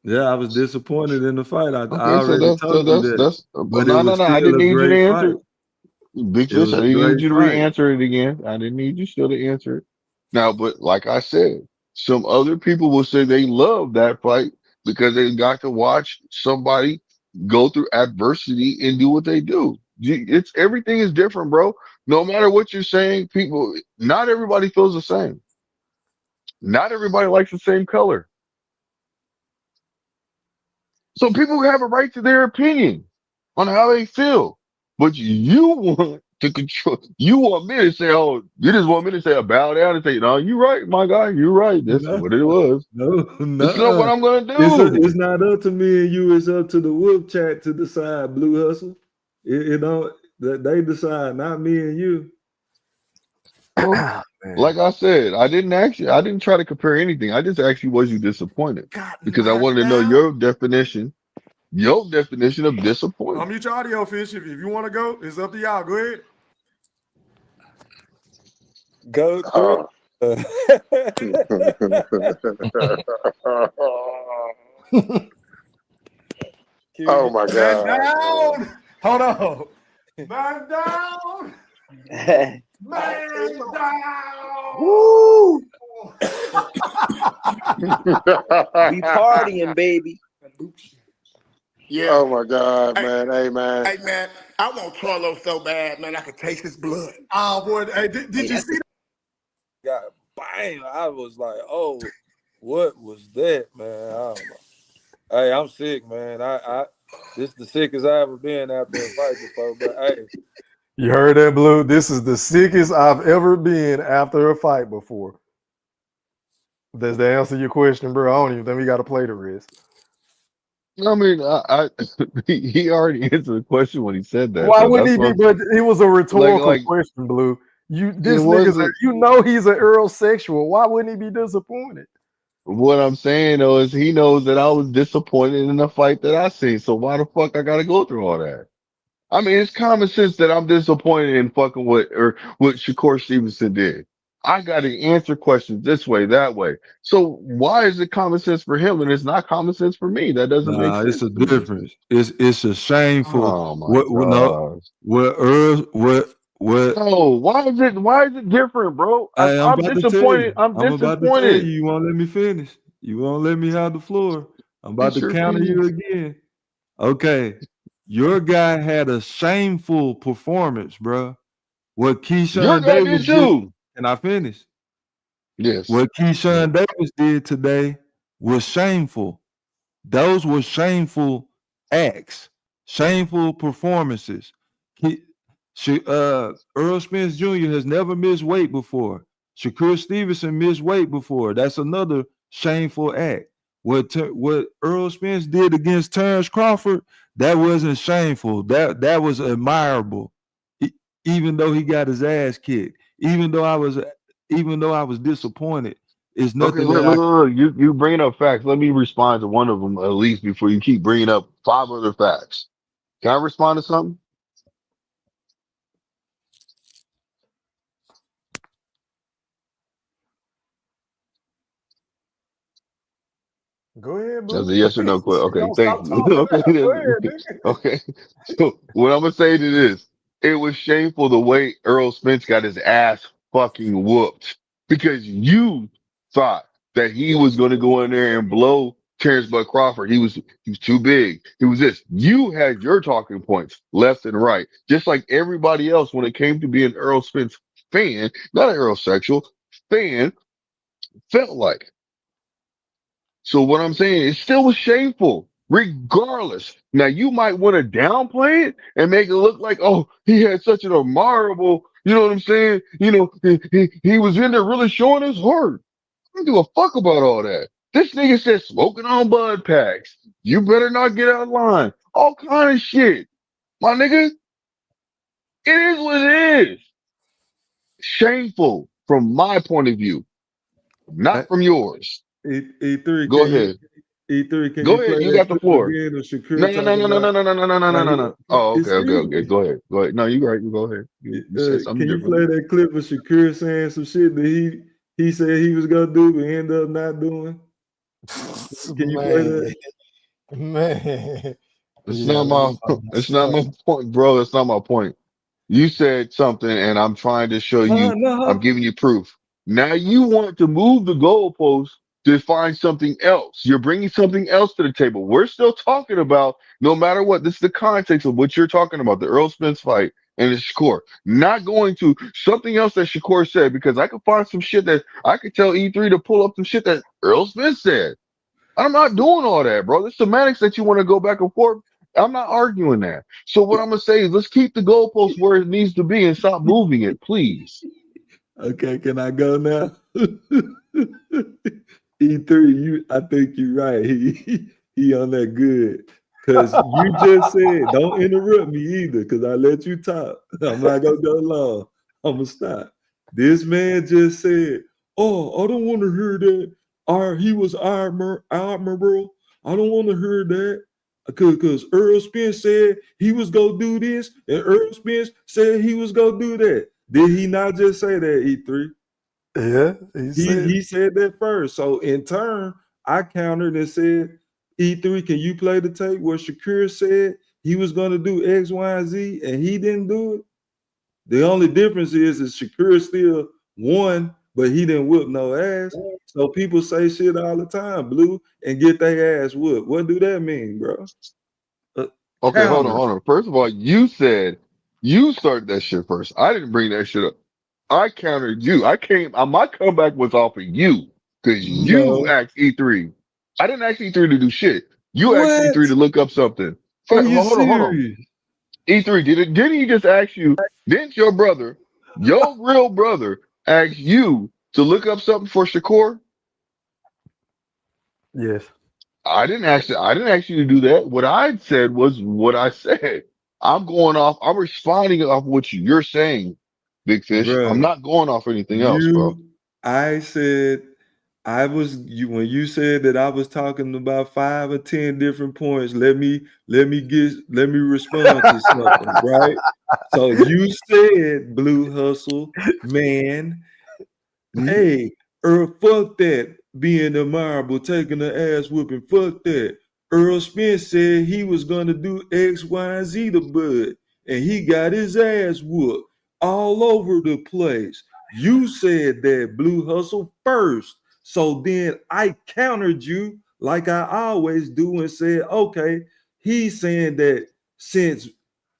Yeah, I was disappointed in the fight. I Okay, already told you that. But no. I didn't need you to answer it. Big Fish, I didn't need you to re-answer it again. I didn't need you still to answer it. Now, but like I said, some other people will say they love that fight because they got to watch somebody go through adversity and do what they do. Everything is different, bro. No matter what you're saying, not everybody feels the same. Not everybody likes the same color. So people have a right to their opinion on how they feel. But you want to control. You want me to say, "Oh, you just want me to say bow down and say, no, you're right, my guy, you're right. That's what it was." No, that's not what I'm gonna do. It's not up to me and you. It's up to the Wolf Chat to decide. Blue Hustle. They decide, not me and you. Well, like I said, I didn't ask you. I didn't try to compare anything. I just asked you, was you disappointed? Because I wanted to know your definition your definition of disappointment. Unmute your audio, Fish. If you want to go, it's up to y'all. Go ahead. Go through. Oh my Man God. down. Hold on. Man down. Man down. Woo! We partying, baby. Yeah. Oh my God, man. Hey man. Hey, man, I want Charlo so bad, man. I could taste his blood. Oh boy, hey, did you see that? Got bang. I was like, oh, what was that, man? I don't know. Hey, I'm sick, man. I this is the sickest I ever been after a fight before. But hey, You heard that, Blue? This is the sickest I've ever been after a fight before. Does that answer your question, bro? I don't even think we got to play the rest. I mean, he already answered the question when he said that. Why Though. wouldn't That's he be? what But it was a rhetorical like question, Blue. it This nigga's, wasn't. you know, he's an Earl sexual. Why wouldn't he be disappointed? What I'm saying though is he knows that I was disappointed in the fight that I seen. So why the fuck I gotta go through all that? I mean, it's common sense that I'm disappointed in fucking what Shakur Stevenson did. I got to answer questions this way, that way. So why is it common sense for him and it's not common sense for me? That doesn't make Nah, it's sense a to me. difference. It's a shameful. Oh my No, gosh. what? No, why is it different, bro? Hey, I'm I'm about to tell you. disappointed. I'm I'm about to tell you. disappointed. You won't let me finish. You won't let me have the floor. I'm about to Sure counter can. you again. Okay. Your guy had a shameful performance, bro. What Your Keyshawn guy Davis did did, too. and I finished. Yes. What Keyshawn Davis did today was shameful. Those were shameful acts, shameful performances. Earl Spence Jr. has never missed weight before. Shakur Stevenson missed weight before. That's another shameful act. What Earl Spence did against Terrence Crawford, that wasn't shameful. That was admirable. Even though he got his ass kicked, even though I was disappointed, it's Okay, nothing look, that look, I look. You bringing up facts. Let me respond to one of them at least before you keep bringing up 5 other facts. Can I respond to something? Go ahead, That's Blue. a yes or no question. Okay, Don't thank stop you. talking Okay, now. Go ahead, nigga. okay. So what I'm gonna say to this, it was shameful the way Earl Spence got his ass fucking whooped because you thought that he was gonna go in there and blow Terrence Bud Crawford. He was too big. He was this. You had your talking points left and right, just like everybody else when it came to being Earl Spence fan, not an Earl sexual fan, felt like. So what I'm saying, it still was shameful, regardless. Now you might want to downplay it and make it look like, oh, he had such an admirable, you know what I'm saying? You know, he was in there really showing his heart. I don't give a fuck about all that. This nigga said smoking on bud packs. You better not get out of line. All kind of shit. My nigga, it is what it is. Shameful from my point of view, not from yours. E3, Go can you ahead. E3, can you Go play ahead. You that got the clip floor. again of No, Shakur no, no, talking no, no, about no, no, no, no, no, no, now no, no. he Oh, okay, okay, excuse okay. me. Go ahead. Go ahead. No, you're right. You go ahead. You said something Can you different. play that clip of Shakur saying some shit that he said he was gonna do but end up not doing? Can you play that? Man. It's Yeah, not let me my it's not my point, bro. That's not my point. You said something and I'm trying to show you, I'm No. giving you proof. Now you want to move the goalpost to find something else. You're bringing something else to the table. We're still talking about, no matter what, this is the context of what you're talking about, the Earl Spence fight and the Shakur. Not going to something else that Shakur said, because I could find some shit that I could tell E3 to pull up some shit that Earl Spence said. I'm not doing all that, bro. The semantics that you want to go back and forth, I'm not arguing that. So what I'm gonna say is let's keep the goalpost where it needs to be and stop moving it, please. Okay, can I go now? E3, I think you're right. He on that good. Cause you just said, don't interrupt me either, cause I let you talk. I'm not gonna go long. I'm gonna stop. This man just said, "Oh, I don't want to hear that. He was admirable. I don't want to hear that." Because Earl Spence said he was gonna do this, and Earl Spence said he was gonna do that. Did he not just say that, E3? Yeah, He said that first. So in turn, I countered and said, E3, can you play the tape where Shakur said he was gonna do X, Y, and Z, and he didn't do it? The only difference is Shakur still won, but he didn't whip no ass. So people say shit all the time, Blue, and get their ass whooped. What do that mean, bro? Okay, hold Counter. on. First of all, you said you started that shit first. I didn't bring that shit up. I countered you. I came. My comeback was off of you because you No. asked E3. I didn't ask E3 to do shit. You asked What? E3 to look up something. Are you Hold on. serious? E3, didn't he just ask you? Didn't your brother, your real brother, ask you to look up something for Shakur? Yes. I didn't ask you to do that. What I said was what I said. I'm responding off what you're saying, Big Fish. I'm Bro, not going off anything else, bro. I said I was you when you said that I was talking about 5 or 10 different points. Let me respond to something, right? So you said, Blue Hustle, man, hey, Earl, fuck that being admirable, taking the ass whooping, fuck that. Earl Spence said he was gonna do X, Y, and Z to Bud, and he got his ass whooped all over the place. You said that, Blue Hustle, first. So then I countered you like I always do and said, okay, he's saying that since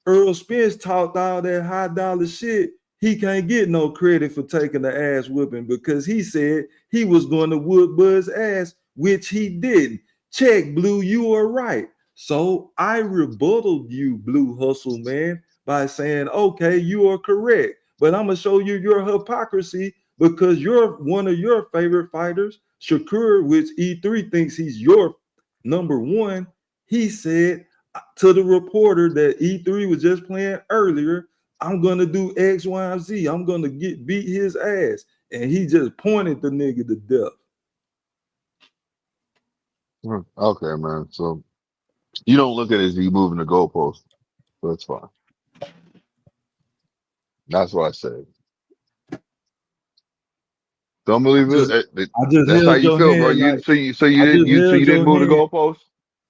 Earl Spence talked all that high dollar shit, he can't get no credit for taking the ass whipping because he said he was going to whoop Bud's ass, which he didn't. Check, Blue, you are right. So I rebutted you, Blue Hustle man, by saying, okay, you are correct. But I'm gonna show you your hypocrisy because you're one of your favorite fighters, Shakur, which E3 thinks he's your number one. He said to the reporter that E3 was just playing earlier, I'm gonna do X, Y, and Z. I'm gonna beat his ass. And he just pointed the nigga to death. Okay, man. So you don't look at it as you moving the goalpost. So that's fine. That's what I said. Don't believe it. I just That's how held you your feel, bro. hand like You I just held didn't your move the hand. goalpost.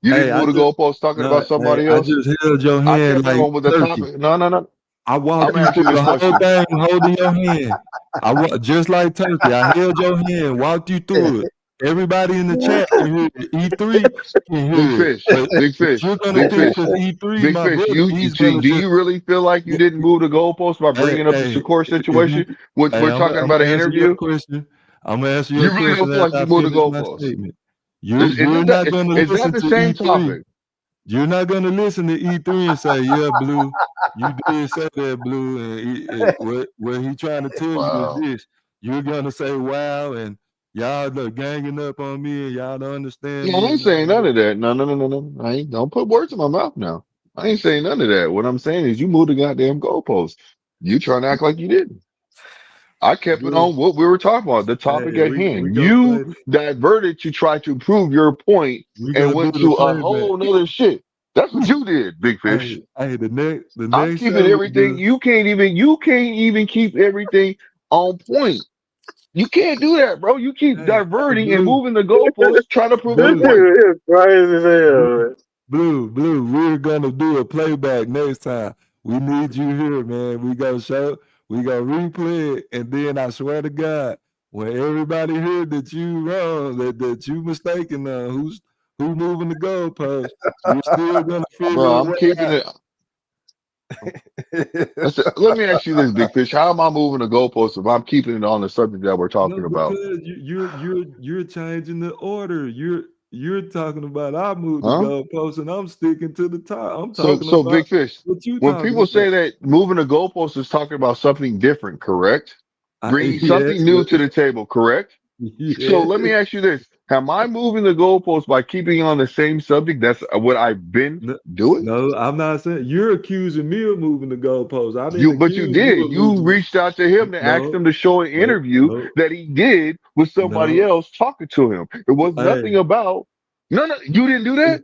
You Hey, didn't move the goalpost talking about somebody I else. just held your I hand kept it like on with the turkey. topic. No. I I'm walked gonna you ask you through this the whole question. thing holding your hand. Just like turkey. I held your hand, walked you through it. Everybody in the chat can hear it. E3 can Big hear it. fish, But big fish, you're gonna big think fish, because E3 big my fish. brother, he's gonna Do just you really feel like you didn't move the goalpost by bringing up the hey, Shakur if you situation? Which hey, we're I'm talking about gonna an answer your interview. question. I'm gonna answer your You really don't question feel like after you I moved the finish my goalpost. statement. You're not gonna Is that listen the to same E3. topic? You're not gonna listen to E3 and say, "Yeah, Blue, you did say that, Blue," and what he trying to tell you is Wow. this. You're gonna say, "Wow," and y'all are ganging up on me, and y'all don't understand No, I me. ain't And all saying of none that. of that. No. Don't put words in my mouth now. I ain't saying none of that. What I'm saying is you moved the goddamn goalpost. You trying to act like you didn't. I kept it Blue, on what we were talking about, the topic hey, at we hand. gonna You play. diverted to try to prove your point We and gonna do went the to a playback. whole nother shit. That's what you did, Big Fish. Hey, the I'm next keeping show we everything. do. You can't even keep everything on point. You can't do that, bro. You keep Hey, diverting and Blue, moving the goalposts, trying to prove your This Blue. point. dude is crazy as hell, Blue, man. Blue, we're gonna do a playback next time. We need you here, man. We gonna replay it, and then I swear to God, when everybody hear that you wrong, that you mistaken on who moving the goalpost, we're still gonna figure Bro, a I'm way keeping out. it. Let me ask you this, Big Fish. How am I moving the goalposts if I'm keeping it on the subject that we're talking No, about? because you're changing the order. You're talking about I moved the Huh? goalpost, and I'm sticking to the top. I'm So, talking so about Big Fish, what you when talking people say about. that moving the goalposts is talking about something different, correct? Bringing Yes, something new but to the table, correct? So yes. let me ask you this. Am I moving the goalposts by keeping on the same subject? That's what I've been No, doing? no, I'm not saying you're accusing me of moving the goalposts. I didn't But you accuse you did. of You moving. reached out to him to ask No, him to show an no, interview no, that he did with somebody no. else talking to him. It was nothing Hey, about, no, you didn't do that?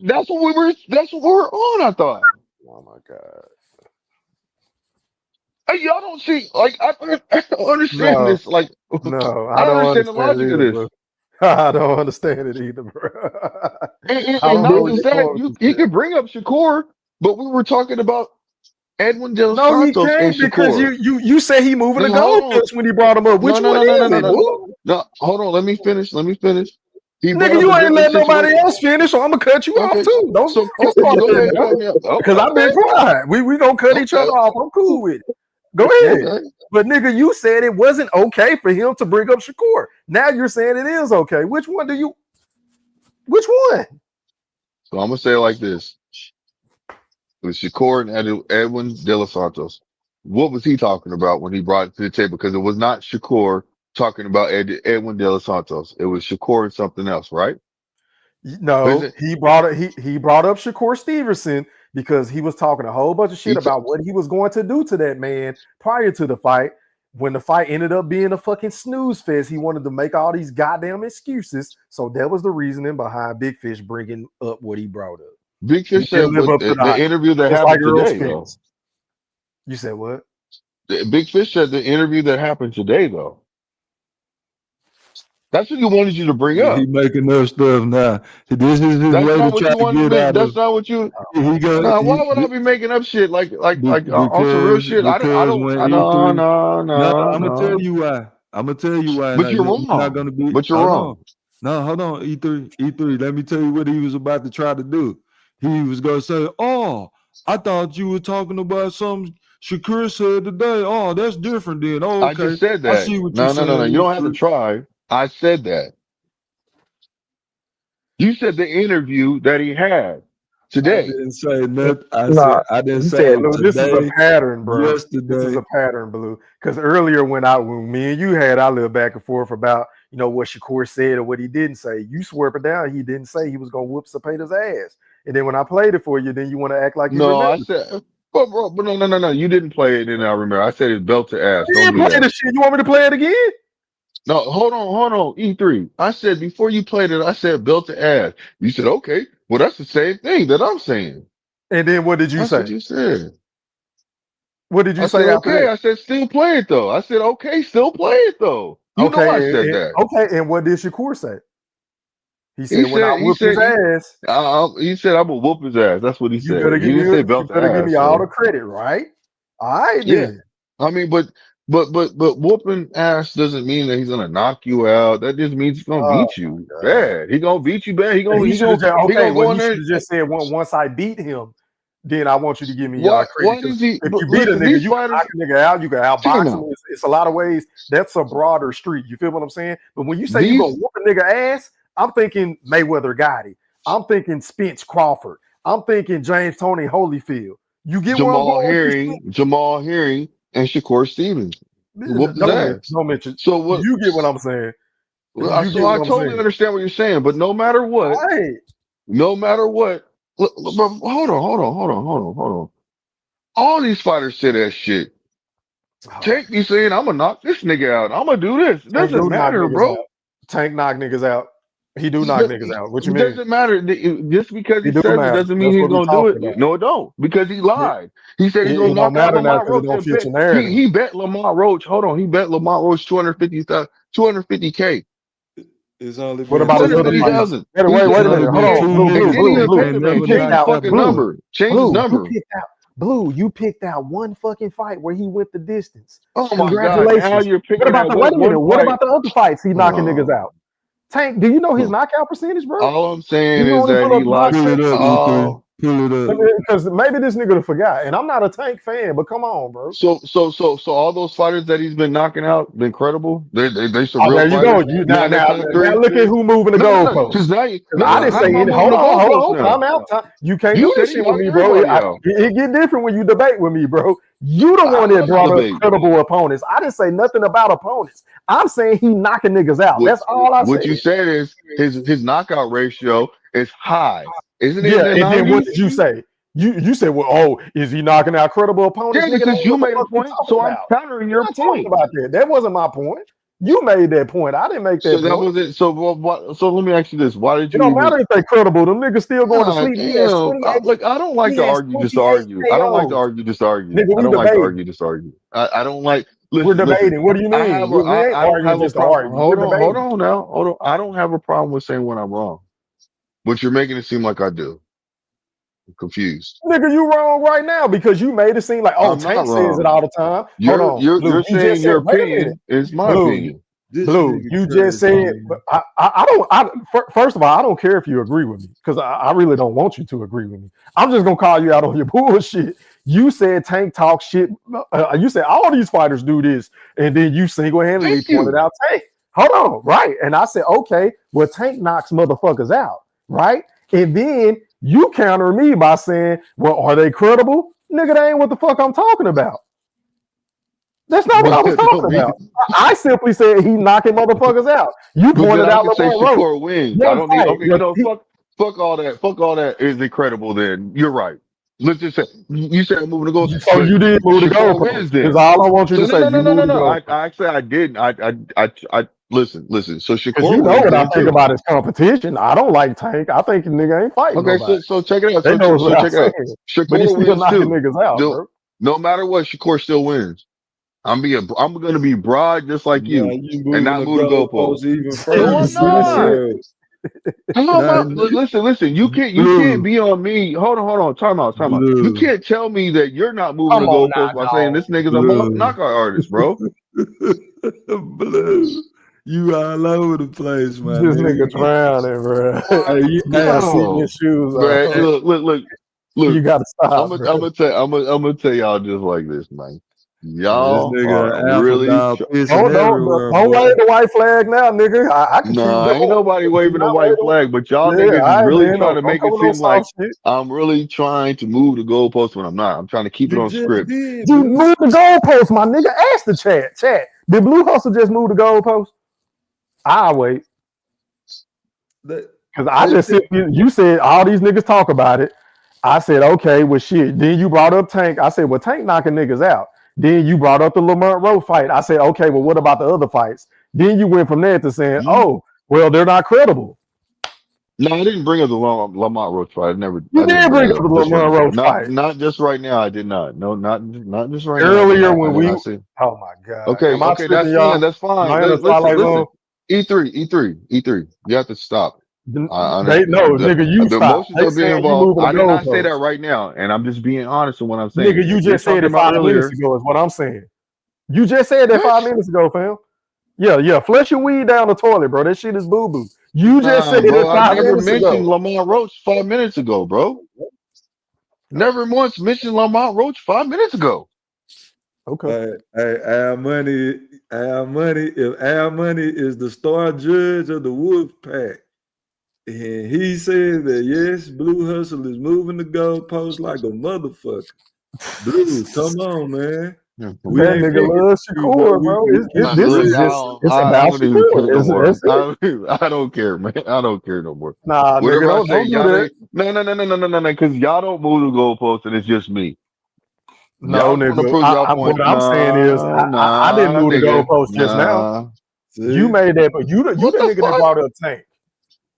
That's what we were on, I thought. Oh my god. Hey, y'all don't see, like, I don't understand No, this. Like, no, I I don't don't understand the understand logic it of either, this. bro. I don't understand it either, bro. I And don't know not what just you're that, going he to. could bring up Shakur, but we were talking about Edwin De Los No, he Santos and can't because Shakur. you said he moving the No, hold on. goalposts when he brought him up. No, Which no, one no, no, no, is no, it, no. bro? No, hold on. Let me finish. He brought Nigga, up you a ain't different letting nobody situation. else finish, so I'm gonna cut you off Okay, too. Don't so okay, start go that ahead, now. cut me up. Because I've been Okay, quiet. We gonna cut each other okay, off. I'm cool with it. Go ahead. okay. But nigga, you said it wasn't okay for him to bring up Shakur. Now you're saying it is okay. Which one? Which one? So I'm gonna say it like this: with Shakur and Edwin De Los Santos, what was he talking about when he brought it to the table? Because it was not Shakur talking about Edwin De Los Santos. It was Shakur and something else, right? Is No, it? he brought it. He brought up Shakur Stevenson because he was talking a whole bunch of shit He t- about what he was going to do to that man prior to the fight. When the fight ended up being a fucking snooze fest, he wanted to make all these goddamn excuses. So that was the reasoning behind Big Fish bringing up what he brought up. Big He Fish said didn't live what up to the the hype. interview that Just like happened Earl today, though. Spence. You said what? Big Fish said the interview that happened today, though. That's what he wanted you to bring Yeah, he up. making up stuff now. This is his That's way to not what try you to wanted to get make. out That's of. not what you. He go No, why would I be making up shit like on some real shit? because when I don't. E3 No, no, no, I'm gonna tell no. you why. I'm gonna tell you why. Now But you're you're not wrong. gonna be. But you're Hold on. wrong. No, hold on. E3. Let me tell you what he was about to try to do. He was gonna say, "Oh, I thought you were talking about something Shakur said today. Oh, that's different then. Oh, I okay. just said I that. see what you're No, no, no, no. saying, You don't have to E3. try. I said that. You said the interview that he had I today. didn't say nothing. Nah, I didn't he say said, it "Lou, this is a today, pattern, bro. This is yesterday. a pattern, Blue." Because earlier, when me and you had our little back and forth about what Shakur said or what he didn't say, you swore up and down he didn't say he was gonna whoop Cepeda's ass. And then when I played it for you, then you want to act like you No, I remember. said, but bro, but no, no, no, no. You didn't play it, and I remember. I said it's belt to ass. You Don't didn't do play that. the shit. You want me to play it again? No, hold on, E3. I said before you played it, I said belt to ass. You said, okay, well, that's the same thing that I'm saying. And then what did you That's what say? you said. What did you I said, say after okay. that? I said, still play it though. I said, okay, still play it though. You know I Okay, said that. okay, and what did Shakur say? He He said, "When I said, he whoop his said, he, ass, he said, I'm gonna whoop his ass. That's what he you said. better He give me didn't say you belt to better give me ass all the though. credit, right?" All right, Yeah. then. I mean, but whooping ass doesn't mean that he's gonna knock you out. That just means he's gonna Oh beat you my god. bad. He gonna beat you bad. He should have just He okay. gonna Well, go in he should there. have just said once I beat him, then I want you to give me credit Why because does he? if But you beat a listen, nigga, these you can knock fighters. a nigga out. You can Time outbox him. out. It's a lot of ways. That's a broader street. You feel what I'm saying? But when you say you gonna These whoop a nigga ass, I'm thinking Mayweather Gotti. I'm thinking Spence Crawford. I'm thinking James Tony Holyfield. You get where I'm going with this shit? Jamal Herring, and Shakur Stevens who whooped his Don't mention. ass. Don't mention. So what? You get what I'm saying. You So get I what I'm totally saying. understand what you're saying, but no matter what, All right. no matter what. Bro, hold on. All these fighters say that shit. Oh, Tank be saying, I'm gonna knock this nigga out. I'm gonna do this. It Tank doesn't do knock matter, niggas bro. out. Tank knock niggas out. He do knock niggas out. What you It mean? doesn't matter. Just because He he do says it matter. doesn't mean That's he's what we gonna do talking it. about. No, it don't. Because he lied. He said he's gonna It don't knock out matter now Lamar because it Roach don't and fit bet. your narrative. He bet Lamar Roach. Hold on. He bet Lamar Roach 250K. It's only What been about his other fights? 250,000. He Wait it's a said, only minute. Hold been on. two Blue, and blue, niggas didn't blue, even that blue. pay ain't him. He never You changed picked his knocked out fucking out. blue. number. Changed his Blue, you number. picked out blue. You picked out one fucking fight where he went the distance. Oh my God. Now Congratulations. you're What picking about at the wait a minute? one What fight. about the other fights he knocking niggas Oh, out? Tank, do you know his oh. knockout percentage, bro? All I'm saying You is want to that pull he up lost. box Pull set? it up, E3. Oh, Pull it up. Because maybe this nigga to forgot. And I'm not a Tank fan, but come on, bro. so all those fighters that he's been knocking out, been credible. They some Oh, real there you go. fighters. You Now they're now concrete. look at who moving the No. goalposts. Because now I didn't how say am I any. moving the Hold goalposts on. now? Time out. You can't You do said this he shit with knocked me, bro. everybody out. It get different when you debate with me, bro. You the one How that was it brought up debate? credible opponents. I didn't say nothing about opponents. I'm saying he knocking niggas out. What That's all I what said. you said is his knockout ratio is high. Isn't it in Yeah, the and then what 90s? did you say? You said, well, oh, is he knocking out credible opponents? Yeah, Nigga, that because ain't you what the made a fuck we point, talking so I'm about. countering We're your not talking point. about that. That wasn't my point. You made that point. I didn't make So that that point. was it. So what? So let me ask you this: why did It you don't even? matter if they credible. Them niggas still going to God sleep. He has damn! 28. Like I don't like He to has argue just to 28 argue. I don't like to KOs. argue just to argue. Nigga, I we don't like to debating. argue just to argue. I don't like. We're Listen. debating. What do you I have. mean? We ain't I don't arguing have a just to problem. argue. We're debating. Hold on now. Hold on. I don't have a problem with saying when I'm wrong, but you're making it seem like I do. I'm confused. Nigga, you wrong right now because you made it seem like, oh, I'm not Tank says it wrong. all the time. Hold on, Blue. You're You just saying said, your wait a minute. opinion is my Blue, opinion. This Blue, nigga you just crazy, said, man. but I don't, first of all, I don't care if you agree with me because I really don't want you to agree with me. I'm just going to call you out on your bullshit. You said Tank talk shit. You said all these fighters do this. And then you single-handedly Thank you. pointed out Tank. Hold on, right. And I said, okay, well, Tank knocks motherfuckers out, right? And then you counter me by saying, well, are they credible? Nigga, that ain't what the fuck I'm talking about. That's not what I was talking about. I simply said he knocking motherfuckers out. You But then pointed I out can say Lamar Roach. Shakur wins. I One don't need. fight. Okay, you know, fuck all that. Fuck all that is incredible. Then you're right. Let's just say you said I'm moving to go, So but you did move the Shakur wins goalpost. Is then. all I want you So to say. You moved the no. goalpost. I actually I didn't. I listen. So Because Shakur you know wins what I then think too. about his competition. I don't like Tank. I think the nigga ain't fighting Okay, nobody. so check it out. They knows So what I'm check it out. saying. But he's Shakur still wins knocking too. niggas out, bro. No matter what, Shakur still wins. I'm gonna be broad just like Now you you and moving not the move the goalpost. goalposts even You No, further, I'm see this man. shit? not. How am Now, I? Listen. You can't Blue. be on me. Hold on. Time out. You Blue, can't tell me that you're not moving the Come on goalpost now, by saying dog. this nigga's a blue, knockout artist, bro. blue. You all over the place, my This nigga nigga. drowning, bro. You gotta sit in your No, shoes man. off. You Look. gotta I'm stop, gonna, bro. I'm gonna tell y'all just like this, man. This Y'all are nigga an alpha really. dog pissing everywhere, Don't boy. wave the white flag now, nigga. I can keep Nah, ain't going. nobody Do waving a not wave white flag, but y'all the yeah, niggas is all right, really man. trying to Don't make come it with no seem like soft shit. I'm really trying to move the goalpost when I'm not. I'm trying to keep it You on just script. did, You blue. moved the goalpost, my nigga. Ask the chat. Did Blue Hustle just move the goalpost? I'll wait. That, Because I they just said, you said all these niggas talk about it. I said, okay, well, shit. Then you brought up Tank. I said, well, Tank knocking niggas out. Then you brought up the Lamont Rowe fight. I said, okay, well, what about the other fights? Then you went from there to saying, you oh, well, they're not credible. No, I didn't bring up the Lamont Roach fight. You I didn't did bring bring it up up the just right Lamont now. Rowe fight. Not just right now. I did not. No, not just right now. Earlier I when did we, not say. oh my God. Okay, Am I tripping, y'all? that's Am fine. I in the Twilight Listen. Zone? E3. You have to stop. I They no, understand. nigga, you The stop. emotions They are being saying you involved. moving the I did not say that goalposts. right now, and I'm just being honest in what I'm saying. Nigga, you If you're just said talking it about 5 minutes earlier, ago, is what I'm saying. You just said that what? 5 minutes ago, fam. Yeah. Flush your weed down the toilet, bro. That shit is boo-boo. You just Nah, said it bro. I 5 never minutes mentioned ago. Lamont Roach 5 minutes ago, bro. Never once mentioned Lamont Roach 5 minutes ago. Okay. Hey, Al Money. If Al Money is the star judge of the Wolf Pack, and he said that yes, Blue Hustle is moving the goalpost like a motherfucker. Blue, come on, man. We That ain't nigga picking loves you, but Shakur, bro. Nah, This look, is just, it's I about don't even Shakur. care no more. That's it. I don't care, man. I don't care no more. Nah, nigga, Whatever I say, don't do y'all that. ain't. No. Because y'all don't move the goalpost, and it's just me. No, Y'all want to nigga. prove y'all point. What I'm saying is, I didn't move the Nigga. goalpost just now. Nah. You See, made that, but you the What the nigga that fuck? brought up Tank.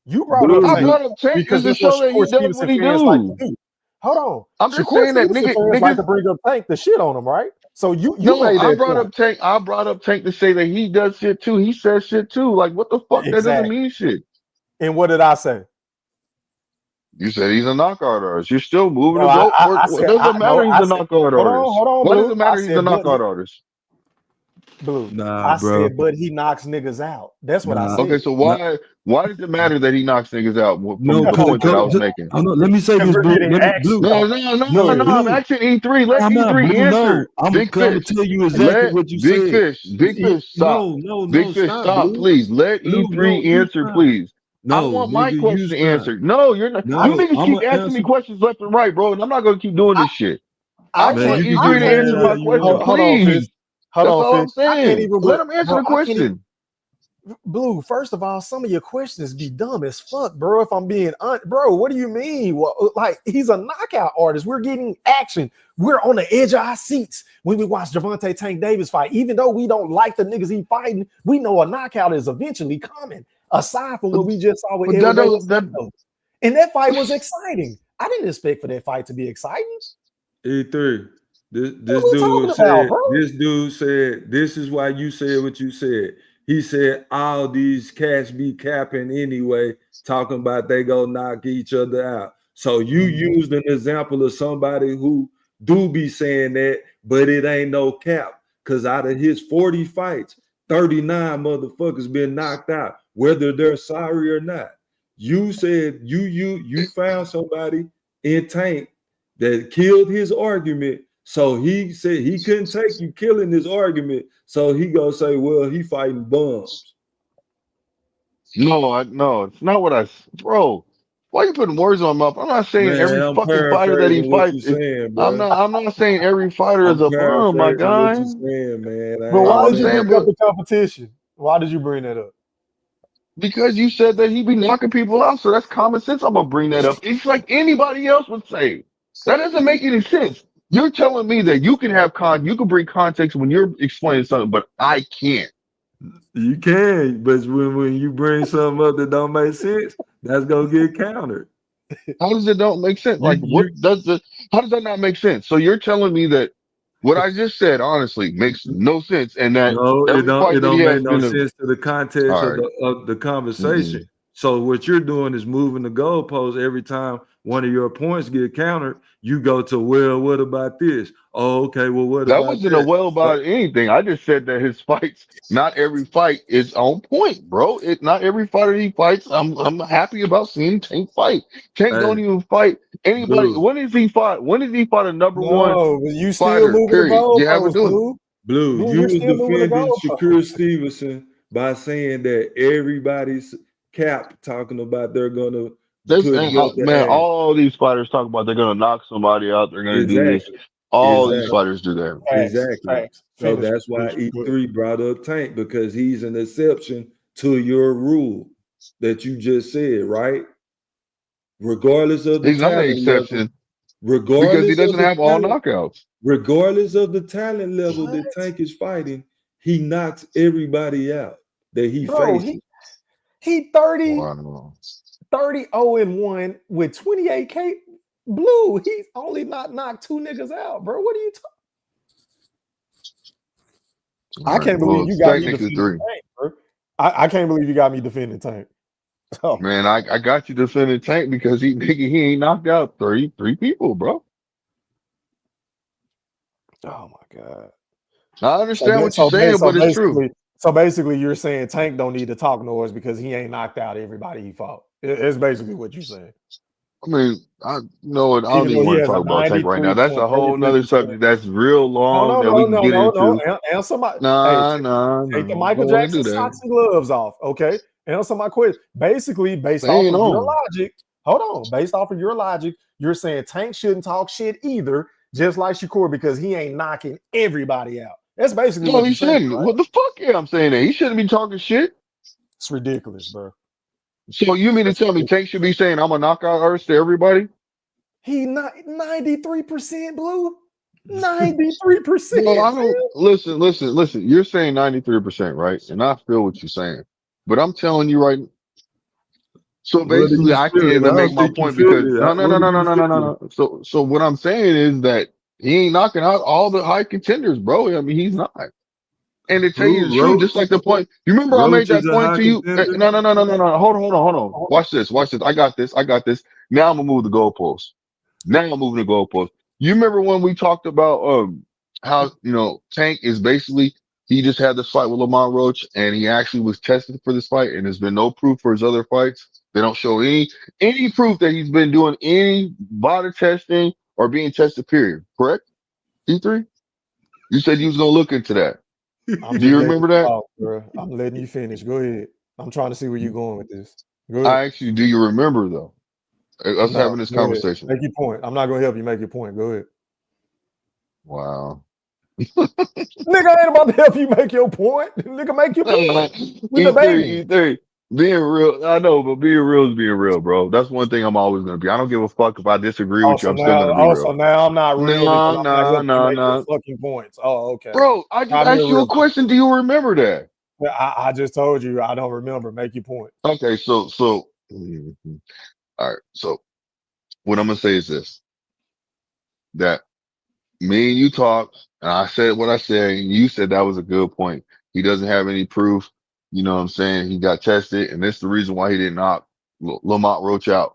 You brought up Blue, I Tank brought up Tank is because to that's what show that he Shakur does what Stevenson he fans like to do. do. Hold on. I'm just Shakur saying that Stevenson fans like to niggas. bring up Tank to shit on him, right? So you No, made I that brought point. up Tank. I brought up Tank to say that he does shit too. He says shit too. Like what the fuck? That doesn't Exactly. mean shit. And what did I say? You said he's a knockout artist. You're still moving No, the goal. I What said, does it matter? He's I a said, knockout artist. hold on, Why does Blue. it I matter? He's a said, knockout artist. Blue. nah, I bro. said, but he knocks niggas out. That's what I Nah, said. Okay, so nah. why does it matter that he knocks niggas out from No, the because Because point that I was just, making? hold on, let me say we're this, Blue. getting Let me, action. Blue. No. No, I'm Blue. asking E3. Let I'm not E3 Blue. No, answer. I'm Big gonna fish. tell you exactly Let what you Big said. Fish. Big Fish, stop. No, Big Fish, stop, stop, Blue. please. Let Blue, no, E3 you answer, stop. please. I No, want my nigga, you question stop. answered. No, you're not. You No, niggas I'm keep gonna asking answer. me questions left and right, bro, and I'm not gonna keep doing this shit. I Man, want you can E3 get to mad answer my all you question, want. Hold on, Fish. please. Hold That's on, all Fish. I'm I can't saying. even, Let him answer bro, the question. Blue, first of all, some of your questions be dumb as fuck, bro. If I'm being bro, what do you mean? Well, like, he's a knockout artist. We're getting action. We're on the edge of our seats when we watch Gervonta Tank Davis fight. Even though we don't like the niggas he fighting, we know a knockout is eventually coming. Aside from what we just saw with Edwin Santos. And that fight was exciting. I didn't expect for that fight to be exciting. E3. This What we talking about, bro? this dude said, this is why you said what you said. He said all these cats be capping anyway, talking about they go knock each other out. So you used an example of somebody who do be saying that, but it ain't no cap. Because out of his 40 fights, 39 motherfuckers been knocked out, whether they're sorry or not. You said you found somebody in Tank that killed his argument. So he said he couldn't take you killing his argument. So he gonna say, well, he fighting bums. No, it's not what bro. Why are you putting words on my mouth? I'm not saying Man, every I'm fucking fighter that he paraphrasing what fights you're saying, I'm bro. not saying every fighter is I'm a bum, my paraphrasing what guy. you're saying, man. But why I'm did you saying, bring up but the competition? Why did you bring that up? because you said that he be knocking people out, so that's common sense. I'm gonna bring that up. It's like anybody else would say. That doesn't make any sense. You're telling me that you can have you can bring context when you're explaining something, but I can't. You can, but when you bring something up that don't make sense, that's gonna get countered. How does it don't make sense? Like, how does that not make sense? So you're telling me that what I just said, honestly, makes no sense, and that No, it every don't. It fight that he don't make has no been sense to the context all of right. the conversation. So what you're doing is moving the goalpost every time one of your points get countered. You go to, well, what about this? Oh, okay. Well, what That about wasn't a that? well about anything. I just said that his fights, not every fight is on point, bro. Not every fighter he fights. I'm happy about seeing Tank fight. Tank Hey, don't even fight anybody. Blue. When has he fought? When has he fought a number one No, but you still fighter? moving the Period. You haven't goalposts, doing it. Blue. Blue, Blue, you you're was still moving the defending goalposts. Shakur Stevenson by saying that everybody's cap talking about they're gonna This put and belt man, the ass. all these fighters talk about they're gonna knock somebody out. They're gonna do this. Exactly. All these Exactly. fighters do that. Exactly. So Finish. that's why Finish. Go ahead. E3 brought up Tank, because he's an exception to your rule that you just said, right? Regardless of the He's not an talent level, exception because he regardless of doesn't the have all talent, knockouts. regardless of the talent level What? that Tank is fighting, he knocks everybody out that he Bro, faces. he 30 Wow. 0-1 with 28K. Blue, he's only not knocked 2 niggas out, bro. What are you talking? I can't believe Well, you it's got me technically defending 3. Tank, bro. I can't believe you got me defending Tank. Oh, Man, I got you defending Tank because he ain't knocked out three people, bro. oh my God. I understand what you're saying, but it's true. So basically, you're saying Tank don't need to talk noise because he ain't knocked out everybody he fought. It's basically what you're saying. I mean, you know what? I don't Even even though he want to has a talk about Tank right now. That's a whole nother 93.33%. subject that's real long that we can get No. into. Answer my Nah. take the I Michael don't want to Jackson do that. socks and gloves off. Okay. Answer my question. Basically, based They off ain't of your on. logic, hold on. Based off of your logic, you're saying Tank shouldn't talk shit either, just like Shakur, because he ain't knocking everybody out. That's basically No, what he you're saying, shouldn't. right? What the fuck? Yeah, I'm saying that he shouldn't be talking shit. It's ridiculous, bro. So you mean to tell me Tank should be saying I'm a knockout artist to everybody? He not 93% Blue. 93%. No, I don't listen. You're saying 93%, right? And I feel what you're saying. But I'm telling you right. So What do basically you I feel can't it? I even make don't my think you point feel because it. no. What do you feel? So what I'm saying is that he ain't knocking out all the high contenders, bro. I mean, he's not. And to tell you the Who? truth, just Roach? like the point, you remember I made Roach is that a point high to you. contender. No. Hold on. Watch this. I got this. Now I'm gonna move the goalpost. Now I'm moving the goalpost. You remember when we talked about how Tank is basically he just had this fight with Lamont Roach and he actually was tested for this fight and there's been no proof for his other fights. They don't show any proof that he's been doing any body testing or being tested, period. Correct? E3? You said you was gonna look into that. I'm Do just you letting you remember that? talk, bro. I'm letting you finish. Go ahead. I'm trying to see where you're going with this. Go ahead. I actually do you remember though? Us No, having this go ahead. conversation. Make your point. I'm not gonna help you make your point. Go ahead. Wow. Nigga, I ain't about to help you make your point. Nigga, make your point. We debating. E3, being real. I know, but being real is being real, bro. That's one thing I'm always gonna be. I don't give a fuck if I disagree with you. I'm still gonna be Also real. now I'm not real because No, I'm not no, helping you no, make your no. fucking points. Oh, okay. Bro, I just Try me a asked you real a question. Do you remember that? I just told you I don't remember. Make your point. Okay, all right. So what I'm gonna say is this: that me and you talked, and I said what I said, and you said that was a good point. He doesn't have any proof. You know what I'm saying? He got tested, and that's the reason why he didn't knock Lamont Roach out.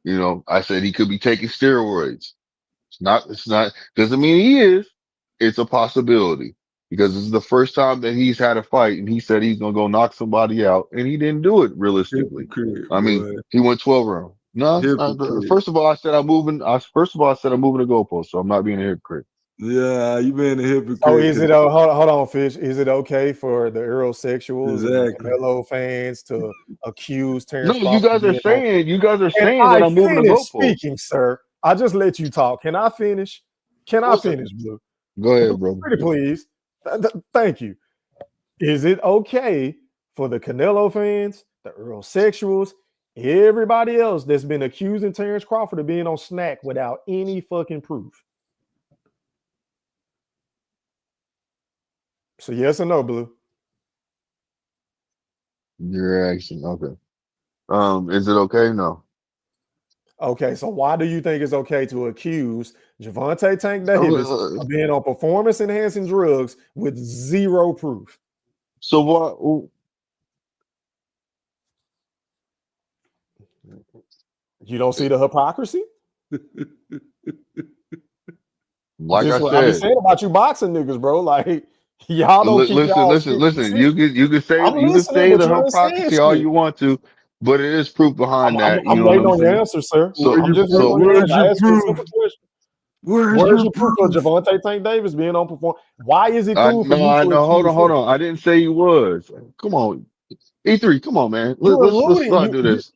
You know, I said he could be taking steroids. It's not, doesn't mean he is. It's a possibility because this is the first time that he's had a fight and he said he's going to go knock somebody out and he didn't do it realistically. Hypocrite, I mean, boy. he went 12 rounds. No, Hypocrite. first of all, I said I'm moving. First of all, I said I'm moving the goalpost, so I'm not being a hypocrite. Yeah, you being a hypocrite. So is it hold on, Fish? Is it okay for the Eurosexuals and the Exactly. Canelo fans to accuse No, Terrence you Crawford guys of are being on? Can saying that I I'm moving the finish goalpost. speaking, sir? I just let you talk. Can I finish? Can I finish, Blue? Go ahead, brother. Pretty please. Thank you. Is it okay for the Canelo fans, the Eurosexuals, everybody else that's been accusing Terrence Crawford of being on snack without any fucking proof? So yes or no, Blue? You're asking, okay. Is it okay? No. Okay, so why do you think it's okay to accuse Javante Tank Davis of being on performance enhancing drugs with zero proof? So what? You don't see the hypocrisy? Like Just I what I be said, saying about you boxing niggas, bro. Like y'all don't keep y'all shit listen. consistent. You can I'm listening, say but the you ain't saying hypocrisy all shit. you want to, but it is proof behind that. You I'm know what waiting I'm on your saying? answer, sir. So I'm just waiting on your Where's answer. I your asked you a proof? simple question. Where's Where's your your proof of proof? Javante Tank Davis being on perform? Why is it I cool for know, you I to know. Hold accuse on, hold him? on. I didn't say he was. Come on, E3. Come on, man. You're Let's alluding. not do this.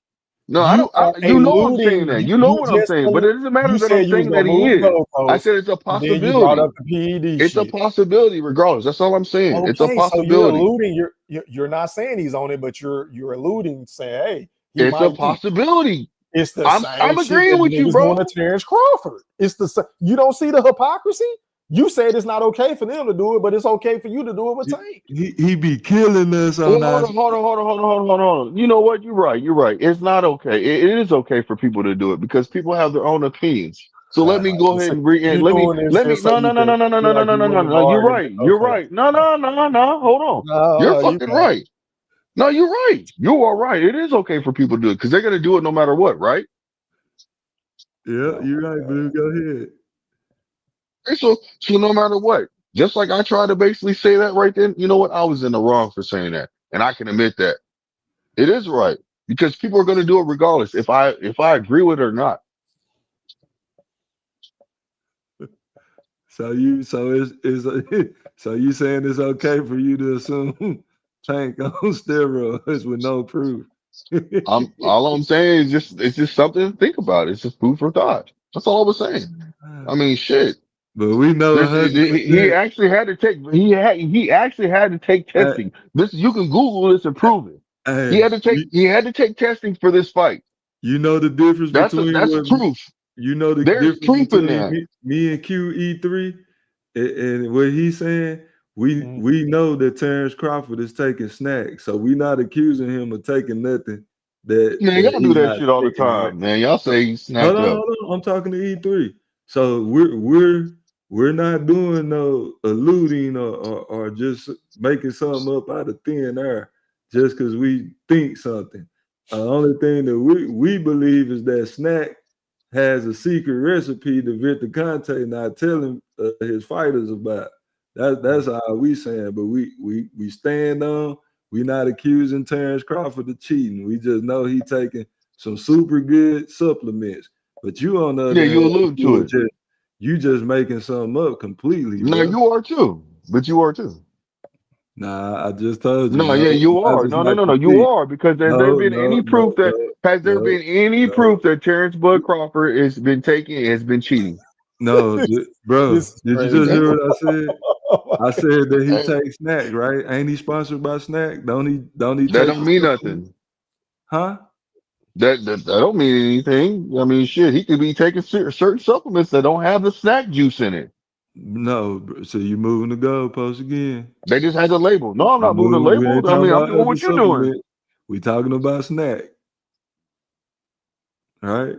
No, I You don't. are You know I'm saying alluding. that. You know You what I'm just saying. But it doesn't matter you that I'm said you was saying gonna that he move the is. I goalposts, said it's a and then you brought up possibility. the PED It's a shit. possibility, regardless. That's all I'm saying. It's a Okay, so you're possibility. alluding. You're not saying he's on it, but you're alluding, saying, "Hey, he It's a might be." possibility. It's the same I'm shit that agreeing with you, niggas doing bro. to Terrence Crawford. It's the you don't see the hypocrisy. You said it's not okay for them to do it, but it's okay for you to do it with Tank. He be killing us on Well, our. hold on. You know what? You're right. You're right. It's not okay. It is okay for people to do it because people have their own opinions. So let me go ahead and You doing this let me just so no no you no can no no no no feel no like no you no no winning the no. You're argument. right. You're Okay. right. No. Hold on. You're No, you fucking got it. right. No, you're right. You are right. It is okay for people to do it because they're gonna do it no matter what, right? Yeah, you're right, Blue. Go ahead. Okay, so no matter what, just like I tried to basically say that right then, you know what? I was in the wrong for saying that, and I can admit that. It is right because people are going to do it regardless if I agree with it or not. So so you saying it's okay for you to assume Tank on steroids with no proof? All I'm saying is it's just something to think about. It's just food for thought. That's all I was saying. I mean, shit. But we know He 100%. actually had to take he actually had to take testing. This you can Google this and prove it. Hey, He had to take testing for this fight. you know the difference between That's what proof. you know the There's difference proof in between that. me and QE3 and what he's saying. We know that Terrence Crawford is taking snacks, so we not accusing him of taking nothing Man, that y'all do he's that not shit all the taking, right? time, man. Y'all say he Hold snacked on, up. hold on. I'm talking to E3. So we're not doing no alluding or just making something up out of thin air just because we think something. The only thing that we believe is that Snack has a secret recipe that Victor Conte not telling his fighters about. That's how we saying, but we stand on. We not accusing Terrence Crawford of cheating. We just know he taking some super good supplements. But you on the Yeah, other you hand, allude to it. you just making something up completely, No, bro. you are too. But you are too. Nah, I just told you, No, no, yeah, you mine's are. is No, no, not no, no. You complete. are because has there No, been no, any no, proof that no, has there no, been any no, proof that Terrence Bud Crawford has been cheating? no, bro. This is Did you just crazy. hear what I said? I said that he Hey, takes snack, right? Ain't he sponsored by snack? Don't he that take don't the mean supplement? nothing. Huh? That don't mean anything. I mean, shit, he could be taking certain supplements that don't have the snack juice in it. No, so you moving the goalpost again. They just had the label. No, I'm You not moving the move, we label. ain't I talking mean, I'm about doing other what you're doing. supplement. We talking about snack, right?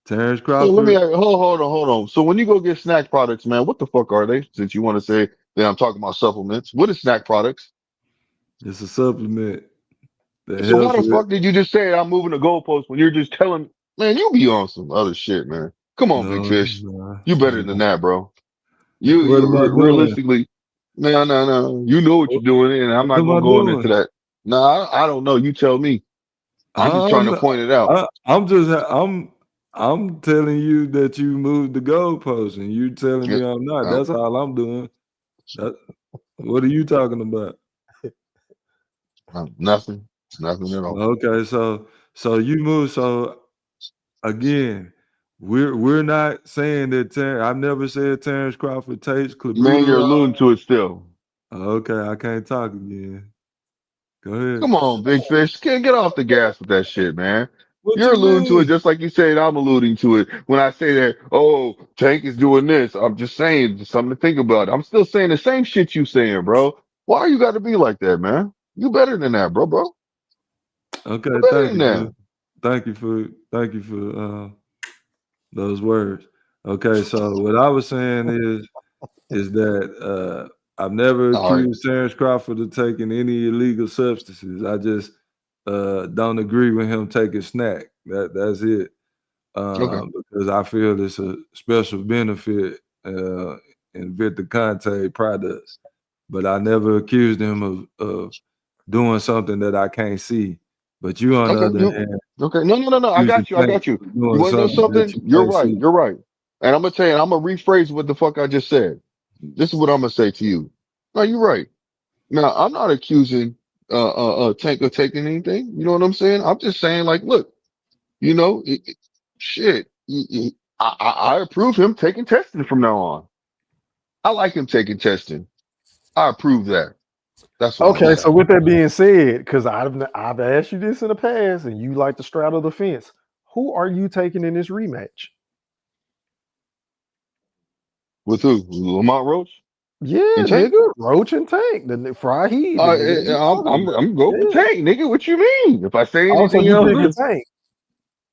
Terrence So let me Crawford. hold on. So when you go get snack products, man, what the fuck are they? Since you want to say that I'm talking about supplements, what is snack products? It's a supplement that So why helps the with. fuck did you just say I'm moving the goalpost when you're just telling, man, you be on some other shit, man. Come on, big No, fish. no, You better than no. that, bro. You What am I doing? realistically, no. You know what you're doing, and I'm What not am I gonna go into doing? that. No, I don't know. You tell me. I'm just trying I'm to not, point it out. I'm telling you that you moved the goalpost, and you telling Yeah, me I'm not. no, That's all I'm doing. That, what are you talking about? nothing at all. Okay, so you move. So again, we're not saying that I've never said Terrence Crawford takes Man, you're clenbuterol. alluding to it still. Okay, I can't talk again. Go ahead. Come on, big fish. Can't get off the gas with that shit, man. What You're you alluding to it mean? just like you said I'm alluding to it. When I say that, oh, Tank is doing this, I'm just saying there's something to think about. I'm still saying the same shit you saying, bro. Why you got to be like that, man? You better than that, bro. Okay, You better thank than you, that. Blue. Thank you for those words. Okay, so what I was saying is that I've never All right. accused Terrence Crawford of taking any illegal substances. I just don't agree with him taking snack. That's it. Okay. Because I feel it's a special benefit in Victor Conte products. But I never accused him of doing something that I can't see. But you, on the Okay. other Yep. hand, Okay. No. I accuse the got you. I Tank got you. of You doing want to know something that something? you You're can't right. see. You're right. And I'm gonna tell you. I'm gonna rephrase what the fuck I just said. This is what I'm gonna say to you. No, you're right. Now, I'm not accusing Tank of taking anything. You know what I'm saying? I'm just saying, like, look, you know, shit. I approve him taking testing from now on. I like him taking testing. I approve that. That's what I'm Okay, saying. so with that being said, because I've asked you this in the past, and you like to straddle the fence, who are you taking in this rematch? With who? Lamont Roach Yeah, and Tank? nigga, Roach and Tank, the Fry Heat, the nigga that we talking about. I'm going for Yeah. Tank, nigga. What you mean? If I say Oh, so anything you else, picking Tank?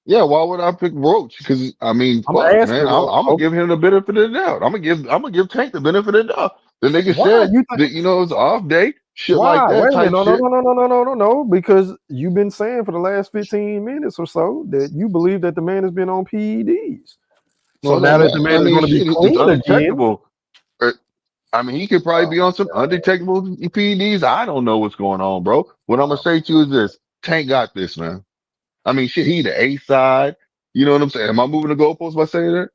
yeah, why would I pick Roach? Because I mean, I'm fuck, asking. man, I'm gonna give him the benefit of the doubt. I'm gonna give Tank the benefit of the doubt. The nigga Why said you think? that it's an off day, shit like Why? that Wait a minute. type No, no, shit. no, no, no, no, no, no, no. Because you've been saying for the last 15 minutes or so that you believe that the man has been on PEDs. So No, now that no, the man I is mean, going to be shit, it's clean again. undetectable. I mean, he could probably be on some undetectable PEDs. I don't know what's going on, bro. What I'm gonna say to you is this: Tank got this, man. I mean, shit, he the A side. You know what I'm saying? Am I moving the goalpost by saying that?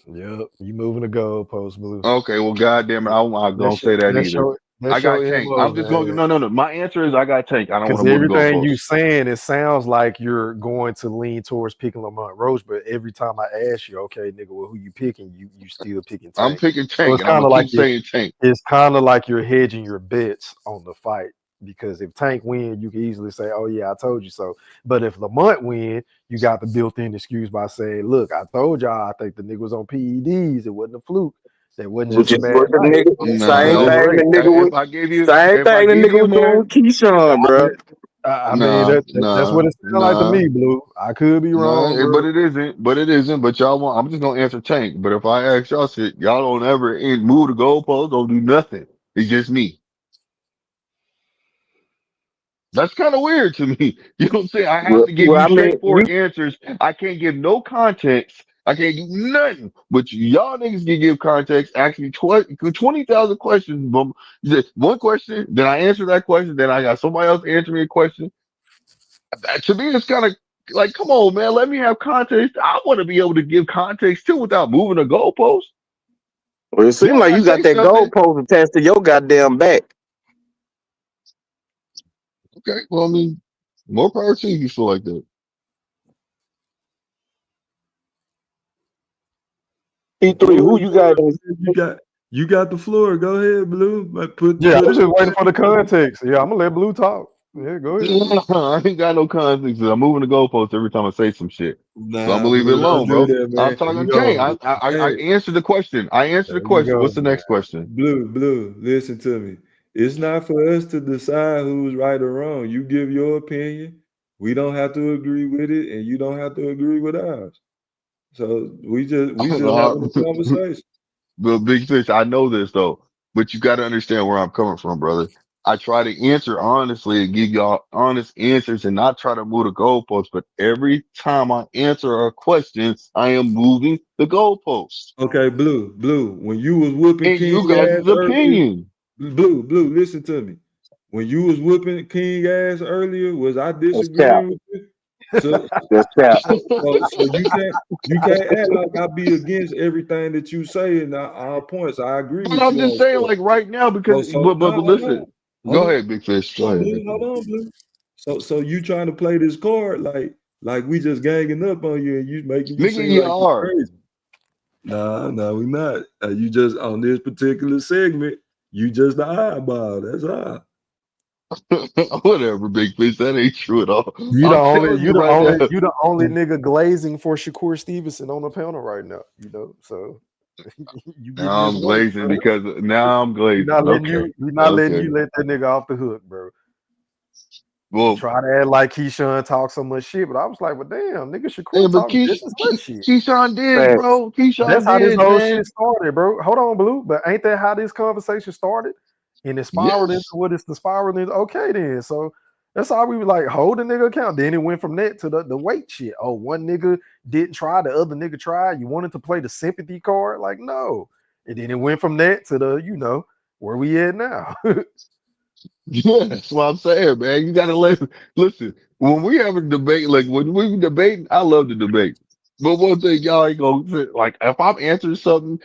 Yep, you moving the goalpost, Blue. Okay, well, goddamn it, I'm not gonna That's say that that's either. your I that's got your Tank. MO, I'm just going. man. No. My answer is I got Tank. I don't want Because to move the everything you goalpost. saying, it sounds like you're going to lean towards picking Lamont Roach, but every time I ask you, okay, nigga, well, who you picking? You still picking I'm Tank. picking So Tank, it's and I'm kind gonna of like keep saying Tank. it's kind of like you're hedging your bets on the fight. Because if Tank win, you can easily say, "Oh yeah, I told you so." But if Lamont win, you got the built-in excuse by saying, "Look, I told y'all. I think the nigga was on PEDs. It wasn't a fluke. That wasn't just Which a is bad what the night." nigga, Nah, So same it's thing the great. nigga was, same if I thing the give nigga you was doing with man, Keyshawn, bro. I mean, nah, that's what nah, it sounds like to nah. me, Blue. I could be wrong, No, but bro. it isn't. But it isn't. But y'all want. I'm just gonna answer Tank. But if I ask y'all shit, y'all don't ever move the goalpost. Don't do nothing. It's just me. That's kind of weird to me. You know what I'm saying? I have Well, to give well, you I mean, straightforward answers. I can't give no context. I can't do nothing. But y'all niggas can give context. Ask me 20,000 questions. But just one question, then I answer that question. Then I got somebody else answer me a question. To me, it's kind of like, come on, man. Let me have context. I want to be able to give context too without moving the goalpost. well, it seems Yeah, like I you got say that something. goalpost attached to your goddamn back. Okay, well, I mean, more power to you if you feel like that. E3, What who was you got? yours? You got You got the floor. Go ahead, Blue. Put Yeah, I was just it. waiting for the context. Yeah, I'm gonna let Blue talk. Yeah, go ahead, Blue. I ain't got no context. I'm moving the goalposts every time I say some shit. So I'm Nah, gonna leave it Blue, don't alone, do bro. that, I'm man. talking You Kane. know, I hey, answered the question. I answered the there you question. go, What's the man. next question? Blue, listen to me. It's not for us to decide who's right or wrong. You give your opinion. We don't have to agree with it, and you don't have to agree with ours. So we just having a conversation. But Big Fish, I know this though, but you got to understand where I'm coming from, brother. I try to answer honestly and give y'all honest answers and not try to move the goalposts. But every time I answer a question, I am moving the goalposts. Okay, Blue. When you was whooping And King you guys' ass earlier, opinion. Blue, listen to me. When you was whooping King ass earlier, was I That's cap. disagreeing with you? So, That's cap. so you can't act like I be against everything that you say and all points. I agree But with I'm you just on saying, stuff. like right now, because No, but hold on, listen, go ahead, Big Fish. Go ahead, Big Hold Fish. on, Blue. So you trying to play this card like we just ganging up on you and you making you Nigga, seem you like you are. crazy. No, we not. You just on this particular segment, you just the eyeball. That's all. Whatever, Big Fish. That ain't true at all. You the I'm only, telling you right now. you the only nigga glazing for Shakur Stevenson on the panel right now. You know, so you getting Now this I'm work, glazing bro. because now I'm We not glazing. letting Okay. you. We not letting Okay. you let that nigga off the hook, bro. You Well, try to act like Keyshawn talk so much shit, but I was like, well, damn, nigga, hey, Shakur but talk just as much shit. Keyshawn did, Facts. bro. That's Keyshawn how this did, whole man. shit started, bro. Hold on, Blue. But ain't that how this conversation started? And it spiraled into Yes. what it's the spiral into. Okay, then. So that's how we were like, hold the nigga account. Then it went from that to the weight shit. Oh, one nigga didn't try, the other nigga tried. You wanted to play the sympathy card? Like, no. And then it went from that to the, where we at now. Yeah, that's what I'm saying, man. You gotta listen. When we have a debate, like when we debate, I love to debate. But one thing y'all ain't gonna like if I'm answering something,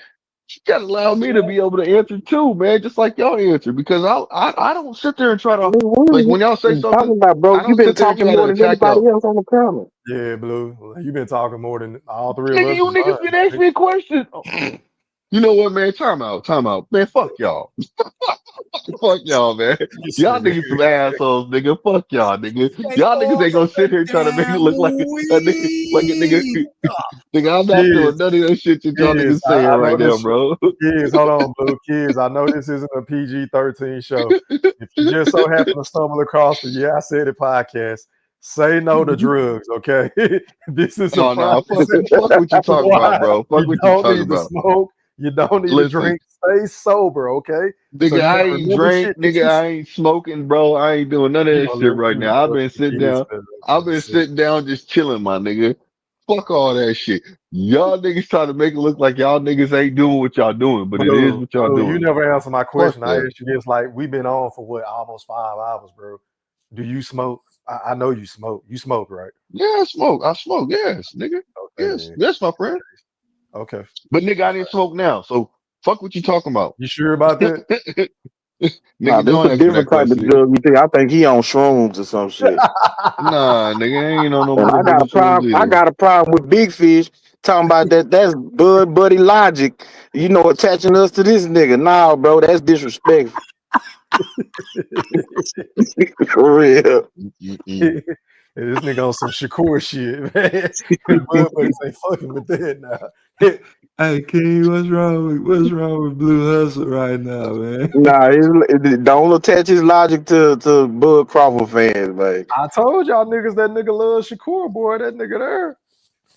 you gotta allow me to be able to answer too, man. Just like y'all answer, because I don't sit there and try to What like are when y'all say you talking something, about, bro? I You don't been sit there and talking try to more than attack anybody y'all. else on the panel. Yeah, Blue. You've been talking more than all three of Nigga, us you niggas been asking combined. me a question. You know what, man? Time out. Man, fuck y'all. Fuck y'all, man. This Y'all nigga. niggas some assholes, nigga. Fuck y'all, nigga. They Y'all niggas all ain't gonna sit here and try to make it damn look like a nigga, like a nigga. weed. Nigga, I'm not Kids, feeling none of that shit that y'all kids. niggas saying I know right now, this shit. bro. Kids, hold on, Blue. Kids, I know this isn't a PG-13 show. If you just so happen to stumble across the Yeah I Said It podcast, say no to drugs, okay? This is a No, prime no, fuck example what you of talking about, why bro. Fuck you what you don't talking need to about. smoke, you don't need to Listen, drink. Stay sober, okay? So nigga, you I can ain't remember drank, shit that nigga, I ain't smoking, bro. I ain't doing none of you that gonna shit live, right you gonna now. I've live been some sitting kids down. better. I've been sitting down just chilling, my nigga. Fuck all that shit. Y'all niggas try to make it look like y'all niggas ain't doing what y'all doing, but it is Blue, what y'all you doing. never answered my Fuck question. I that. asked you this like we've been on for what almost 5 hours, bro. Do you smoke? I know you smoke. You smoke, right? Yeah, I smoke. I smoke. Yes, nigga. Okay, Yes, then. yes, my friend. Okay. But nigga, I didn't smoke now. So fuck what you talking about. You sure about that? Nah, Nigga, this don't a ask me that different type of question. drug. You think? I think he on shrooms or some shit. Nah, nigga, I ain't on no And I got a motherfucking shrooms problem. I either. got a problem with Big Fish talking about that. That's Bud Buddy logic. Attaching us to this nigga. Nah, bro, that's disrespectful. For real. Mm-mm. This nigga on some Shakur shit, man. Bud buddies ain't fucking with that now. Hey, King, what's wrong with Blue Hustle right now, man? Nah, don't attach his logic to Bud Crawford fans, man. I told y'all niggas that nigga loves Shakur, boy. That nigga there.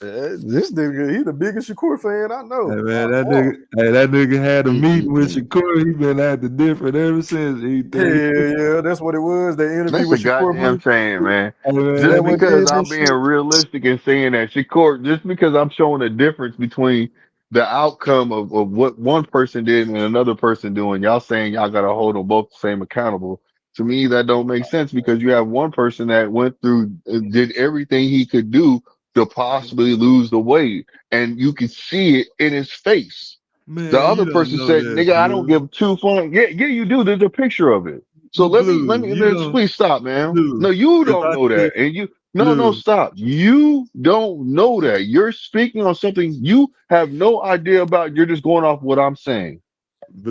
This nigga, he the biggest Shakur fan I Hey know. man, By far. that nigga had a meeting with Mm-mm-mm. Shakur. He been acting different ever since Hell E3. yeah, that's what it was. They interview That's a with Shakur goddamn Blue. shame, man. Hey That Just what man, because did I'm this being shit. realistic and saying that Shakur, just because I'm showing a difference between the outcome of what one person did and another person doing, y'all saying y'all gotta hold them both the same accountable. To me, that don't make sense because you have one person that went through, did everything he could do to possibly lose the weight, and you can see it in his face. The man, other you don't person know said, that, "Nigga, I don't Blue. give two fucks." Yeah, yeah, you do. There's a picture of it. So But let Blue, me, you let's don't, please stop, man. Blue. No, you If don't I know tell that, and no, Blue, stop. You don't know that. You're speaking on something you have no idea about. You're just going off what I'm saying.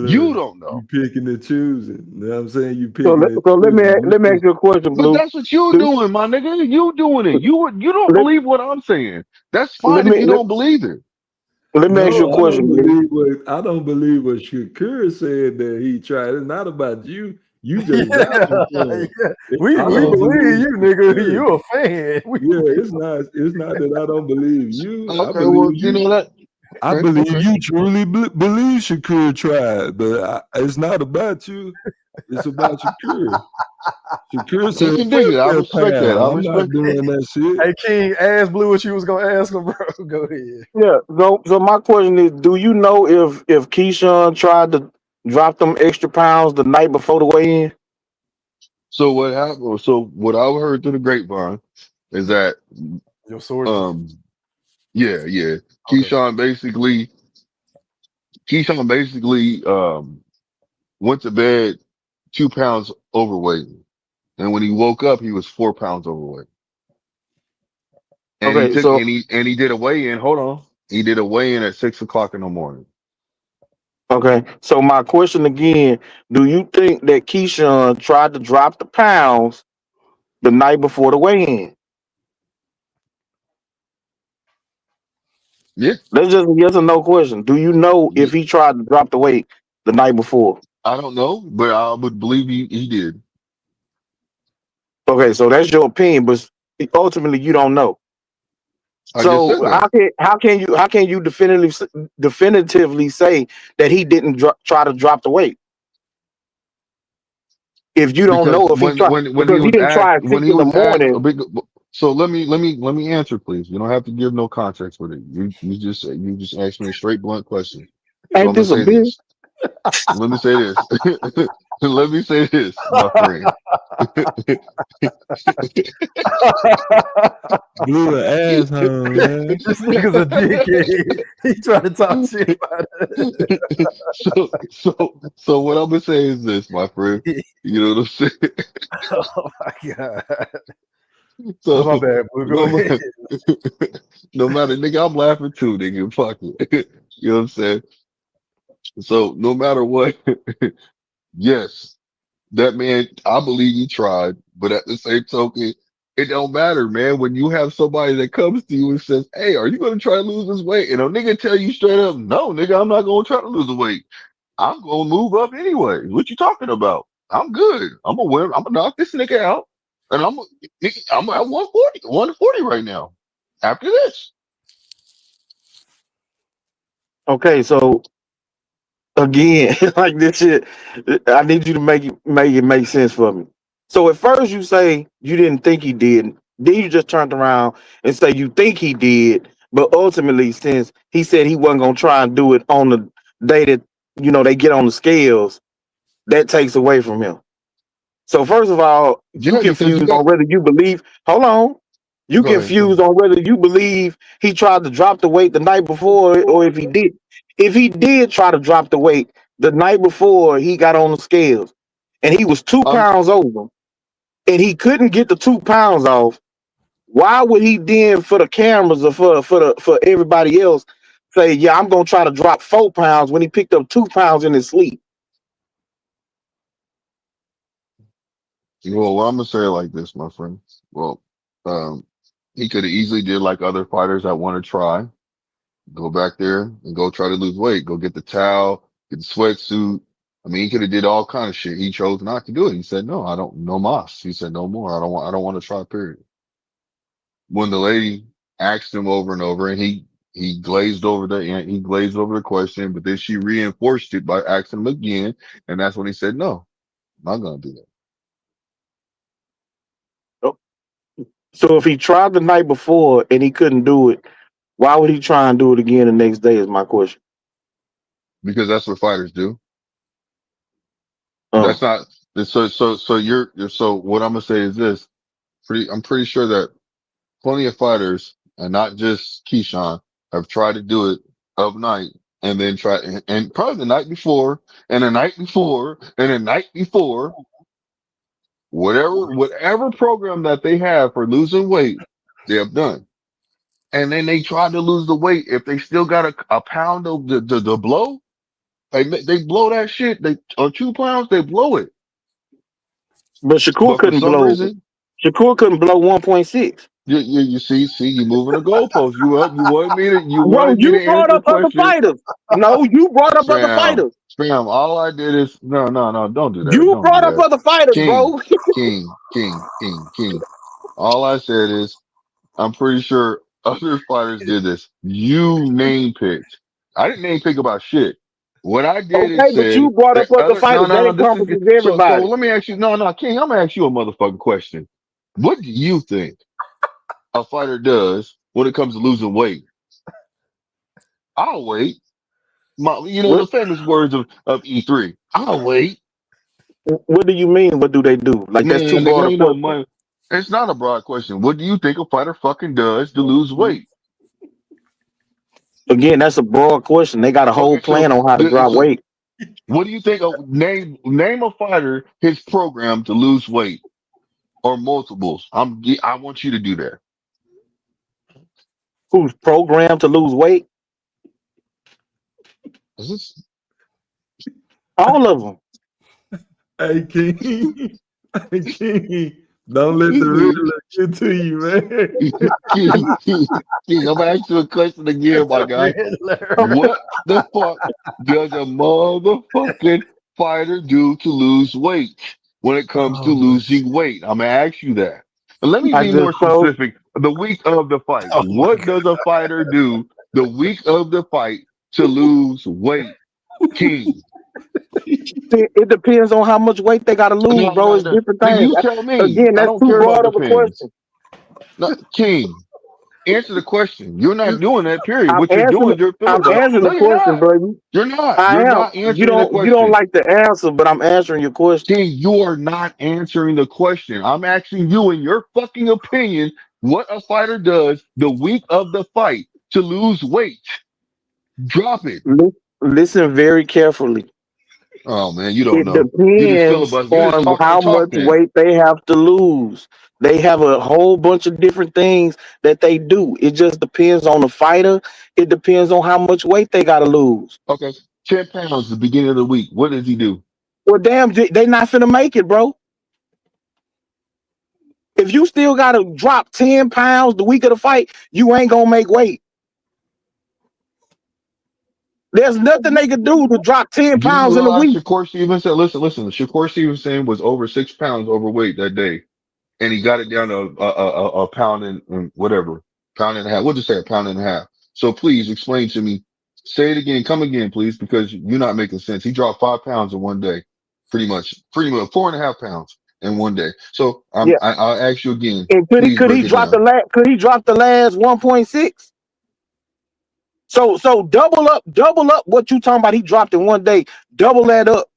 You Blue, don't know. you picking and choosing. You know what I'm saying? You So picking and let me choosing. let me ask you a question, But Blue. that's what you Do- doing, my nigga. You doing it. You don't Let, believe what I'm saying. That's let fine if me you don't believe it. let me ask you a No, question, Blue. I don't believe what Shakur said that he tried. It's not about you. You just Yeah, vouching for him. yeah. We I we don't believe believe you, nigga. Shakur. You a fan. Yeah, it's not that I don't believe you. I Okay, well, believe you you. know that. I Okay, believe okay. you truly believe Shakur tried, but it's not about you. It's about Shakur. Shakur You said, can dig "Fuck it. I that respect that. I pound. I'm not respect that. doing that shit." Hey King, ask Blue what you was gonna ask him, bro. Go ahead. Yeah. So my question is, do you know if Keyshawn tried to drop them extra pounds the night before the weigh-in? So what happened? So what I heard through the grapevine is that, Your sources. um, yeah, Okay. Keyshawn basically, went to bed 2 pounds overweight, and when he woke up, he was 4 pounds overweight. And Okay. So he did a weigh-in. Hold on, he did a weigh-in at 6 o'clock in the morning. okay. So my question again: do you think that Keyshawn tried to drop the pounds the night before the weigh-in? Yeah, That's just a yes or no question. Do you know yeah. if he tried to drop the weight the night before? I don't know, but I would believe he did. Okay, so that's your opinion, but ultimately you don't know. I just said So that how can you definitively say that he didn't try to drop the weight if you don't because know if he tried, when he because he was didn't asked try at when 6 he in the was asked a morning. big. So let me answer, please. You don't have to give no context with it. You just asked me a straight blunt question. So Ain't I'm gonna this a say bitch? this. Let me say this. Let me say this, my friend. Blew an asshole, man. This nigga's a dickhead. He trying to talk shit about So what I'm gonna say is this, my friend. it. You know what I'm saying? Oh my god. Oh, my So bad, Blue. Go no ahead. matter, no matter, nigga, I'm laughing too, nigga. Fuck it. You know what I'm saying? So no matter what, yes, that man, I believe he tried, but at the same token, it don't matter, man. When you have somebody that comes to you and says, "Hey, are you going to try to lose this weight?" and a nigga tell you straight up, "No, nigga, I'm not going to try to lose the weight. I'm going to move up anyway. What you talking about? I'm good. I'm gonna win. I'm gonna knock this nigga out, and I'm at 140 right now. After this, Okay, so again, like this shit, I need you to make it make sense for me. So at first you say you didn't think he did, then you just turned around and say you think he did, but ultimately since he said he wasn't gonna try and do it on the day that they get on the scales, that takes away from him. So first of all, you yeah, because you confused got. on whether you believe. Hold on, you Go ahead. Go confused ahead. on whether you believe he tried to drop the weight the night before, or if he did. If he did try to drop the weight the night before he got on the scales, and he was two I'm pounds over, and he couldn't get the 2 pounds off, why would he then, for the cameras or for everybody else, say, "Yeah, I'm gonna try to drop 4 pounds" when he picked up 2 pounds in his sleep? well. I'm gonna say it like this, my friend. Well, um, he could have easily did like other fighters that want to try. Go back there and go try to lose weight. Go get the towel, get the sweatsuit. I mean, he could have did all kind of shit. He chose not to do it. He said, "No, I don't. No mas." He said, "No more. I don't want to try." Period. When the lady asked him over and over, and he glazed over the question, but then she reinforced it by asking him again, and that's when he said, "No, I'm not gonna do that." So if he tried the night before and he couldn't do it, why would he try and do it again the next day? Is my question. Because that's what fighters do. That's Oh, not so what I'm gonna say is this. I'm pretty sure that plenty of fighters, and not just Keyshawn, have tried to do it of night and then and probably the night before and the night before and the night before, whatever program that they have for losing weight, they have done. And then they try to lose the weight. If they still got a pound of the blow, They blow that shit. They on 2 pounds, they blow it. But Shakur But for couldn't some blow. reason, Shakur couldn't blow 1.6. you see, you moving the goalposts. You Bro, wanted me to you brought answer the up other question. fighters. No, you brought up other Fam, fighters. fam, all I did is no, don't do that. You Don't do brought up that. other fighters, King, bro. King. All I said is I'm pretty sure other fighters did this. You name picked. I didn't name pick about shit. What I did is Okay, but said you brought that up other other fighters. That this is encompasses so everybody. let me ask you King, I'm gonna ask you a motherfucking question. What do you think a fighter does when it comes to losing weight? I'll wait. The What famous words of E3. I'll wait. What do you mean? What do they do? Like that's too Man, nigga, broad a ain't no question. money. It's not a broad question. What do you think a fighter fucking does to lose weight? Again, that's a broad question. They got a whole Okay, plan on how to drop so weight. what do you think of name a fighter his program to lose weight or multiples? I want you to do that. Who's programmed to lose weight? Is this All of them. Hey King, hey King, don't let the Riddler get to you, man. King, I'm gonna ask you a question again, my guy. What the fuck does a motherfucking fighter do to lose weight when it comes to losing weight? I'm gonna ask you that. And let me I be just more told. specific. The week of the fight. Oh my What does a fighter do the week of the fight to lose weight? King. It depends on how much weight they got to lose, bro. It's No. different Then things. you tell me. Again, I that's don't too care about broad of a depends. question. No, King. Answer the question. You're not doing that, period. I'm What you're answering. doing is you're I'm filibuster. answering No, the you're question, not. bro. You're not. I You're am. not answering the You don't question. like the answer, but I'm answering your question. King, you are not answering the question. I'm asking you, in your fucking opinion, what a fighter does the week of the fight to lose weight. Drop it. Listen very carefully. Oh man, you don't It know. You just depends filibuster. You just on talking to how talk much then. weight they have to lose. They have a whole bunch of different things that they do. It just depends on the fighter. It depends on how much weight they got to lose. Okay. 10 pounds the beginning of the week. What does he do? Well, damn, they not finna make it, bro. If you still got to drop 10 pounds the week of the fight, you ain't gonna make weight. There's nothing they could do to drop 10 Do you pounds in a realize week. Shakur Stevenson? Listen. Shakur Stevenson was over 6 pounds overweight that day, and he got it down to a pound and whatever, pound and a half. We'll just say a pound and a half. So please explain to me. Say it again. Come again, please, because you're not making sense. He dropped 5 pounds in one day, pretty much 4.5 pounds in one day. So Yeah. I'll ask you again. And Please could he break it drop down. could he drop the last 1.6? So double up what you talking about. He dropped in one day. Double that up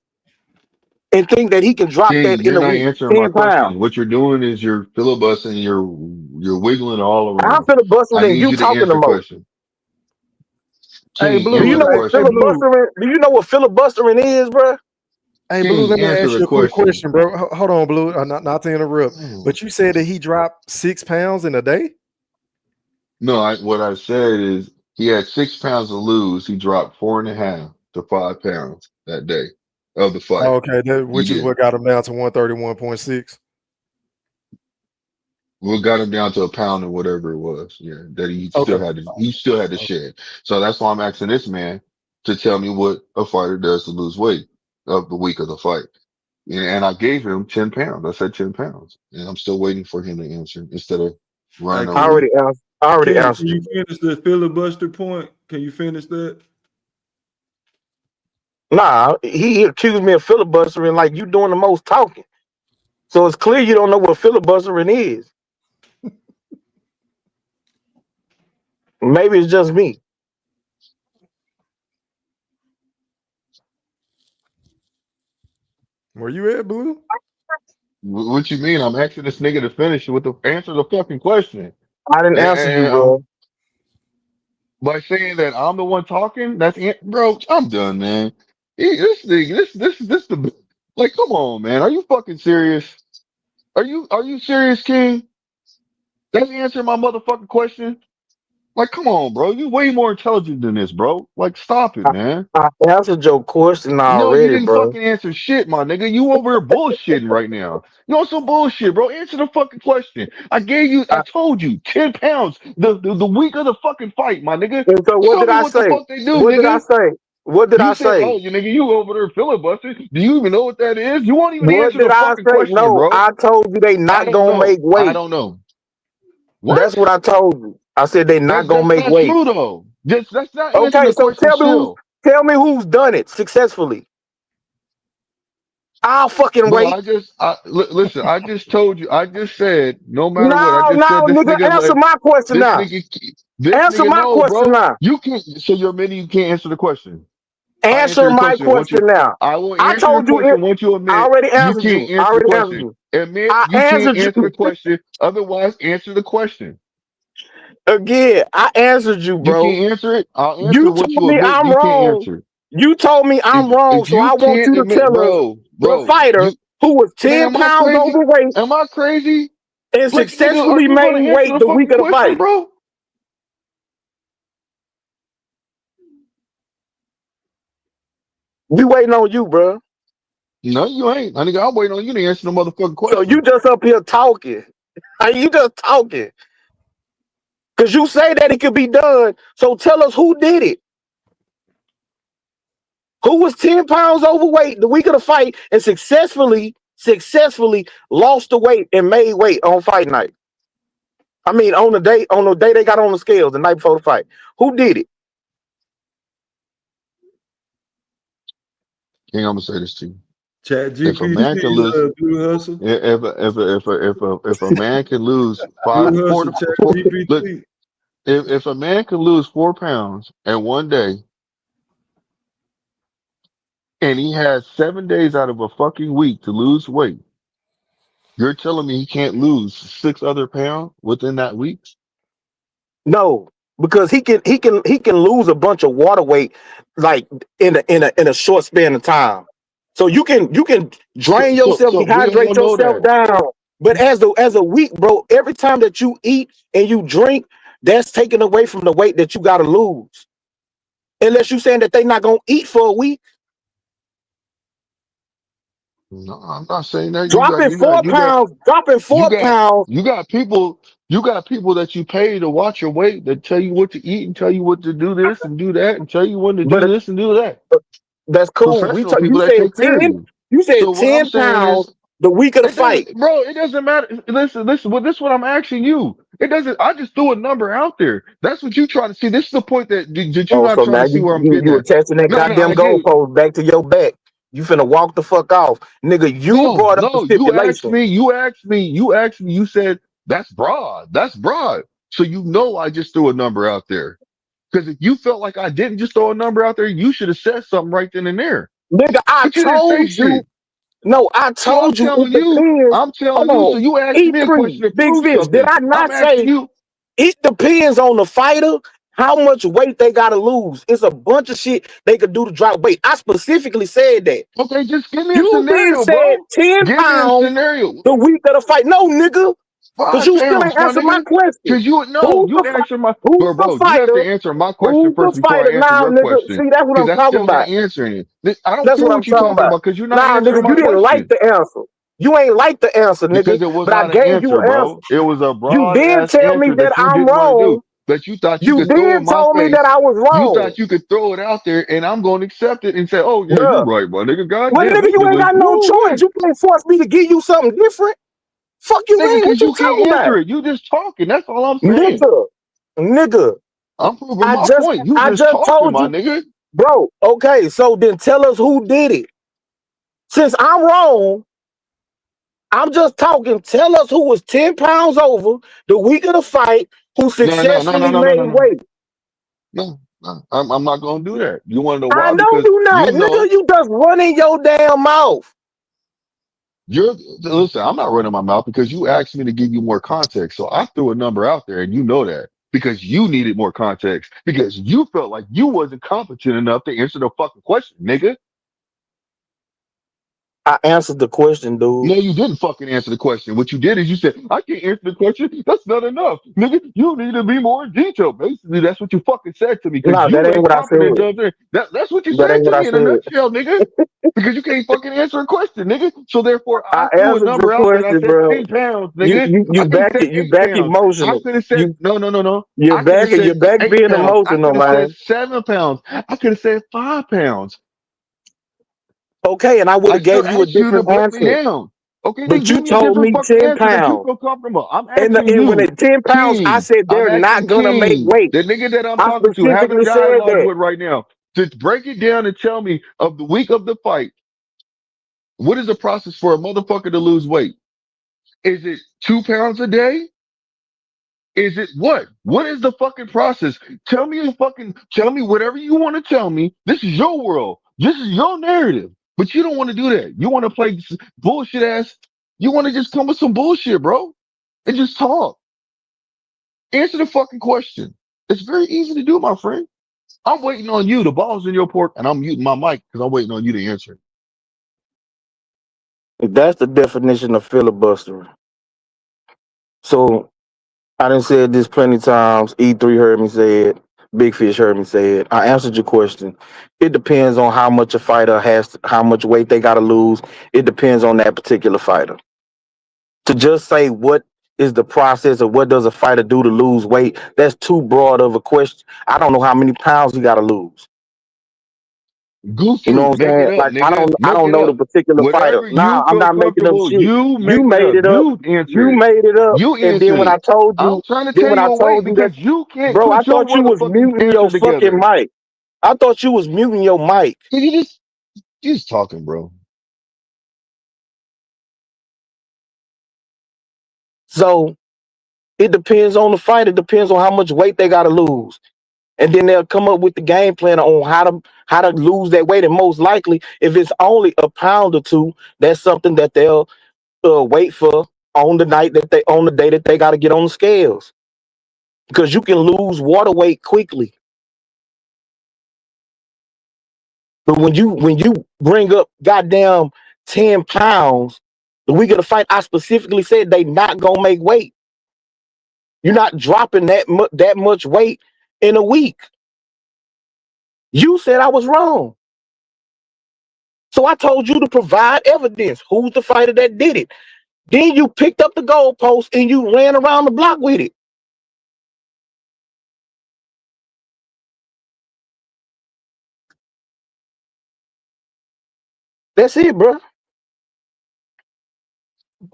and think that he can drop King, that in you're a not week. answering my 10 pounds. question. What you're doing is you're filibustering. You're wiggling all I'm around. I filibustering and need you you to talking answer the the most. question. Hey King, Do Blue, you answer know the what hey question. Blue, filibustering? Do you know what filibustering is, bro? hey Blue, King, let me answer ask the you a quick question. question, bro. Hold on, Blue. Not to interrupt, Oh. but you said that he dropped 6 pounds in a day. No, what I said is he had 6 pounds to lose. He dropped 4.5 to 5 pounds that day of the fight. Oh, okay, He which is did. what got him down to 131.6. What got him down to a pound or whatever it was. Yeah, that Okay. he still had to shed. So that's why I'm asking this man to tell me what a fighter does to lose weight of the week of the fight. Yeah, and I gave him 10 pounds. I said 10 pounds. And I'm still waiting for him to answer instead of Hey running I over King, me. already King, can answered you you. finish the filibuster point? Can you finish that? Nah, he accused me of filibustering like you doing the most talking. So it's clear you don't know what filibustering is. Maybe it's just me. Where you at, Blue? What you mean? I'm asking this nigga to finish with the answer the fucking question. I didn't answer you, And bro. by saying that I'm the one talking, bro, I'm done, man. This thing, this the like, come on, man. Are you fucking serious? Are you serious, King? That's answering my motherfucking question. Like, come on, bro. You way more intelligent than this, bro. Like, stop it, man. I answered your question No, you already, didn't bro. fucking answer shit, my nigga. You over here bullshitting right now. You on some bullshit, bro. Answer the fucking question. I told you, 10 pounds the week of the fucking fight, my nigga. And so what Show did me I what the say? fuck they do, What did I nigga. say? What did You I said, say? oh, you nigga, you over there filibustering. Do you even know what that is? You won't even What answer did the I fucking say? question, No, bro. I told you they I not don't gonna know. make I weight. don't know. What? That's what I told you. I said they not gonna That's make not weight. true though. That's not answering Okay, the so question still. tell me who's done it successfully. I'll fucking Bro, wait. listen, I just told you, I just said, no matter what, I No, just said no, nigga, answer my question this now. nigga, this Answer nigga, my no, question bro, now. you can't, so you're admitting you can't answer the question. I answer Answer your my question once question now. I will I answer your told you question it. once you I admit already you answered can't you. I answer the already answered question. you. Admit I you can't answered answer the you. question. Otherwise, answer the question. Again, I answered you, You bro. can't answer it. I'll answer You once told you me admit I'm you can't wrong. answer it. You told me I'm wrong, If so you I want can't you to admit, tell us the bro, fighter you, who was man, 10 am I pounds crazy? overweight Am I crazy? and Like, nigga, are successfully you gonna made answer weight the the week fucking of the question, fight. bro? We waiting on you, bro. No, you ain't. I nigga, I'm waiting on you to answer the motherfucking So you question. just up here talking. You just talking. Because you say that it could be done. So tell us who did it. Who was 10 pounds overweight the week of the fight and successfully lost the weight and made weight on fight night. I mean, on the day they got on the scales the night before the fight. Who did it? King, I'm gonna say this to you. Chat If a GPT, man can lose, Blue Hustle. if a man can lose Blue Hustle, Chat look, GPT. if a man can lose 4 pounds in one day and he has 7 days out of a fucking week to lose weight, you're telling me he can't lose 6 other pounds within that week? No, because he can lose a bunch of water weight like in a short span of time. So you can drain yourself, So we all dehydrate know yourself that. down. But as a week, bro, every time that you eat and you drink, that's taken away from the weight that you got to lose. Unless you saying that they not gonna eat for a week. No, I'm not saying that. Dropping 4 pounds, dropping You 4 got pounds. you got people that you pay to watch your weight that tell you what to eat and tell you what to do this and do that and tell you when to do But this and do that. that's cool. Professional You people that said take care of 10. you. You said So what I'm 10 saying pounds is the week of the it fight. doesn't, bro, it doesn't matter. Listen, well, this is what I'm asking you. It doesn't, I just threw a number out there. That's what you trying to see. This is the point that you're Oh, not so trying now to see where I'm getting you at. attaching that No, goddamn I get it. goalpost back to your back. You finna walk the fuck off. Nigga, you brought up the No, stipulation. you said that's broad. That's broad. So you know I just threw a number out there. Because if you felt like I didn't just throw a number out there, you should have said something right then and there. Nigga, I But you didn't say told you. shit. No, I So told you it depends. I'm telling Hold you, so on. you asked me a E3, question to big prove fish. Did something. I I'm not asking say you, it depends on the fighter how much weight they gotta lose? It's a bunch of shit they could do to drop weight. I specifically said that. okay, just give me a You then scenario, said bro. 10 Give me a pounds scenario. the week of the fight. No, nigga. Because you still 5 pounds, ain't my answered my nigga. question. Cause you know Who's you the answer my who's the bro. You have fighter? to answer my question Who's the first before fighter I answer now, your nigga? question. See, that's what Cause I'm that's talking still not about. answering it. I don't That's care what I'm what you're talking talking about. about because you're not Nah, answering nigga, my you didn't like question. the answer. You ain't like the answer, nigga. Because it was But I not an gave you answer, an answer. bro. It was a You broad did ass tell me answer that that you I'm didn't want to do. wrong. That you thought you You could throw in then my told me that face. I was You wrong. thought you could throw it out there and I'm going to accept it and say, oh, yeah, you're Bruh. right, my nigga. God Well, damn, nigga, this you ain't nigga, got no woo choice. wee. You can't force me to give you something different. Fuck you Nigga, mean? What because you you talking can't about? answer it. You just talking. That's all I'm saying. Nigga. I'm proving I my just point. You I just just talking, told my you, nigga. bro. Okay, so then tell us who did it. Since I'm wrong, I'm just talking. Tell us who was 10 pounds over the week of the fight, who No, no, no, no, successfully no, no, made no, no. weight. No, no. I'm not going to do that. You want to know I why? know Because you not, you know nigga. You just running your damn mouth. listen, I'm not running my mouth because you asked me to give you more context. So I threw a number out there and you know that because you needed more context because you felt like you wasn't competent enough to answer the fucking question, nigga. I answered the question, dude. No, you didn't fucking answer the question. What you did is you said, I can't answer the question. That's not enough. Nigga, you need to be more in detail. Basically, that's what you fucking said to me because No, that you ain't ain't what I confident said. enough there. That's what you That said ain't to what I me in a said. nutshell, nigga. Because you can't fucking answer a question, nigga. So therefore, I I threw a answered the number out there and I question, said bro. 10 pounds, You nigga. you I you could have back said it. You 8 back pounds. I emotional. could have said, You no. you're I could have back said you're back 8 being pounds. I emotional, could have said man. 7 pounds. I could have said 5 pounds. Okay, and I would I have still gave you a asked you to different break me answer. down. Okay, then But you give me a told different me fucking 10 answer that you pounds. feel comfortable. I'm And asking when you, at 10 pounds, I King. said I'm they're not asking gonna make King, weight. the nigga that I'm I talking to, having a specifically said dialogue that. with right now, to break it down and tell me of the week of the fight, what is the process for a motherfucker to lose weight? Is it 2 pounds a day? Is it what? What is the fucking process? Tell me whatever you want to tell me. This is your world. This is your narrative. But you don't want to do that. You want to play bullshit ass. You want to just come with some bullshit, bro. And just talk. Answer the fucking question. It's very easy to do, my friend. I'm waiting on you. The ball's in your court, and I'm muting my mic because I'm waiting on you to answer. That's the definition of filibustering. So I done said this plenty times. E3 heard me say it. Big Fish heard me say it. I answered your question. It depends on how much a fighter has, how much weight they got to lose. It depends on that particular fighter. To just say what is the process or what does a fighter do to lose weight, that's too broad of a question. I don't know how many pounds you got to lose. Go You know through. what I'm Make it saying? up, Like nigga. I Make don't it know the up. particular fighter. Whatever Nah, you I'm feel not making up comfortable, shit. you You make it made up. it up. You answer You it. made it up. You And then answered when I it. told I'm you, trying to then tell when you I on weight told you that, because you can't bro, I put your thought you was motherfucking muting answer your fucking together. mic. I thought you was muting your mic. You just talking, bro. So it depends on the fight. It depends on how much weight they gotta lose. And then they'll come up with the game plan on how to lose that weight. And most likely, if it's only a pound or two, that's something that they'll wait for on the day that they gotta get on the scales. Because you can lose water weight quickly. But when you bring up goddamn 10 pounds, the week of the fight, I specifically said they not gonna make weight. You're not dropping that much weight in a week. You said I was wrong. So I told you to provide evidence. Who's the fighter that did it? Then you picked up the goalpost and you ran around the block with it. That's it, bro.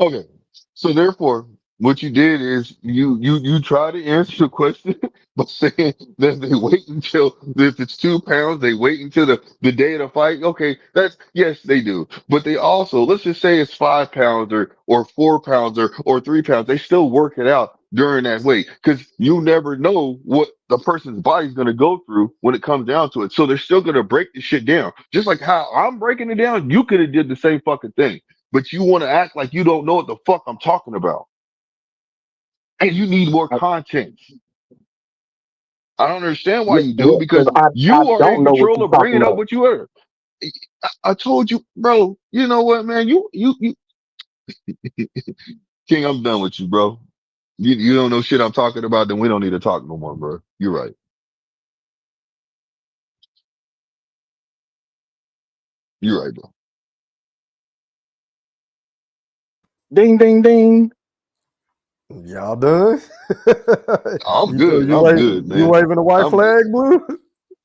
Okay. So therefore, what you did is you try to answer the question by saying that they wait until if it's 2 pounds, they wait until the day of the fight. Okay, that's yes, they do. But they also, let's just say it's 5 pounds or 4 pounds or 3 pounds, they still work it out during that weight. Because you never know what the person's body's gonna go through when it comes down to it. So they're still gonna break the shit down. Just like how I'm breaking it down, you could have did the same fucking thing. But you want to act like you don't know what the fuck I'm talking about. And you need more content. I don't understand why you do Because because I you are in don't know what control you're of talking bringing up about. what you are. I told you, bro. You know what, man? You. King, I'm done with you, bro. You don't know shit I'm talking about, then we don't need to talk no more, bro. You're right. You're right, bro. Ding, ding, ding. Y'all done? I'm you good. you I'm wait good, you man. waving the white I'm good. flag, Blue?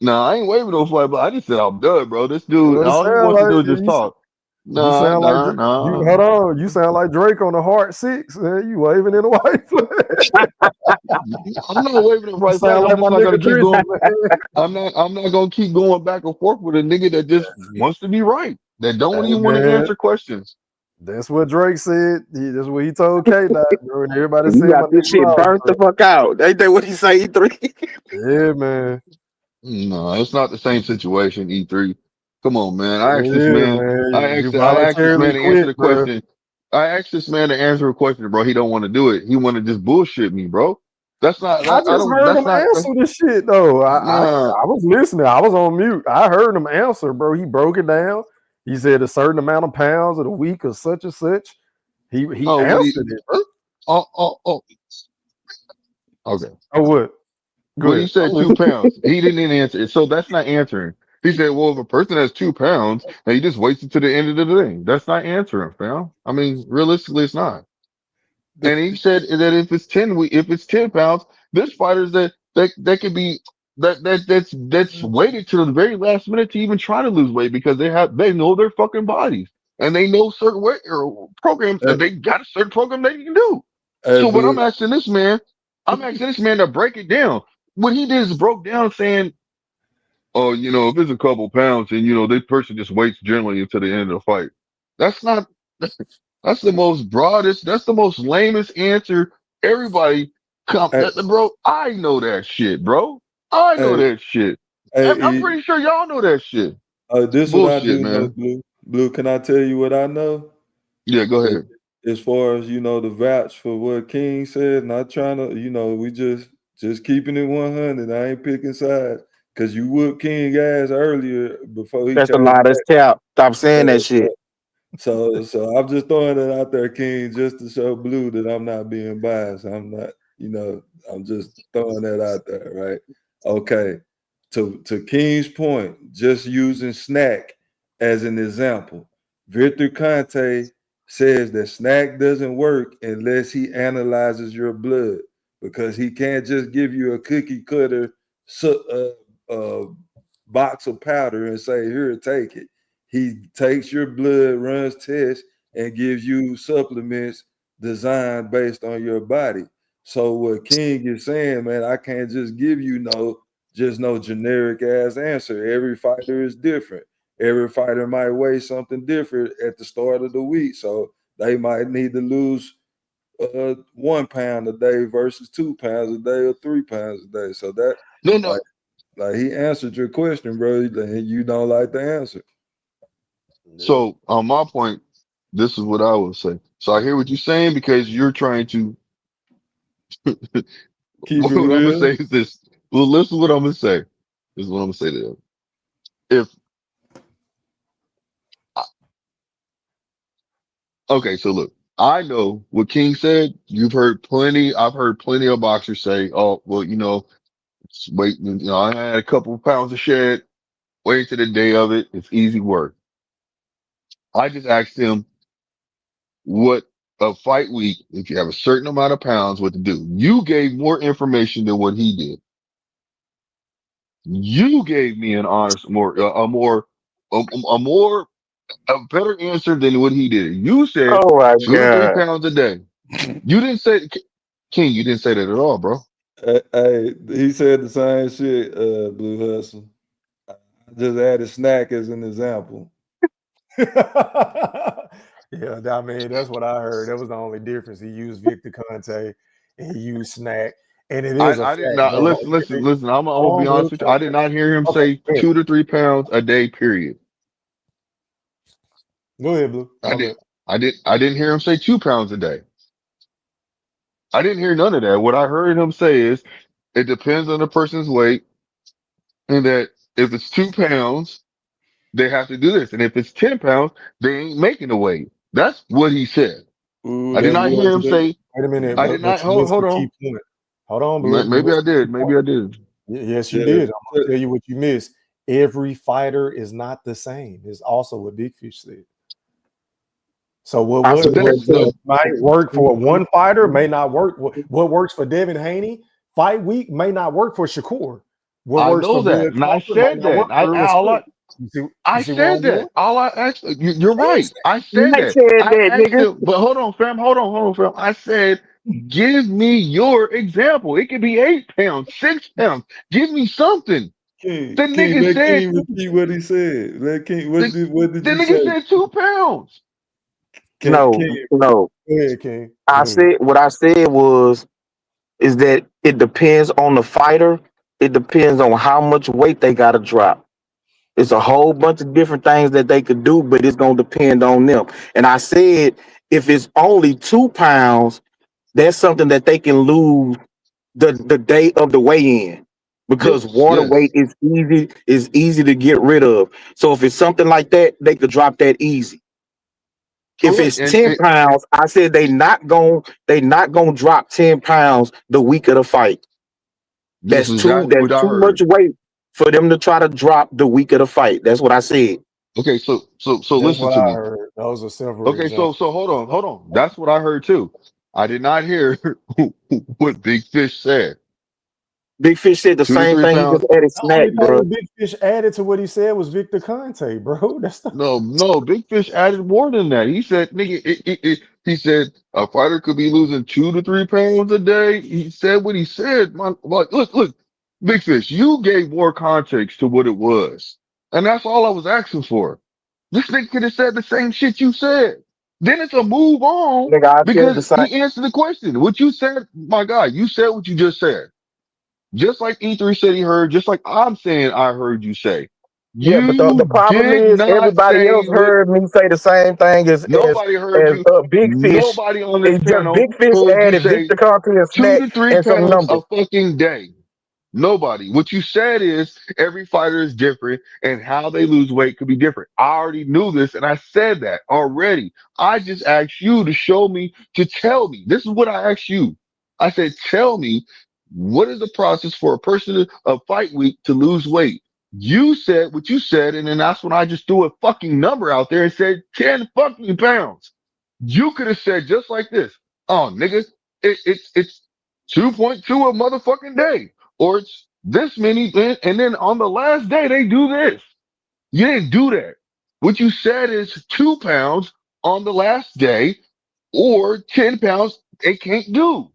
Nah, I ain't waving no flag, but I just said I'm done, bro. This dude, What it all he sound wants to like? do is just talk. You Nah, sound like nah, you nah. hold on. You sound like Drake on the Heart Six. Man. You waving in the white flag. I'm not waving the You right flag. sound I'm like my just not gonna nigga keep Drake, going. man. I'm not gonna keep going back and forth with a nigga that just wants to be right. That don't Hey even want to man, answer questions. that's what Drake said. That's what he told K Dot, bro. And everybody You said my got this nigga shit lost, burnt bro. the fuck out. Ain't that what he say, E3? Yeah, man. No, it's not the same situation. E3, come on, man. It is, man. You I asked this voluntarily man to answer quit, the bro. question. I asked this man to answer a question, bro. He don't want to do it. He want to just bullshit me, bro. That's not. I I just don't. heard That's him not. answer the shit though. Nah. I was listening. I was on mute. I heard him answer, bro. He broke it down. He said a certain amount of pounds of the week or such and such. He Oh, when he, answered it, bro. oh, okay. Oh, what? Go When he ahead. said 2 pounds, he didn't even answer it. So that's not answering. He said, well, if a person has 2 pounds and he just waits until the end of the day, that's not answering, fam. I mean, realistically, it's not. And he said that if it's 10 pounds, there's fighters that could be that's waited to the very last minute to even try to lose weight because they know their fucking bodies and they know certain weight or programs Hey, they got a certain program they can do. hey, So what Blue. I'm asking this man to break it down. What he did is broke down saying, oh, if it's a couple pounds and this person just waits generally until the end of the fight. That's not that's the most broadest, that's the most lamest answer. Everybody Hey, bro, I know that shit, bro. I know hey, that shit. I'm hey, pretty sure y'all know that shit. this what I Bullshit, do know, man. Blue. Blue, can I tell you what I know? Yeah, go As ahead. as far as the vouch for what King said, not trying to, we just keeping it 100. I ain't picking sides because you whooped King ass earlier before he That's a came lie. That's back. cap. Stop saying that So, shit. so I'm just throwing it out there, King, just to show Blue that I'm not being biased. I'm not, I'm just throwing that out there, right? Okay. To King's point, just using snack as an example, Victor Conte says that snack doesn't work unless he analyzes your blood because he can't just give you a cookie cutter box of powder and say, here, take it. He takes your blood, runs tests, and gives you supplements designed based on your body. So what King is saying, man, I can't just give you no generic ass answer. Every fighter is different. Every fighter might weigh something different at the start of the week. So they might need to lose 1 pound a day versus 2 pounds a day or 3 pounds a day. So that No. like he answered your question, bro, and you don't like the answer. So on my point, this is what I would say. So I hear what you're saying because you're trying to Keep what it I'm gonna say real. is this. Well, listen to what I'm gonna say. This is what I'm gonna say to them. If Okay, so look, I know what King said. I've heard plenty of boxers say, oh, well, wait, I had a couple of pounds of shed, wait to the day of it. It's easy work. I just asked him what a fight week, if you have a certain amount of pounds, what to do. You gave more information than what he did. You gave me an honest, a better answer than what he did. You said Oh my 2 to 3 pounds a day. You didn't say, King, you didn't say that at all, bro. Hey, he said the same shit, Blue Hustle. I just added snack as an example. Yeah, I mean, that's what I heard. That was the only difference. He used Victor Conte and he used snack. And it is a I did fact, not bro. listen. I'm gonna Hold be on, Blue. honest with you. I did not hear him Okay, say go ahead. 2 to 3 pounds a day. Period. Go ahead, Blue. I My did. bad. I didn't hear him say 2 pounds a day. I didn't hear none of that. What I heard him say is it depends on the person's weight, and that if it's 2 pounds, they have to do this, and if it's 10 pounds, they ain't making the weight. That's what he said. Ooh, I did that's not more hear him than say. Wait a minute, I did but not. you missed Hold the on. key point. Hold on, Blue. You Maybe I missed the key did. Maybe point. I did. Yes, you yeah. did. I'm gonna tell you what you missed. Every fighter is not the same. Is also what Big Fish said. So I But said that what too. might work for one fighter may not work. What works for Devin Haney fight week may not work for Shakur. What I works for know that, Bud and I Crawford might said not work that. for Earl Spence. You I see where said I'm that. going? All I asked, you're Yes, right. I said Mike that. said I that, asked nigga. him, but hold on, fam. Hold on, fam. I said, give me your example. It could be 8 pounds, 6 pounds. Give me something. The King, nigga let said, King repeat what he said. Let King, the, what did the you nigga say? said 2 pounds. No, King, no. Go ahead, King. Go I ahead. said what I said is that it depends on the fighter. It depends on how much weight they gotta drop. It's a whole bunch of different things that they could do, but it's gonna depend on them. And I said if it's only 2 pounds, that's something that they can lose the day of the weigh-in. because Yes, water weight yes. is easy to get rid of. So if it's something like that, they could drop that easy. If Correct. it's 10 And pounds, I said they not gonna drop 10 pounds the week of the fight. this is exactly That's what I too much heard. weight for them to try to drop the week of the fight. That's what I said. Okay, so That's listen what to I me. heard. Those are several Okay, examples. so hold on. That's what I heard too. I did not hear what Big Fish said. Big Fish said the 2 to same 3 thing. He pounds. just added The snack, only bro. thing Big Fish added to what he said was Victor Conte, bro. That's the No, Big Fish added more than that. He said, nigga, he said a fighter could be losing 2 to 3 pounds a day. He said what he said. Man, like, look, Big Fish, you gave more context to what it was. And that's all I was asking for. This nigga could have said the same shit you said. Then it's a move on Nigga, I said the because same. he answered the question. What you said, my guy, you said what you just said. Just like E3 said he heard, just like I'm saying I heard you say. Yeah, but the You problem did is not everybody say else what heard me say the same thing as nobody heard you. Big Fish. Nobody on this It's just panel Big Fish heard you added say Victor Conte and two snack to three and some pounds a numbers. fucking day. Nobody. What you said is every fighter is different and how they lose weight could be different. I already knew this and I said that already. I just asked you to show me, to tell me. This is what I asked you. I said, tell me what is the process for a person of fight week to lose weight? You said what you said, and then that's when I just threw a fucking number out there and said 10 fucking pounds. You could have said just like this. Oh, nigga, it's 2.2 a motherfucking day or it's this many, and then on the last day they do this. You didn't do that. What you said is 2 pounds on the last day, or 10 pounds they can't do.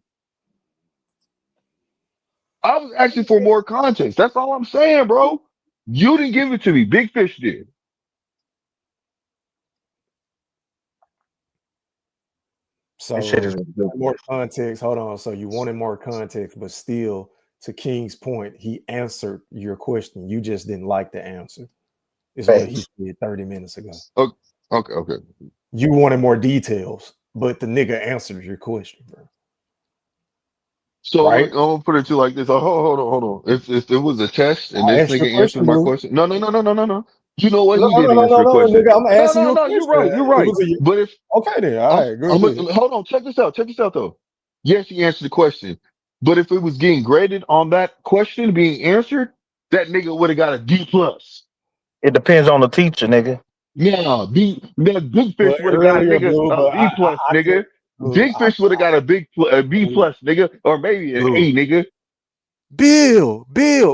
I was asking for more context. That's all I'm saying, bro. You didn't give it to me. Big Fish did. This shit So is ridiculous. more context. Hold on. So you wanted more context, but still, to King's point, he answered your question. You just didn't like the answer. Is what he Facts. said 30 minutes ago. Okay. You wanted more details, but the nigga answered your question, bro. So Right? I'm gonna put it to you like this. Oh, hold on. If it was a test and I this asked your nigga answered question, my Blue. question, no. You know what? No, He no, no, didn't no, answer no, the no, question. nigga. I'm asking you a No. You're question. right. You're It right. was a But if okay then. All right, go ahead. hold on, check this out. Check this out though. Yes, he answered the question. But if it was getting graded on that question being answered, that nigga would have got a D plus. It depends on the teacher, nigga. Yeah, that Big But Fish would have got earlier, nigga Blue, a but B plus, I could nigga. Blue, Big Fish would have got a B Blue, plus, nigga, or maybe an Blue. A, nigga. Bill,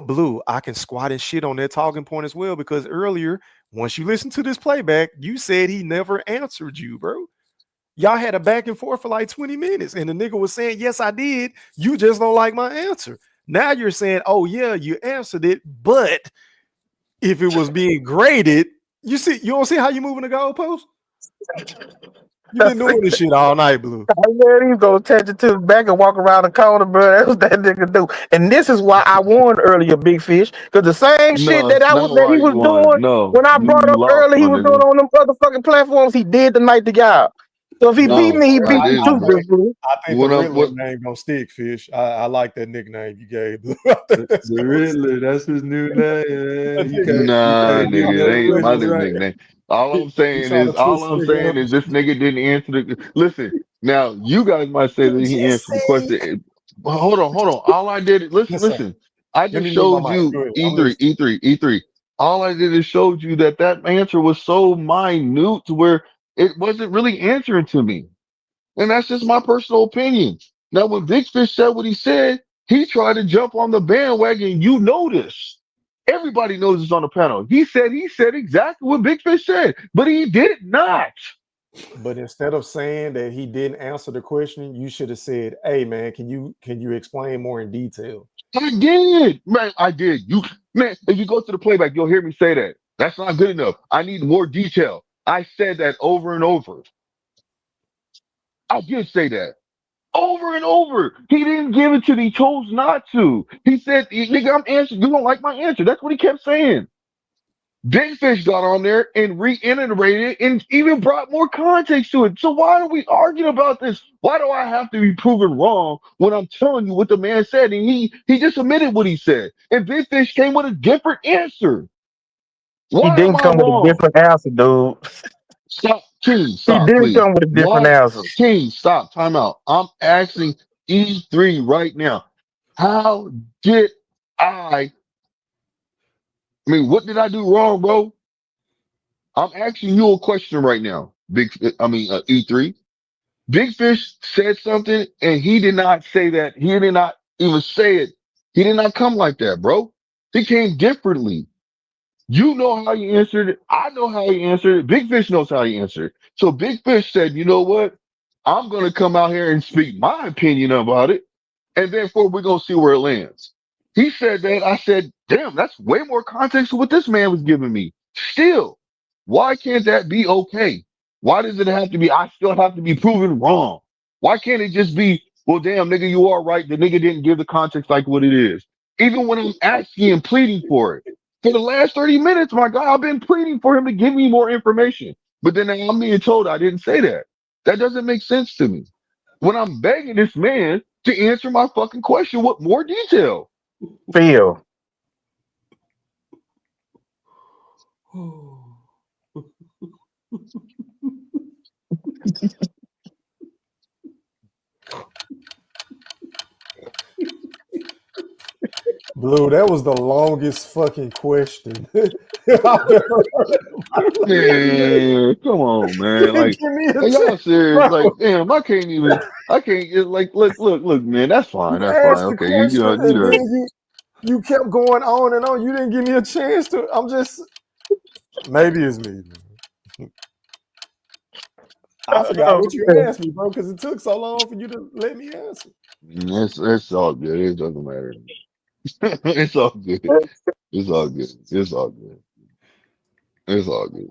Blue, I can squat and shit on that talking point as well because earlier, once you listen to this playback, you said he never answered you, bro. Y'all had a back and forth for like 20 minutes, and the nigga was saying, yes, I did. You just don't like my answer. Now you're saying, oh, yeah, you answered it, but if it was being graded, you don't see how you moving the goalpost? You've been doing this shit all night, Blue. Man, he's gonna attach it to his back and walk around the corner, bro. That's what that nigga do. And this is why I warned earlier, Big Fish, because the same shit No, that it's not that he why was you won. doing No, when I brought you up lost, earlier, he my was doing nigga. on them other fucking platforms. He did the night to y'all. So if he beat No, me, he I beat you too, didn't. Big Blue. I think the What I'm Riddler what name gonna stick, Fish. I like that nickname you gave, Blue. I think that's The gonna stick. Riddler, that's his new name, man. That You nigga, can't you Nah, can't give he me nigga, no it ain't my questions new right. nickname. he trying to twist All the I'm nigga saying up. is this nigga didn't answer the listen. Now you guys might say that You he just answered the said. question. But hold on. All I did Listen, listen. I let just me mute my showed mic. you Go ahead. I'm E3, listening. E3, E3. All I did is showed you that answer was so minute to where it wasn't really answering to me. And that's just my personal opinion. Now, when Big Fish said what he said, he tried to jump on the bandwagon. You know this. Everybody knows this on the panel. He said exactly what Big Fish said, but he did not. But instead of saying that he didn't answer the question, you should have said, "Hey, man, can you explain more in detail?" I did, man. I did. Man, if you go to the playback, you'll hear me say that. That's not good enough. I need more detail. I said that over and over. I did say that. Over and over. He didn't give it to me. He chose not to. He said, nigga, I'm answering. You don't like my answer. That's what he kept saying. Big Fish got on there and reiterated it and even brought more context to it. So why are we arguing about this? Why do I have to be proven wrong when I'm telling you what the man said? And he just admitted what he said. And Big Fish came with a different answer. He Why am didn't I come with a wrong? different answer, dude. Stop, King, He stop, didn't please. come with a different Why, answer. King, stop, time out. I'm asking E3 right now. How did I mean, what did I do wrong, bro? I'm asking you a question right now. E3. Big Fish said something and he did not say that. He did not even say it. He did not come like that, bro. He came differently. You know how he answered it. I know how he answered it. Big Fish knows how he answered it. So Big Fish said, you know what? I'm going to come out here and speak my opinion about it. And therefore, we're going to see where it lands. He said that. I said, damn, that's way more context to what this man was giving me. Still, why can't that be okay? Why does it have to be, I still have to be proven wrong? Why can't it just be, well, damn, nigga, you are right. The nigga didn't give the context like what it is. Even when I'm asking and pleading for it. For the last 30 minutes, my God, I've been pleading for him to give me more information. But then I'm being told I didn't say that. That doesn't make sense to me. When I'm begging this man to answer my fucking question with more detail. Phil. Blue, that was the longest fucking question I've ever heard in my life. Man, come on, You man. didn't Like, give me a are y'all chance, serious? bro. Like, damn, I can't get like, look, man, that's fine. You That's fine. asked the Okay. You question know, and then you kept going on and on. You didn't give me a chance to. I'm just maybe it's me. Man. I forgot what you asked me, bro, because it took so long for you to let me answer. it's all good. It doesn't matter. It's all good. It's all good. It's all good. It's all good.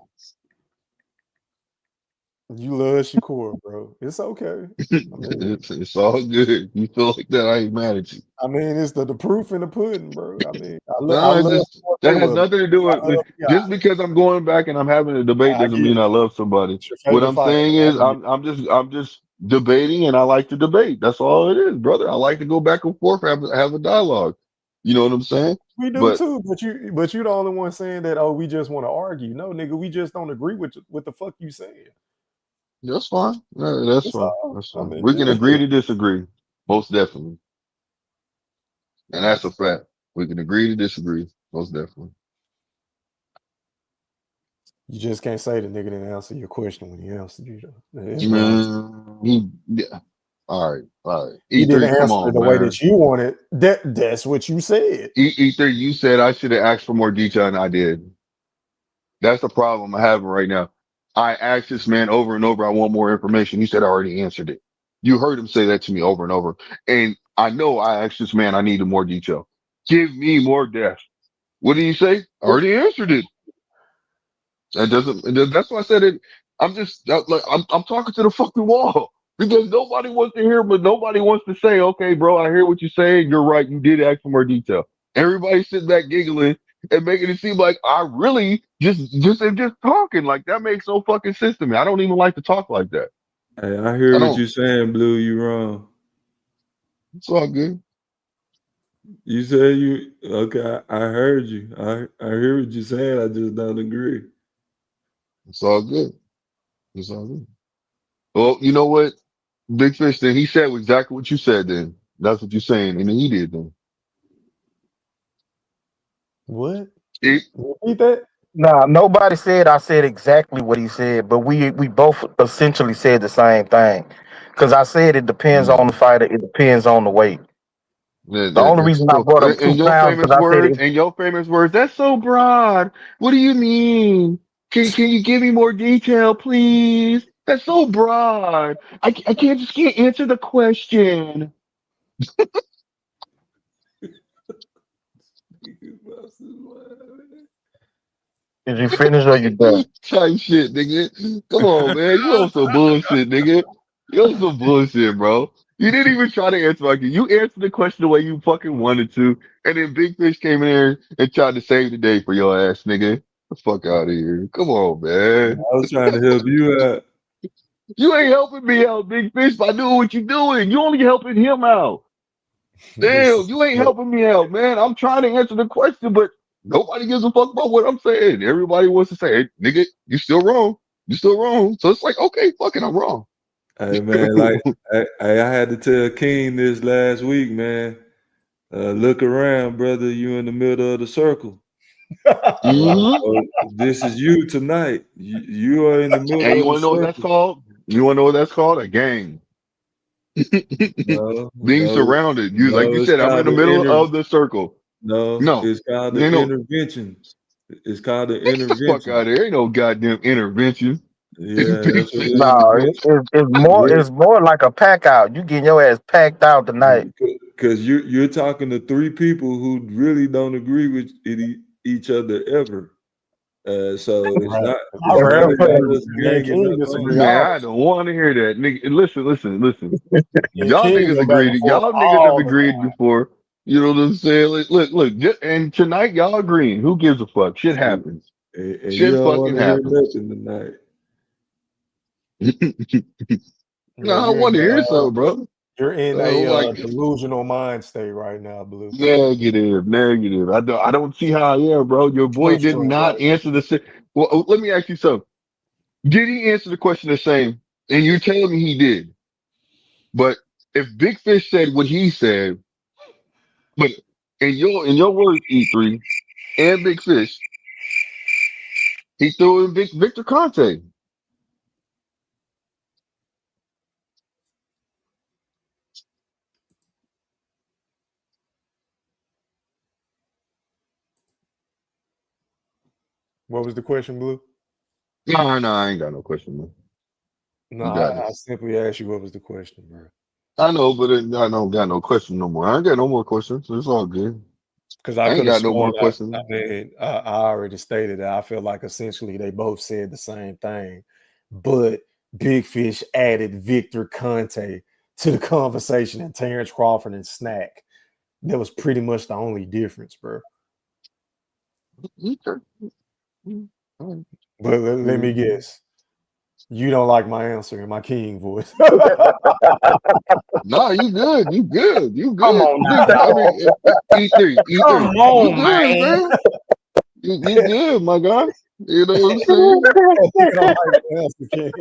You love Shakur, bro. It's okay. It's all good. You feel like that? I ain't mad at you. I mean, it's the proof in the pudding, bro. I mean, I No, it's love just Floyd that has Mayweather. nothing to do I with love yeah, just because I'm going back and I'm having a debate I doesn't get mean it. I love somebody. It's your What favorite I'm fighter. saying I is get it. I'm just debating and I like to debate. That's all it is, brother. I like to go back and forth, have a dialogue. You know what I'm saying? We do But too, but you the only one saying that. Oh, we just want to argue. No, nigga, we just don't agree with what the fuck you saying. that's fine. That's That's fine. all. That's I fine. mean, We can agree to disagree. Most definitely. And that's a fact. We can agree to disagree. Most definitely. you just can't say the nigga didn't answer your question when he answered you. It's wrong. Man, yeah. All right. All right. He E3, didn't come answer it on, the way man. that you wanted. That's what you said. Ether, you said I should have asked for more detail and I did. That's the problem I'm having right now. I asked this man over and over, I want more information. He said I already answered it. You heard him say that to me over and over. And I know I asked this man, I needed more detail. Give me more depth. What did he say? I already answered it. That doesn't, that's why I said it. I'm talking to the fucking wall because nobody wants to hear, but nobody wants to say, okay, bro, I hear what you're saying. You're right. You did ask for more detail. Everybody sitting back giggling and making it seem like I really just am just talking. Like that makes no fucking sense to me. I don't even like to talk like that. Hey, I hear I what don't. you're saying, Blue. You wrong. It's all good. You said you okay. I heard you. I hear what you're saying. I just don't agree. It's all good. It's all good. Well, you know what? Big Fish then he said exactly what you said then. That's what you're saying. And then he did then. What? It, Repeat that? Nah, nobody said I said exactly what he said, but we both essentially said the same thing. Because I said it depends on the fighter, it depends on the weight. The only reason I so brought up in 2 pounds because I said it. your famous words, that's so broad. What do you mean? Can you give me more detail, please? That's so broad. I can't answer the question. Did you finish or you done? Type shit, nigga. Come on, man. You on some bullshit, nigga. You on some bullshit, bro. You didn't even try to answer like you answered the question the way you fucking wanted to, and then Big Fish came in there and tried to save the day for your ass, nigga. The fuck out of here. Come on, man. I was trying to help you out. You ain't helping me out, Big Fish, by doing what you doing. You only helping him out. Damn, you ain't helping me out, man. I'm trying to answer the question, but nobody gives a fuck about what I'm saying. Everybody wants to say, hey, nigga, you still wrong. You still wrong. So it's like, okay, fuck it, I'm wrong. Hey man, like I had to tell King this last week, man. Look around, brother. You in the middle of the circle. So this is you tonight. You are in the middle And you of the want to know what that's circle. called? You want to know what that's called? A gang. No, Being surrounded. You like you it's said, I'm in called the the middle of the circle. No, No, it's called the you know, intervention. It's called the get the fuck intervention. out of there. Ain't no goddamn intervention. Yeah, that's what it is. No, it's more like a pack out. You getting your ass packed out tonight. Because you're talking to three people who really don't agree with each other ever. So it's Right. not about us Man, ganging King up on disagree you. Man, all I don't want to hear that. Nigga, listen. the Y'all King niggas go back agreed. and forth Y'all niggas have all the agreed before. You know what I'm saying? Look, and tonight y'all agreeing. Who gives a fuck? Shit happens. And you Shit don't want fucking to hear happens. nothing tonight. No, Yeah, I want to hear something, bro. you're in So a like delusional mind state right now, Blue. negative. I don't see how I am, bro. Your boy did Frustrated, not right? answer the. Well, let me ask you something. Did he answer the question the same? And you're telling me he did. But if Big Fish said what he said, but in your words, E3 and Big Fish, he threw in Victor Conte. What was the question, Blue? No, I ain't got no question, man. No, You got it. I simply asked you what was the question, bro. I know, but I don't got no question no more. I ain't got no more questions. It's all good. Because I I ain't could have got no more sworn questions. I already stated that I feel like essentially they both said the same thing, but Big Fish added Victor Conte to the conversation and Terrence Crawford and Snack. That was pretty much the only difference, bro. Okay. But let me guess. You don't like my answer in my King voice. No, you good. You good. You Come good. on now, Big, I dog. mean, E3, Come E3. You on, good, man. man. You good, my guy. You know what I'm saying? You don't like my answer, King.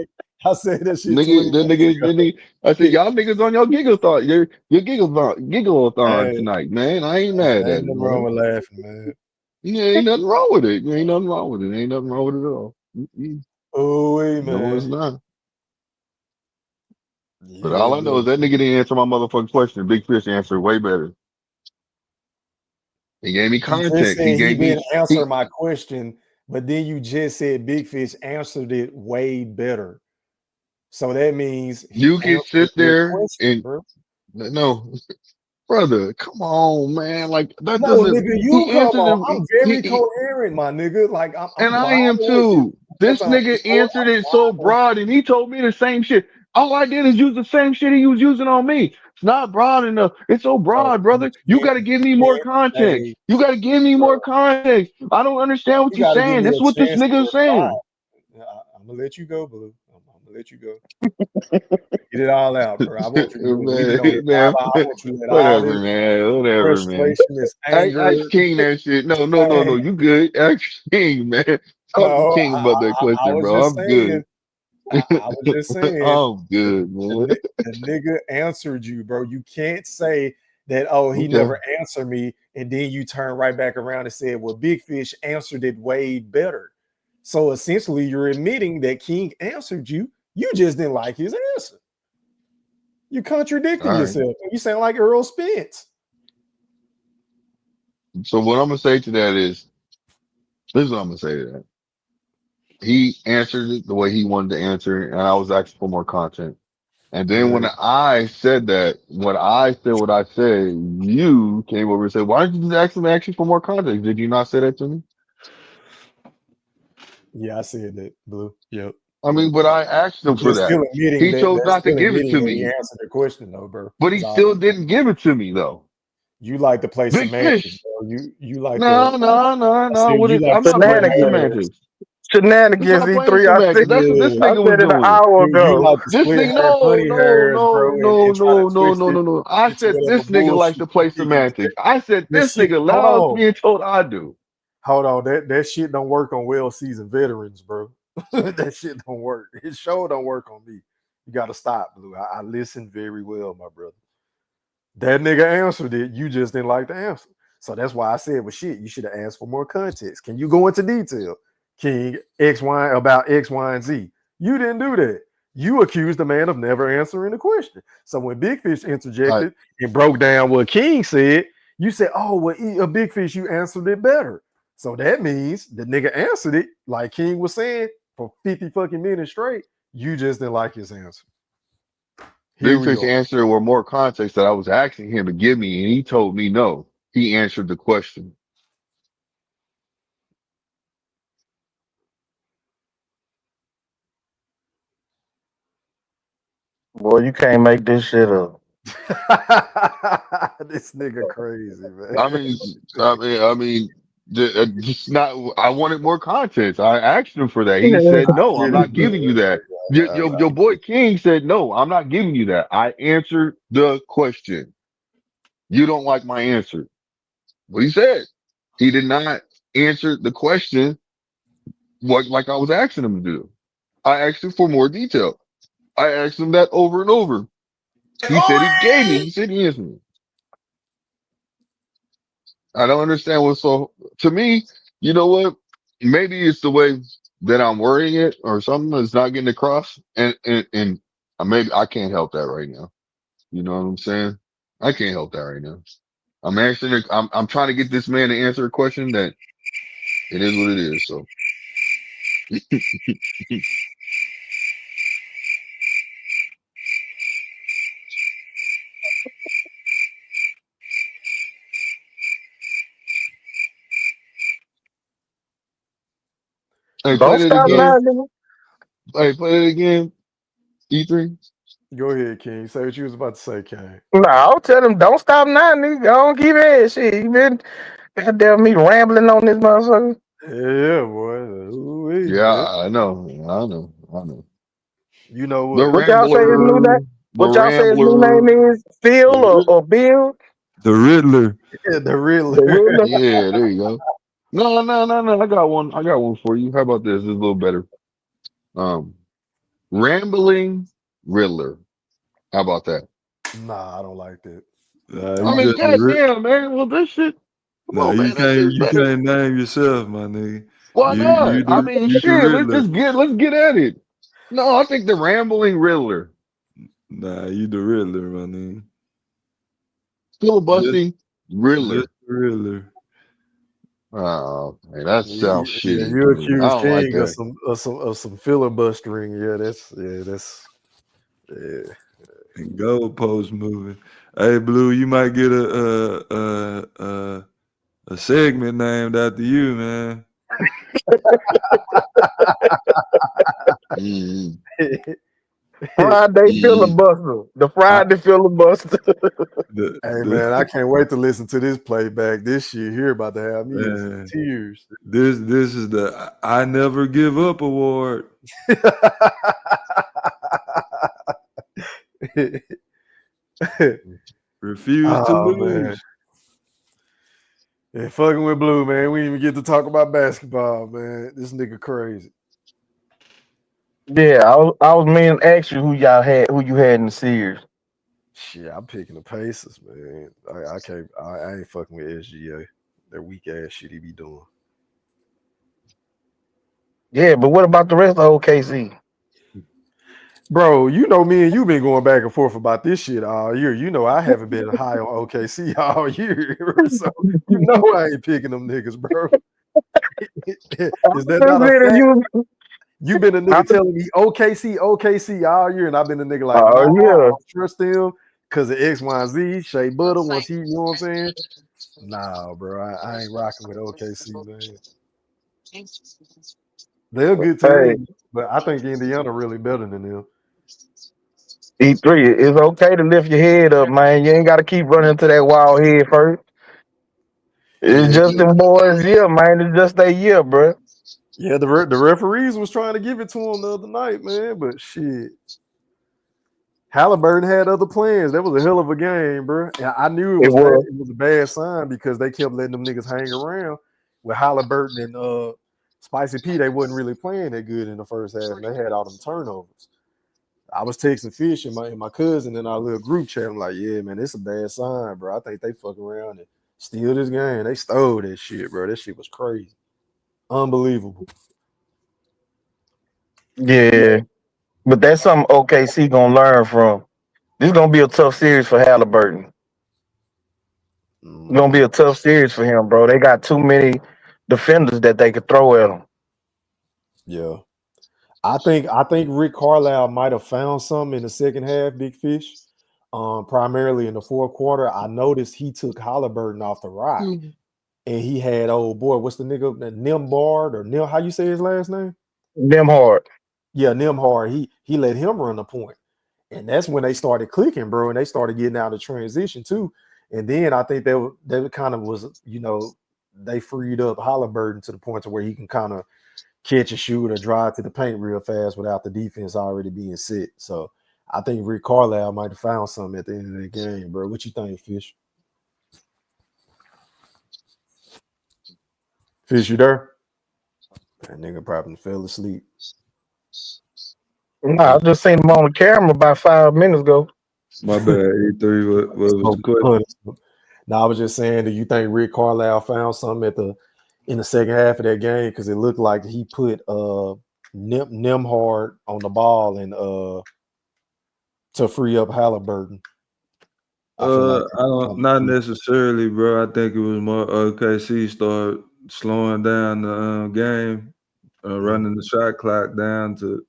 I said that shit 20 minutes ago. I said, y'all niggas on your gigathon, your giggle-a-thon Hey, tonight, man. I ain't mad ain't at it, nothing wrong man. with laughing, man. Yeah, ain't nothing wrong with it. Ain't nothing wrong with it. Ain't nothing wrong with it at all. Oh, No, man. it's not. But Yeah, all I know yeah. is that nigga didn't answer my motherfucking question. Big Fish answered way better. He gave me You just context. said he didn't answer He, my question, but then you just said Big Fish answered it way better. So that means he you can answered sit your there question, and bro. no, brother, come on, man. Like that No, doesn't, nigga, you he come answered on. him. I'm very coherent, my nigga. Like And I'm I wide am awake. too. That's This how nigga answered it so I'm wide broad and he told me the same shit. All I did is use the same shit he was using on me. It's not broad enough. It's so broad, brother. You got to give me more context. Hey, You got to give me more context. I don't understand what you you're got to give saying. me That's what a this chance to nigga is reply. saying. I'm gonna let you go, Blue. I'm gonna let you go. Get it all out, bro. I want you to do it. We been on here man, 5 hours. I want you to let all whatever, this man. Whatever, man. frustration, this anger. Ask King that shit. No. Hey, You good. Ask King, man. Talk to no, King about that I question, was bro. just I'm good. saying. I was just saying. I'm good, man. The nigga answered you, bro. You can't say that, oh, he Okay. never answered me, and then you turn right back around and said, well, Big Fish answered it way better. So essentially, you're admitting that King answered you. You just didn't like his answer. You're contradicting All right. yourself. You sound like Earl Spence. So what I'm gonna say to that is, this is what I'm gonna say to that. He answered it the way he wanted to answer, and I was asking for more content. And then when I said that, when I said what I said, you came over and said, "Why didn't you just ask him actually for more context? Did you not say that to me?" Yeah, I said that, Blue. Yep. I mean, but I asked him for That's that. still admitting He that chose that's not to still give it admitting to that he me, answered the question, though, bro. but he That's all. still didn't give it to me though. You like to play Big semantics, fish. bro. You like to. No. I said What you is? like I'm to not playing split Shenanigans. semantics. hairs. We Shenanigans, not playing E3. semantics. That's what this Yeah, I nigga was said it an doing. hour you ago. like to This split nigga, hair, funny hairs, bro, and try to twist it no. I into said whatever this nigga likes bullshit to you play think is semantics. I said this this shit. nigga Hold loves on. being told I do. Hold on, that shit don't work on well-seasoned veterans, bro. That shit don't work. His show don't work on me. You got to stop, Blue. I listen very well, my brother. That nigga answered it. You just didn't like the answer. So that's why I said, well, shit, you should have asked for more context. Can you go into detail, King, X, Y, about X, Y, and Z? You didn't do that. You accused the man of never answering the question. So when Big Fish interjected and broke down what King said, you said, oh, well, a Big Fish, you answered it better. So that means the nigga answered it, like King was saying, for 50 fucking minutes straight. You just didn't like his answer. Here Big we Fish are. answered with more context that I was asking him to give me, and he told me no. He answered the question. Boy, you can't make this shit up. This nigga crazy, man. Just not. I wanted more context. I asked him for that. He said no. I'm Get it, not man. giving you that. Your boy King said no. I'm not giving you that. I answered the question. You don't like my answer. What he said. He did not answer the question like I was asking him to do. I asked him for more detail. I asked him that over and over. He said he gave me. He said he answered me. I don't understand what's so. To me, you know what? Maybe it's the way that I'm wording it or something that's not getting across, and maybe I can't help that right now. You know what I'm saying? I can't help that right now. I'm answering. I'm trying to get this man to answer a question that it is what it is. So. Hey, play Don't that stop again. now, nigga. Hey, play it again. E3. Go ahead, King. Say what you was about to say, King. Nah, I'll tell him, don't stop now, nigga. Don't keep it. Shit, you been goddamn me rambling on this motherfucker. Yeah, boy. Ooh-wee. Yeah, Yeah. I know. You know The what? What y'all say his new name? Rambler, the What y'all say his new Rambler. name is? Phil The, or Bill? The Riddler. the Riddler. The Riddler? Yeah, there you go. No. I got one. I got one for you. How about this? It's a little better. Um, Rambling Riddler. How about that? Nah, I don't like that. Nah, I I you like mean, just Riddler. goddamn, man. Well, this shit. Come nah. on, man. That shit's You better. can't name yourself, my nigga. Why not? I mean, You the shit. Riddler. Let's get at it. No, I think the Rambling Riddler. Nah, you the Riddler, my nigga. Just Filibustering just Riddler. the Riddler. Oh, man, that sounds Yeah, shitty to you me. I accuse don't like King that. of some filibustering. That's yeah. And goalpost moving. Hey, Blue, you might get a segment named after you, man. Mm, Friday mm. filibuster. The I, Friday filibuster. Hey man, I can't wait to listen to this playback. This shit here about to have me in some man, tears. this is the I Never Give Up award. Refuse to Oh man. lose. Yeah, fucking with Blue, man. We didn't even get to talk about basketball, man. This nigga crazy. Yeah, I was meaning to ask you who you had in the series. Shit, I'm picking the Pacers, man. I can't. I ain't fucking with SGA. That weak ass shit he be doing. Yeah, but what about the rest of OKC? Bro, you know me and you been going back and forth about this shit all year. You know I haven't been high on OKC all year, so you know I ain't picking them niggas, bro. Is that not a fact? You been a nigga telling me OKC all year, and I've been a nigga like, nah, I Yeah. don't trust them because of X, Y, and Z. Shea Butter, once he, you know what I'm saying? Nah, bro, I ain't rocking with OKC, man. They're a good Hey, team, but I think Indiana really better than them. E3, it's okay to lift your head up, man. You ain't got to keep running to that wild head first. It's Yeah, just them boys' year, man. It's just their year, bro. yeah. The referees was trying to give it to him the other night, man, but shit. Halliburton had other plans. That was a hell of a game, bro. And I knew It was. it was a bad sign because they kept letting them niggas hang around with Halliburton and Spicy P. They wasn't really playing that good in the first half, and they had all them turnovers. I was texting Fish and my cousin in our little group chat. I'm like, yeah, man, it's a bad sign, bro. I think they fuck around and steal this game. They stole that shit, bro. That shit was crazy. Unbelievable. Yeah. But that's something OKC gonna learn from. This is gonna be a tough series for Halliburton. It's gonna be a tough series for him, bro. They got too many defenders that they could throw at him. Yeah. I think Rick Carlisle might have found something in the second half, Big Fish. Primarily in the fourth quarter. I noticed he took Halliburton off the rock. Mm-hmm. And he had old boy, what's the nigga, Nimbard or Nim? How you say his last name? Nimhard. Yeah, Nimhard. He let him run the point, and that's when they started clicking, bro. And they started getting out of transition too. And then I think they kind of was, they freed up Halliburton to the point to where he can kind of catch a shoot or drive to the paint real fast without the defense already being set. So I think Rick Carlisle might have found something at the end of the game, bro. What you think, Fish? Fish, you there? That nigga probably fell asleep. Nah, I just seen him on the camera about 5 minutes ago. My bad, E3. What was the question? No, I was just saying, do you think Rick Carlisle found something in the second half of that game? Because it looked like he put Nimhard on the ball and to free up Halliburton. I don't, not necessarily, bro. I think it was more OKC started slowing down the game, running the shot clock down to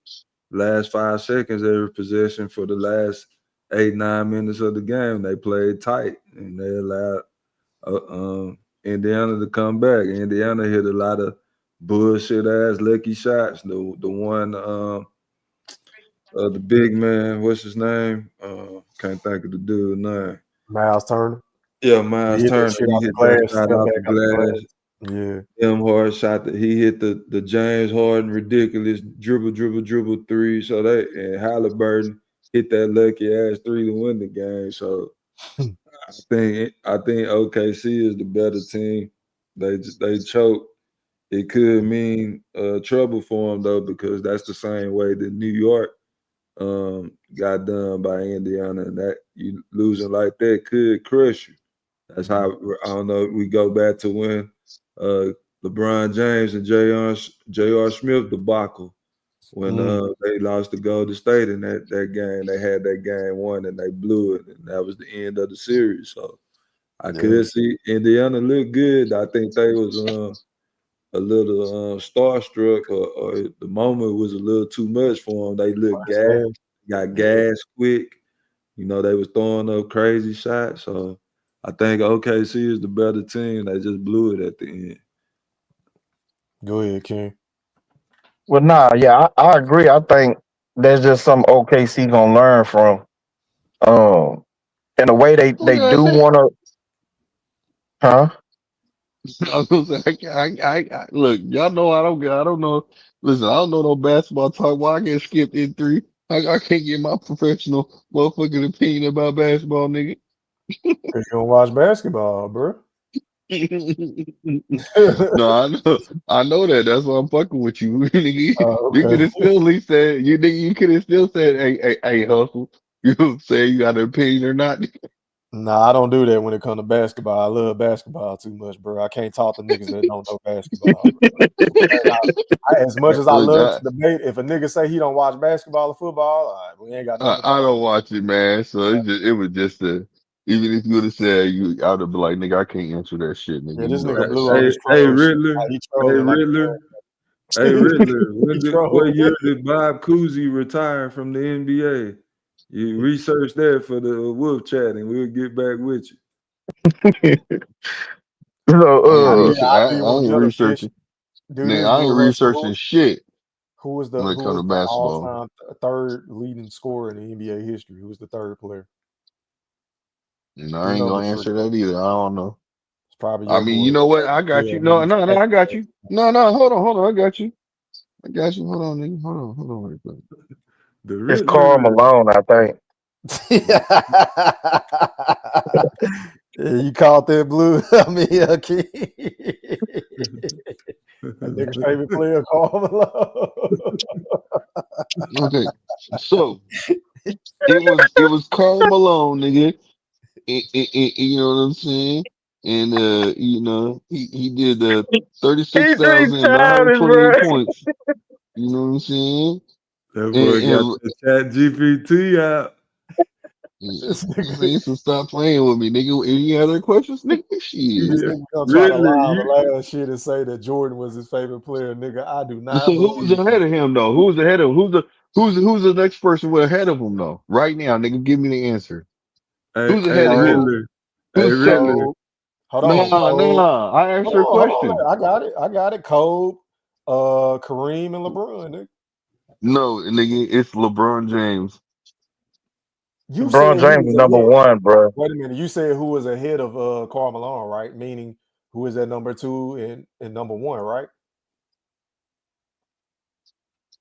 last 5 seconds every possession for the last 8-9 minutes of the game. They played tight and they allowed Indiana to come back. Indiana hit a lot of bullshit ass lucky shots. The one the big man, what's his name? Can't think of the dude's name. Miles Turner. Yeah, Miles Turner. He hit that shot off the glass. Yeah. Hard shot that he hit the James Harden ridiculous dribble three. So and Halliburton hit that lucky ass 3 to win the game. So I think OKC is the better team. They choked. It could mean trouble for them though, because that's the same way that New York got done by Indiana, and that you losing like that could crush you. That's how I don't know. We go back to when LeBron James and J.R. Smith debacle when they lost to Golden State in that game. They had that game won and they blew it, and that was the end of the series. So I could see Indiana look good. I think they was a little starstruck, or the moment was a little too much for them. They looked got gas quick. They was throwing up crazy shots. So I think OKC is the better team. They just blew it at the end. Go ahead, King. Well, nah, yeah, I agree. I think that's just something OKC gonna learn from. And the way they do want to, huh? I was gonna say, I look, y'all know I don't know. Listen, I don't know no basketball talk. Why I get skipped in 3? I can't get my professional motherfucking opinion about basketball, nigga. Because you don't watch basketball, bro. No, I know that. That's why I'm fucking with you, nigga. Okay. You could have still at least said you could have still said, hey, hustle. You say you got an opinion or not? Nah, I don't do that when it comes to basketball. I love basketball too much, bro. I can't talk to niggas that don't know basketball. As much as I love to debate, if a nigga say he don't watch basketball or football, all right, we ain't got nothing to I don't watch it, man. So it was just even if you would have said I would have been like, nigga, I can't answer that shit, nigga. Yeah, this you know nigga that blew shit. on his Hey Riddler, what year did Bob Cousy retire from the NBA? You research that for the Wolf Chat, and we'll get back with you. So, I ain't researching. Nigga, I ain't researching shit. Who was when it comes to the basketball. all-time third leading scorer in the NBA history? Who was the third player? And I You ain't know gonna the three. answer that either. I don't know. It's probably I your mean, boy. you know what? I got you. Yeah, No, man. no, no, I got you. No, no, hold on. I got you. I got you. Hold on, nigga. Hold on. Right quick. The It's Karl Riddler. Malone, I think. Yeah, you caught that blue. I mean, King. That nigga favorite player, Karl Malone. Okay, so it was Karl Malone, nigga. You know what I'm saying? And you know, he did He 36,928 childish, points. You know what I'm saying? That boy got And the chat GPT out. This I nigga, mean, so stop playing with me, nigga. Any other questions, nigga? Shit. this nigga gonna try to Riddler, lie on you the last shit and say that Jordan was his favorite player. Nigga, I do So not who's believe you. ahead of him though? Who's ahead of who's the next person with ahead of him though? Right now, nigga, give me the answer. Who's hey ahead of him? Riddler. Hey Who's second? Riddler. Cole. Hold on, Nah, Cole. nah. I asked her a Hold on. question. I got it. Cole, Kareem, and LeBron, nigga. No, nigga, it's LeBron James. You LeBron said who James was is number ahead. one, bro. Wait a minute. You said who was ahead of Karl Malone, right? Meaning who is at number 2 and number 1, right?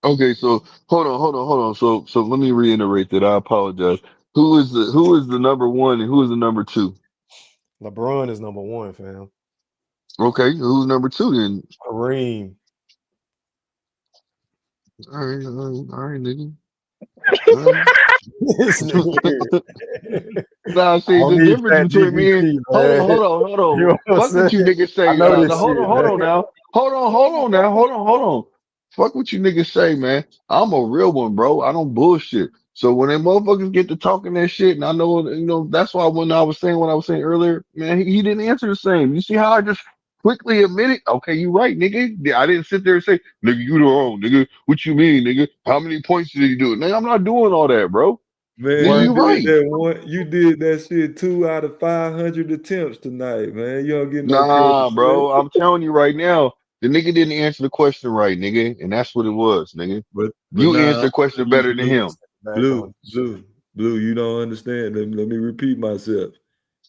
Okay, so hold on. So let me reiterate that. I apologize. Who is the number one and who is the number two? LeBron is number 1, fam. Okay, who's number two then? Kareem. All right, nigga. All right. This nigga here. Nah, I see don't the need difference chat between me and GPT, man. hold on. You know what I'm Fuck what you saying? niggas I say. know this Hold shit, on, man. now. Hold on. Fuck what you niggas say, man. I'm a real one, bro. I don't bullshit. So when them motherfuckers get to talking that shit, and I know, you know, that's why when I was saying what I was saying earlier, man, he didn't answer the same. You see how I just quickly admitted, okay, you right, nigga. Yeah, I didn't sit there and say, nigga, you the wrong, nigga. What you mean, nigga? How many points did he do? Nigga, I'm not doing all that, bro. Man, Nigga, you you did right. that one. You did that shit 2 out of 500 attempts tonight, man. You don't get no credit Nah, for that. bro. I'm telling you right now, the nigga didn't answer the question right, nigga, and that's what it was, nigga. But You now, answered the question better than him. Back blue, on shit. blue, blue. You don't understand. Let me repeat myself.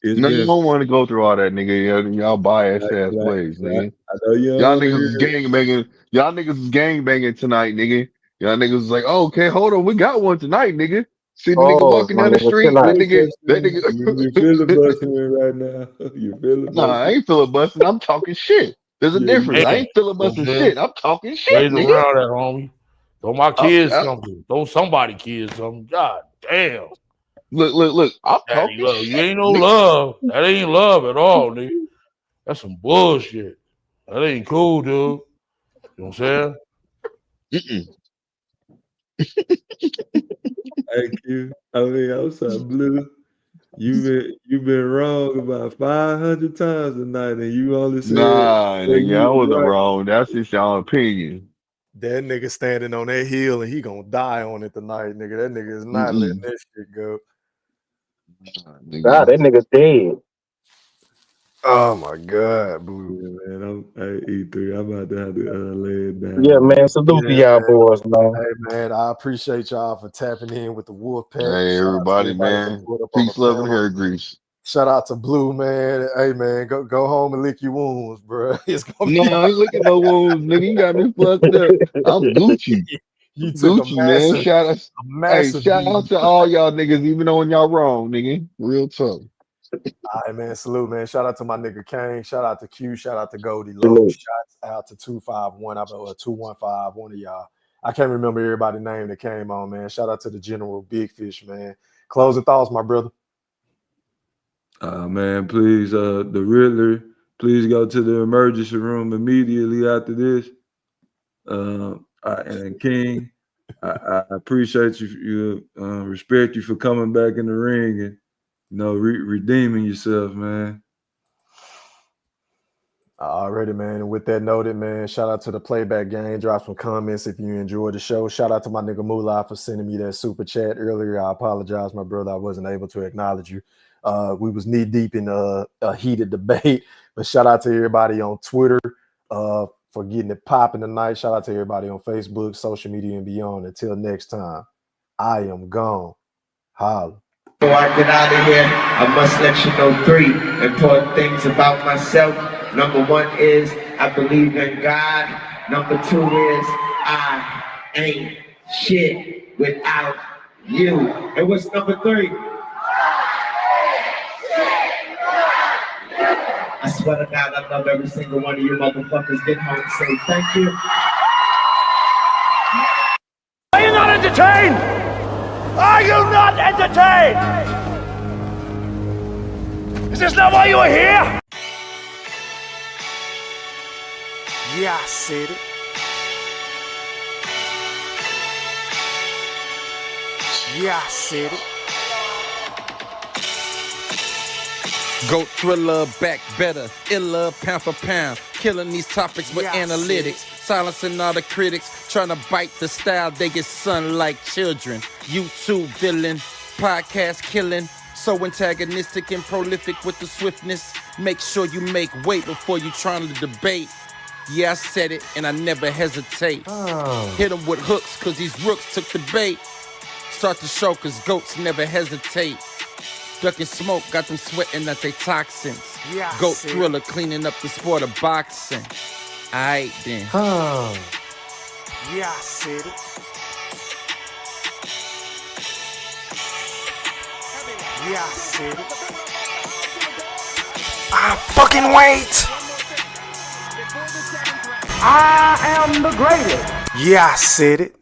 It's No, you been don't want to go through all that, nigga. Y'all biased like, ass like, ways, like nigga. I know you don't Y'all want to niggas hear is it. gang banging. Y'all niggas is gang banging tonight, nigga. Y'all niggas is like, oh, okay, hold on, we got one tonight, nigga. See the nigga Oh, walking my down the nigga, chill street. out. That You nigga. filibustering right now. You Nah, I filibustering. ain't filibustering. I'm talking shit. There's a Yeah, difference. I Damn. ain't You know what I'm filibustering saying? shit. I'm talking shit, Ways nigga. around that, homie. Throw my I'm, kids I, something. Throw somebody kids something. God damn. look. I'm Daddy talking love. You shit, ain't no nigga. love. That ain't love at all, nigga. That's some bullshit. That ain't cool, dude. You know what I'm saying? Mm-mm. thank you. I mean, I'm sorry, blue. You've been wrong about 500 times tonight, and you only said Nah, that nigga, I you wasn't was right. wrong. That's just your opinion. That nigga standing on that hill and he gonna die on it tonight, nigga. That nigga is not letting Mm-mm. that shit go. Nah, God, nigga. that nigga dead. Oh my god, blue. Yeah, man. Hey, E3. I'm about to have to lay it Yeah, down, man. man. Salute to Yeah, y'all man. boys, man. Hey man, I appreciate y'all for tapping in with the wolf pack. Hey, Shout out to everybody, everybody that man. pulled up on the Peace, love, and panel. hair grease. Shout out to Blue, man. Hey man, go home and lick your wounds, bro. It's gonna No, be I ain't looking no wounds, nigga. You got me fucked up. I'm Gucci. you took a Gucci, man. massive Shout out beating. to all y'all niggas, even though when y'all wrong, nigga. Real talk. All right, man. Salute, man. Shout out to my nigga Kane. Shout out to Q. Shout out to Goldie Low. Salute. Shouts out to 251. I bet 215. One of y'all. I can't remember everybody's name that came on, man. Shout out to the General Big Fish, man. Closing thoughts, my brother. Man, please, the Riddler, please go to the emergency room immediately after this. And King, I appreciate respect you for coming back in the ring and redeeming yourself, man. Already, man. And with that noted, man, shout out to the playback gang. Drop some comments if you enjoyed the show. Shout out to my nigga Moolah for sending me that super chat earlier. I apologize, my brother. I wasn't able to acknowledge you. We was knee deep in a heated debate, but shout out to everybody on Twitter for for getting it popping tonight. Shout out to everybody on Facebook, social media, and beyond. Until next time, I am gone. Holla. Before I get out of here, I must let you know 3 important things about myself. Number 1 is I believe in God. Number 2 is I ain't shit without you. And what's number 3? I swear to God, I love every single one of you motherfuckers. Get home safe. Thank you. Are you not entertained? Are you not entertained? Is this not why you are here? Yeah, I said it. Yeah, I said it. Goat thriller, back better, iller, pound for pound. Killing these topics with analytics. Silencing all the critics, trying to bite the style. They get sun like children. YouTube villain, podcast killing. So antagonistic and prolific with the swiftness. Make sure you make weight before you trying to debate. Yeah, I said it and I never hesitate. Hit them with hooks cause these rooks took the bait. Start the show cause goats never hesitate. Ducking smoke, got them sweating at they toxins. Yeah, I Goat see. thriller, cleaning up the sport of boxing. Aight then. Yeah, I said it. Yeah, I said it. I fucking wait. I am the greatest. Yeah, I said it.